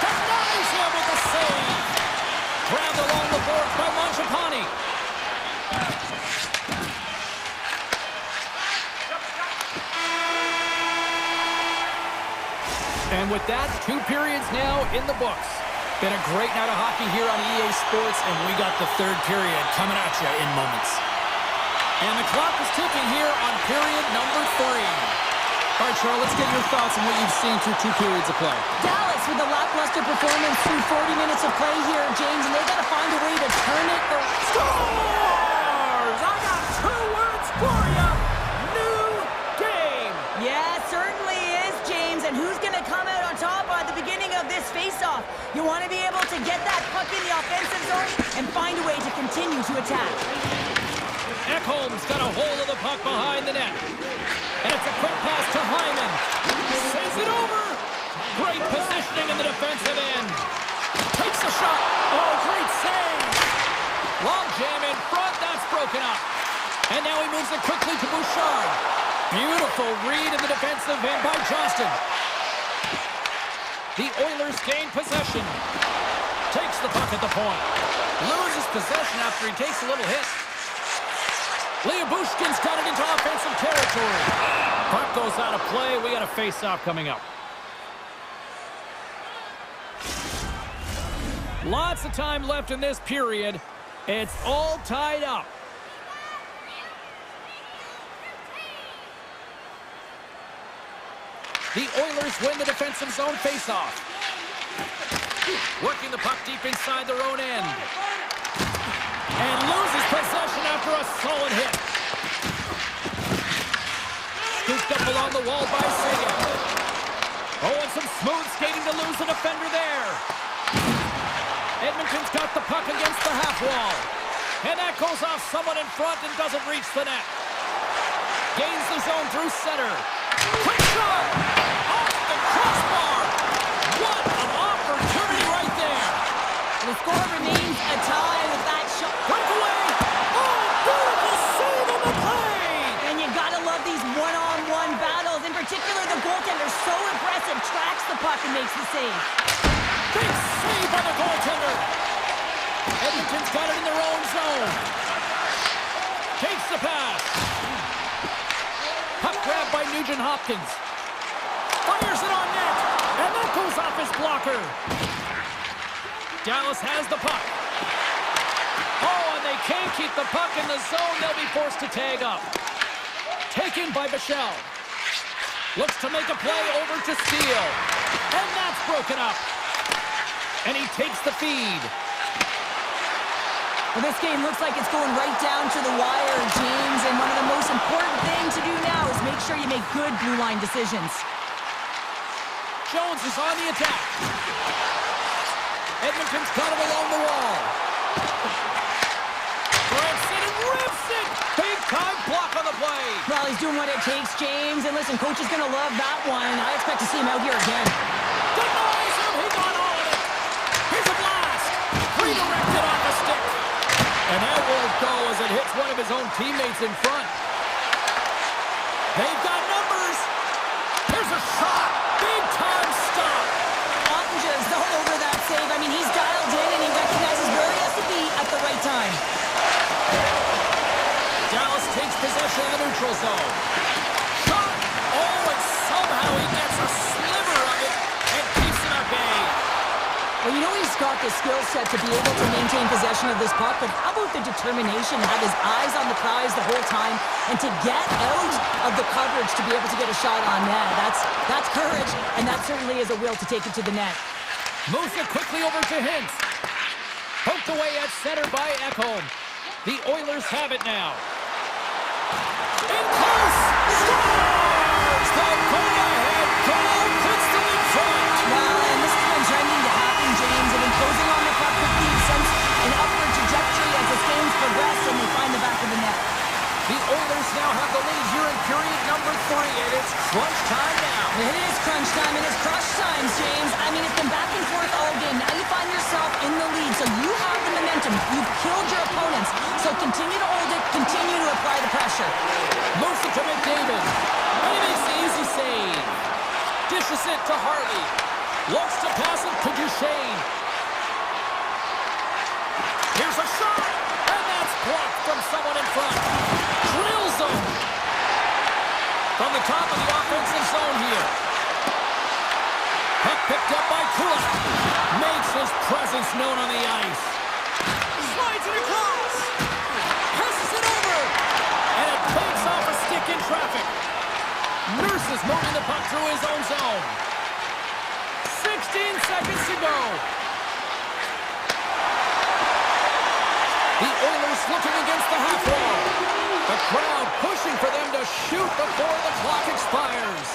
Denies him with the save. Grabbed along the boards by Mangiapane. And with that, 2 periods now in the books. Been a great night of hockey here on EA Sports, and we got the third period coming at you in moments. And the clock is ticking here on period number 3. All right, Charles, let's get your thoughts on what you've seen through 2 periods of play. Dallas with a lackluster performance through 40 minutes of play here, James, and they've got to find a way to turn it around. Scores! I got 2 words for you. New game. Yeah, certainly is, James. And who's going to come out on top at the beginning of this face-off? You want to be able to get that puck in the offensive zone and find a way to continue to attack. Ekholm's got a hold of the puck behind the net. And it's a quick pass to Hyman. Sends it over. Great positioning in the defensive end. Takes the shot. Oh, great save. Long jam in front. That's broken up. And now he moves it quickly to Bouchard. Beautiful read in the defensive end by Johnston. The Oilers gain possession. Takes the puck at the point. Loses possession after he takes a little hit. Liabushkin's got it into offensive territory. Puck goes out of play. We got a face-off coming up. Lots of time left in this period. It's all tied up. The Oilers win the defensive zone face-off. Working the puck deep inside their own end. And loses possession after a solid hit. Scooped up along the wall by Sagan. Oh, and some smooth skating to lose the defender there. Edmonton's got the puck against the half wall. And that goes off someone in front and doesn't reach the net. Gains the zone through center. Quick shot! Off the crossbar! What an opportunity right there! The score remains a tie with that shot. Breakaway! Oh, beautiful save on the play! And you gotta love these one-on-one battles. In particular, the goaltender, so impressive, tracks the puck and makes the save. Big save by the goaltender! Edmonton's got it in their own zone. Takes the pass. Puck grab by Nugent Hopkins. Fires it on net. And that goes off his blocker. Dallas has the puck. Oh, and they can't keep the puck in the zone. They'll be forced to tag up. Taken by Bichelle. Looks to make a play over to Steele. And that's broken up. And he takes the feed. Well, this game looks like it's going right down to the wire, James. And one of the most important things to do now is make sure you make good blue line decisions. Jones is on the attack. Edmonton's got it along the wall. Branson and rips it. Big time block on the play. Well, he's doing what it takes, James. And listen, coach is going to love that one. I expect to see him out here again. Denies him. He got all of it. Here's a blast. Redirected off the stick. And that won't go as it hits one of his own teammates in front. They've got numbers. Here's a shot. Big time stop. Ottinger's all over that save. I mean, he's dialed in and he recognizes where he has to be at the right time. Dallas takes possession in the neutral zone. Shot. Oh, and somehow he gets a sliver of it and keeps it at bay. Well, you know he's got the skill set to be able to maintain possession of this puck, but how about the determination to have his eyes on the prize the whole time and to get out of the coverage to be able to get a shot on net? That's courage, and that certainly is a will to take it to the net. Moves it quickly over to Hintz. Poked away at center by Ekholm. The Oilers have it now. In close! Scores! The go-ahead goal puts them in front! Well, and this has been trending to happen, James. They've been closing on the puck quickly since an upward trajectory as this game's progressed, and they find the back of the net. The Oilers now have the lead here in period number 3, and it's crunch time now. It is crunch time, and it's crush time, James. I mean, it's been back and forth all game. Now you find yourself in the lead, so you have the momentum. You've killed your opponents, so continue to hold it, continue to apply the pressure. Moves it to McDavid. And he makes the easy save. Dishes it to Harley. Looks to pass it to Duchesne. Here's a shot, and that's blocked from someone in front. Drills him. From the top of the offensive zone here. Puck picked up by Kulak. Makes his presence known on the ice. Slides it across. Passes it over. And it breaks off a stick in traffic. Nurse is moving the puck through his own zone. 16 seconds to go. The Oilers looking against the half wall. The crowd pushing for them to shoot before the clock expires.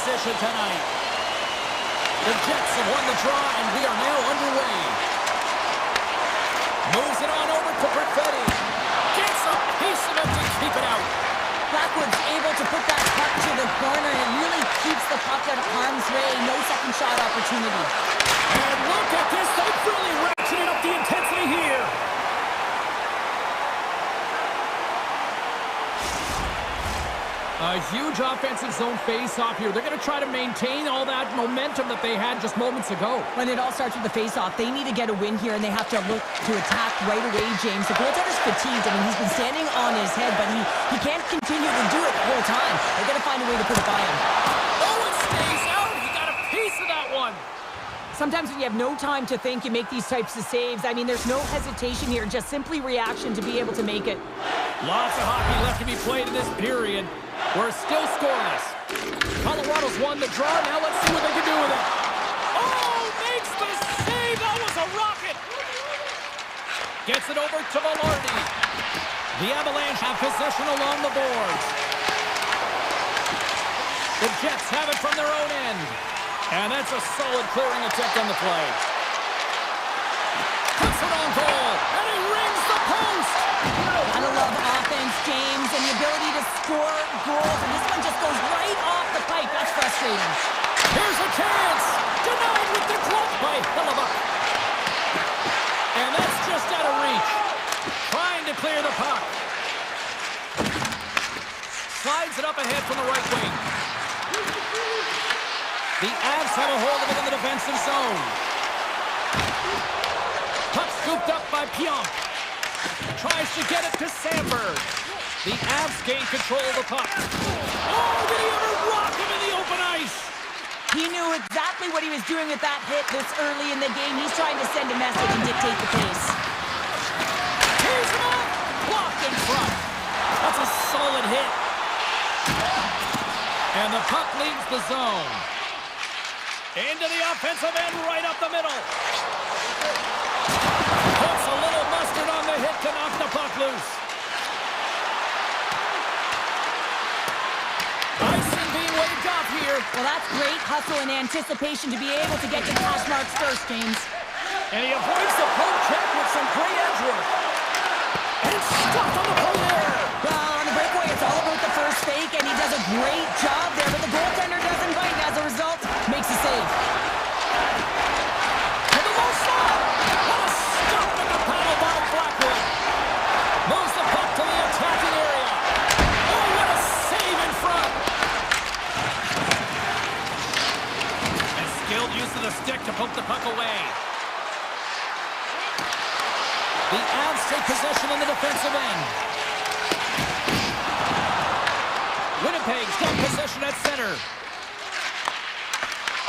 position tonight. The Jets have won the draw, and we are now underway. Moves it on over to Perfetti. Gets a piece of it to keep it out. Blackwood's able to put that puck to the corner, and it really keeps the puck out of harm's way. No second shot opportunity. And look at this. They've really ratcheted up the intensity here. A huge offensive zone face-off here. They're going to try to maintain all that momentum that they had just moments ago. When it all starts with the face-off, they need to get a win here, and they have to look to attack right away, James. The goaltender's fatigued. I mean, he's been standing on his head, but he can't continue to do it the whole time. They've got to find a way to put it by him. Oh, it stays out. He got a piece of that one. Sometimes when you have no time to think, you make these types of saves. I mean, there's no hesitation here, just simply reaction to be able to make it. Lots of hockey left to be played in this period. We're still scoreless. Colorado's won the draw. Now let's see what they can do with it. Oh, makes the save. That was a rocket. Gets it over to Velarde. The Avalanche have possession along the boards. The Jets have it from their own end. And that's a solid clearing attempt on the play. Puts it on goal. And he rings the post. Gotta love offense, James, and the ability to score goals. And this one just goes right off the pipe. That's frustrating. Here's a chance. Denied with the glove by Hellebuyck. And that's just out of reach. Trying to clear the puck. Slides it up ahead from the right wing. The Avs have a hold of it in the defensive zone. Puck scooped up by Pionk. Tries to get it to Sandberg. The Avs gain control of the puck. Oh, did he ever rock him in the open ice? He knew exactly what he was doing with that hit this early in the game. He's trying to send a message and dictate the pace. Here's him up. Blocked in front. That's a solid hit. And the puck leaves the zone. Into the offensive end, right up the middle. Puts a little mustard on the hit to knock the puck loose. Icing being waved off here. Well, that's great hustle and anticipation to be able to get to hash marks first, James. And he avoids the poke check with some great edge work. And it's stopped on the play there. Well, on the breakaway, it's all about the first fake, and he does a great job there, but the goaltender doesn't bite. As a result, makes a save. To the low slot. What a stop in the paddle by Blackwood. Moves the puck to the attacking area. Oh, what a save in front. And skilled use of the stick to poke the puck away. The Avs take possession in the defensive end. Winnipeg's got possession at center.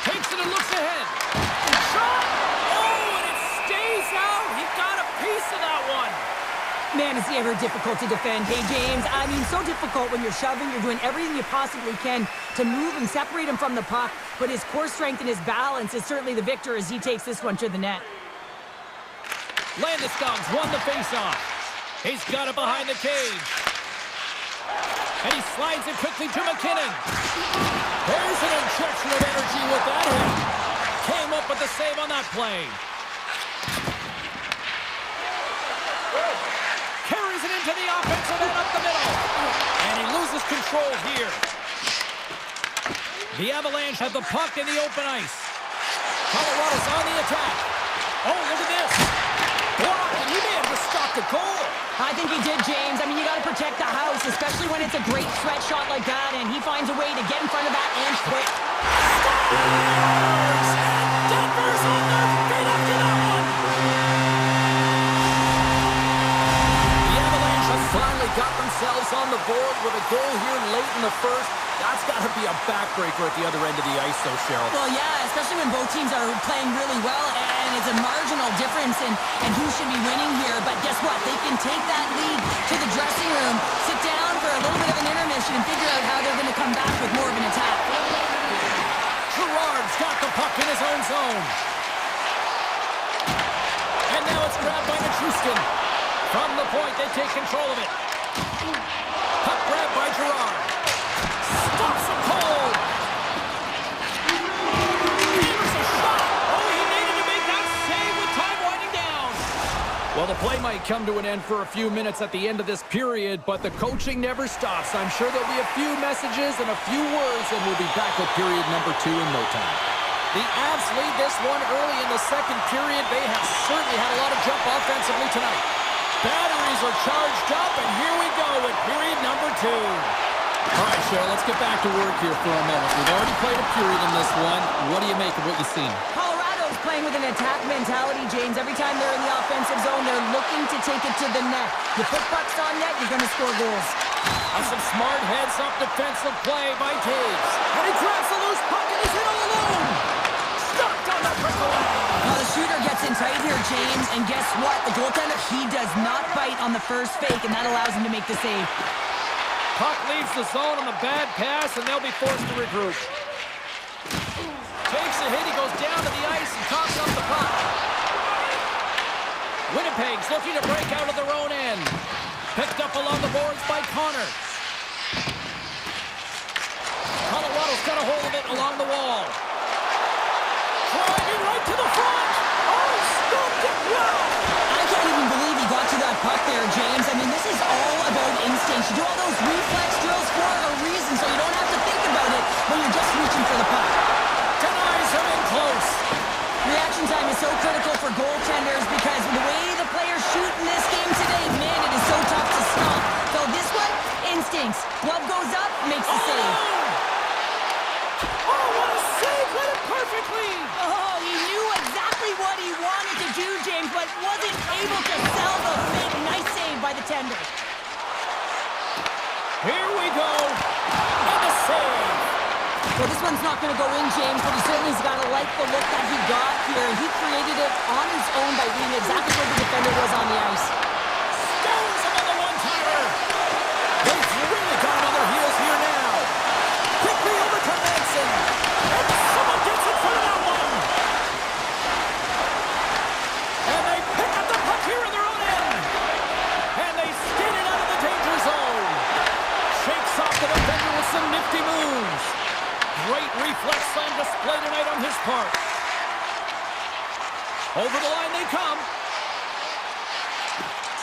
Takes it and looks ahead. Shot! Oh, and it stays out. He got a piece of that one. Man, is he ever difficult to defend. Hey, James, I mean, so difficult when you're shoving. You're doing everything you possibly can to move and separate him from the puck. But his core strength and his balance is certainly the victor as he takes this one to the net. Landeskog's won the faceoff. He's got it behind the cage. And he slides it quickly to McKinnon. There's an injection of energy with that hit. Came up with the save on that play. Carries it into the offensive end up the middle. And he loses control here. The Avalanche have the puck in the open ice. Colorado's on the attack. Oh, look at this. Blocked, and he may have just stopped the goal. I think he did, James. I mean, you got to protect the house, especially when it's a great sweat shot like that, and he finds a way to get in front of that and quick. Scores! Denver's on their feet after that one. The Avalanche have finally got themselves on the board with a goal here late in the first. That's got to be a backbreaker at the other end of the ice, though, Cheryl. Well, yeah, especially when both teams are playing really well, and it's a marginal difference in who should be winning here. But guess what? They can take that lead to the dressing room, sit down for a little bit of an intermission, and figure out how they're going to come back with more of an attack. Gerard's got the puck in his own zone. And now it's grabbed by Nichushkin. From the point, they take control of it. Puck grabbed by Gerard. Stops him cold. come to an end for a few minutes at the end of this period, but the coaching never stops. I'm sure there'll be a few messages and a few words, and we'll be back with period number 2 in no time. The Avs lead this one early in the second period. They have certainly had a lot of jump offensively tonight. Batteries are charged up, and here we go with period number 2. All right, Cheryl, let's get back to work here for a moment. We've already played a period in this one. What do you make of what you've seen? Colorado's playing with an attack mentality, James. Every time they're in the offensive zone, they're looking to take it to the net. You put pucks on net, you're going to score goals. And some smart heads-up defensive play by Taves. And he grabs the loose puck, and he's hit all alone. Stopped on the breakaway. Now the shooter gets in tight here, James, and guess what? The goaltender, he does not bite on the first fake, and that allows him to make the save. Puck leaves the zone on a bad pass, and they'll be forced to regroup. Takes a hit, he goes down to the ice and tops up the puck. Winnipeg's looking to break out of their own end. Picked up along the boards by Connor. Colorado's got a hold of it along the wall. Driving right to the front. Oh, stopped it well. I can't even believe he got to that puck there, James. I mean, this is all about instinct. You do all those reflex drills for a reason, so you don't have to think about it when you're just reaching for the puck. Denies him in close. Reaction time is so critical for goaltenders because the way the players shoot in this game today, man, it is so tough to stop. So this one, instincts. Glove goes up, makes the save. Oh, what a save! Read it perfectly! Oh, he knew exactly what he wanted to do, James, but wasn't able to sell the fake. Nice save by the tender. Here we go. And a save. Well, this one's not going to go in, James, but he certainly's got to like the look that he got here. He created it on his own by reading exactly where the defender was on the ice. Stones him on the one-timer. They've really got him on their heels here now. Quickly over to Manson. And someone gets in front of that one. And they pick up the puck here in their own end. And they skid it out of the danger zone. Shakes off the defender with some nifty moves. Great reflex on display tonight on his part. Over the line they come.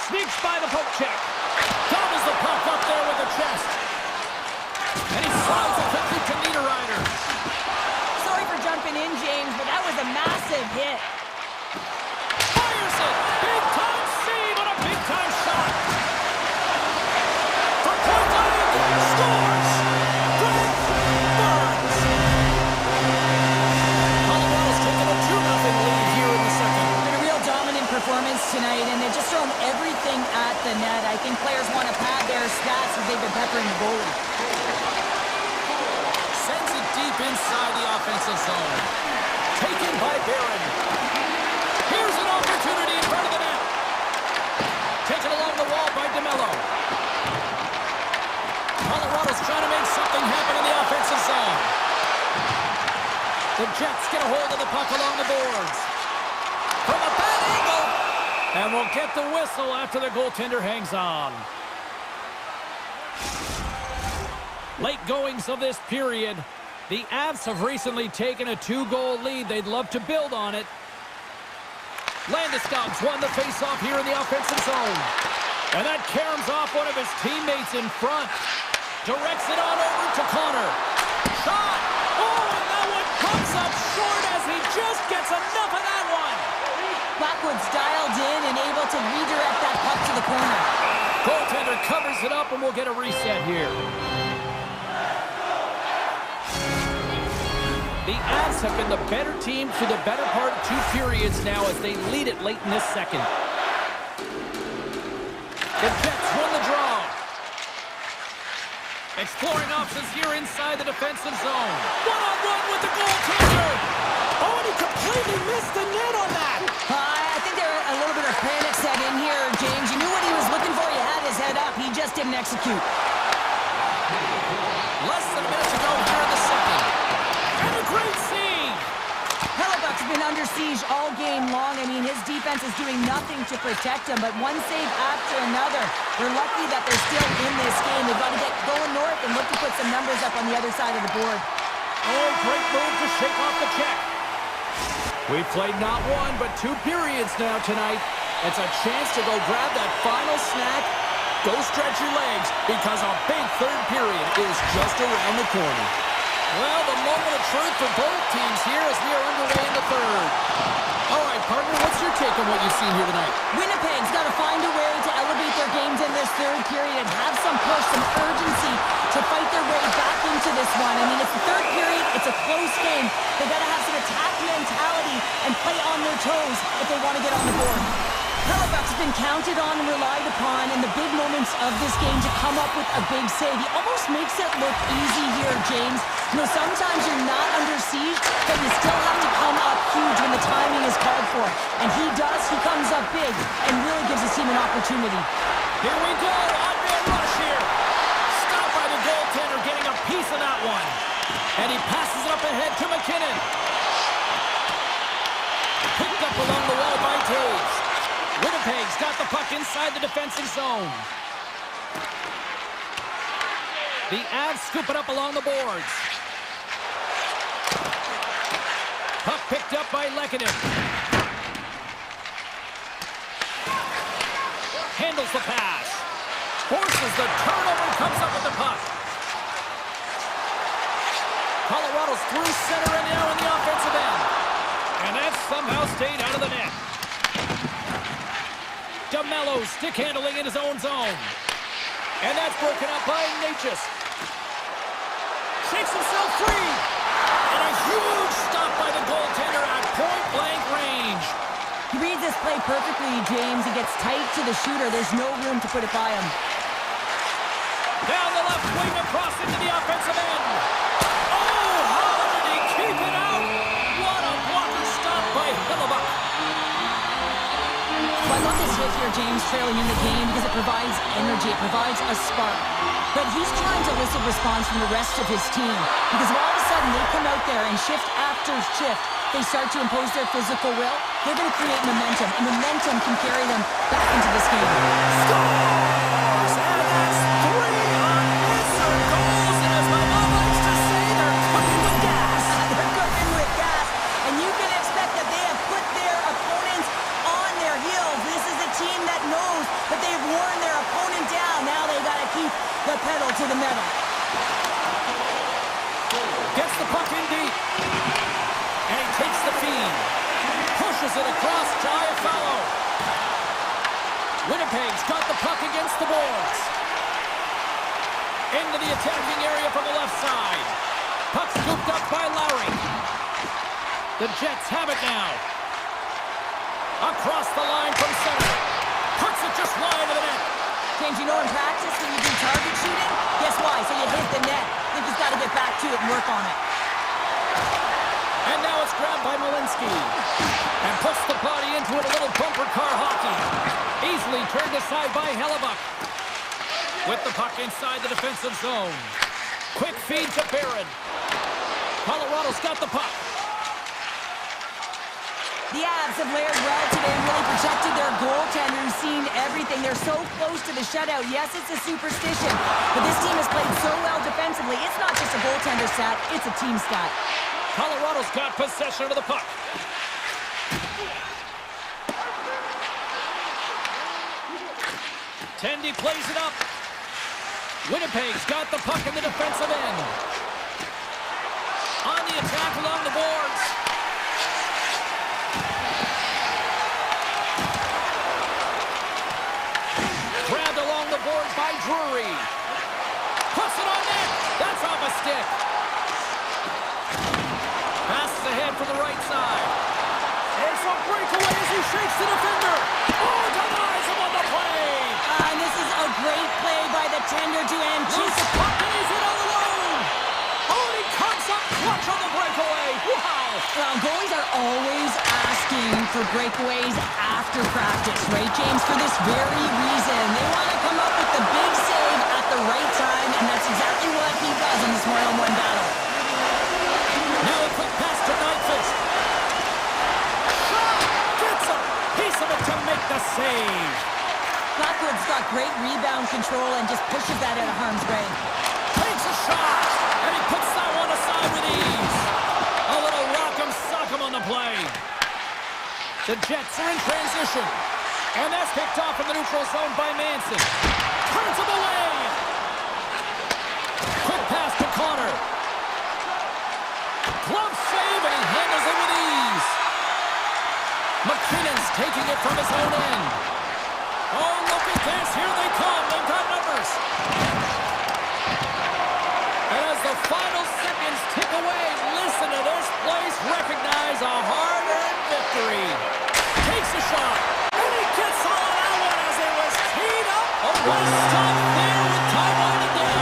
Sneaks by the poke check. Doubles the puck up there with the chest. And he slides it quickly to Niederreiter. Sorry for jumping in, James, but that was a massive hit. Fires it. Big time save on a big time shot. For point line. Scores. Grant Burns. Colorado's taking a 2-0 lead here in the second. Been a real dominant performance tonight, and they've just thrown everything at the net. I think players want to pad their stats as they've been peppering the goalie. Sends it deep inside the offensive zone. Taken by Barron. Here's an opportunity in front of the net. Taken along the wall by DeMello. Colorado's trying to make something happen in the offensive zone. The Jets get a hold of the puck along the boards. From a bad angle. And we'll get the whistle after the goaltender hangs on. Late goings of this period. The Avs have recently taken a 2-goal lead. They'd love to build on it. Landeskog's won the faceoff here in the offensive zone. And that caroms off one of his teammates in front. Directs it on over to Connor. Shot! Oh, and that one comes up short as he just gets enough of that one. Blackwood's dialed in and able to redirect that puck to the corner. Goaltender covers it up, and we'll get a reset here. The Avs have been the better team for the better part of 2 periods now as they lead it late in this second. The Jets won the draw. Exploring options here inside the defensive zone. One-on-one with the goaltender. Oh, and he completely missed the net on that. I think there a little bit of panic set in here, James. You knew what he was looking for. He had his head up. He just didn't execute. Less than a minute to go here in the second. And a great save. Hellebuck's been under siege all game long. I mean, his defense is doing nothing to protect him, but one save after another. They're lucky that they're still in this game. They've got to get going north and look to put some numbers up on the other side of the board. Oh, great move to shake off the check. We've played not 1, but 2 periods now tonight. It's a chance to go grab that final snack. Go stretch your legs because a big third period is just around the corner. Well, the moment of truth for both teams here as we are underway in the third. All right, partner, what's your take on what you've seen here tonight? Winnipeg's got to find a way to elevate their games in this third period and have some push, some urgency to fight their way back into this one. I mean, it's the third period. It's a close game. They've got to have some attack mentality and play on their toes if they want to get on the board. Halifax has been counted on and relied upon in the big moments of this game to come up with a big save. He almost makes it look easy here, James. You know, sometimes you're not under siege, but you still have to come up huge when the timing is called for. And he does. He comes up big and really gives his team an opportunity. Here we go. On-man rush here. Stopped by the goaltender, getting a piece of that one. And he passes it up ahead to McKinnon. Picked up along the wall by Taves. Winnipeg's got the puck inside the defensive zone. The Avs scoop it up along the boards. Puck picked up by Lehkonen. Handles the pass. Forces the turnover and comes up with the puck. Colorado's through center and now in the offensive end. And that somehow stayed out of the net. DeMello stick handling in his own zone. And that's broken up by Natchez. Shakes himself free. And a huge stop by the goaltender at point-blank range. He reads this play perfectly, James. He gets tight to the shooter. There's no room to put it by him. Down the left wing across into the offensive end. Oh, how did he keep it out? What a blocker stop by Hellebuyck. Well, I love this hit here, James, trailing in the game because it provides energy. It provides a spark. But he's trying to elicit response from the rest of his team because if all of a sudden they come out there and shift after shift, they start to impose their physical will, they're going to create momentum, and momentum can carry them back into this game. Scores! And that's 3 unanswered goals, and as my mom likes to say, they're cooking with gas. They're cooking with gas, and you can expect that they have put their opponents on their heels. This is a team that knows that they've worn their opponent down. Now they got to keep the pedal to the metal. Gets the puck in deep. And he takes the feed. Pushes it across to Iafallo. Winnipeg's got the puck against the boards. Into the attacking area from the left side. Puck scooped up by Lowry. The Jets have it now. Across the line from center. Puts it just wide of the net. James, you know in practice when you do target shooting, guess why? So you hit the net. You just got to get back to it and work on it. And now it's grabbed by Malinsky. And puts the body into it, a little bumper car hockey. Easily turned aside by Hellebuyck. With the puck inside the defensive zone. Quick feed to Barron. Colorado's got the puck. The Avs have layered well today and really protected their goaltender who's seen everything. They're so close to the shutout. Yes, it's a superstition, but this team has played so well defensively. It's not just a goaltender stat, it's a team stat. Colorado's got possession of the puck. Tendy plays it up. Winnipeg's got the puck in the defensive end. On the attack along the boards. Grabbed along the boards by Drury. Puts it on net. That's off a stick. Passes ahead from the right side. It's a breakaway as he shakes the defender. Oh, denies him on the play. And this is a great play by the tender to Loose Antici. puck and he's in all alone. Oh, and he comes up clutch on the breakaway. Wow. Goalies are always asking for breakaways after practice, right, James? For this very reason. They want to come up with the big save at the right time, and that's exactly what he does in this one-on-one battle. Now a quick pass to Nyquist. Shot! Gets a piece of it to make the save. Blackwood's got great rebound control and just pushes that out of harm's way. Takes a shot, and he puts that one aside with ease. A little rock'em sock'em on the play. The Jets are in transition. And that's picked off in the neutral zone by Manson. Turns him away. Quick pass to Connor. Glove save, and he handles it with ease. McKinnon's taking it from his own end. Oh, look at this. Here they come. They've got numbers. And as the final seconds tick away, listen to this place recognize a hard-earned victory. Takes a shot. And he gets all of that one as it was teed up. Oh, what a stop there with time winding down.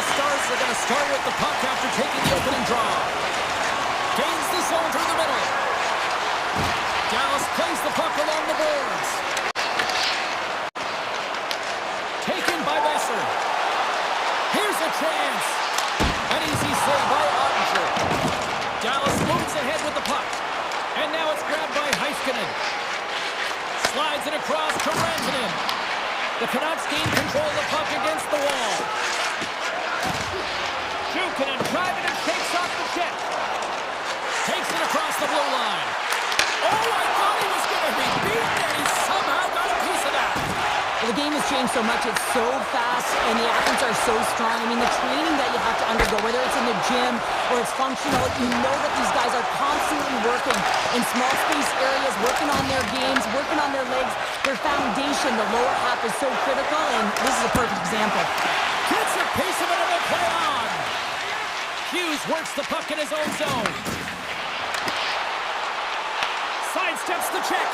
the Stars are going to start with the puck after taking the opening draw. Gains the zone through the middle. Dallas plays the puck along the boards. Taken by Besser. Here's a chance. An easy save by Ottinger. Dallas moves ahead with the puck. And now it's grabbed by Heiskanen. Slides it across to Rantanen. The Canucks gain control of the puck against the wall. Jukinen driving and shakes off the check. Takes it across the blue line. Oh, I thought he was going to be beaten, and he somehow got a piece of that. Well, the game has changed so much. It's so fast, and the athletes are so strong. I mean, the training that you have to undergo, whether it's in the gym or it's functional, you know that these guys are constantly working in small space areas, working on their games, working on their legs. Their foundation, the lower half, is so critical, and this is a perfect example. Gets a piece of it and will play on. Hughes works the puck in his own zone. Sidesteps the check.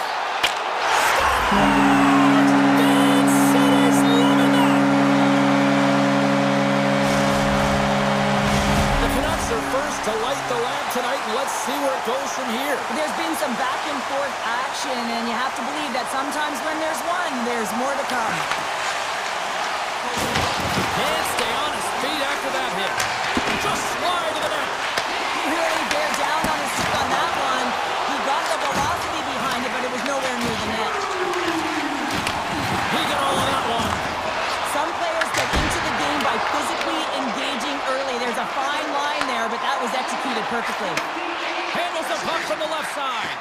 First to light the lamp tonight, and let's see where it goes from here. There's been some back and forth action, and you have to believe that sometimes when there's one, there's more to come. Can't stay on his feet after that hit. Just slide to the net. He really bear down on his stick on that one. He got the velocity behind it, but it was nowhere near the net. He got all of that one. Some players get into the game by physically engaging early. There's a fine line there, but that was executed perfectly. Handles the puck from the left side.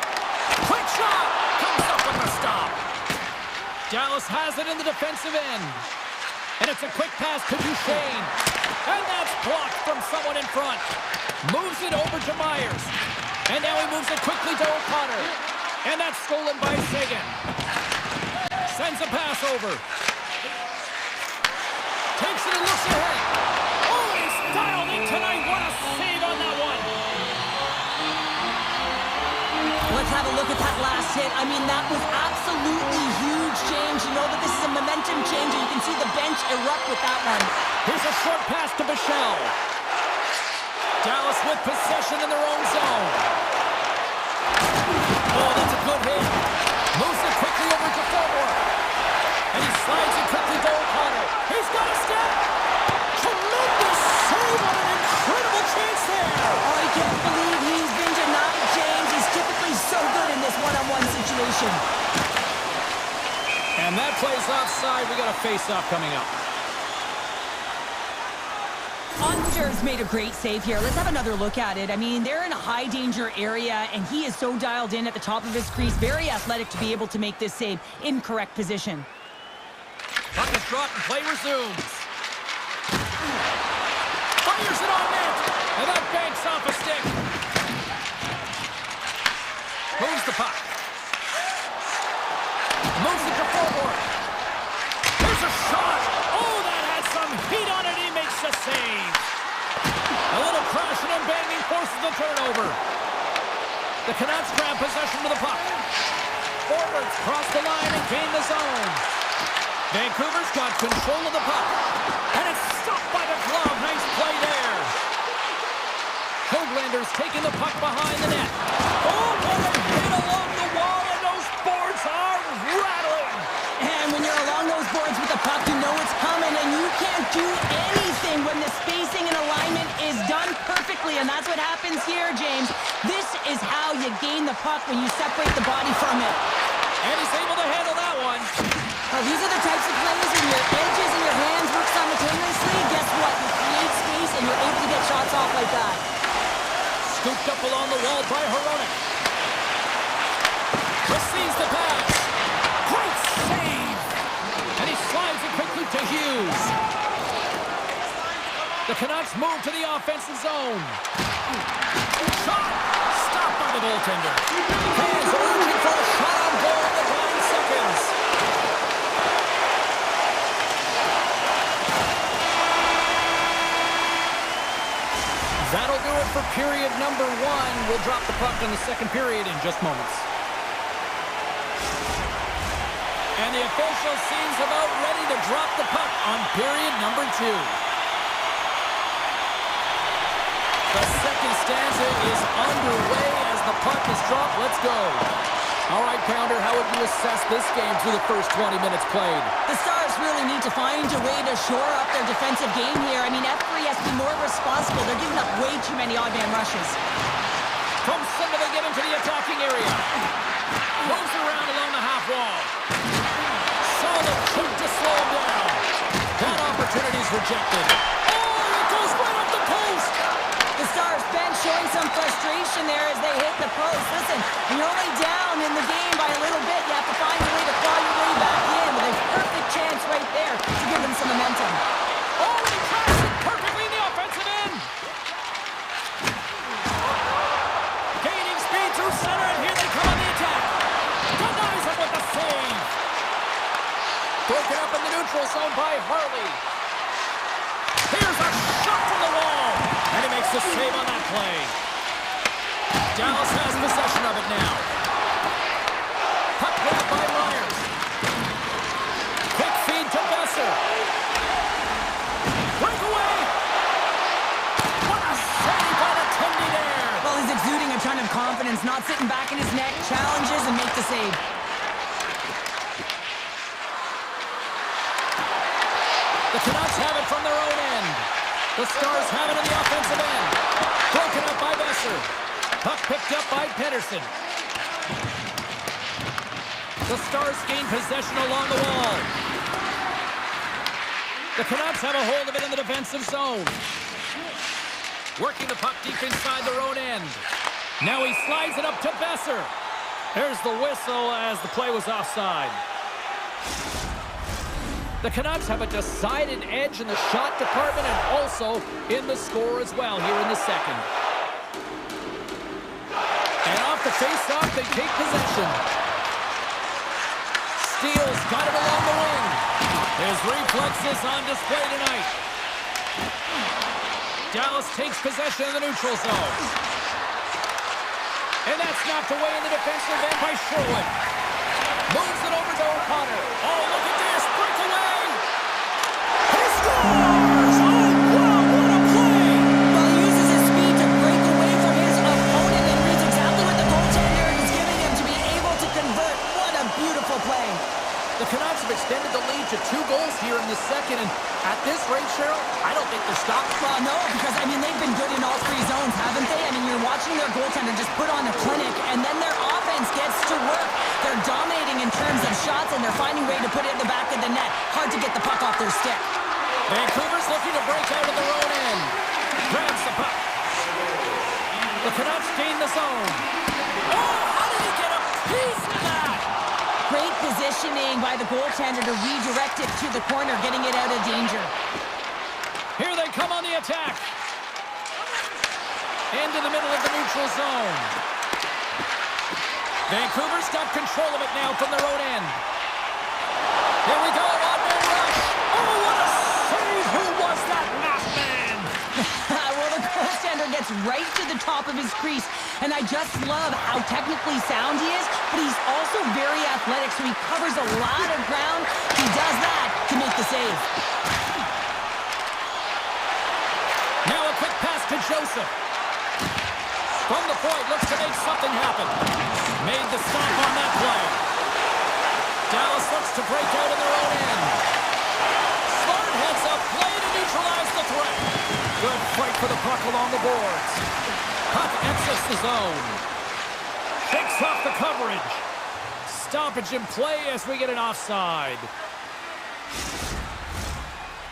Quick shot! Comes up with a stop. Dallas has it in the defensive end. And it's a quick pass to Duchesne. And that's blocked from someone in front. Moves it over to Myers. And now he moves it quickly to O'Connor. And that's stolen by Sagan. Sends a pass over. Takes it and looks ahead. Oh, he's dialed in tonight. What a save on that one. Let's have a look at that last hit. I mean, that was absolutely huge change. You know that this is a momentum change, and you can see the bench erupt with that one. Here's a short pass to Bichelle. Dallas with possession in their own zone. Oh, that's a good hit. Moves it quickly over to forward. And he slides it quickly to O'Connor. He's got a step. Tremendous save. What an incredible chance there. Oh, I can't believe he's been denied change. He's typically so good in this one-on-one situation. And that plays offside. We got a face-off coming up. Ottinger's made a great save here. Let's have another look at it. I mean, they're in a high-danger area, and he is so dialed in at the top of his crease. Very athletic to be able to make this save in correct position. Puck is dropped and play resumes. Fires it on net. And that banks off a stick. Moves the puck. Moves it to forward. Here's a shot. Oh, that has some heat on it. He makes the save. A little crashing and banging forces the turnover. The Canucks grab possession of the puck. Forwards cross the line and gain the zone. Vancouver's got control of the puck. And it's stopped by the glove. Nice play there. Hoaglander's taking the puck behind the net. Oh, what a hit along the wall, and those boards are rattling. And when you're along those boards with the puck, you know it's coming, and you can't do anything when the spacing and alignment is done perfectly, and that's what happens here, James. This is how you gain the puck, when you separate the body from it. And he's able to handle that one. These are the types of plays when your edges and your hands work simultaneously. Guess what? You create space, and you're able to get shots off like that. Scooped up along the wall by Hronek. Receives the pass. Great save. And he slides it quickly to Hughes. The Canucks move to the offensive zone. Shot. Stopped by the goaltender. Fans are urging for a shot on goal in the 9 seconds. That'll do it for period number 1. We'll drop the puck in the second period in just moments. And the official seems about ready to drop the puck on period number 2. second stanza is underway as the puck is dropped. Let's go. All right, Pounder, how would you assess this game through the first 20 minutes played? The Stars really need to find a way to shore up their defensive game here. I mean, F3 has to be more responsible. They're giving up way too many odd man rushes. From center, they get into the attacking area. Moves around along the half wall. Solid kick to slow him down. That opportunity is rejected. Oh, it goes right up the post. The Stars bench showing some frustration there as they hit the post. Listen, when you're only down in the game by a little bit, you have to find a way to claw your way back in. With a perfect chance right there to give them some momentum. Oh, he crashed it perfectly in the offensive end. Gaining speed through center, and here they come on the attack. Denies him with the save. Broken up in the neutral zone by Harley. Here's a shot from the wall. And he makes the save on that play. Dallas has possession of it now. Puck grabbed by Myers. Quick feed to Besser. Breakaway. What a save by the Tindy there. Well, he's exuding a ton of confidence, not sitting back in his net, challenges and make the save. The Canucks have it from their own end. The Stars have it in the offensive end. Broken up by Besser. Puck picked up by Pedersen. The Stars gain possession along the wall. The Canucks have a hold of it in the defensive zone. Working the puck deep inside their own end. Now he slides it up to Besser. There's the whistle as the play was offside. The Canucks have a decided edge in the shot department and also in the score as well here in the second. And off the face-off, they take possession. Steele's got it along the wing. His reflexes on display tonight. Dallas takes possession in the neutral zone. And that's knocked away in the defensive end by Sherwood. Moves it over to O'Connor. Oh, look at this. Breakaway. He scores! Oh, wow, what a play! Well, he uses his speed to break away from his opponent and reads exactly what the goaltender is giving him to be able to convert. What a beautiful play. The Canucks have extended the lead to 2 goals here in the second, and at this rate, Cheryl, I don't think they're stopped. Well, no, because, I mean, they've been good in all 3 zones, haven't they? I mean, you're watching their goaltender just put on a clinic, and then their offense gets to work. They're dominating in terms of shots, and they're finding a way to put it in the back of the net. Hard to get the puck off their stick. Vancouver's looking to break out of their own end. Grabs the puck. The Canucks gain the zone. Oh, how did he get a piece of that? Great positioning by the goaltender to redirect it to the corner, getting it out of danger. Here they come on the attack. Into the middle of the neutral zone. Vancouver's got control of it now from their own end. Here we go, odd-man rush. Oh, what a save! Who was that masked man? Well, the goaltender gets right to the top of his crease, and I just love how technically sound he is, but he's also very athletic, so he covers a lot of ground. He does that to make the save. Now a quick pass to Joseph. From the point, looks to make something happen. Made the stop on that play. Dallas looks to break out in their own end. Smart heads up, play to neutralize the threat. Good fight for the puck along the boards. Puck exits the zone. Shakes off the coverage. Stoppage in play as we get an offside.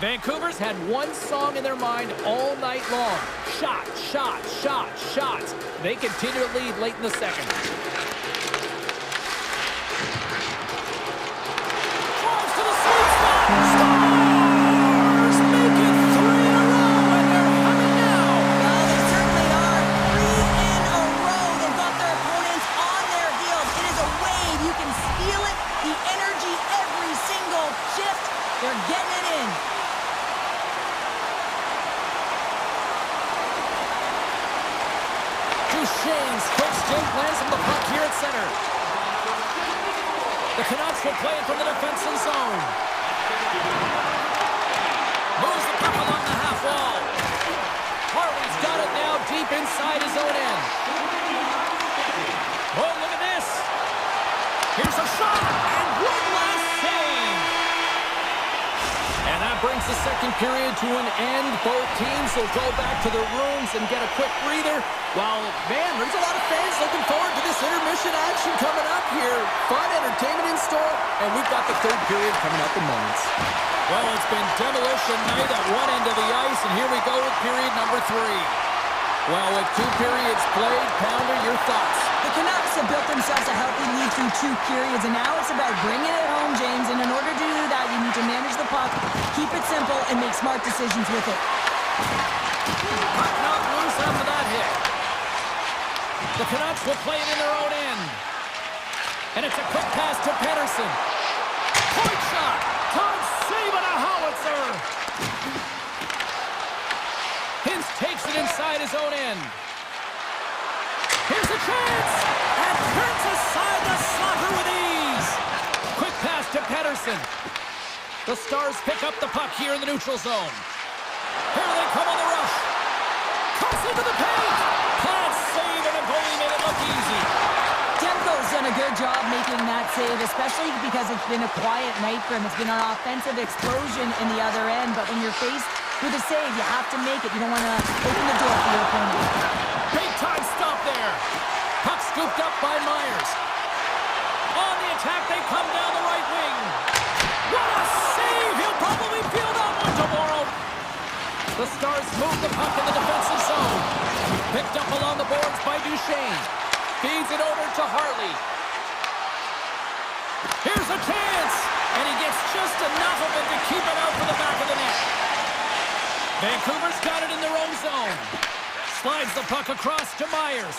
Vancouver's had one song in their mind all night long. Shot, shot, shot, shot. They continue to lead late in the second. Drives to the sweet spot. Stars make it 3 in a row, and they're humming now. Well, they certainly are. 3 in a row. They've got their opponents on their heels. It is a wave. You can feel it. The energy every single shift. They're getting it in. Shane's quick stick lands on the puck here at center. The Canucks will play it from the defensive zone. Moves the puck along the half wall. Harley's got it now deep deep inside his own end. Oh, look at this. Here's a shot, and one last save. And that brings the second period to an end. Both teams will go back to their rooms and get a quick breather. Well, man, there's a lot of fans looking forward to this intermission action coming up here. Fun entertainment in store, and we've got the third period coming up in moments. Well, it's been demolition night at one end of the ice, and here we go with period number 3. Well, with 2 periods played, Pounder, your thoughts? The Canucks have built themselves a healthy lead through 2 periods, and now it's about bringing it home, James. And in order to do that, you need to manage the puck, keep it simple, and make smart decisions with it. Puck knocked loose after that hit. The Canucks will play it in their own end. And it's a quick pass to Pettersson. Point shot! Todd saving a howitzer! Hintz takes it inside his own end. Here's a chance! And turns aside the slaughter with ease! Quick pass to Pettersson. The Stars pick up the puck here in the neutral zone. Here they come on the rush. Cross into the paint! Platt save, and the goalie made it look easy. Demko's done a good job making that save, especially because it's been a quiet night for him. It's been an offensive explosion in the other end, but when you're faced with a save, you have to make it. You don't want to open the door for your opponent. Big time stop there. Puck scooped up by Myers. On the attack, they come down the right wing. What a save! He'll probably feel that one tomorrow. The Stars move the puck in the defensive zone. Picked up along the boards by Duchesne. Feeds it over to Hartley. Here's a chance! And he gets just enough of it to keep it out for the back of the net. Vancouver's got it in their own zone. Slides the puck across to Myers.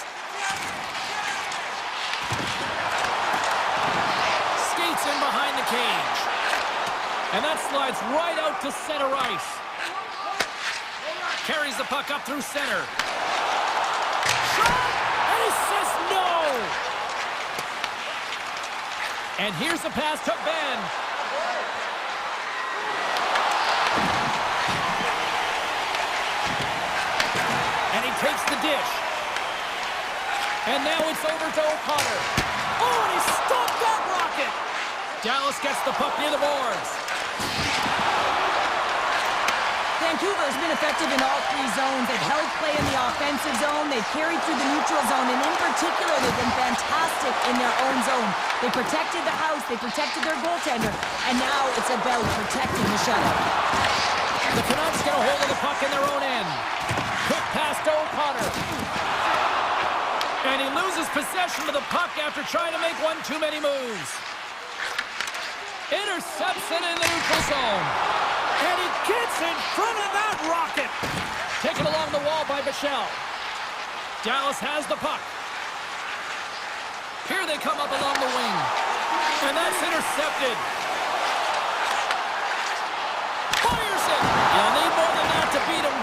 Skates in behind the cage. And that slides right out to center ice. Carries the puck up through center. Shot! And he says no! And here's the pass to Ben. And he takes the dish. And now it's over to O'Connor. Oh, and he stopped that rocket! Dallas gets the puck near the boards. Vancouver's been effective in all 3 zones. They've held play in the offensive zone. They've carried through the neutral zone. And in particular, they've been fantastic in their own zone. They protected the house. They protected their goaltender. And now it's about protecting the shutout. The Canucks get a hold of the puck in their own end. Quick pass to O'Connor. And he loses possession of the puck after trying to make one too many moves. Intercepts it in the neutral zone. And he gets in front of that rocket. Taken along the wall by Bichelle. Dallas has the puck. Here they come up along the wing. And that's intercepted. Fires it. You'll need more than that to beat him.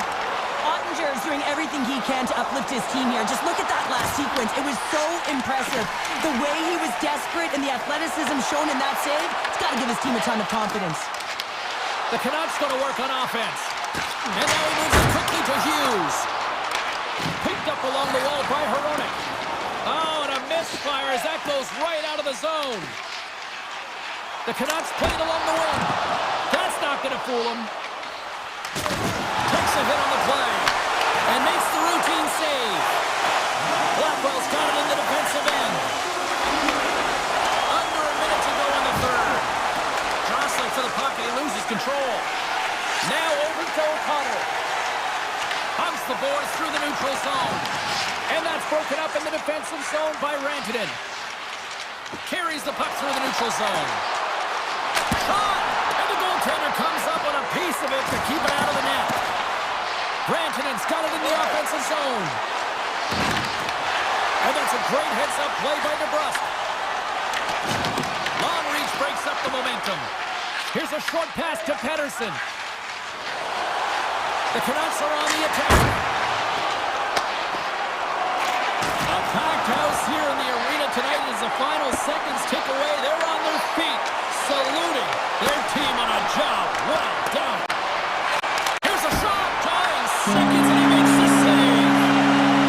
Ottinger is doing everything he can to uplift his team here. Just look at that last sequence. It was so impressive. The way he was desperate and the athleticism shown in that save, it's got to give his team a ton of confidence. The Canucks going to work on offense. And now he moves it quickly to Hughes. Picked up along the wall by Hronek. Oh, and a misfire as that goes right out of the zone. The Canucks played along the wing. That's not going to fool him. Takes a hit on the play. And makes the routine save. Blackwell's got it in the defensive end. Under a minute to go in the third. Jostling for the puck, and he loses control. Now over to O'Connor. Hunts the boards through the neutral zone. And that's broken up in the defensive zone by Rantanen. Carries the puck through the neutral zone. Shot! And the goaltender comes up on a piece of it to keep it out of the net. Rantanen's got it in the offensive zone. And that's a great heads-up play by DeBrusque. Long reach breaks up the momentum. Here's a short pass to Pettersson. The Canucks are on the attack. A packed house here in the arena tonight as the final seconds tick away. They're on their feet, saluting their team on a job well done. Here's a shot, tying seconds, and he makes the save.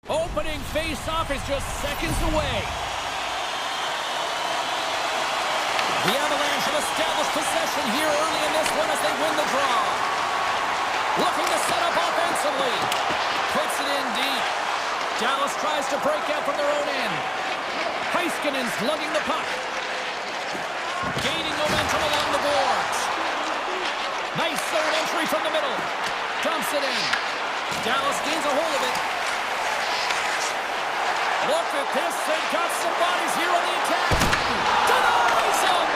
Opening face-off is just seconds away. The Avalanche have established possession here early in this one as they win the draw. Looking to set up offensively. Puts it in deep. Dallas tries to break out from their own end. Heiskanen's lugging the puck. Gaining momentum along the boards. Nice third entry from the middle. Dumps it in. Dallas gains a hold of it. Look at this. They've got some bodies here on the attack. Denies him!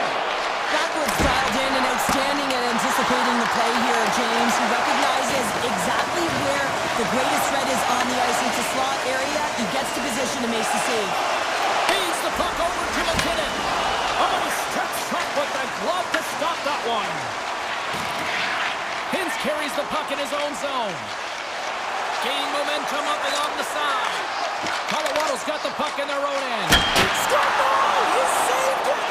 Backwards dialed in and outstanding at anticipating the play here, James. He recognizes exactly where the greatest threat is on the ice. It's a slot area. He gets to position and makes the save. Feeds the puck over to McKinnon. Oh, he steps up with the glove to stop that one. Hintz carries the puck in his own zone. Gaining momentum up along the side. Colorado's got the puck in their own end. Scott! He saved it!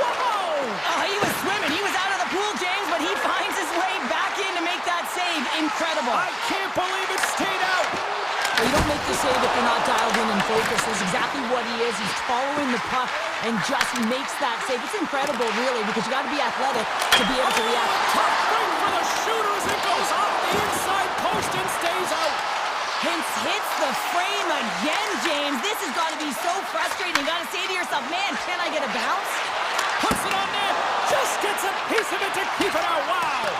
Oh, wow! He was swimming. He was out of the pool, James, but he finds his way back in to make that save. Incredible. I can't believe it stayed out. Well, you don't make the save if you're not dialed in and focused. That's exactly what he is. He's following the puck and just makes that save. It's incredible, really, because you got to be athletic to be able to react. Tough thing for the shooter as it goes off the inside post and stays out. Hintz hits the frame again, James. This has got to be so frustrating. You got to say to yourself, man, can I get a bounce? Puts it on net. Just gets a piece of it to keep it out. Wow.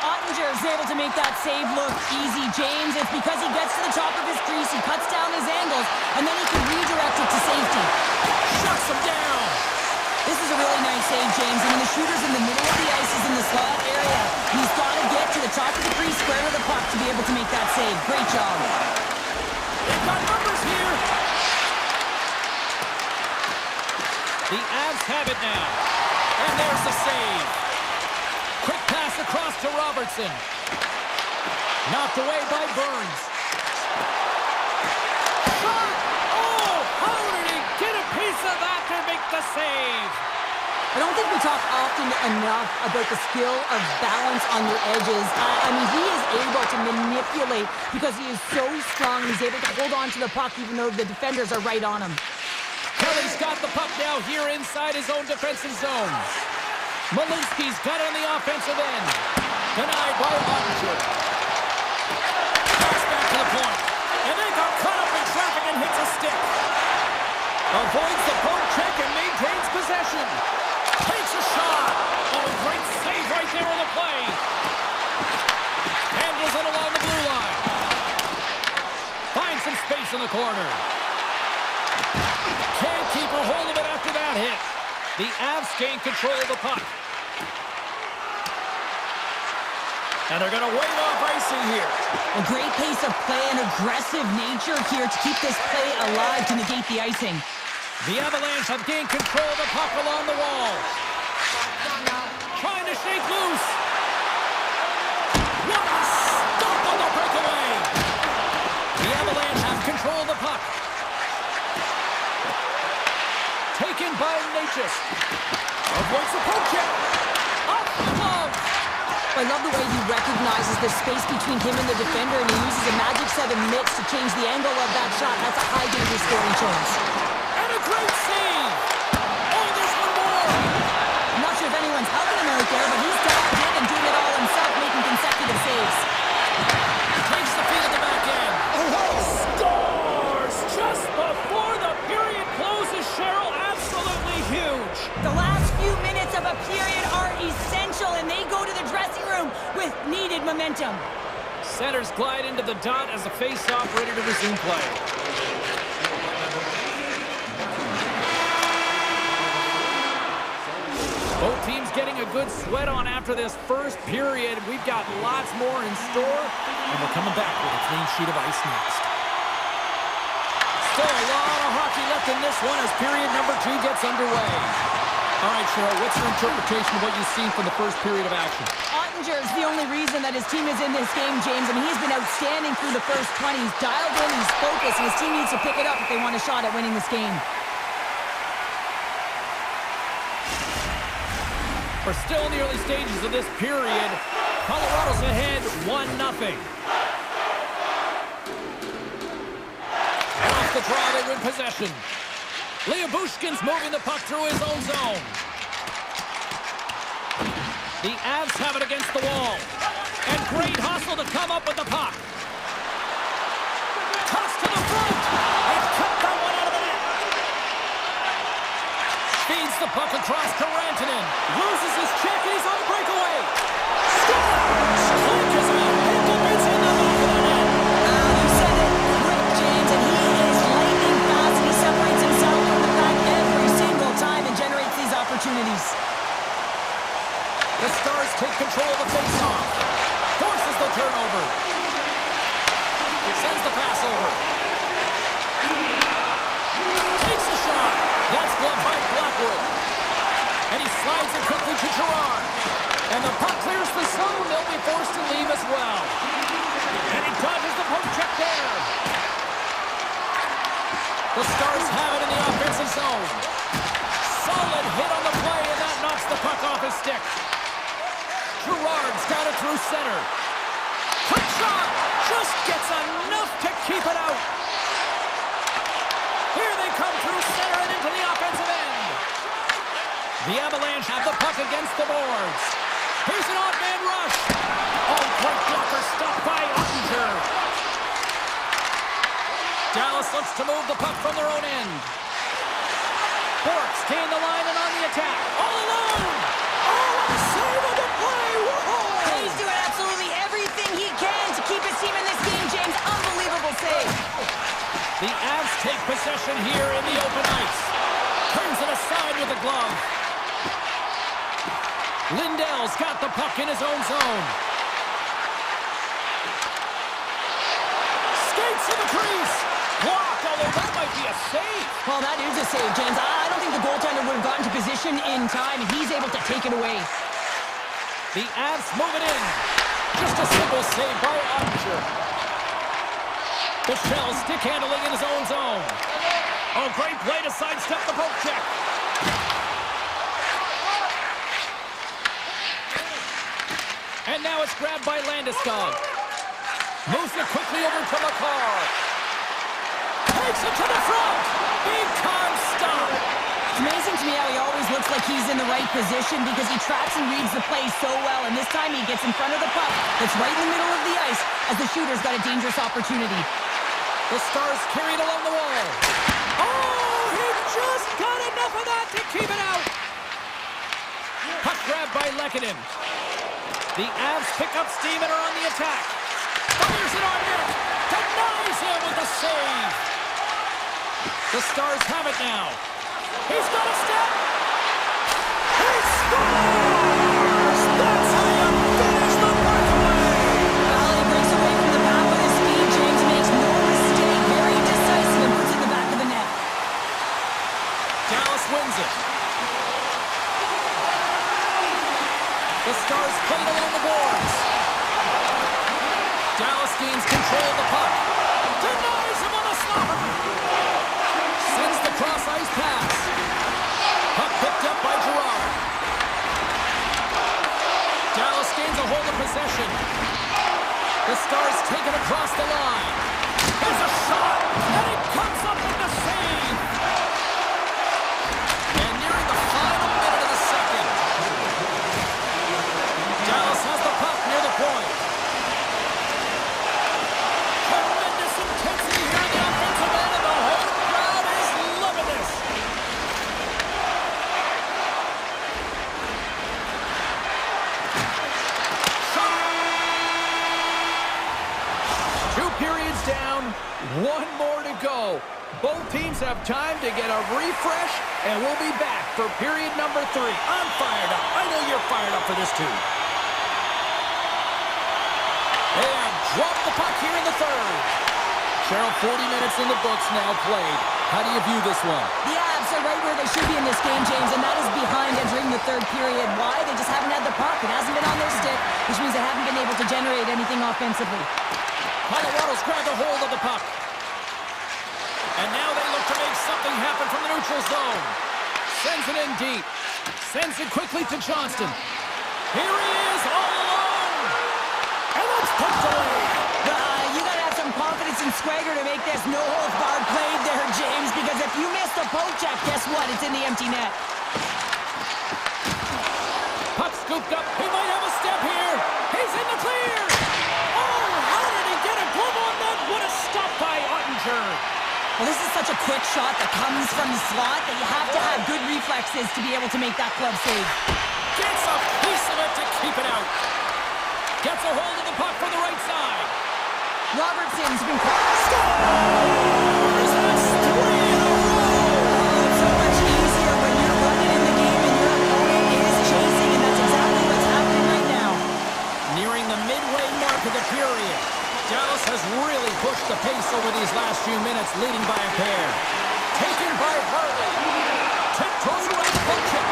Ottinger is able to make that save look easy, James. It's because he gets to the top of his crease, he cuts down his angles, and then he can redirect it to safety. Shuts him down. This is a really nice save, James. And when the shooter's in the middle of the ice, is in the slot area, he's got to get to the top of the crease, square to the puck to be able to make that save. Great job. They've got numbers here. The Avs have it now. And there's the save. Quick pass across to Robertson. Knocked away by Burns. Shot! Oh, how did he get a piece of that to make the save? I don't think we talk often enough about the skill of balance on your edges. I mean, he is able to manipulate because he is so strong. He's able to hold on to the puck even though the defenders are right on him. Kelly's got the puck now here inside his own defensive zone. Malinsky's got it on the offensive end. Denied by Ottinger. Pass back to the point. And they got caught up in traffic and hits a stick. Avoids the poke check and maintains possession. Takes a shot. Oh, great save right there on the play. Handles it along the blue line. Finds some space in the corner. Can't keep a hold of it after that hit. The Avs gain control of the puck. And they're going to wave off icing here. A great pace of play and aggressive nature here to keep this play alive to negate the icing. The Avalanche have gained control of the puck along the wall. Trying to shake loose. What a stop on the breakaway. The Avalanche have control of the puck. Taken by Natchez. Avoids the poke check. Up the glove. I love the way he recognizes the space between him and the defender, and he uses a magic 7 mitts to change the angle of that shot. That's a high danger scoring chance. And a great save. Oh, there's one more. I'm not sure if anyone's helping him out there, but he's dialed in and doing it all himself, making consecutive saves. Takes the feed at the back end. Scores just before the period closes, Cheryl. Absolutely huge. The last few minutes of a period are essential, and they go to the dressing room with needed momentum. Centers glide into the dot as the face-off ready to resume play. Both teams getting a good sweat on after this first period. We've got lots more in store, and we're coming back with a clean sheet of ice next. Still a lot of hockey left in this one as period number 2 gets underway. All right, Cheryl, what's your interpretation of what you've seen from the first period of action? Ottinger is the only reason that his team is in this game, James, and he's been outstanding through the first 20. He's dialed in, he's focused, and his team needs to pick it up if they want a shot at winning this game. We're still in the early stages of this period. Colorado's ahead 1-0. the draw, they win possession. Bushkin's moving the puck through his own zone. The Avs have it against the wall. And great hustle to come up with the puck. Toss to the front. They've cut that one out of the net. Feeds the puck across to Rantanen. Loses his check and he's on the breakaway. Scores! Quick as a Hinkle gets in the back of the net. You said it. Quick, James, and he is lightning fast, and he separates himself from the pack every single time and generates these opportunities. The Stars take control of the faceoff. Forces the turnover. Sends the pass over. Takes the shot. That's blocked by Blackwood. And he slides it quickly to Gerard. And the puck clears the zone. They'll be forced to leave as well. And he dodges the poke check there. The Stars have it in the offensive zone. Solid hit on the play, and that knocks the puck off his stick. Gerard's got it through center. Quick shot! Just gets enough to keep it out. Here they come through center and into the offensive end. The Avalanche have the puck against the boards. Here's an odd man rush. Oh, great blocker stopped by Ottinger. Dallas looks to move the puck from their own end. Borks gain the line and on the attack. All alone! Oh, a save on the play! Whoa! He's doing absolutely everything he can to keep his team in this game, James. Unbelievable save. The Avs take possession here in the open ice. Turns it aside with a glove. Lindell's got the puck in his own zone. Skates to the crease. Blocked, although that might be a save. Well, that is a save, James. I don't think the goaltender would have gotten to position in time, and he's able to take it away. The Avs move it in. Just a simple save by Ottinger. Bichelle stick handling in his own zone. Oh, great play to sidestep the poke check. And now it's grabbed by Landeskog. Moves it quickly over to McCarr. Takes it to the front. Big time stop. It's amazing to me how he always looks like he's in the right position because he tracks and reads the play so well. And this time he gets in front of the puck that's right in the middle of the ice as the shooter's got a dangerous opportunity. The Stars carried along the wall. Oh, he just got enough of that to keep it out. Puck grabbed by Lehkonen. The Avs pick up steam and are on the attack. Fires it on net. Denies him with the save. The Stars have it now. He's got a step. He scores! That's how you finish the breakaway. Well, he breaks away from the path with his speed. James makes no mistake. Very decisive and puts it in the back of the net. Dallas wins it. The Stars played along the boards. Dallas gains control of the puck. Denies him on the slapper. Sends the cross-ice pass. Puck picked up by Gerard. Dallas gains a hold of possession. The Stars take it across the line. There's a shot, and it comes up with the save. And nearing the final minute of the second. Dallas has the puck near the point. Tremendous intensity here in the offensive end, and the whole crowd is loving this. Two periods down, one more to go. Both teams have time to get a refresh, and we'll be back for period number 3. I'm fired up. I know you're fired up for this too. They have dropped the puck here in the third. Cheryl, 40 minutes in the books now played. How do you view this one? The Avs are right where they should be in this game, James, and that is behind entering the third period. Why? They just haven't had the puck. It hasn't been on their stick, which means they haven't been able to generate anything offensively. Colorado's grabbed a hold of the puck. And now they look to make something happen from the neutral zone. Sends it in deep. Sends it quickly to Johnston. Here he is, all alone. And that's poked away. You got to have some confidence and swagger to make this no-holds-barred play. poke check. Guess what? It's in the empty net. Puck scooped up. He might have a step here. He's in the clear. Oh, how did he get a glove on that? What a stop by Ottinger. Well, this is such a quick shot that comes from the slot that you have to have good reflexes to be able to make that glove save. Gets a piece of it to keep it out. Gets a hold of the puck from the right side. Robertson's been caught. Scores! That's 3 in a row. It's so much easier when you're running in the game and your opponent is chasing, and that's exactly what's happening right now. Nearing the midway mark of the period. Dallas has really pushed the pace over these last few minutes, leading by a pair. Taken by Harley. Tiptoes around the poke check.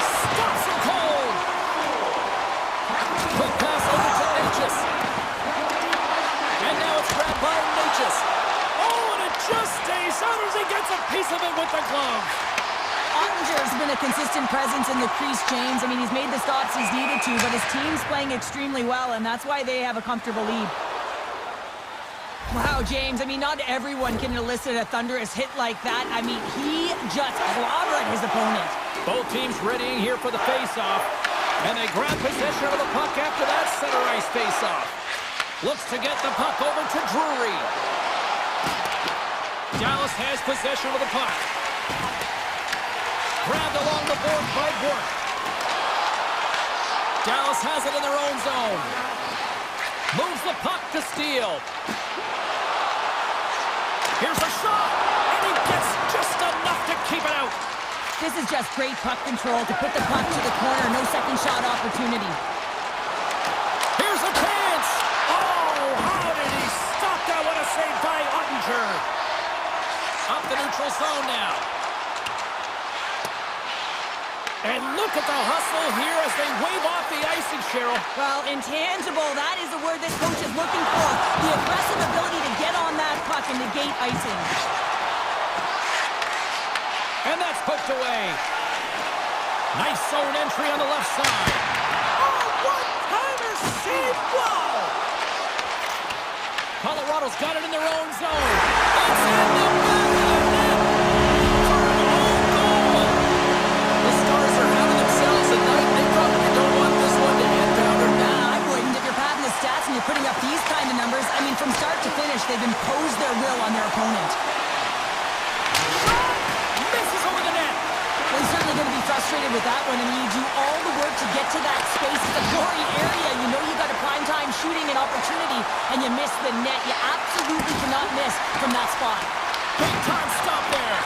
Stops him cold. Quick pass over to Natchez. And now it's grabbed by Natchez. Oh, and it just stays out as he gets a piece of it with the glove. Ottinger's been a consistent presence in the crease, James. I mean, he's made the stops he's needed to, but his team's playing extremely well, and that's why they have a comfortable lead. Wow, James, I mean, not everyone can elicit a thunderous hit like that. I mean, he just clobbered his opponent. Both teams readying here for the face-off. And they grab possession of the puck after that center ice face-off. Looks to get the puck over to Drury. Dallas has possession of the puck. Grabbed along the board by Bork. Dallas has it in their own zone. Moves the puck to steal. Here's a shot, and he gets just enough to keep it out. This is just great puck control to put the puck to the corner. No second shot opportunity. Here's a chance. Oh, how did he stop that? What a save by Ottinger. Up the neutral zone now. And look at the hustle here as they wave off the icing, Cheryl. Well, intangible, that is the word this coach is looking for. The aggressive ability to get on that puck and negate icing. And that's poked away. Nice zone entry on the left side. Oh, one-timer save! Wow! Colorado's got it in their own zone. It's in the back of the net for an own goal. The Stars are having themselves a night. They probably don't want this one to end down or down. I wouldn't. If you're padding the stats and you're putting up these kind of numbers, I mean, from start to finish, they've imposed their will on their opponent. Misses over the net. Well, he's certainly going to be frustrated with that one. I mean, you do all the work to get to that space. It's a glory area. You know you got a prime time shooting and opportunity, and you miss the net. You absolutely cannot miss from that spot. Big time stop there.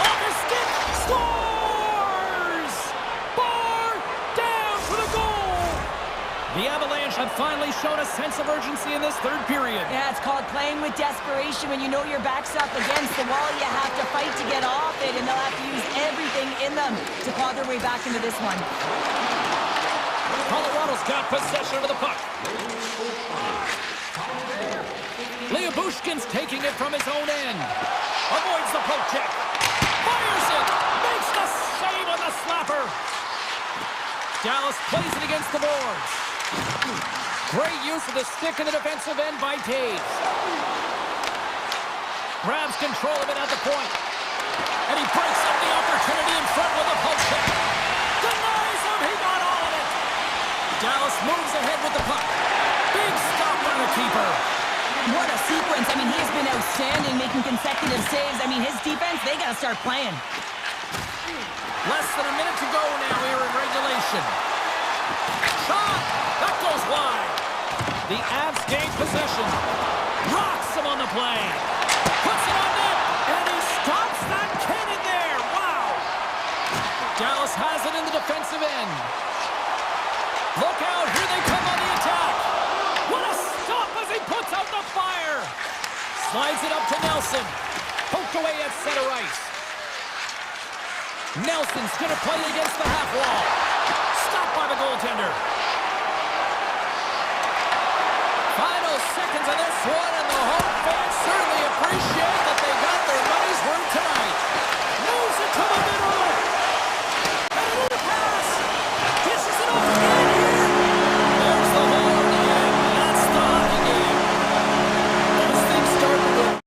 Off his stick. Scores! Bar down for the goal. The Avalanche have finally shown a sense of urgency in this third period. Yeah, it's called playing with desperation. When you know your back's up against the wall, you have to fight to get off it, and they'll have to use everything in them to claw their way back into this one. Colorado's got possession of the puck. Bushkin's taking it from his own end. Avoids the poke check. Fires it. Makes the save on the slapper. Dallas plays it against the boards. Great use of the stick in the defensive end by Taves. Grabs control of it at the point. And he breaks up the opportunity in front with a poke check. Denies him. He got all of it. Dallas moves ahead with the puck. Big stop by the keeper. What a sequence. I mean, he has been outstanding, making consecutive saves. I mean, his defense, they got to start playing. Less than a minute to go now here in regulation. Shot! That goes wide. The Avs gain possession. Rocks him on the play. Puts it on net, and he stops that cannon there. Wow! Dallas has it in the defensive end. Look out, here they come on the attack. What a stop as he puts out the fire. Slides it up to Nelson. Poked away at center ice. Nelson's going to play against the half wall. Stopped by the goaltender. Final seconds of this one, and the home fans certainly appreciate that they got their money's worth tonight. Moves it to the middle. And a pass. Dishes it off again here. There's the horn, and that's the hockey game. This thing started with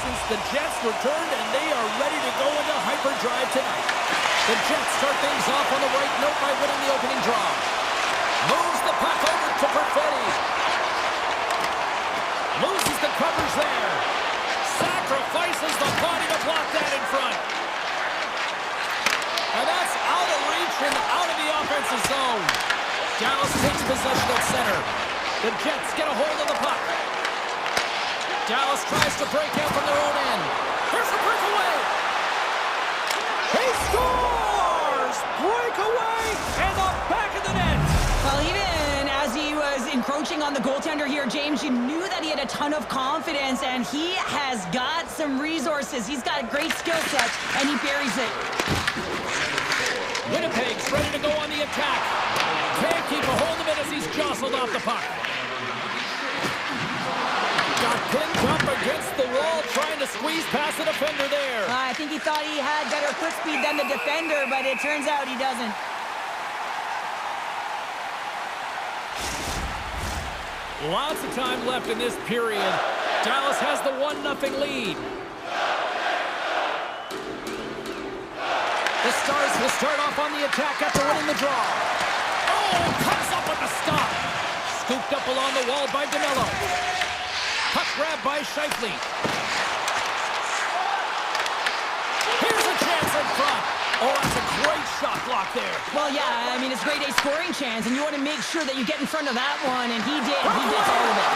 since the Jets returned, and they are ready to go into hyperdrive tonight. The Jets start things off on the right note by winning the opening draw. Moves the puck over to Perfetti. Loses the coverage there. Sacrifices the body to block that in front. And that's out of reach and out of the offensive zone. Dallas takes possession at center. The Jets get a hold of the puck. Dallas tries to break out from their own end. Here's a breakaway. He scores! Breakaway and the back of the net. Well, even as he was encroaching on the goaltender here, James, you knew that he had a ton of confidence, and he has got some resources. He's got a great skill set, and he buries it. Winnipeg's ready to go on the attack. Can't keep a hold of it as he's jostled off the puck. Got pinned up against the wall, trying to squeeze past the defender there. I think he thought he had better foot speed than the defender, but it turns out he doesn't. Lots of time left in this period. Dallas has the 1-0 lead. The Stars will start off on the attack after winning the draw. Oh, comes up with the stop. Scooped up along the wall by DeMello. Puck grab by Scheifele. Here's a chance in front. Oh, that's a great shot block there. Well, yeah, I mean, it's a grade A scoring chance, and you want to make sure that you get in front of that one, and he did. He gets all of it.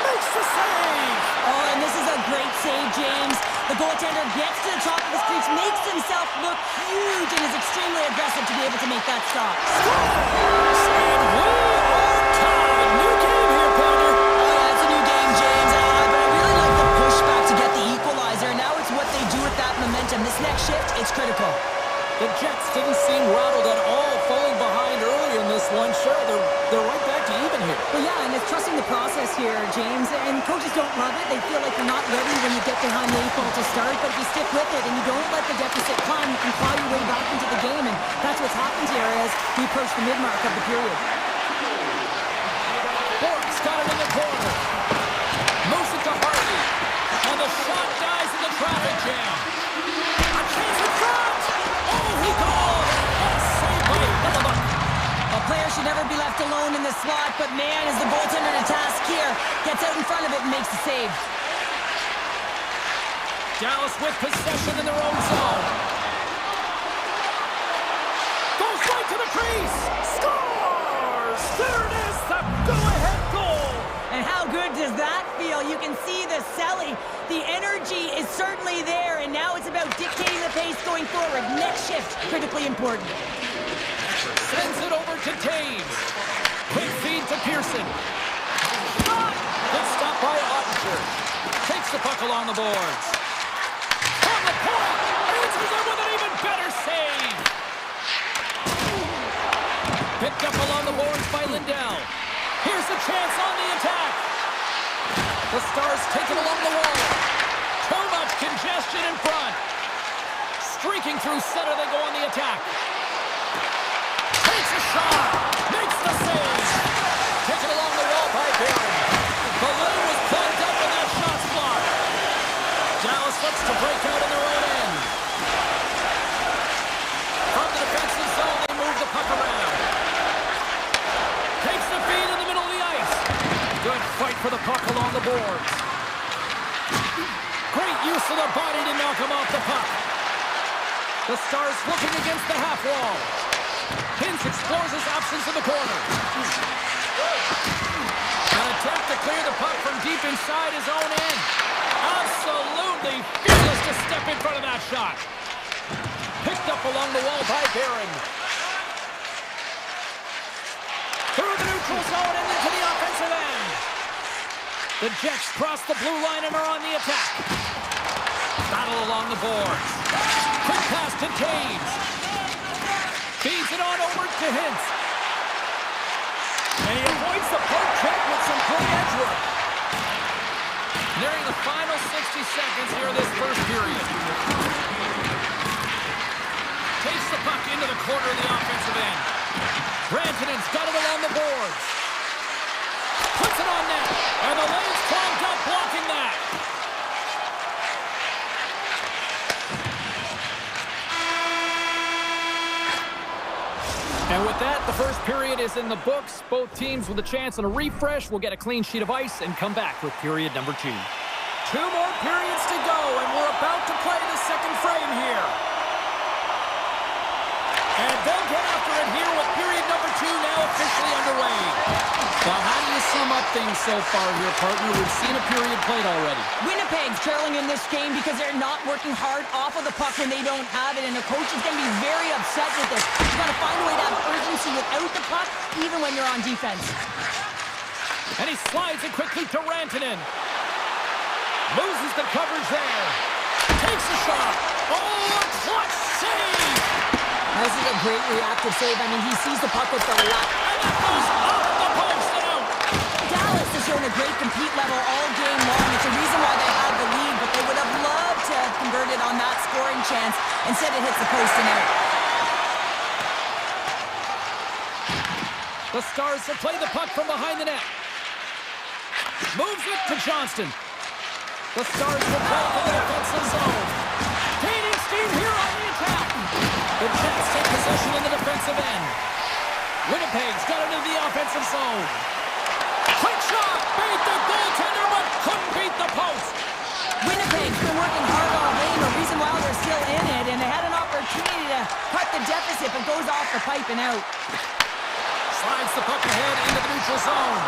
Makes the save. Oh, and this is a great save, James. The goaltender gets to the top of his crease, makes himself look huge, and is extremely aggressive to be able to make that stop. Scores! And we are tied. New game here, partner. Oh, yeah, it's a new game, James. But I really like the pushback to get the equalizer. Now it's what they do with that momentum. This next shift, it's critical. The Jets didn't seem rattled at all, falling behind early in this one. Sure, they're right back to even here. Well, yeah, and it's trusting the process here, James. And coaches don't love it. They feel like you're not ready when you get behind the 8 ball to start. But if you stick with it and you don't let the deficit climb, you can claw your way back into the game. And that's what's happened here as we approach the mid-mark of the period. Bork's got it in the corner. Moves it to Harvey. And the shot dies in the traffic jam. A chance in front. Oh, he called. And saved by Hillebuck. A player should never be left alone in the slot, but man, is the goaltender to task here. Gets out in front of it and makes the save. Dallas with possession in their own zone. Goes right to the crease. Scores! There it is, the go-ahead goal. And how good does that feel? You can see the selling. The energy is certainly there, and now it's about dictating the pace going forward. Next shift, critically important. Sends it over to Taves. Quick feed to Pearson. Good stop by Ottinger. Takes the puck along the boards. On the point! Answers it with an even better save! Picked up along the boards by Lindell. Here's a chance on the attack. The Stars take it along the wall. Too much congestion in front. Streaking through center, they go on the attack. Takes a shot. Makes the save. Taken along the wall by Barron. The lane was plugged up and that shot's blocked. Dallas looks to break out in their own end. From the defensive zone, they move the puck around. Takes the feed in the middle of the ice. Good fight for the puck along the boards. Great use of the body to knock him off the puck. The Stars looking against the half wall. Hintz explores his options in the corner. An attempt to clear the puck from deep inside his own end. Absolutely fearless to step in front of that shot. Picked up along the wall by Barron. Through the neutral zone and into the offensive end. The Jets cross the blue line and are on the attack. Battle along the boards. Quick pass to Taves. Feeds it on over to Hintz. And he avoids the poke check with some great edge work. Nearing the final 60 seconds here of this first period. Takes the puck into the corner of the offensive end. Rantanen's got it along the boards. Puts it on net. And the lane's clogged up blocking that. And with that, the first period is in the books. Both teams with a chance on a refresh will get a clean sheet of ice and come back with period number 2. 2 more periods to go, and we're about to play the second frame here. And they'll get after it here with period number 2 now officially underway. Well, how do you sum up things so far here, partner? We've seen a period played already. Winnipeg's trailing in this game because they're not working hard off of the puck when they don't have it, and the coach is going to be very upset with this. You've got to find a way to have urgency without the puck, even when you're on defense. And he slides it quickly to Rantanen. Loses the coverage there. Takes a shot. Oh, a clutch save! This is a great reactive save. I mean, he sees the puck with the left. And that goes off the post and out. Dallas has shown a great compete level all game long. It's a reason why they had the lead, but they would have loved to have converted on that scoring chance. Instead, it hits the post and out. The Stars will play the puck from behind the net. Moves it to Johnston. The Stars will play to the defensive zone. Gaining steam here on the attack. The Jets take possession in the defensive end. Winnipeg's got it into the offensive zone. Quick shot! Beat the goaltender, but couldn't beat the post. Winnipeg's been working hard all game. The reason why they're still in it, and they had an opportunity to cut the deficit, but goes off the pipe and out. Slides the puck ahead into the neutral zone.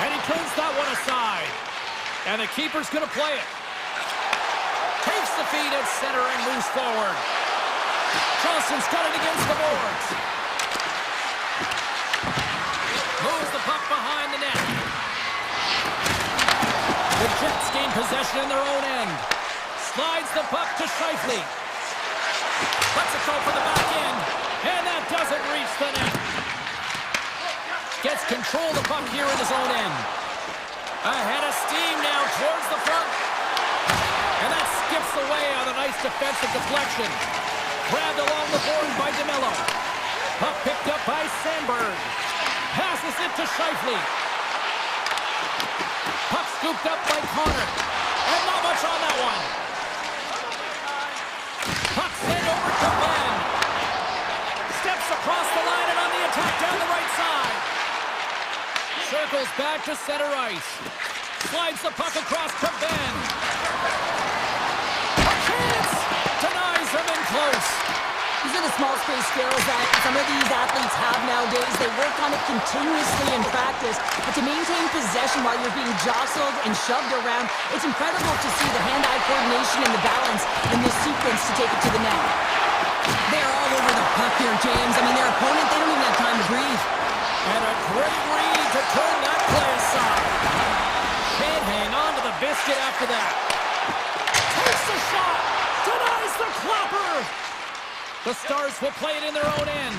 And he turns that one aside. And the keeper's going to play it. Takes the feed at center and moves forward. Johnston's got it against the boards. Moves the puck behind the net. The Jets gain possession in their own end. Slides the puck to Scheifele. Lets it go for the back end. And that doesn't reach the net. Gets control of the puck here in his own end. Ahead of steam now towards the front. And that skips away on a nice defensive deflection. Grabbed along the board by DeMello. Puck picked up by Sandberg. Passes it to Scheifele. Puck scooped up by Connor. And not much on that one. Puck sent over to Ben. Steps across the line and on the attack down the right side. Circles back to center ice. Slides the puck across to Ben. A chance! Denies him in close. These are the small space skills that some of these athletes have nowadays. They work on it continuously in practice. But to maintain possession while you're being jostled and shoved around, it's incredible to see the hand-eye coordination and the balance in this sequence to take it to the net. They're all over the puck here, James. I mean, their opponent, they don't even have time to breathe. And a great read to turn that play aside. Can't hang on to the biscuit after that. Takes the shot. Denies the clapper. The Stars will play it in their own end.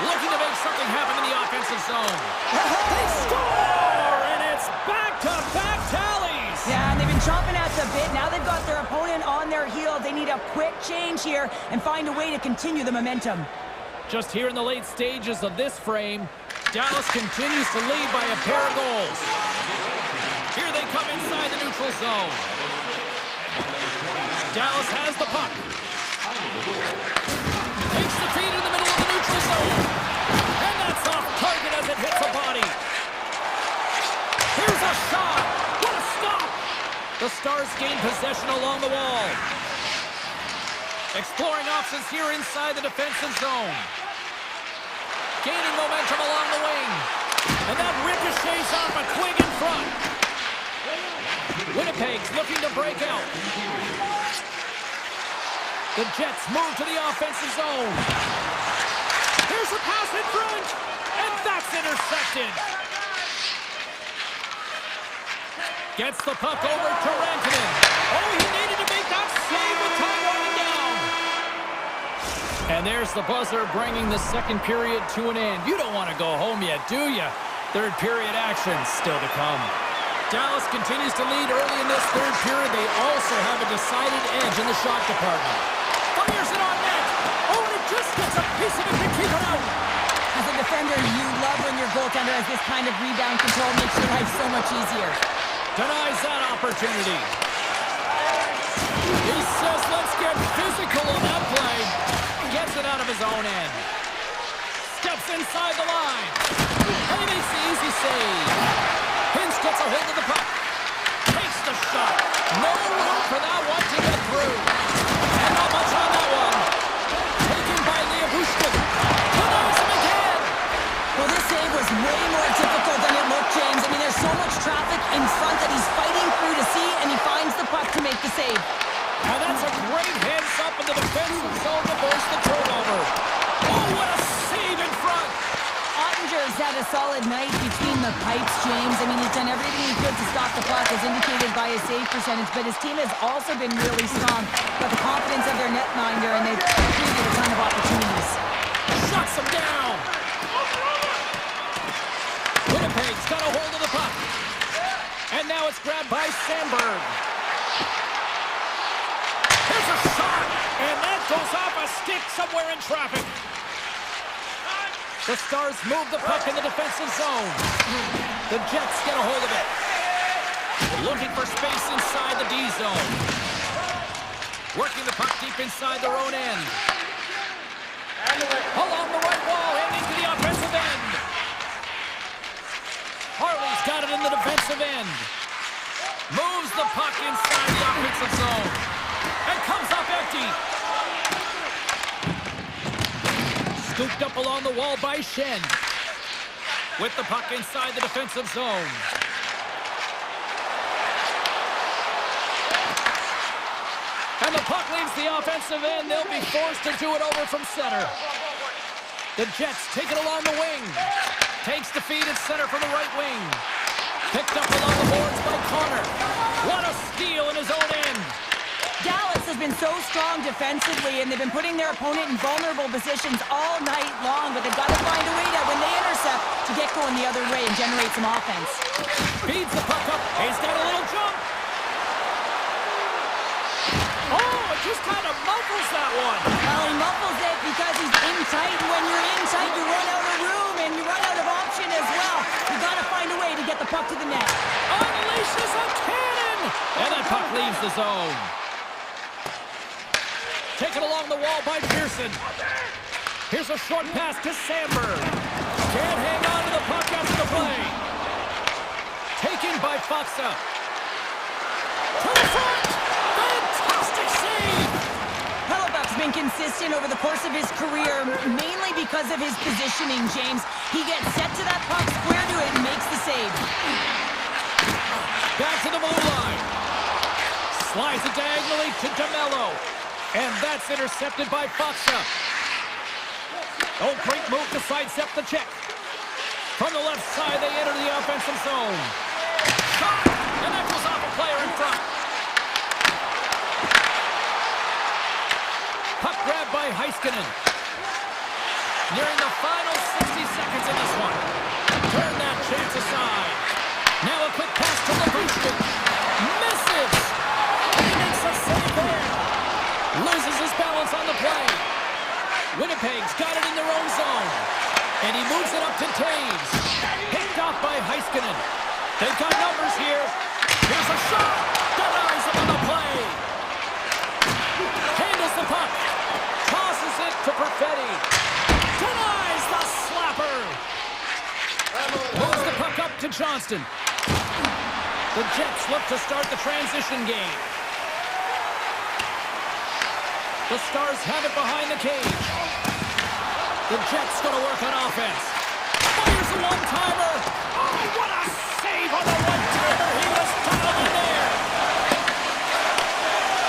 Looking to make something happen in the offensive zone. They score! And it's back-to-back tallies. Yeah, and they've been chomping at the bit. Now they've got their opponent on their heels. They need a quick change here and find a way to continue the momentum. Just here in the late stages of this frame, Dallas continues to lead by a pair of goals. Here they come inside the neutral zone. Dallas has the puck. Takes the feed in the middle of the neutral zone. And that's off target as it hits a body. Here's a shot. What a stop. The Stars gain possession along the wall. Exploring options here inside the defensive zone. Gaining momentum along the wing. And that ricochets off a twig in front. Winnipeg's looking to break out. The Jets move to the offensive zone. Here's a pass in front. And that's intercepted. Gets the puck over to Rantanen. Oh, he needed to make that save with time running down. And there's the buzzer bringing the second period to an end. You don't want to go home yet, do you? Third period action still to come. Dallas continues to lead early in this third period. They also have a decided edge in the shot department. Fires it on net. Oh, and it just gets a piece of it to keep it out. As a defender, you love when your goaltender has this kind of rebound control. Makes your life so much easier. Denies that opportunity. He says, let's get physical on that play. Gets it out of his own end. inside the line. And he makes the easy save. Hinch gets a hold of the puck. Takes the shot. No room for that one to get through. And not much on that one. Taken by Bushkin. Denies him again. Well, this save was way more difficult than it looked, James. I mean, there's so much traffic in front that he's fighting through to see, and he finds the puck to make the save. And that's a great heads up in the defensive zone to force the turnover. Oh, what a save in front. Ottinger's had a solid night between the pipes, James. I mean, he's done everything he could to stop the puck, as indicated by his save percentage, but his team has also been really strong. Got the confidence of their netminder, and they've created a ton of opportunities. Shuts him down. Winnipeg's got a hold of the puck. And now it's grabbed by Sandberg. Here's a shot, and that goes off a stick somewhere in traffic. The Stars move the puck in the defensive zone. The Jets get a hold of it. Looking for space inside the D zone. Working the puck deep inside their own end. Along the right wall, heading to the offensive end. Harley's got it in the defensive end. Moves the puck inside the offensive zone. And comes up empty. Scooped up along the wall by Shen. With the puck inside the defensive zone. And the puck leaves the offensive end. They'll be forced to do it over from center. The Jets take it along the wing. Takes the feed at center from the right wing. Picked up along the boards by Connor. What a steal in his own end. Dallas has been so strong defensively, and they've been putting their opponent in vulnerable positions all night long, but they've got to find a way to, when they intercept, to get going the other way and generate some offense. Feeds the puck up. He's got a little jump. Oh, it just kind of muffles that one. Well, he muffles it because he's in tight, and when you're in tight, you run out of room, and you run out of option as well. You've got to find a way to get the puck to the net. Unleashes a cannon! And that puck leaves the zone. Taken along the wall by Pearson. Here's a short pass to Sandberg. Can't hang on to the puck after the play. Taken by Foxa. To the front! Fantastic save! Hellebuck's been consistent over the course of his career, mainly because of his positioning, James. He gets set to that puck, square to it, and makes the save. Back to the blue line. Slides it diagonally to DeMello. And that's intercepted by Foxa. Oh, great move to sidestep the check. From the left side, they enter the offensive zone. Shot! And that goes off a player in front. Puck grabbed by Heiskanen. Nearing the final 60 seconds in this one. Turn that chance aside. Now a quick pass to Labushkin. Misses! He makes a save there. Loses his balance on the play. Winnipeg's got it in their own zone. And he moves it up to Taves. Picked off by Heiskanen. They've got numbers here. Here's a shot. Denies him on the play. Handles the puck. Tosses it to Perfetti. Denies the slapper. Moves the puck up to Johnston. The Jets look to start the transition game. The Stars have it behind the cage. The Jets gonna work on offense. Fires a one-timer. Oh, what a save on the one-timer. He was fouled in there.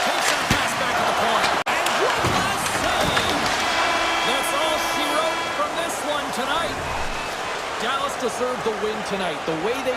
Takes that pass back to the point. And one last save. That's all she wrote from this one tonight. Dallas deserved the win tonight. The way they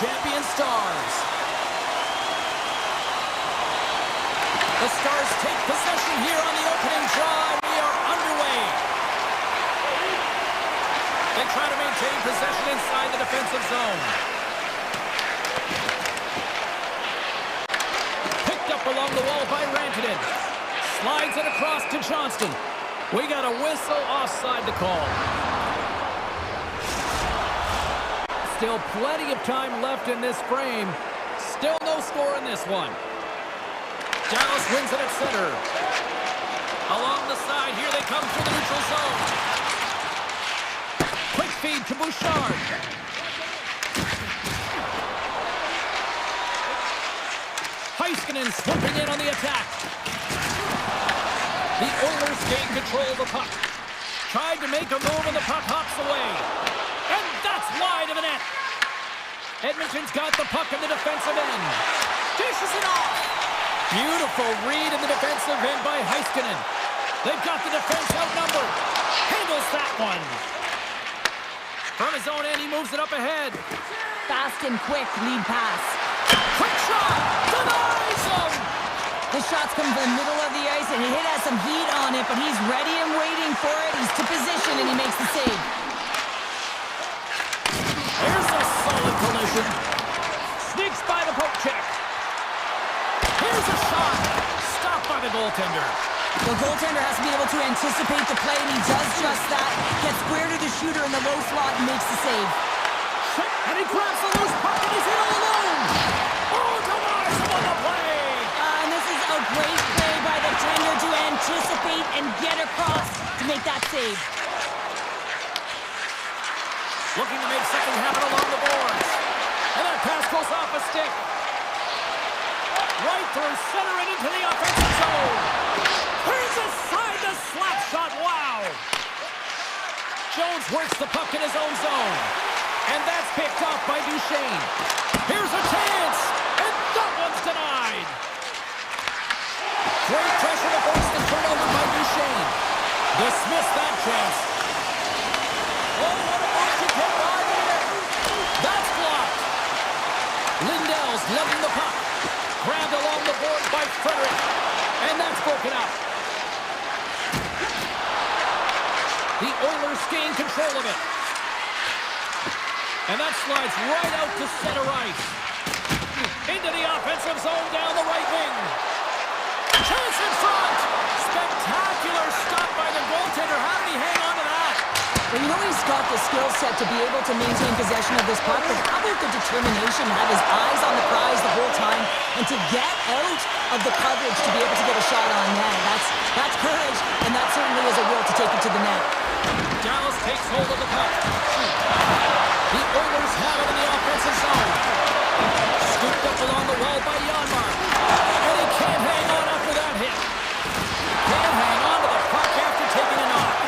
champion Stars. The Stars take possession here on the opening draw. We are underway. They try to maintain possession inside the defensive zone. Picked up along the wall by Rantanen. Slides it across to Johnston. We got a whistle offside to call. Still plenty of time left in this frame. Still no score in this one. Dallas wins it at center. Along the side, here they come through the neutral zone. Quick feed to Bouchard. Heiskanen swooping in on the attack. The Oilers gain control of the puck. Tried to make a move and the puck hops away. And that's wide of the net. Edmonton's got the puck in the defensive end. Dishes it off. Beautiful read in the defensive end by Heiskanen. They've got the defense outnumbered. Handles that one. From his own end, he moves it up ahead. Fast and quick lead pass. Quick shot. Denies him. The shots come from the middle of the ice, and he has some heat on it, but he's ready and waiting for it. He's to position, and he makes the save. Here's a solid collision. Sneaks by the poke check. Here's a shot. Stopped by the goaltender. The goaltender has to be able to anticipate the play, and he does just that. Gets square to the shooter in the low slot and makes the save. And he grabs the loose puck, and he's in all alone. Oh, denies him on the play. And this is a great play by the tender to anticipate and get across to make that save. Looking to make something happen along the boards. And that pass goes off a stick. Right through center and into the offensive zone. Here's a side to slap shot. Wow. Jones works the puck in his own zone. And that's picked off by Duchesne. Here's a chance. And that one's denied. Great pressure to force the turnover by Duchesne. Dismiss that chance. Oh, what a move to get by here. That's blocked. Lindell's lugging the puck. Grabbed along the board by Frederick. And that's broken up. The Oilers gain control of it. And that slides right out to center ice. Into the offensive zone down the right wing. Chance in front. Spectacular stop by the goaltender. How did he hang on to that? Well, you know he's got the skill set to be able to maintain possession of this puck, but how about the determination to have his eyes on the prize the whole time and to get out of the coverage to be able to get a shot on net? That's courage, and that certainly is a will to take it to the net. Dallas takes hold of the puck. The Oilers have it in the offensive zone. Scooped up along the wall by Janmark. And he can't hang on after that hit. Can't hang on to the puck after taking a knock.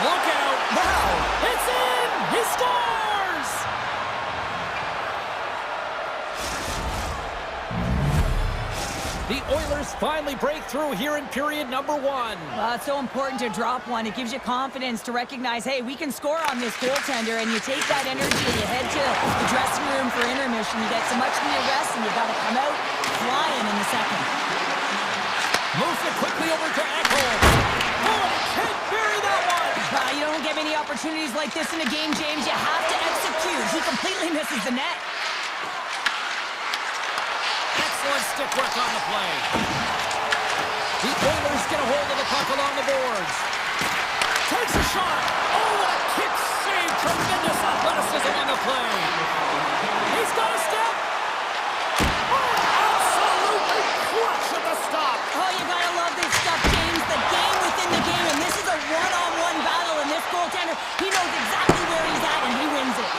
Look out. Wow. It's in. He scores. The Oilers finally break through here in period number 1. Well, it's so important to drop one. It gives you confidence to recognize, hey, we can score on this goaltender, and you take that energy and you head to the dressing room for intermission. You get some much-needed rest, and you got to come out flying in the second. Moves it quickly over to Ekholm. Oh, can't bury that one. You don't get many opportunities like this in a game, James. You have to execute. He completely misses the net. Excellent stick work on the play. The Oilers get a hold of the puck along the boards. Takes a shot. Oh, what a kick save. Tremendous athleticism on the play. He's got a step. Oh, absolutely clutch at the stop. Oh, you gotta love this stuff, James. The game within the game, and this is a one-on-one battle, and this goaltender, he knows exactly where he's at, and he wins it.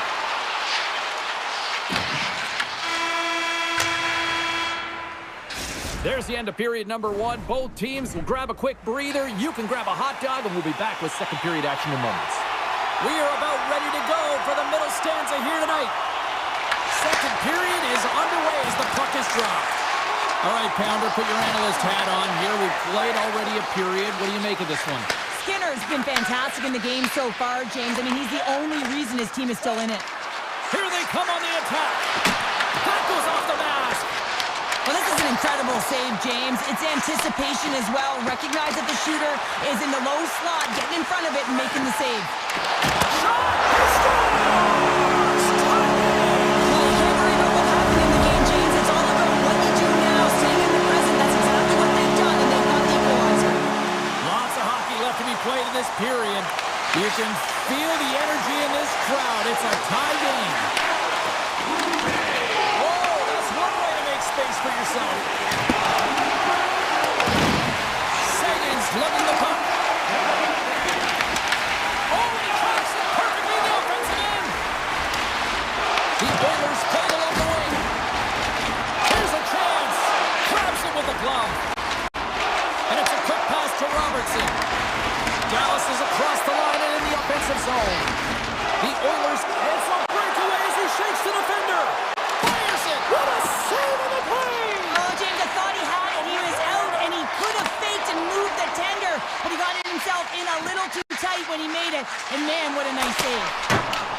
There's the end of period number 1. Both teams will grab a quick breather. You can grab a hot dog, and we'll be back with second period action in moments. We are about ready to go for the middle stanza here tonight. Second period is underway as the puck is dropped. All right, Pounder, put your analyst hat on here. We've played already a period. What do you make of this one? Skinner's been fantastic in the game so far, James. I mean, he's the only reason his team is still in it. Here they come on the attack. That goes off the mask. Well, this is an incredible save, James. It's anticipation as well. Recognize that the shooter is in the low slot, getting in front of it and making the save. Played in this period. You can feel the energy in this crowd. It's a tie game. Whoa, that's one way to make space for yourself. Sagan's lugging the puck. Oh, he tracks it perfectly in the offensive end. The Oilers play along the wing. Here's a chance. Grabs it with the glove. And it's a quick pass to Robertson. Dallas is across the line and in the offensive zone. The Oilers head for a breakaway as he shakes the defender. Fires it. What a save on the play! Oh, James, I thought he had it. He was out, and he could have faked and moved the tender, but he got himself in a little too tight when he made it. And man, what a nice save.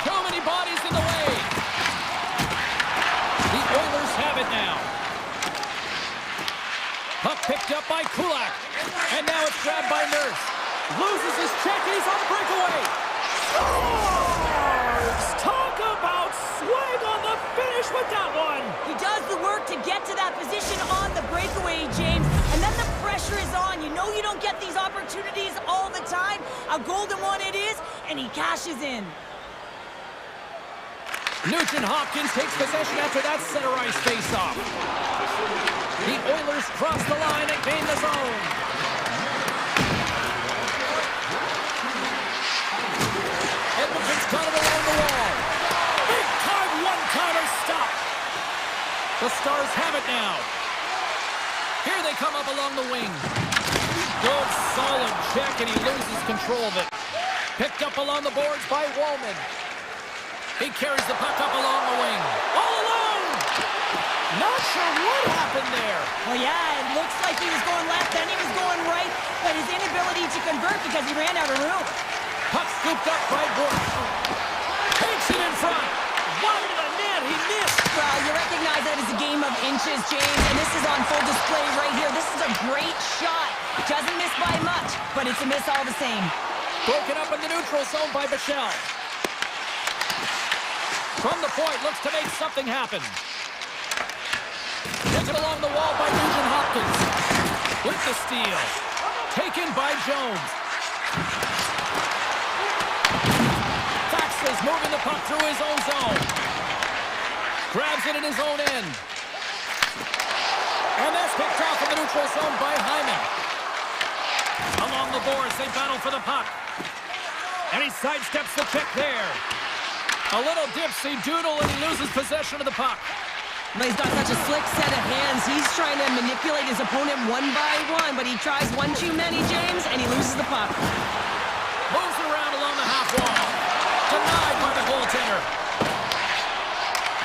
Too many bodies in the way. The Oilers have it now. Puck picked up by Kulak. And now it's grabbed by Nurse. Loses his check and he's on the breakaway. Scores! Talk about swag on the finish with that one. He does the work to get to that position on the breakaway, James. And then the pressure is on. You know you don't get these opportunities all the time. A golden one it is, and he cashes in. Nugent Hopkins takes possession after that center ice face-off. The Oilers cross the line and gain the zone. Edmonton's got it along the wall. Big time one-timer stop. The Stars have it now. Here they come up along the wing. Good solid check and he loses control of it. Picked up along the boards by Wallman. He carries the puck up along the wing. All alone! Not sure what happened there. Well, yeah, it looks like he was going left, then he was going right, but his inability to convert because he ran out of room. Puck scooped up by Bush. Takes it in front. Wide of the net. He missed. Well, you recognize that it's a game of inches, James, and this is on full display right here. This is a great shot. Doesn't miss by much, but it's a miss all the same. Broken up in the neutral zone by Bichelle. From the point, looks to make something happen. Taken along the wall by Nugent Hopkins. With the steal. Taken by Jones. Faxley's moving the puck through his own zone. Grabs it in his own end. And that's picked off in the neutral zone by Hyman. Along the boards, they battle for the puck. And he sidesteps the check there. A little dipsy doodle and he loses possession of the puck. But he's got such a slick set of hands. He's trying to manipulate his opponent one by one, but he tries one too many, James, and he loses the puck. Moves around along the half wall. Denied by the goaltender.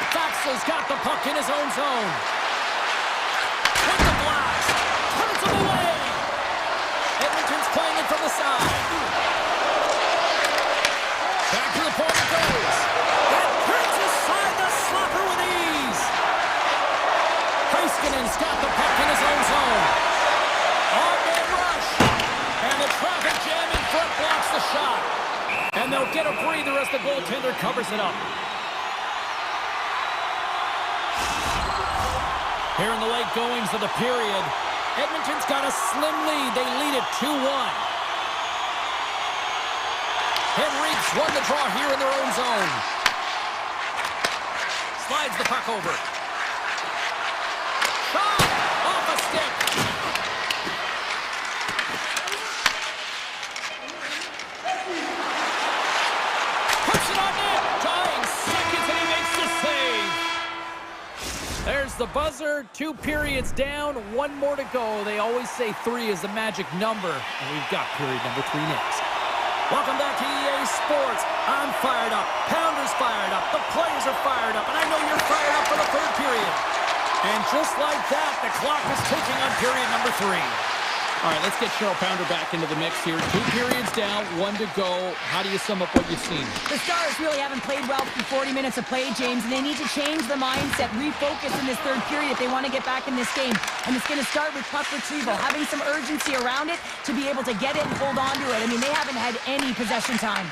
Faxley's got the puck in his own zone. With the blast. Turns him away. Edmonton's playing it from the side. Back to the point it goes. That turns aside the slapper with ease. Heiskanen's got the puck in his own zone. On-man rush. And the traffic jam in front blocks the shot. And they'll get a breather as the goaltender covers it up. Here in the late goings of the period, Edmonton's got a slim lead. They lead it 2-1. Henrique's won the draw here in their own zone. Slides the puck over. Shot! Off a stick. Puts it on net. Tying seconds and he makes the save. There's the buzzer. 2 periods down. 1 more to go. They always say 3 is the magic number. And we've got period number 3 next. Welcome back to EA Sports. I'm fired up. Pounder's fired up. The players are fired up. And I know you're fired up for the 3rd period. And just like that, the clock is ticking on period number 3. All right, let's get Cheryl Pounder back into the mix here. 2 periods down, 1 to go. How do you sum up what you've seen? The Stars really haven't played well through 40 minutes of play, James, and they need to change the mindset, refocus in this third period if they want to get back in this game. And it's going to start with puck retrieval, having some urgency around it to be able to get it and hold on to it. I mean, they haven't had any possession time.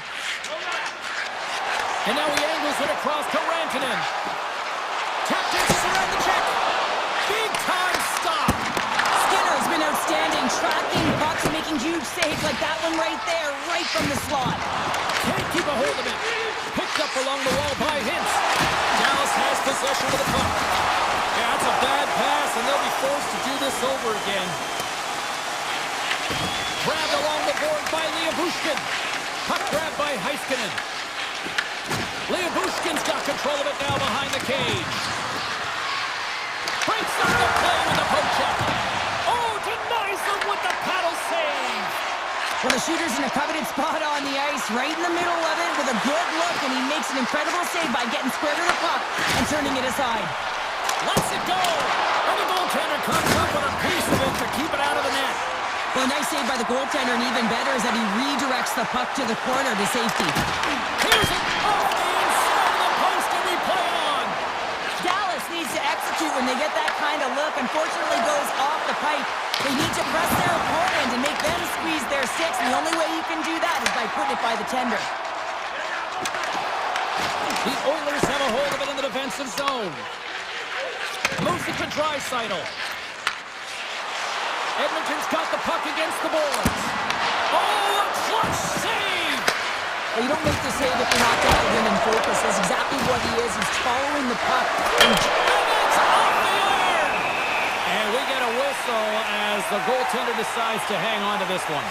And now he angles it across to Rantanen. Tap dances around the check. Big time stop. Skinner's been outstanding, tracking pucks, making huge saves like that one right there, right from the slot. Can't keep a hold of it. Picked up along the wall by Hintz. Dallas has possession of the puck. Yeah, that's a bad pass, and they'll be forced to do this over again. Grabbed along the board by Leobushkin. Puck grabbed by Heiskanen. Leobushkin's got control of it now behind the cage. Breaks up the play with the poke check. Oh, denies them with the paddle save. Well, the shooter's in a coveted spot on the ice, right in the middle of it with a good look, and he makes an incredible save by getting square to the puck and turning it aside. Lets it go. And the goaltender comes up with a piece of it to keep it out of the net. Well, a nice save by the goaltender, and even better is that he redirects the puck to the corner to safety. Here's it off the inside of the post, and we play on. Dallas needs to execute when they get that kind of look. Unfortunately, goes off the pipe. They need to press their opponent and make them squeeze their sticks. And the only way you can do that is by putting it by the tender. The Oilers have a hold of it in the defensive zone. Moves it to Draisaitl. Edmonton's got the puck against the boards. Oh, a clutch save! Well, you don't make the save if you're not dialed in and focused. That's exactly what he is. He's following the puck. And it's off the iron! And we get a whistle as the goaltender decides to hang on to this one.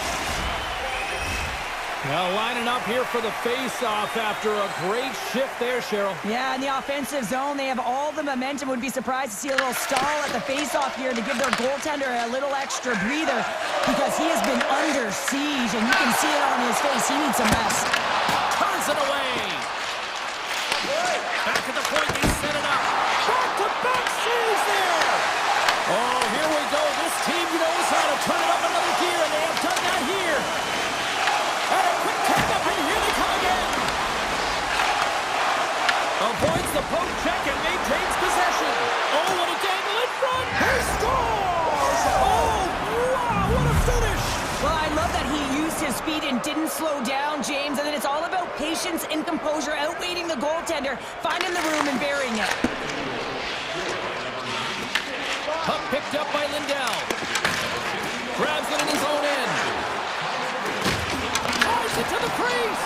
Now lining up here for the face-off after a great shift there, Cheryl. Yeah, in the offensive zone, they have all the momentum. Would be surprised to see a little stall at the face-off here to give their goaltender a little extra breather because he has been under siege, and you can see it on his face. He needs some rest. Turns it away. Back at the point, they set it up. Back-to-back saves there. Oh, here we go. This team knows how to turn it up another gear, and they have done that here. And a quick tap-up, and here they come again. Avoids the poke check and maintains possession. Oh, what a dangle in front. He scores! Oh, wow, what a finish. Well, I love that he used his speed and didn't slow down, James. And then it's all about patience and composure, outweighing the goaltender, finding the room and burying it. Puck picked up by Lindell. Grabs it in his own end. Drives it to the crease.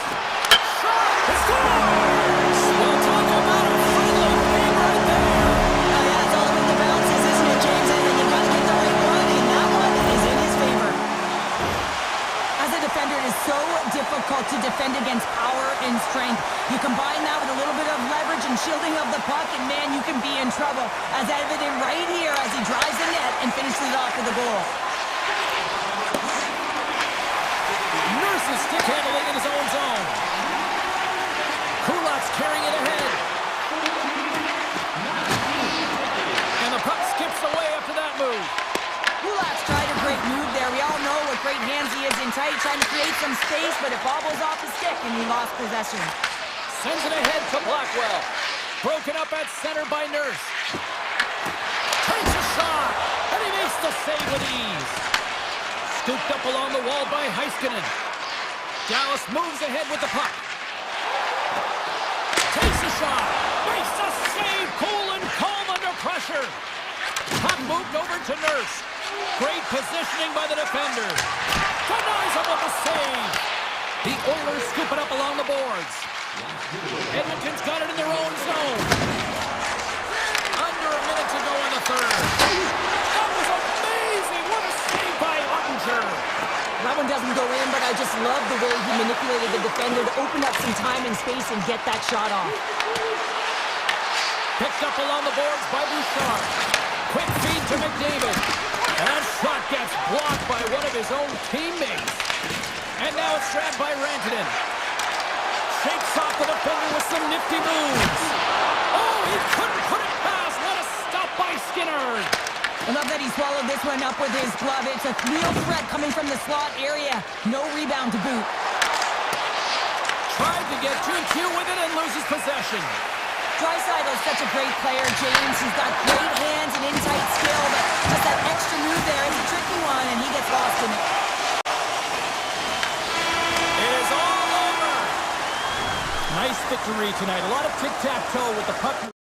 Shot! He scores! We'll talk about a friendly game right there. Oh, yeah, it's all about the bounces, isn't it, James? And you got to get the right one, and that one is in his favor. As a defender, it is so difficult to defend against power and strength. You combine that with a little bit of leverage and shielding of the puck, and man, you can be in trouble. As evident right here as he drives the net and finishes it off with a goal. Nurse's stick handling in his own zone. Kulak's carrying it ahead. And the puck skips away after that move. Kulak's tried a great move there. We all know what great hands he is in tight, trying to create some space, but it bobbles off the stick and he lost possession. Sends it ahead to Blackwell. Broken up at center by Nurse. Takes a shot, and he makes the save with ease. Scooped up along the wall by Heiskanen. Dallas moves ahead with the puck. Takes a shot, makes the save, cool and calm under pressure. Puck moved over to Nurse. Great positioning by the defender. Denies him with the save. The Oilers scoop it up along the boards. Edmonton's got it in their own zone. Under a minute to go in the third. That was amazing. What a save by Ottinger. That one doesn't go in, but I just love the way he manipulated the defender to open up some time and space and get that shot off. Picked up along the boards by Bouchard. Quick feed to McDavid. And that shot gets blocked by one of his own teammates. And now it's grabbed by Rantanen. Shakes off the defender with some nifty moves. Oh, he couldn't put it past. What a stop by Skinner. I love that he swallowed this one up with his glove. It's a real threat coming from the slot area. No rebound to boot. Tried to get too cute with it and loses possession. Dreisaitl's such a great player, James. He's got great hands and in-tight skill, but just that extra move there is a tricky one, and he gets lost in it. It is all over. Nice victory tonight. A lot of tic-tac-toe with the puck.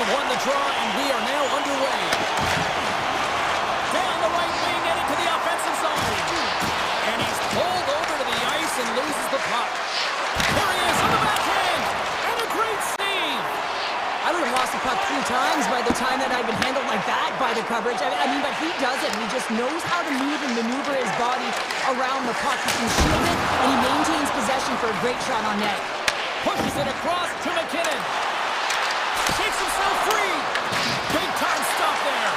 have won the draw, and we are now underway. Down the right wing and into the offensive zone. And he's pulled over to the ice and loses the puck. There he is on the backhand. And a great save. I would have lost the puck 3 times by the time that I've been handled like that by the coverage. I mean, but he does it. He just knows how to move and maneuver his body around the puck. He can shield it, and he maintains possession for a great shot on net. Pushes it across to McKinnon. Takes himself free. Big time stop there.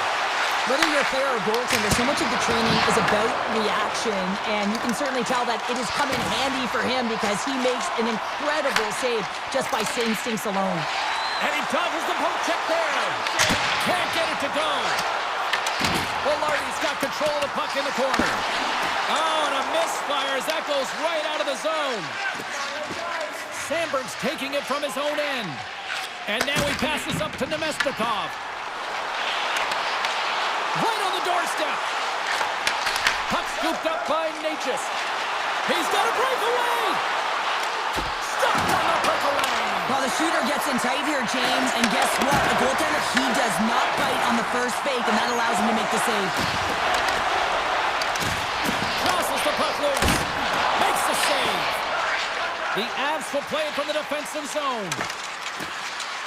Whether you're a player or goaltender, so much of the training is about reaction, and you can certainly tell that it has come in handy for him because he makes an incredible save just by instincts alone. And he dodges the poke check there. Can't get it to go. Velarde's got control of the puck in the corner. Oh, and a misfire as that goes right out of the zone. Sandberg's taking it from his own end. And now he passes up to Nemestikov. Right on the doorstep. Puck scooped up by Natchez. He's got a breakaway. Stopped on the breakaway. Well, the shooter gets in tight here, James, and guess what? The goaltender, he does not bite on the first fake, and that allows him to make the save. Crosses the puck loose. Makes the save. The Avs will play it from the defensive zone.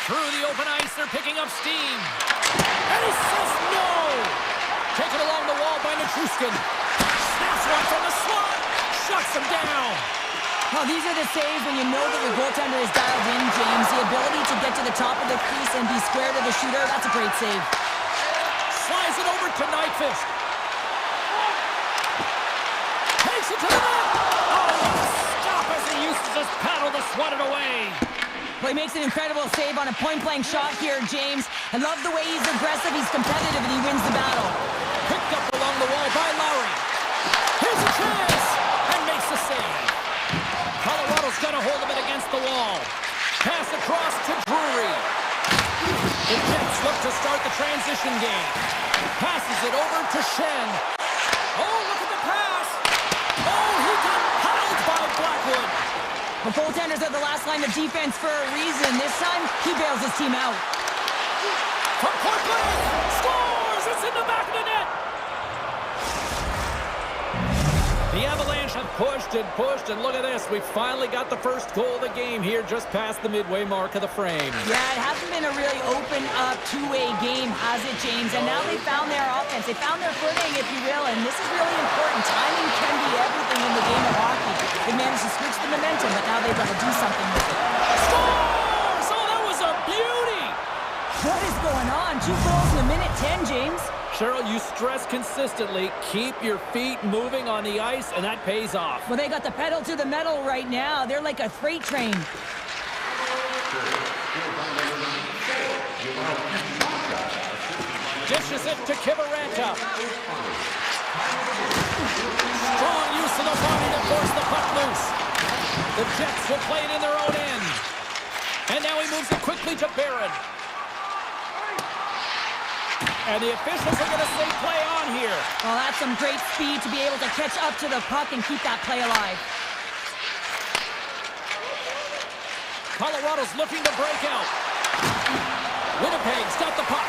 Through the open ice, they're picking up steam. And he says no! Taken along the wall by Nichushkin. Snaps one from the slot. Shuts him down. Well, these are the saves when you know that your goaltender is dialed in, James. The ability to get to the top of the crease and be square to the shooter, that's a great save. Slides it over to Nyquist. Takes it to the net. Oh, stop as he uses his paddle to swat it away. Well, he makes an incredible save on a point-blank shot here, James. I love the way he's aggressive, he's competitive, and he wins the battle. Picked up along the wall by Lowry. Here's a chance, and makes the save. Colorado's got a hold of it against the wall. Pass across to Drury. The Jets look to start the transition game. Passes it over to Shen. Oh, look at the pass. Oh, he got held by Blackwood. The goaltenders are the last line of defense for a reason. This time, he bails his team out. From point blank, scores! It's in the back of the net! The Avalanche have pushed, and look at this. We finally got the first goal of the game here just past the midway mark of the frame. Yeah, it hasn't been a really open-up two-way game, has it, James? And now they found their offense. They found their footing, if you will, and this is really important. Timing can be everything in the game of hockey. They managed to switch the momentum, but now they've got to do something with it. Scores! Oh, that was a beauty! What is going on? 2 goals in a minute 10, James. Cheryl, you stress consistently, keep your feet moving on the ice, and that pays off. Well, they got the pedal to the metal right now. They're like a freight train. Dishes it to Kiberanta. Strong use of the body to force the puck loose. The Jets will play it in their own end. And now he moves it quickly to Barron. And the officials are going to say play on here. Well, that's some great speed to be able to catch up to the puck and keep that play alive. Colorado's looking to break out. Winnipeg's got the puck.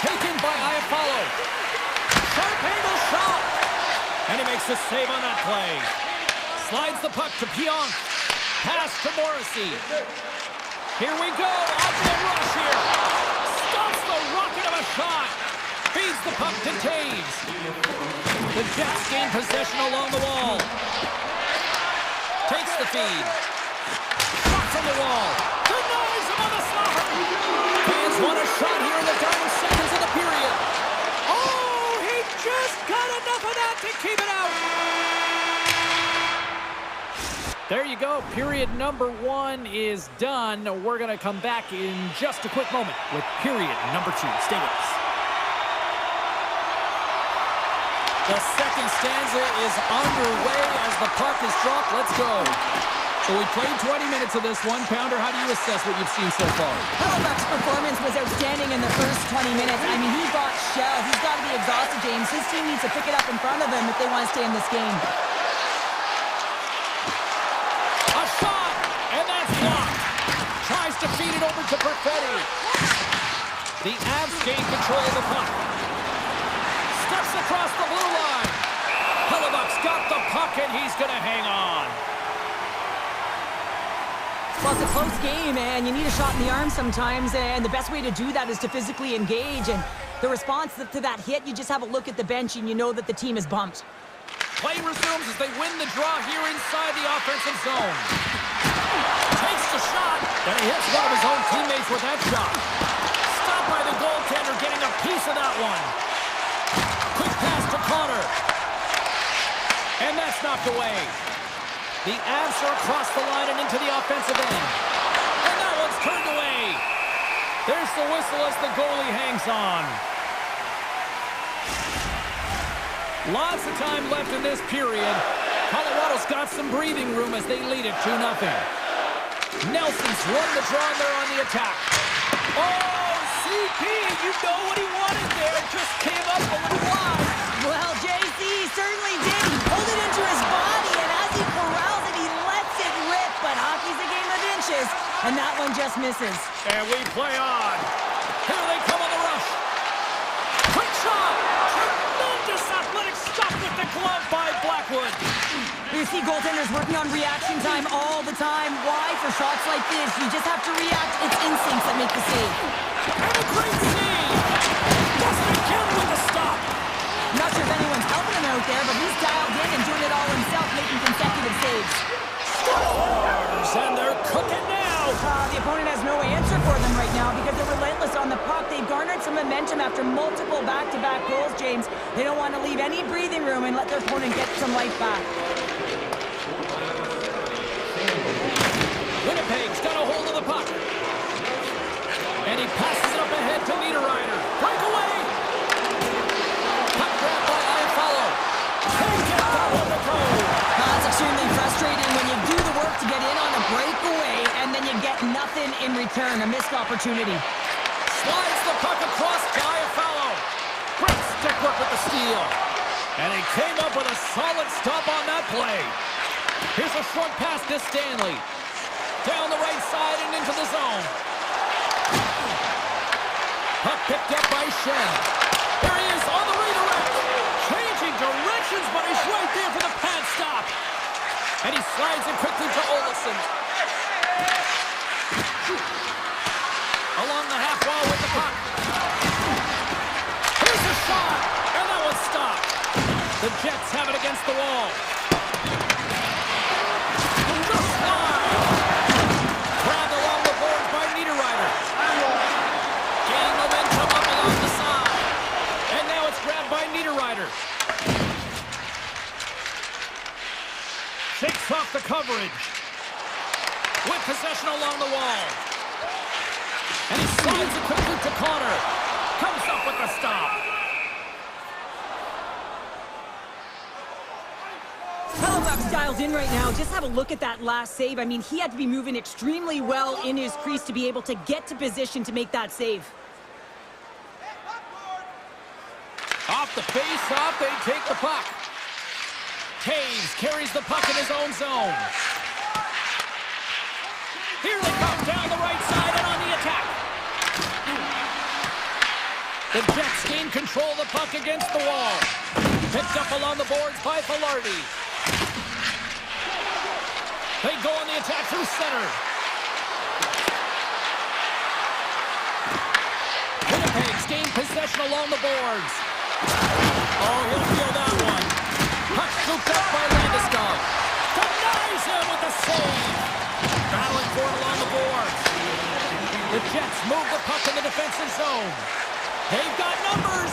Taken by Iafallo. Sharp angle shot. And he makes the save on that play. Slides the puck to Pionk. Pass to Morrissey. Here we go. Off the rush here. Stops the rocket of a shot. Feeds the puck to Taves. The Jets gain possession along the wall. Takes the feed. Shot from the wall. Denies him on the slapper. Fans want a shot here in the dying seconds of the period. Oh, he just got enough of that to keep it out. There you go. Period number 1 is done. We're going to come back in just a quick moment with period number 2. Stay with us. The second stanza is underway as the puck is dropped. Let's go. So we played 20 minutes of this one. Pounder, how do you assess what you've seen so far? Hellebuyck's performance was outstanding in the first 20 minutes. I mean, he got shelled. He's got to be exhausted, James. His team needs to pick it up in front of him if they want to stay in this game. A shot, and that's blocked. Tries to feed it it over to Perfetti. The Avs gain control of the puck. Steps across the blue line. Hellebuck's got the puck, and he's going to hang on. Well, it's a close game, and you need a shot in the arm sometimes, and the best way to do that is to physically engage. And the response to that hit, you just have a look at the bench, and you know that the team is bumped. Play resumes as they win the draw here inside the offensive zone. Takes the shot, and he hits one of his own teammates with that shot. Stopped by the goaltender, getting a piece of that one. Quick pass to Connor. And that's knocked away. The Avs are across the line and into the offensive end. And that one's turned away. There's the whistle as the goalie hangs on. Lots of time left in this period. Colorado's got some breathing room as they lead it 2-0. Nelson's won the draw and they're on the attack. Oh, CP, you know what he wanted there. Just came up a little wide. Well, JC certainly did. He pulled it into his body, and as he corrals it, he lets it rip. But hockey's a game of inches, and that one just misses. And we play on. Here they come on the rush. Quick shot. Tremendous athletic stop with the glove by Blackwood. You see goaltenders working on reaction time all the time. Why? For shots like this, you just have to react. It's instincts that make the save. And a great save. Does it again with the stop. Not sure if anyone's helping him out there, but he's dialed in and doing it all himself, making consecutive saves. Scores, and they're cooking now. The opponent has no answer for them right now because they're relentless on the puck. They've garnered some momentum after multiple back-to-back goals, James. They don't want to leave any breathing room and let their opponent get some life back. Winnipeg's got a hold of the puck. And he passes it up ahead to Niederreiter. Breakaway. Puck grab by Iafallo. Can't get that one to go. That's extremely frustrating when you do the work to get in on a breakaway and then you get nothing in return, a missed opportunity. Slides the puck across to Iafallo. Great stick work with the steal. And he came up with a solid stop on that play. Here's a short pass to Stanley. Down the right side and into the zone. Puck picked up by Shen. There he is on the redirect. Changing directions, but he's right there for the pad stop. And he slides it quickly to Olsen. Along the half wall with the puck. Here's a shot, and that one's stopped. The Jets have it against the wall. The slide. Grabbed along the boards by Niederreiter. Gaining momentum up along the side. And now it's grabbed by Niederreiter. Shakes off the coverage. With possession along the wall. And he slides it quickly to Connor. Comes up with the stop. Hellebuck's dialed in right now. Just have a look at that last save. I mean, he had to be moving extremely well in his crease to be able to get to position to make that save. Off the face-off, they take the puck. Taves carries the puck in his own zone. Here they come down the right side and on the attack. The Jets gain control of the puck against the wall. Picked up along the boards by Filardi. They go on the attack through center. Winnipeg's gain possession along the boards. Oh, he'll feel that one. Puck scooped up by Landeskog. Denies him with the save. Battling for it along the boards. The Jets move the puck in the defensive zone. They've got numbers.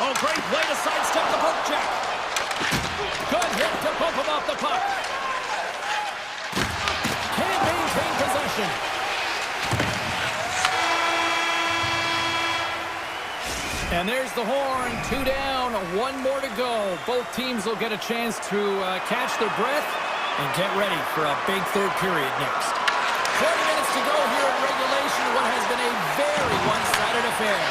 Oh, great play to sidestep the poke check. Good hit to bump him off the puck. Can't maintain possession. And there's the horn. 2 down, 1 more to go. Both teams will get a chance to catch their breath and get ready for a big third period next. 40 minutes to go here in regulation, what has been a very one-sided affair.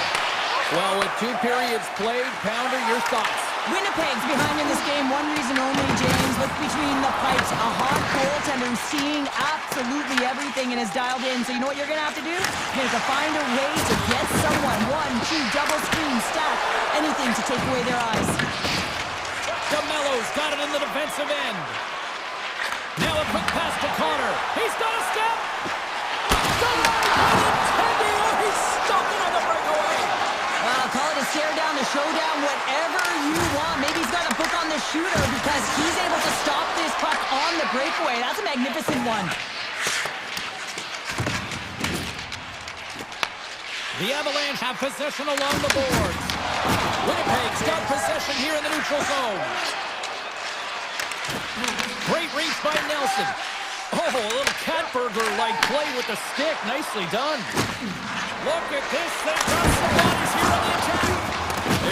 Well, with 2 periods played, Pounder, your thoughts? Winnipeg's behind in this game. One reason only, James. Look between the pipes. A hot goaltender who's seeing absolutely everything and is dialed in. So you know what you're going to have to do? You're going to find a way to get someone. 1, 2, double screen, stack. Anything to take away their eyes. DeMello's got it in the defensive end. Now a quick pass to Connor. He's got a step. He's stopped it on the breakaway. Call it a stare down, a showdown, whatever you want. Maybe he's got a book on the shooter because he's able to stop this puck on the breakaway. That's a magnificent one. The Avalanche have possession along the boards. Winnipeg's got possession here in the neutral zone. Great reach by Nelson. Oh, a little Catburger-like play with the stick. Nicely done. Look at this. They've got some bodies here on the attack.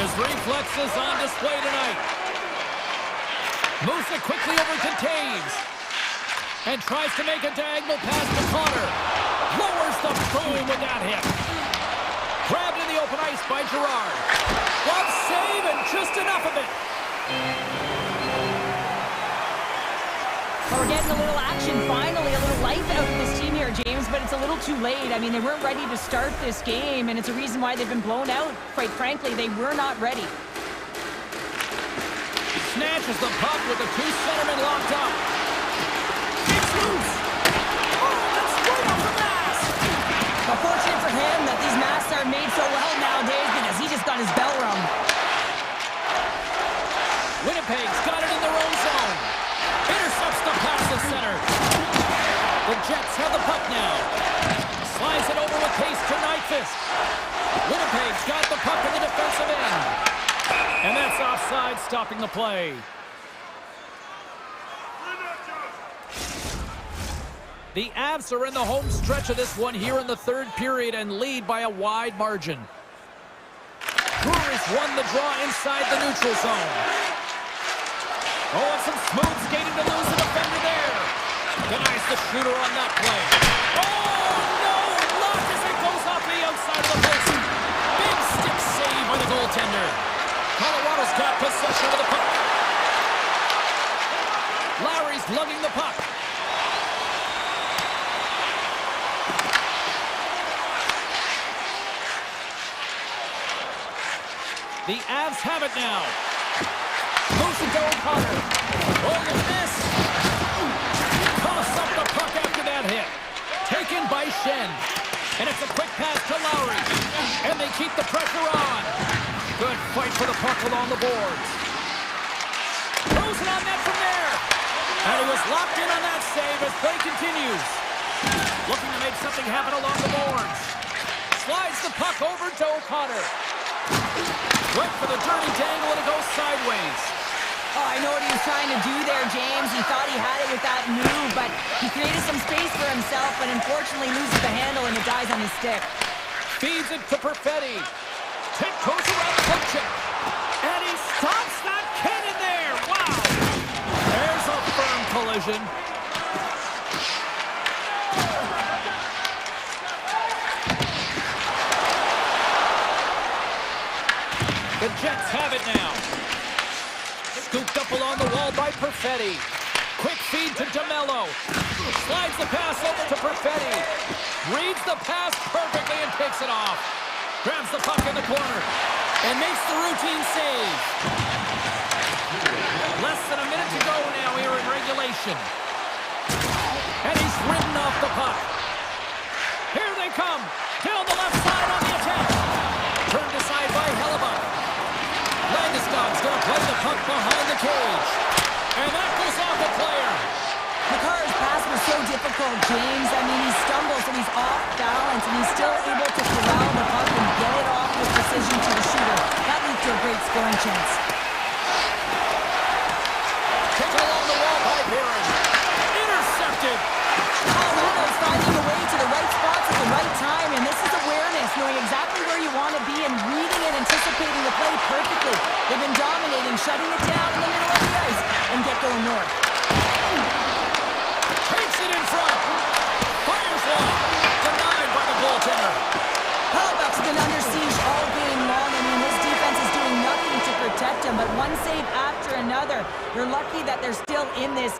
His reflexes on display tonight. Moves it quickly over to Taves. And tries to make a diagonal pass to Connor. Lowers the boom with that hit. Grabbed in the open ice by Gerard. Glove save and just enough of it. We're getting a little action finally, a little life out of this team here, James, but it's a little too late. I mean, they weren't ready to start this game, and it's a reason why they've been blown out. Quite frankly, they were not ready. Snatches the puck with the two centermen locked up. It's loose. Oh, that's right off the mask. Unfortunate for him that these masks are made so well nowadays because he just got his bell rung. Winnipeg's got it in their own zone. Intercepts the pass to center. The Jets have the puck now. Slides it over with pace to Nyquist. Winnipeg's got the puck in the defensive end. And that's offside, stopping the play. The Avs are in the home stretch of this one here in the third period and lead by a wide margin. Brewers won the draw inside the neutral zone. Oh, and some smooth skating to lose the defender there. Denies the shooter on that play. Oh, no! Blocked as it goes off the outside of the post. Big stick save by the goaltender. Colorado's got possession of the puck. Lowry's lugging the puck. The Avs have it now. Moves it to O'Connor. Oh, look at this. Coughs up the puck after that hit. Taken by Shen. And it's a quick pass to Lowry. And they keep the pressure on. Good fight for the puck along the boards. Throws it on net from there. And he was locked in on that save as play continues. Looking to make something happen along the boards. Slides the puck over to O'Connor. Went for the dirty dangle and it goes sideways. Oh, I know what he was trying to do there, James. He thought he had it with that move, but he created some space for himself, but unfortunately loses the handle and it dies on his stick. Feeds it to Perfetti. Tip goes around the hook check. And he stops that cannon there. Wow. There's a firm collision. The Jets have it now. Scooped up along the wall by Perfetti. Quick feed to DeMello. Slides the pass over to Perfetti. Reads the pass perfectly and takes it off. Grabs the puck in the corner and makes the routine save. Less than a minute to go now here in regulation. And he's ridden off the puck. Here they come. Down the left side on the attack. Turned aside by Hellebuck. Landeskog's going to play the puck behind the cage. And that goes off the player. McCarr's pass was so difficult, James. I mean, he stumbles and he's off balance, and he's still able to corral the puck and get it off with precision to the shooter. That leads to a great scoring chance. Kicked along the wall by Barron. Intercepted. Colorado's finding a way to the right spots at the right time, and this is awareness, knowing exactly where you want to be and reading and anticipating the play perfectly. They've been dominating, shutting it down in the middle of the ice, and get going north. Takes it in front. Fires one. Denied by the goaltender. Hellebuck's been under siege all game long. I mean, his defense is doing nothing to protect him, but but one save after another. They're lucky that they're still in this